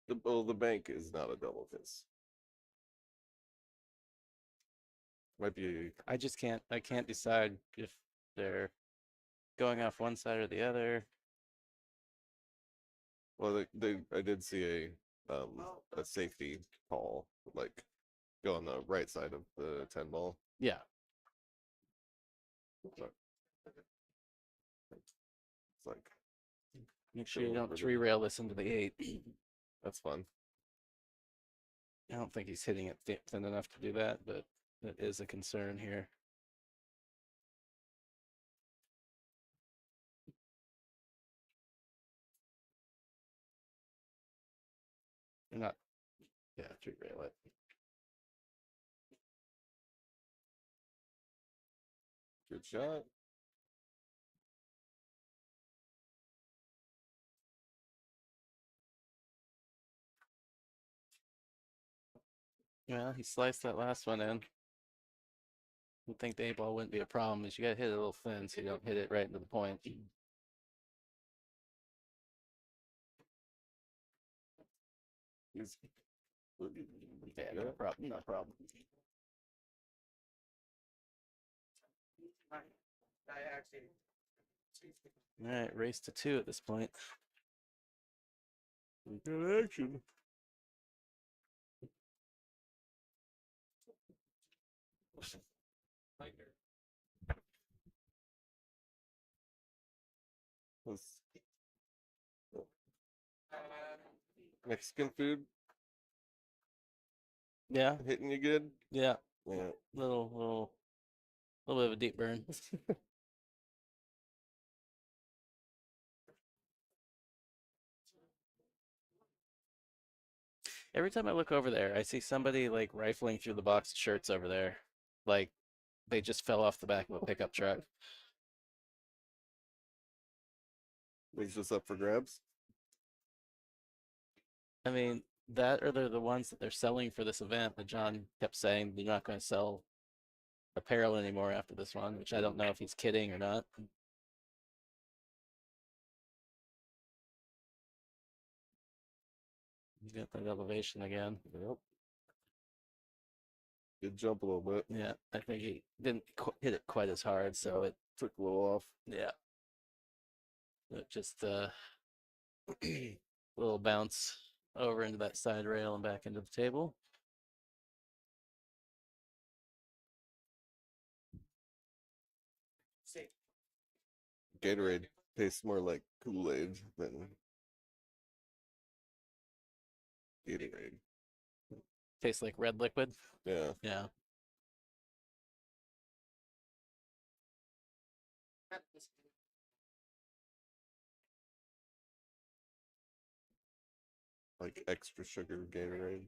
The bank is not a double kiss. Might be. I just can't. I can't decide if they're going off one side or the other. Well, I did see a safety call, like go on the right side of the 10 ball. Yeah. But it's like, Make sure you don't 3-rail this into the 8. that's fun. I don't think he's hitting it thin enough to do that, but that is a concern here. You're not. Yeah, 3-rail it. Good shot. Well, he sliced that last one in. I think the 8 ball wouldn't be a problem. Is you got to hit it a little thin so you don't hit it right into the point. He's Yeah, no problem. No problem. All right, race to 2 at this point. Good action. That's Mexican food Yeah, hitting you good? yeah. Yeah. Little bit of a deep burn. Every time I look over there, I see somebody like rifling through the box of shirts over there, like they just fell off the back of a pickup truck. Is this up for grabs? I mean, that or they're the ones that they're selling for this event that John kept saying they're not going to sell apparel anymore after this one, which I don't know if he's kidding or not. He's got that elevation again. Yep. Did jump a little bit. Yeah, I think he didn't hit it quite as hard, so it Took a little off. yeah. It just little bounce over into that side rail and back into the table. Gatorade tastes more like Kool-Aid than Gatorade. Tastes like red liquid. Yeah. Yeah. Like extra sugar Gatorade.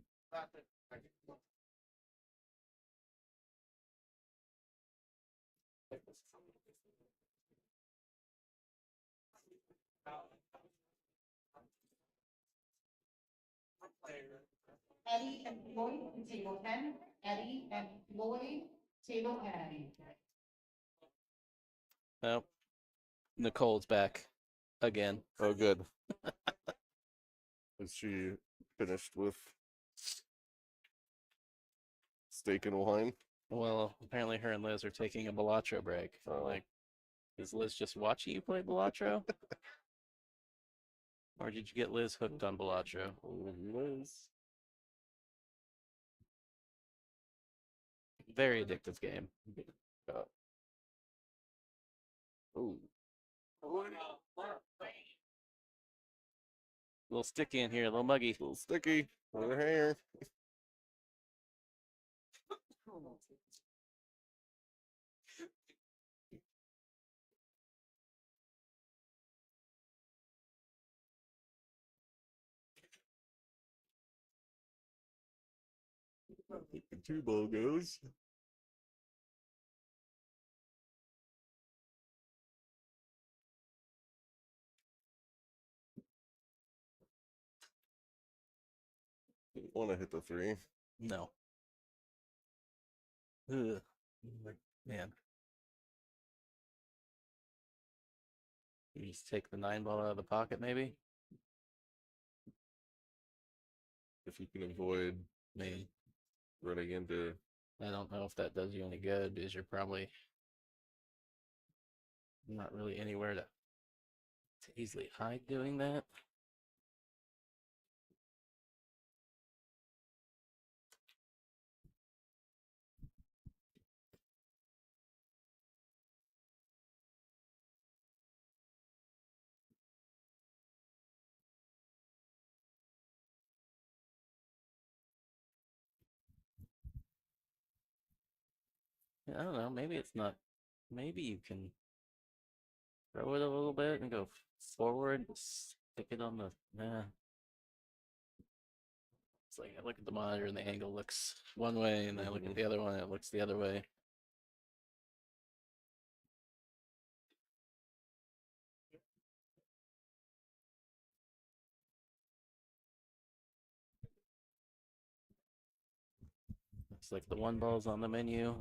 Eddie and Lloyd, table 10. Eddie and Lloyd, table 10. Nope. Nicole's back again. Oh, good. Is she finished with steak and wine? Well, apparently her and Liz are taking a Balatro break. Oh. Like, is Liz just watching you play Balatro? Or did you get Liz hooked on Balatro? Liz. Very addictive game. Oh. A little sticky in here, a little muggy. A little sticky. Over here. The 2-ball goes. Didn't want to hit the 3. No. Ugh. Man. You just take the 9-ball out of the pocket, maybe? If you can avoid Maybe. running into. I don't know if that does you any good because you're probably not really anywhere to easily hide doing that. I don't know. Maybe it's not. Maybe you can throw it a little bit and go forward. Stick it on the. Nah. It's like I look at the monitor and the angle looks one way, and I look at the other one and it looks the other way. Looks like the 1-ball's on the menu.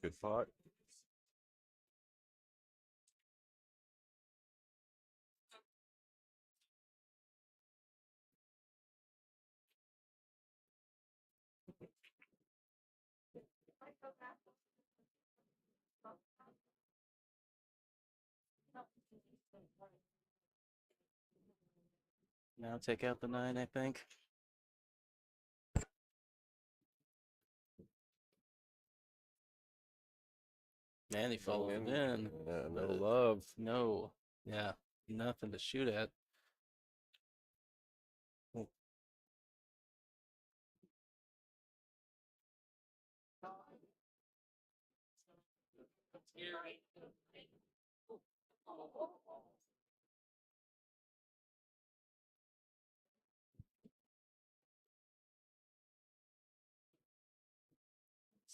Good thought. Now take out the 9, I think. And he followed it in. Yeah, no love. No. Yeah. Nothing to shoot at.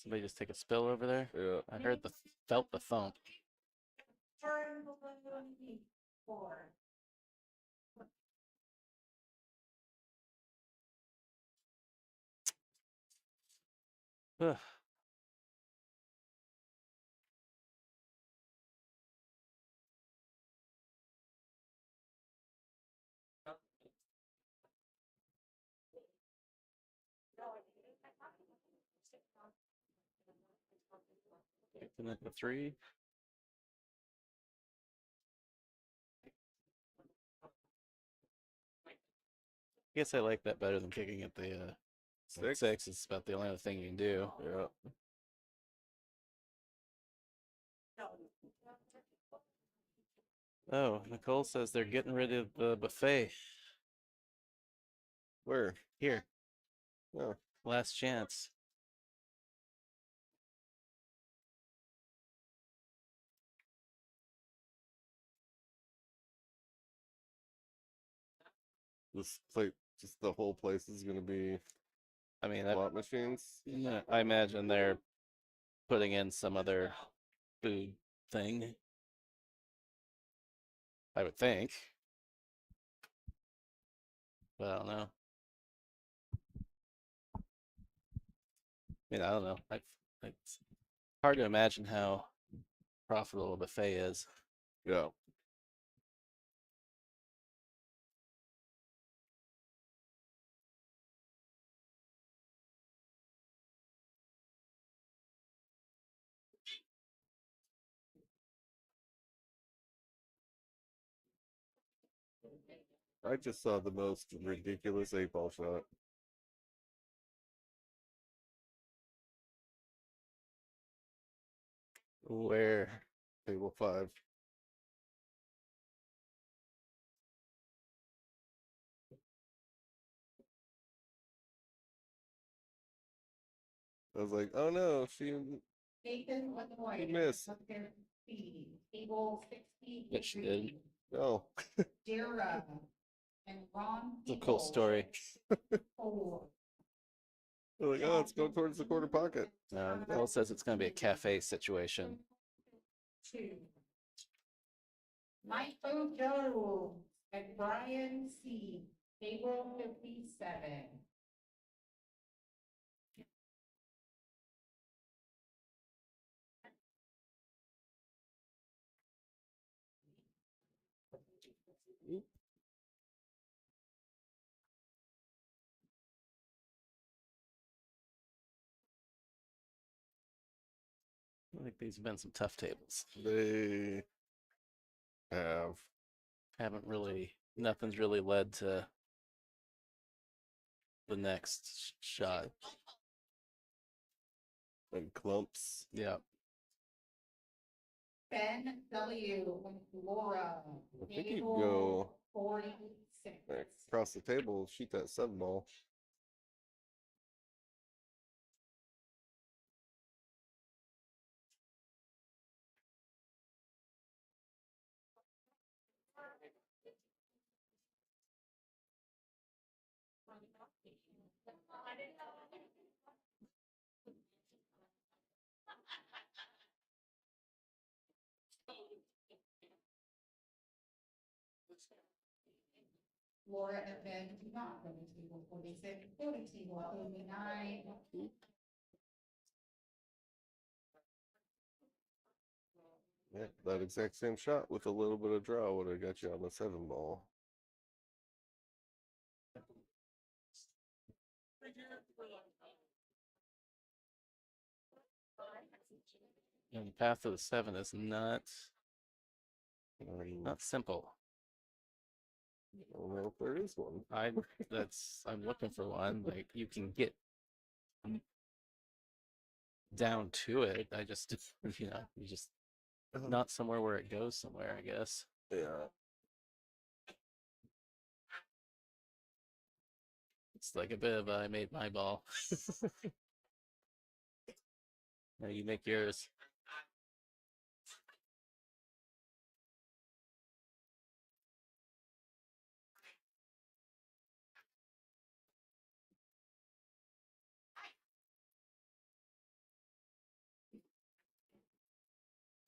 Somebody just take a spill over there. Yeah. I heard felt the thump. Turn balloon 4. Ugh. Picking up the 3. I guess I like that better than kicking at the 6. 6. It's about the only other thing you can do. Yeah. Oh, Nicole says they're getting rid of the buffet. Where? Here. Oh. Last chance. This plate, just the whole place is going to be I mean, slot machines. I imagine they're putting in some other food thing. I would think. But I don't know. I mean, I don't know. It's hard to imagine how profitable a buffet is. Yeah. I just saw the most ridiculous 8-ball shot. Where? Table 5. I was like, oh no, Nathan Lenoy. He missed. Table 60. Yes, she did. no. Dara and Ron. It's a cool story. Four. They're like, oh, it's going towards the quarter pocket. Nicole says it's going to be a cafe situation. 2. Michael Jones and Brian C. Table 57. I think these have been some tough tables. They have. Nothing's really led to the next shot. And clumps. Yeah. Ben W. and Laura. I think you Table go 46. across the table, shoot that 7-ball. Laura and Ben do not go to table 46, go to table 89. Yeah, that exact same shot with a little bit of draw would have got you on the 7 ball. And the path to the 7 is not simple. I don't know if there is one. I'm looking for one. Like you can get down to it. I just you just not somewhere where it goes somewhere, I guess. Yeah. It's like a bit of I made my ball. Now you make yours.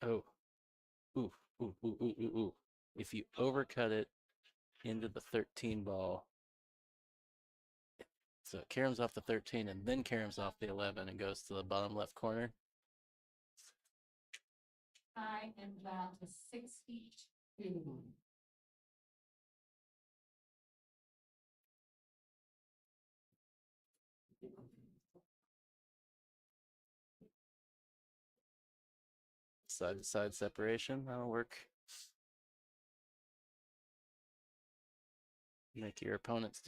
Oh. Ooh, ooh, ooh, ooh, ooh, ooh. If you overcut it into the 13 ball, so it caroms off the 13 and then caroms off the 11 and goes to the bottom left corner. I am about to 6 feet 2. Side to side separation, that'll work. Make your opponents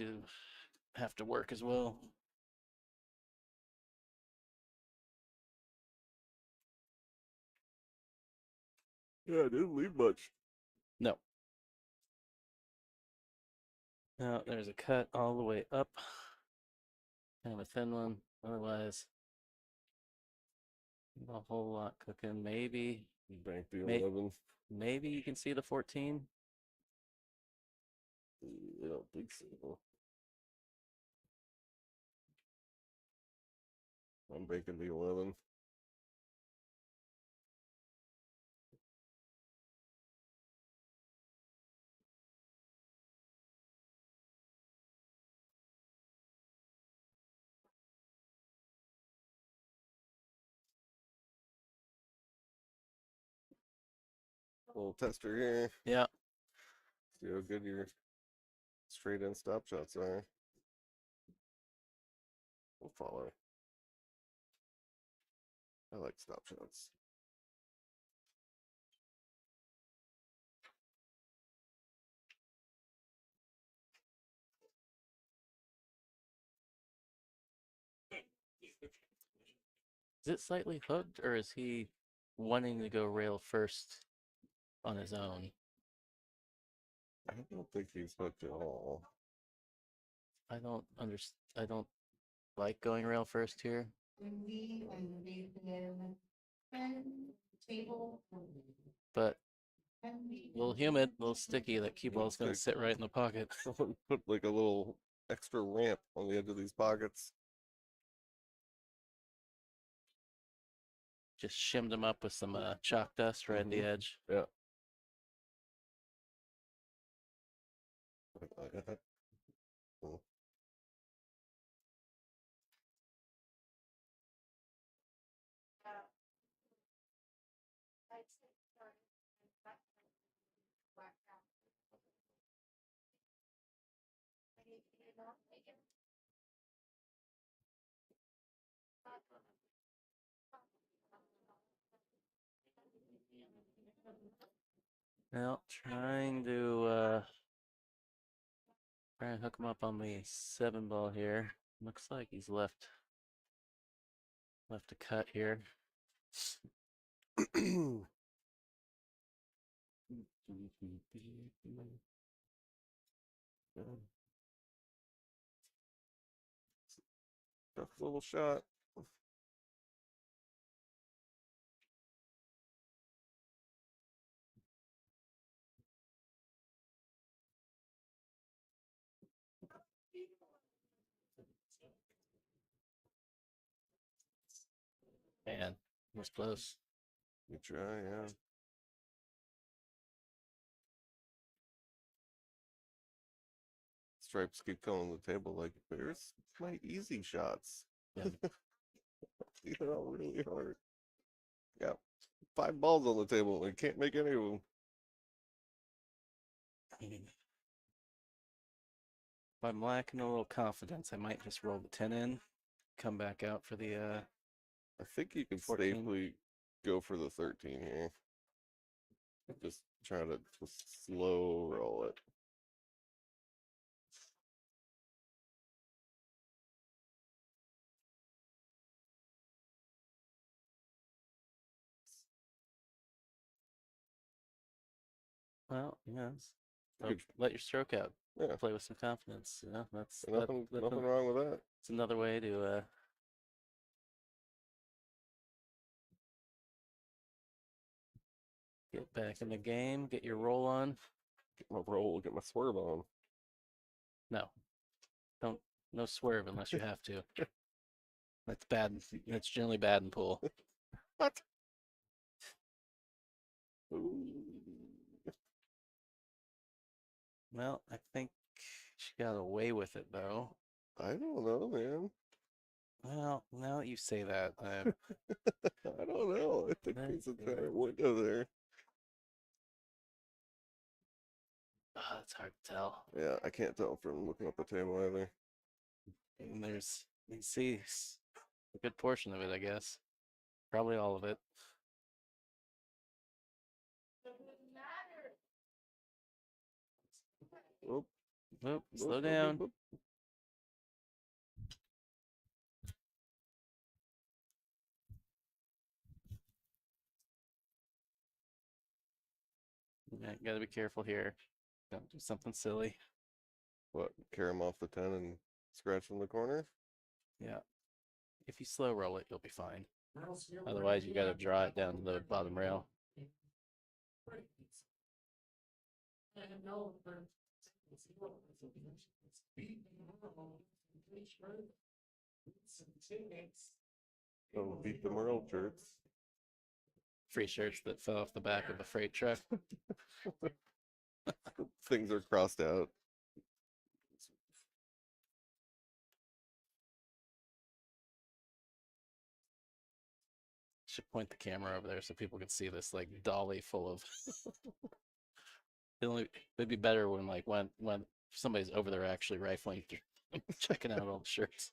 have to work as well. Yeah, I didn't leave much. No. Now there's a cut all the way up. Kind of a thin one. Otherwise, not a whole lot cooking. Maybe. Bank the 11. Maybe you can see the 14. I don't think so. I'm banking the 11. Little tester here. Yeah. See how good your straight in stop shots are. We'll follow. I like stop shots. Is it slightly hooked or is he wanting to go rail first on his own? I don't think he's hooked at all. I don't like going rail first here. But a little humid, a little sticky. That cue ball's gonna sit right in the pocket. Someone put like a little extra ramp on the edge of these pockets. Just shimmed them up with some chalk dust right at the edge. Yeah. Cool. Well, trying to hook him up on the 7 ball here. Looks like he's left a cut here. Tough little shot. Man, it was close. You try, yeah. Stripes keep coming to the table like, where's my easy shots? Yeah. These are all really hard. Yeah. 5 balls on the table and can't make any of them. If I'm lacking a little confidence, I might just roll the 10 in, come back out for the I think you can 14. safely go for the 13 here. Just try to just slow roll it. Well, yes. Good. Let your stroke out. Yeah. Play with some confidence. You know, that's Nothing wrong with that. It's another way to get back in the game, get your roll on. Get my roll, get my swerve on. No, don't. No swerve unless you have to. That's bad. That's generally bad in pool. What? Ooh. Well, I think she got away with it though. I don't know, man. Well, now that you say that, I don't know. I think there's a giant window there. it's hard to tell. Yeah, I can't tell from looking at the table either. And you see a good portion of it, I guess. Probably all of it. Oop, Oop, slow down. Oop. Yeah, gotta be careful here. Don't do something silly. What? Carry him off the 10 and scratch from the corner? Yeah. If you slow roll it, you'll be fine. Otherwise, you gotta draw it down to the bottom rail. Oh, beat the Merle shirts. Free shirts that fell off the back of a freight truck. Things are crossed out. Should point the camera over there so people can see this like dolly full of. It'd be better when somebody's over there actually rifling through, checking out all the shirts.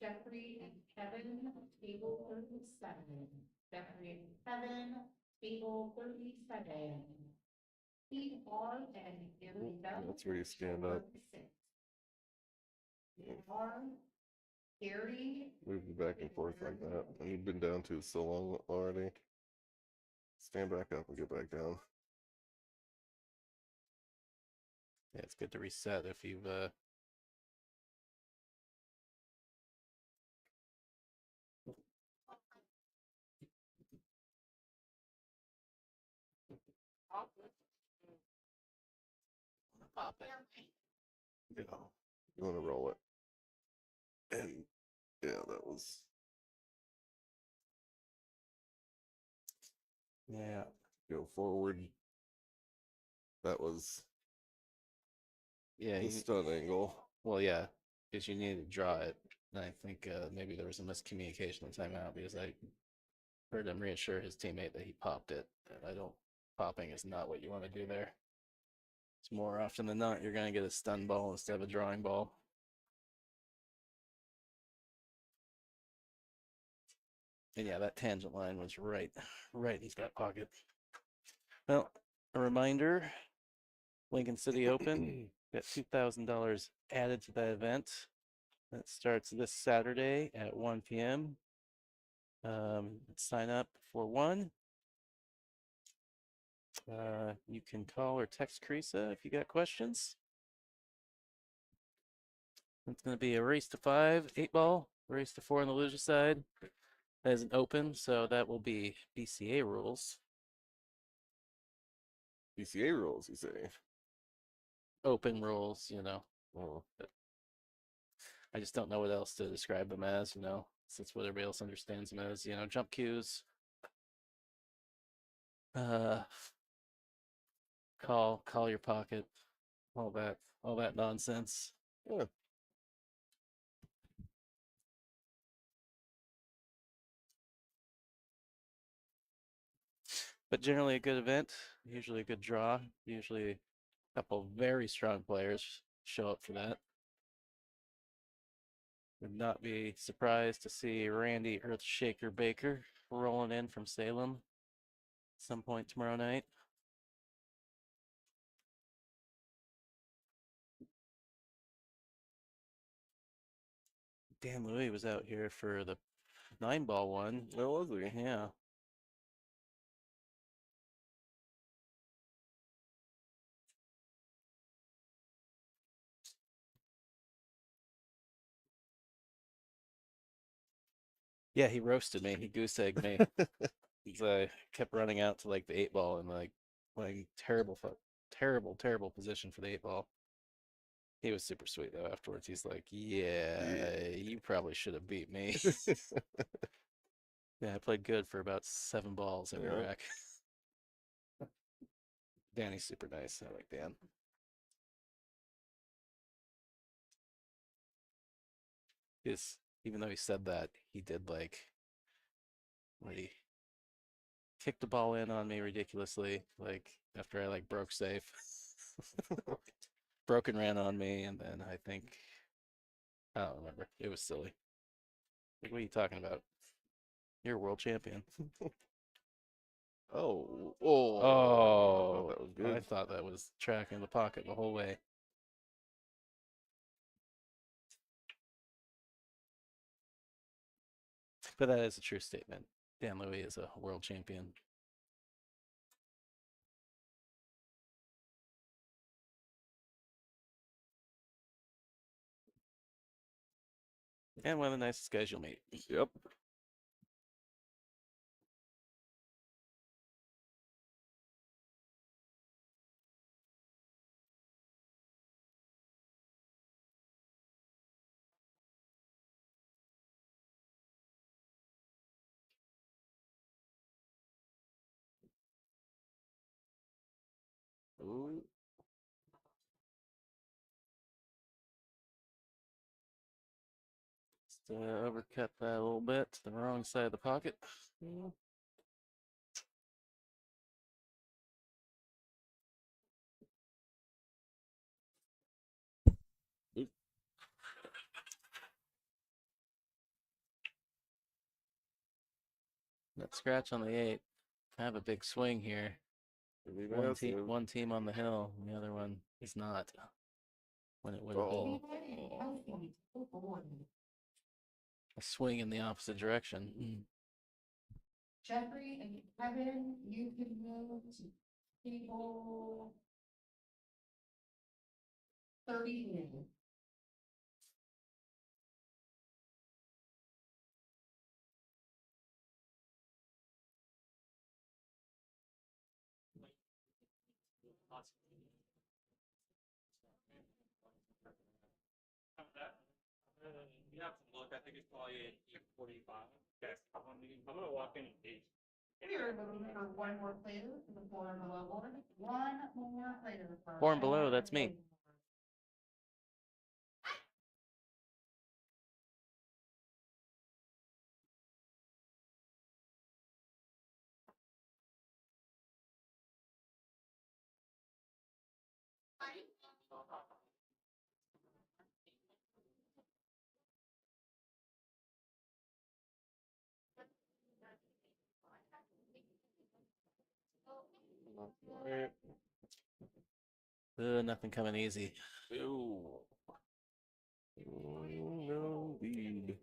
Jeffrey and Kevin, table 37. Jeffrey and Kevin, table 37. Steve R and Gary Bell. That's where you stand up. R, Gary. Move you back and forth like that. And you've been down to so long already. Stand back up and get back down. Yeah, it's good to reset if you've pop it. You know, you want to roll it. And yeah, that was. Yeah. Go forward. That was Yeah. the stun angle. Well, yeah, because you needed to draw it. And I think maybe there was a miscommunication in the timeout because I heard him reassure his teammate that he popped it. And popping is not what you want to do there. It's more often than not, you're going to get a stun ball instead of a drawing ball. And yeah, that tangent line was right in his back pocket. Well, a reminder, Lincoln City Open, got $2,000 added to that event. That starts this Saturday at 1 p.m. Sign up for one. You can call or text Carissa if you got questions. It's going to be a race to 5, 8-ball, race to 4 on the loser side. That is an open, so that will be BCA rules. BCA rules, you say? Open rules, you know. Oh. I just don't know what else to describe them as, you know, since what everybody else understands them as, you know, jump cues. Call your pocket, all that nonsense. Yeah. But generally a good event, usually a good draw, usually a couple very strong players show up for that. Would not be surprised to see Randy Earthshaker Baker rolling in from Salem some point tomorrow night. Dan Louis was out here for the 9-ball one. Where was he? Yeah. Yeah, he roasted me. He goose egged me. I kept running out to like the 8-ball and like playing terrible position for the 8-ball. He was super sweet though. Afterwards, he's like, "Yeah, you probably should have beat me." Yeah, I played good for about 7 balls every rack. Danny's super nice. I like Dan. Even though he said that, he did like what he kicked the ball in on me ridiculously, like after I like broke safe. Broken ran on me, and then I think I don't remember. It was silly. Like, what are you talking about? You're a world champion. Oh. Oh, that was good. I thought that was tracking the pocket the whole way. But that is a true statement. Dan Louis is a world champion. And one of the nicest guys you'll meet. Yep. Ooh. Just overcut that a little bit to the wrong side of the pocket. That scratch on the 8. Kind of a big swing here. One team on the hill, and the other one is not. When it would have been a swing in the opposite direction. Jeffrey and Kevin, you can move to table 30. You have to look. I think it's probably 8:45. Okay. I'm gonna walk in at 8. You're moving for one more player to the 4 and below board. One more player. 4 and below, that's me. Nothing coming easy. Ooh. No lead.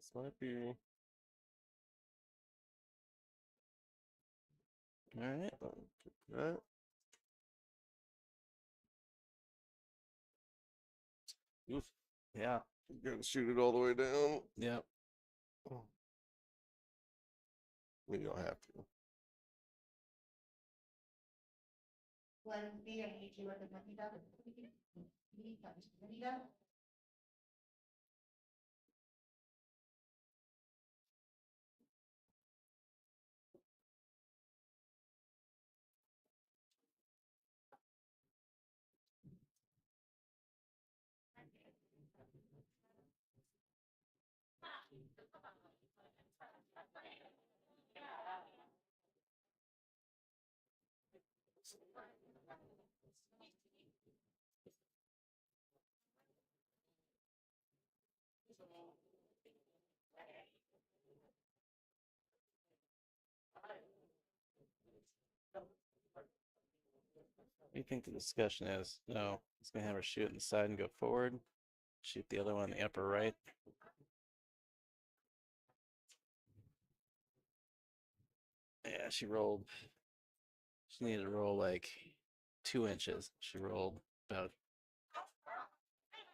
This might be. All right. That. Oof. Yeah. You gotta shoot it all the way down. Yep. Oh. I mean, you don't have to. Glenn, me, I need you at the Anita. Anita? What do you think the discussion is? No, he's gonna have her shoot in the side and go forward. Shoot the other one in the upper right. Yeah, she rolled. She needed to roll like 2 inches. She rolled about.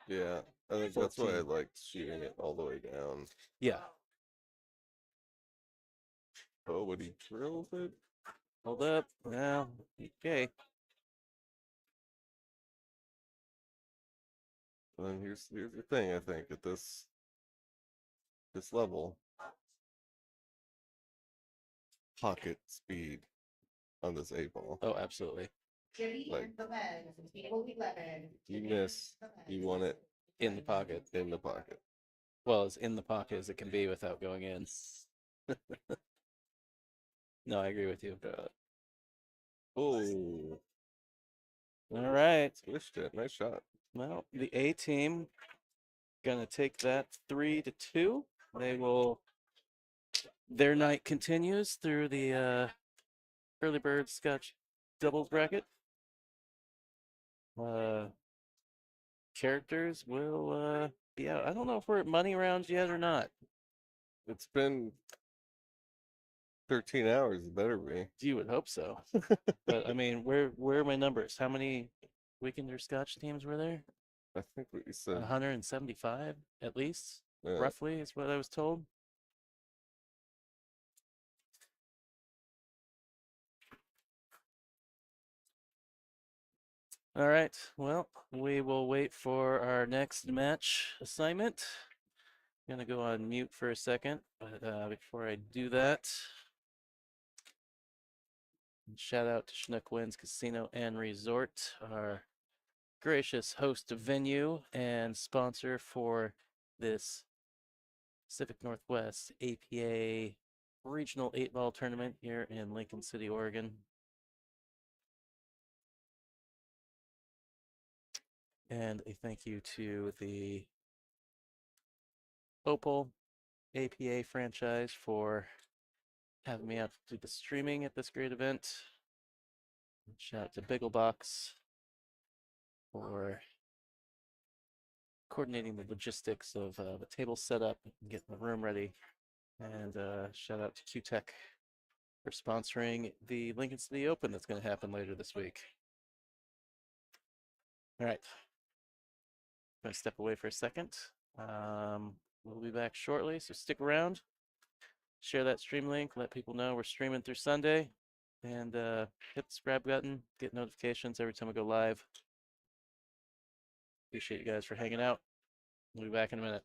Yeah, I think that's why I 14. liked shooting it all the way down. Yeah. Oh, would he drilled it? Hold up. Well, okay. And then here's the thing. I think at this level, pocket speed on this 8-ball. Oh, absolutely. Jimmy Like, and the men, table 11. You miss, you want it In the pocket. in the pocket. Well, as in the pocket as it can be without going in. No, I agree with you. Oh, All right. swished it. Nice shot. Well, the A team gonna take that 3-2. They will. Their night continues through the early bird Scotch doubles bracket. Characters will be out. I don't know if we're at money rounds yet or not. It's been 13 hours. It better be. You would hope so. But I mean, where are my numbers? How many Weekender Scotch teams were there? I think what you said. 175 at least, Yeah. roughly, is what I was told. All right. Well, we will wait for our next match assignment. I'm gonna go on mute for a second, but before I do that, shout out to Chinook Winds Casino and Resort, our gracious host of venue and sponsor for this Pacific Northwest APA Regional 8-ball tournament here in Lincoln City, Oregon. And a thank you to the Opal APA franchise for having me out to do the streaming at this great event. Shout out to Bigglebox for coordinating the logistics of the table setup and getting the room ready. And shout out to Q-Tech for sponsoring the Lincoln City Open that's going to happen later this week. All right. I'm going to step away for a second. We'll be back shortly, so stick around. Share that stream link. Let people know we're streaming through Sunday. And hit the subscribe button. Get notifications every time we go live. Appreciate you guys for hanging out. We'll be back in a minute.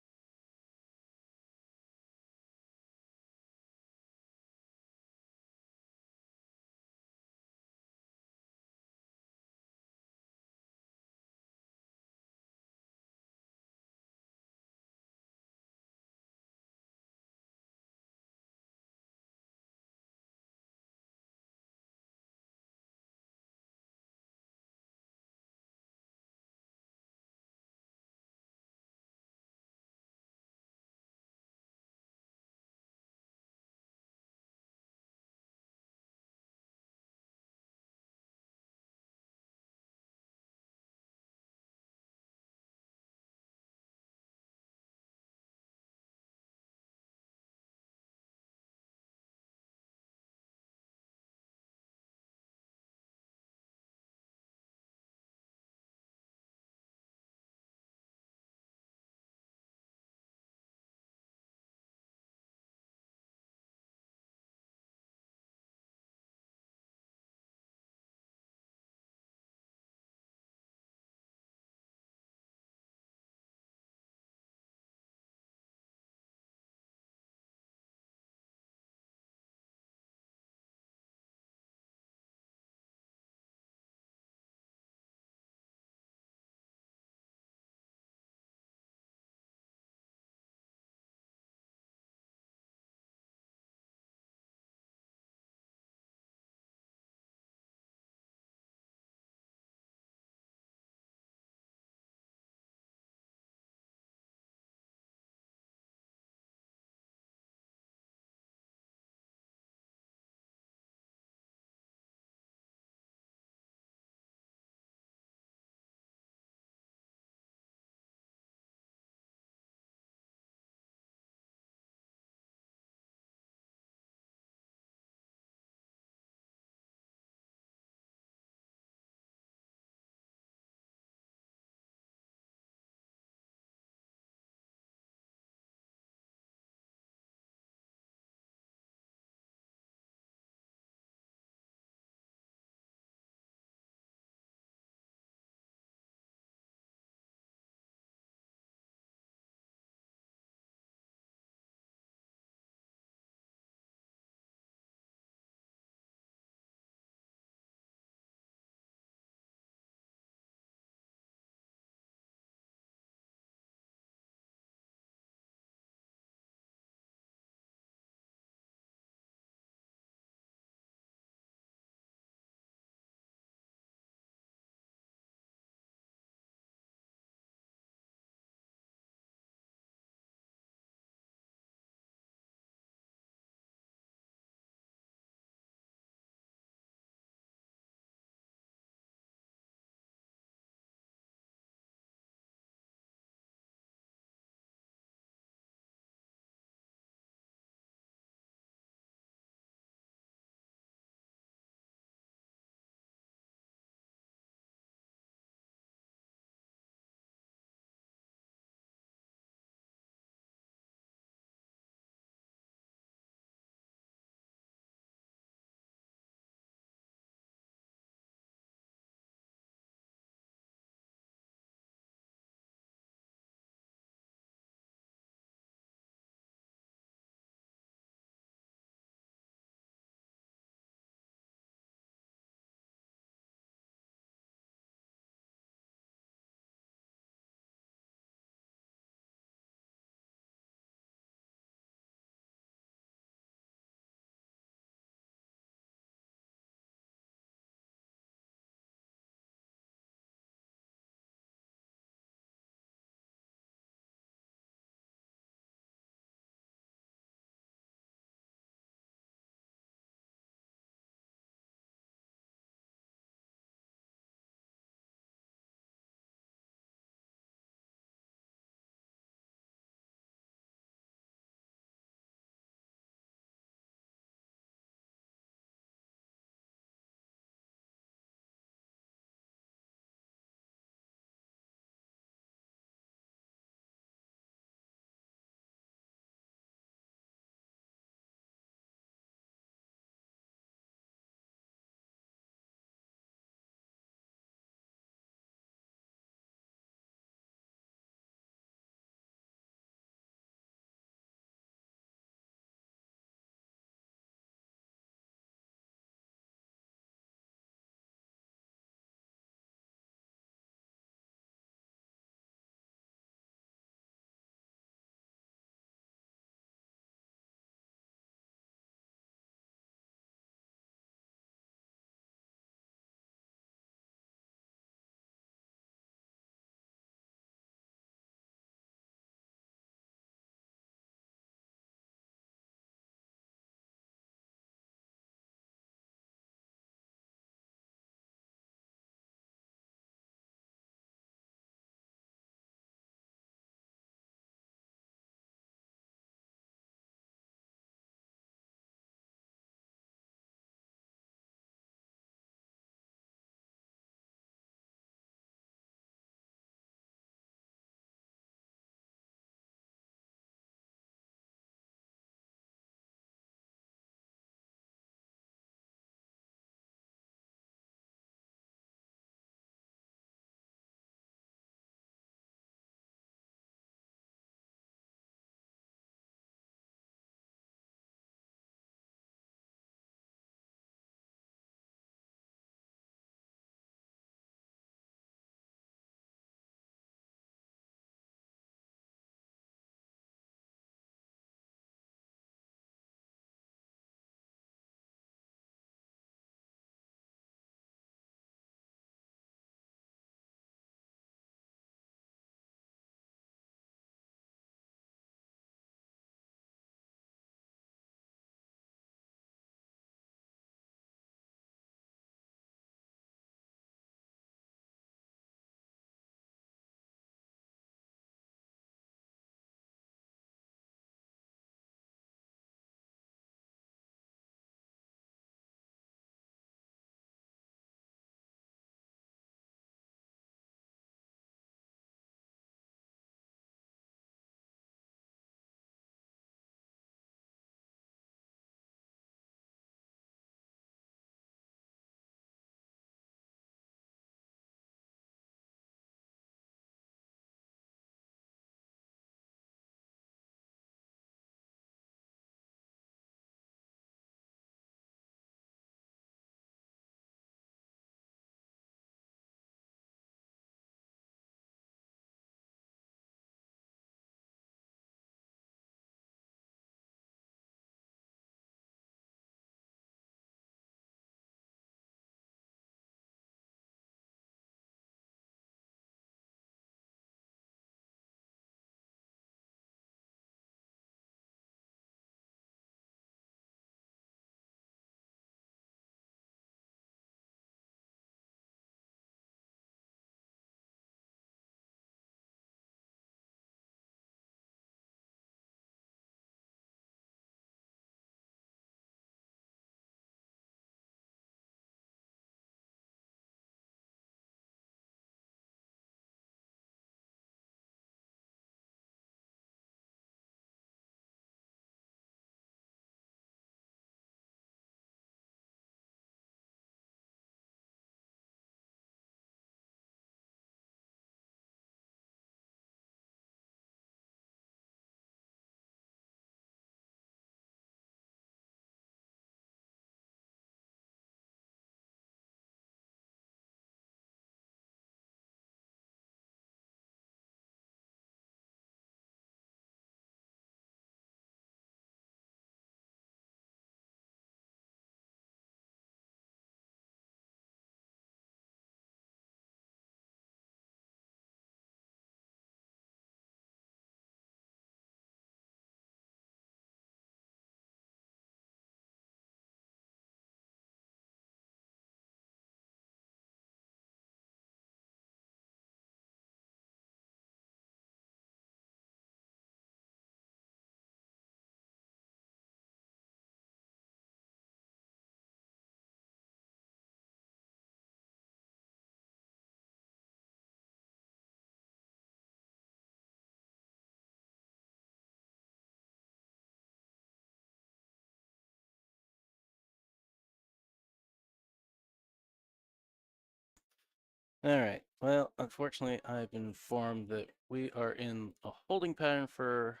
All right. Well, unfortunately, I've been informed that we are in a holding pattern for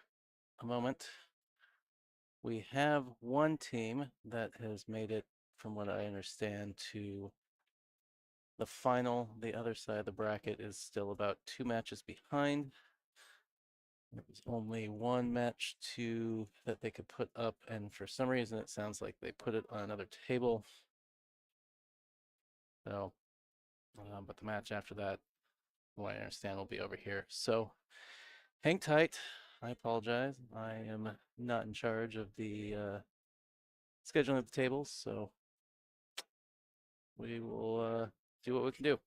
a moment. We have one team that has made it, from what I understand, to the final. The other side of the bracket is still about 2 matches behind. There was only one match that they could put up, and for some reason it sounds like they put it on another table. So, but the match after that, what I understand, will be over here. So hang tight. I apologize. I am not in charge of the scheduling of the tables, so we will do what we can do.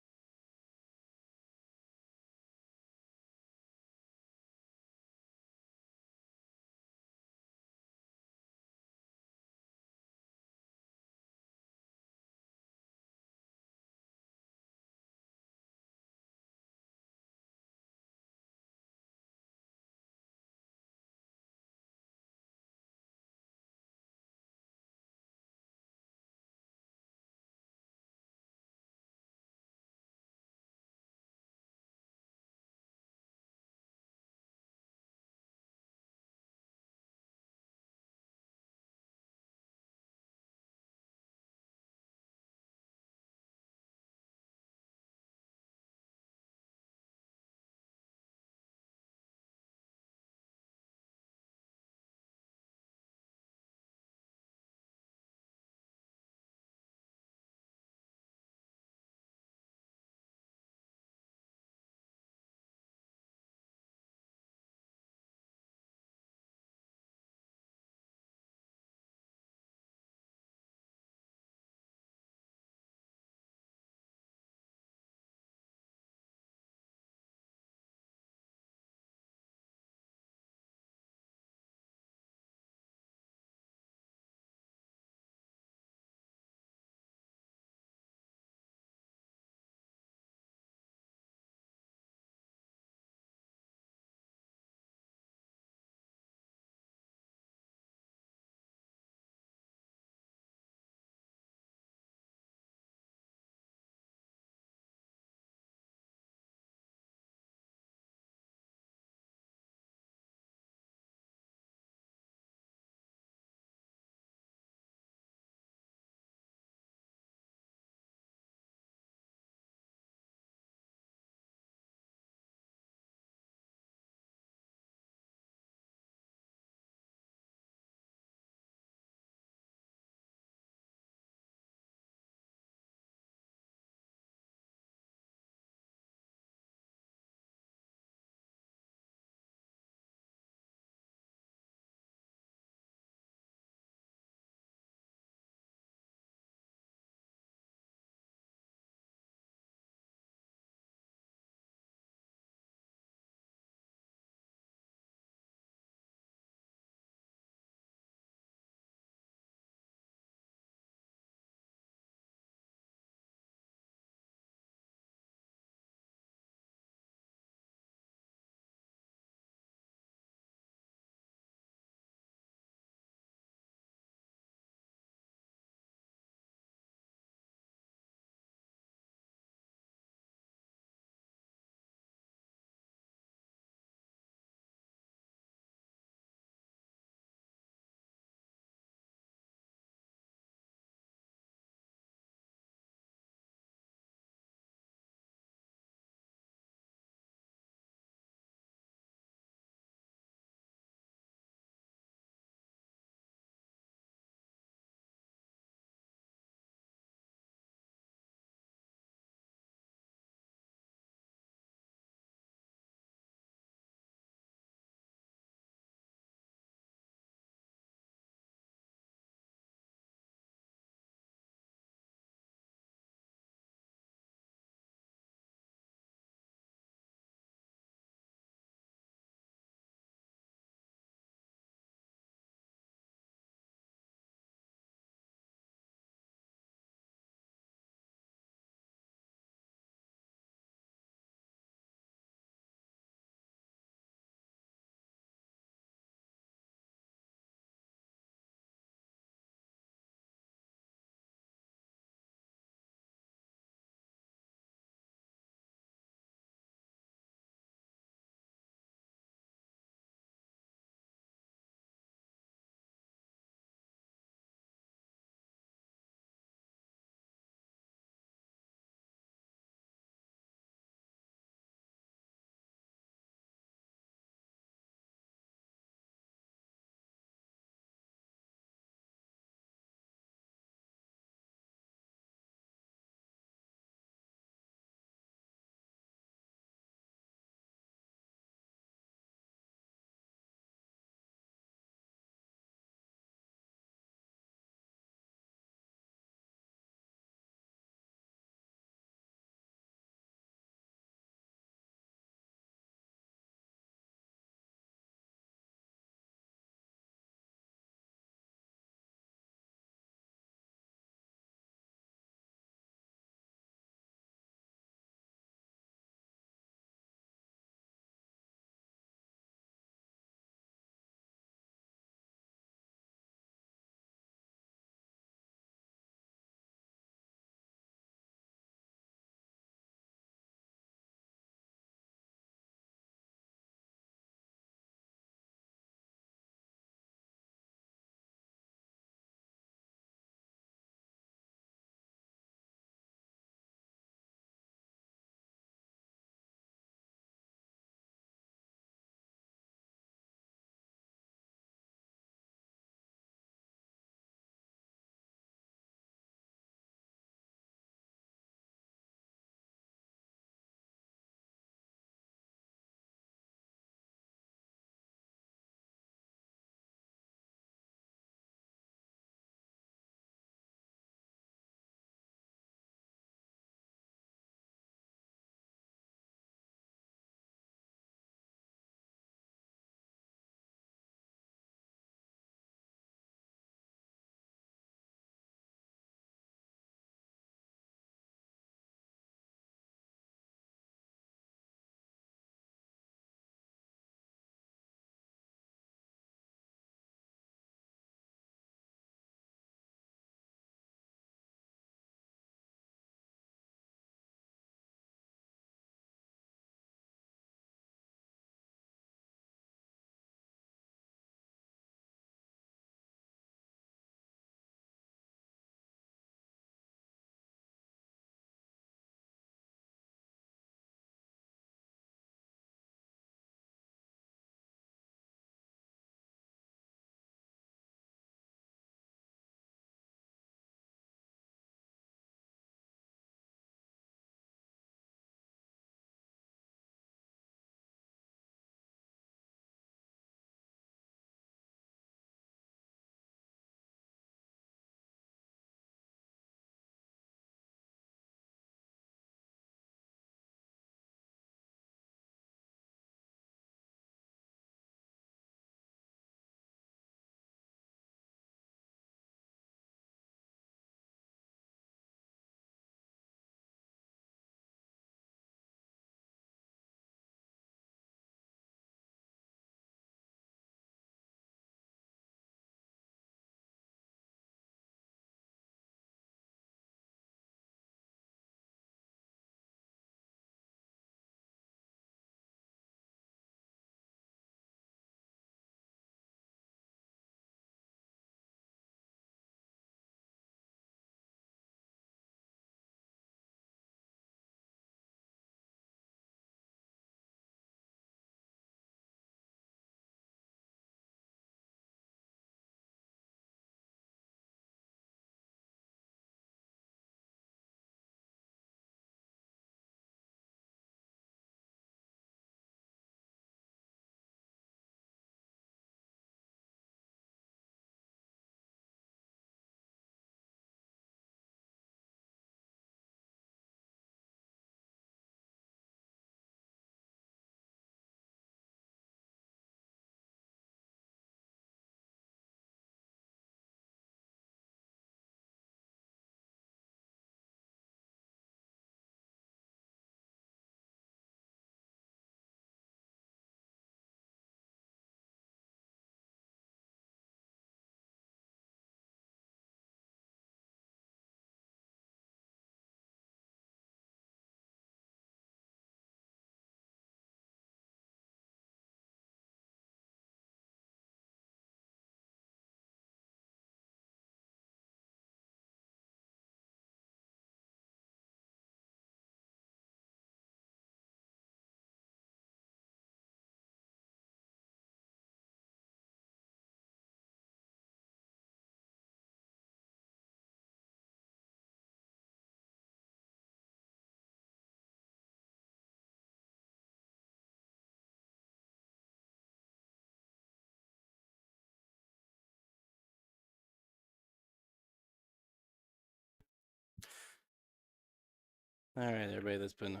All right, everybody that's been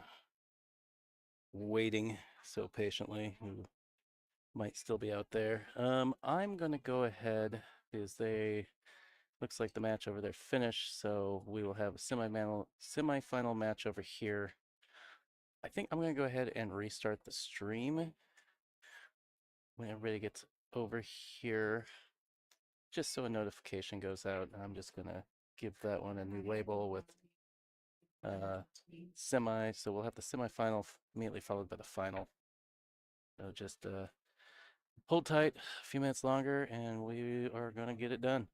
waiting so patiently, who might still be out there. I'm gonna go ahead because they looks like the match over there finished, so we will have a semifinal match over here. I think I'm gonna go ahead and restart the stream when everybody gets over here, just so a notification goes out. I'm just gonna give that one a new label with semi, so we'll have the semifinal immediately followed by the final. So just hold tight a few minutes longer and we are gonna get it done.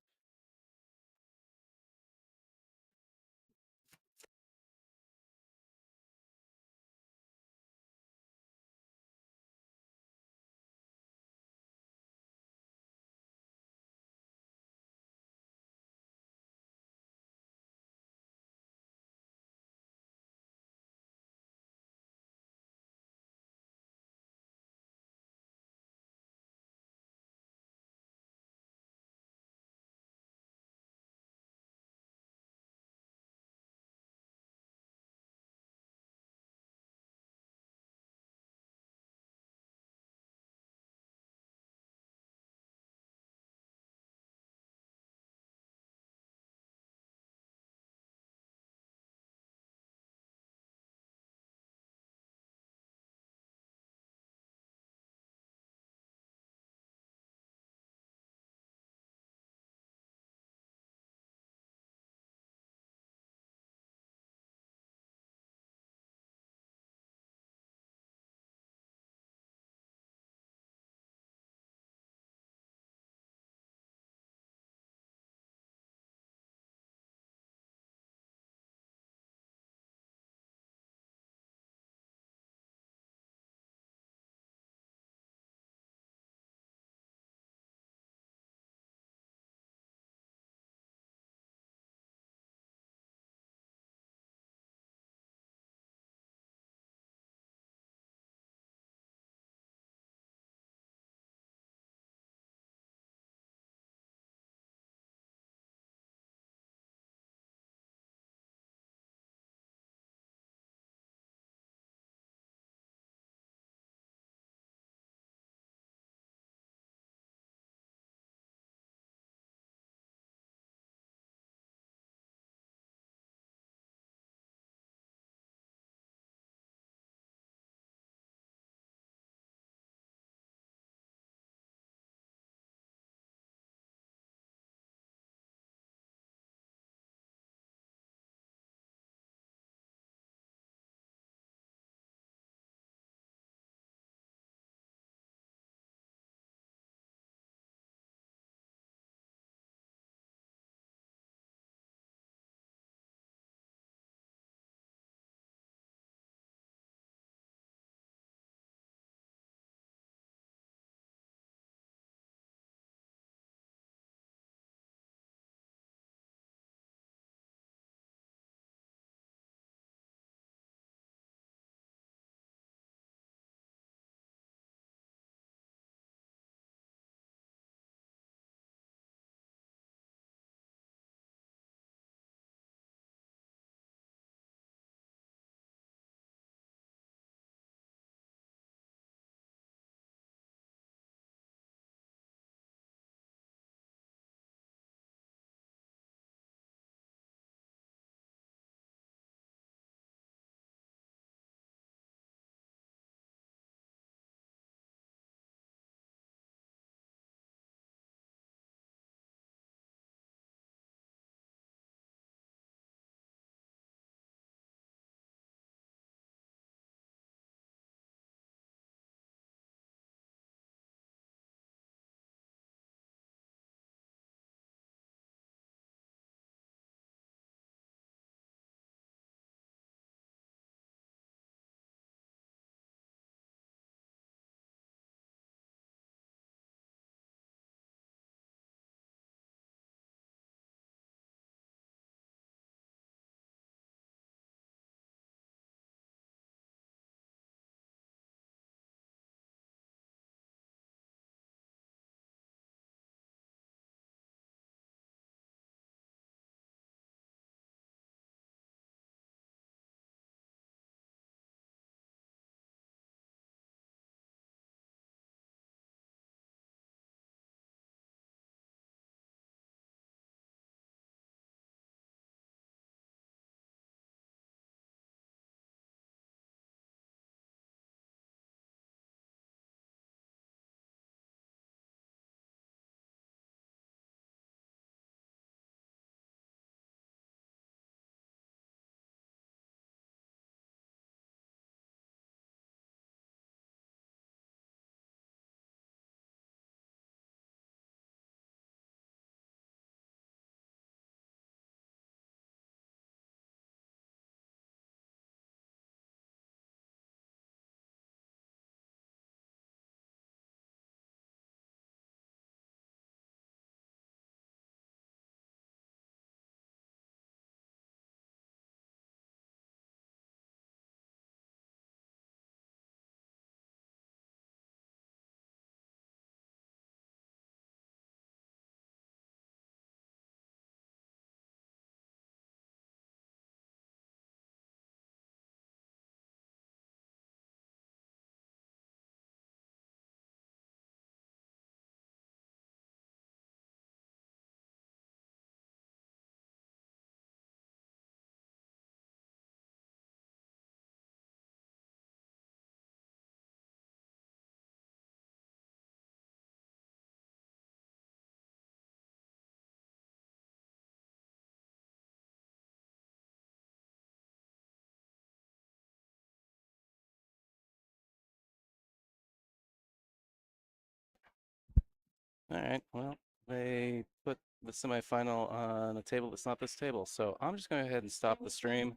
All right, well, they put the semifinal on a table that's not this table, so I'm just going to go ahead and stop the stream,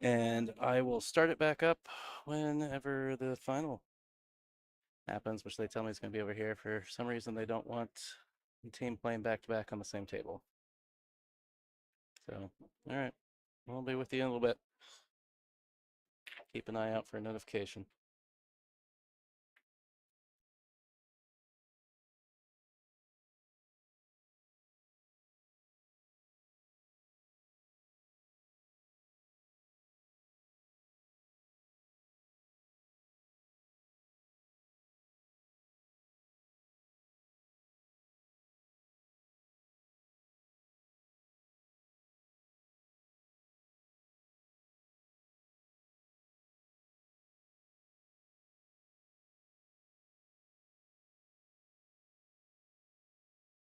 and I will start it back up whenever the final happens, which they tell me is going to be over here. For some reason, they don't want the team playing back-to-back on the same table. So, all right, we'll be with you in a little bit. Keep an eye out for a notification.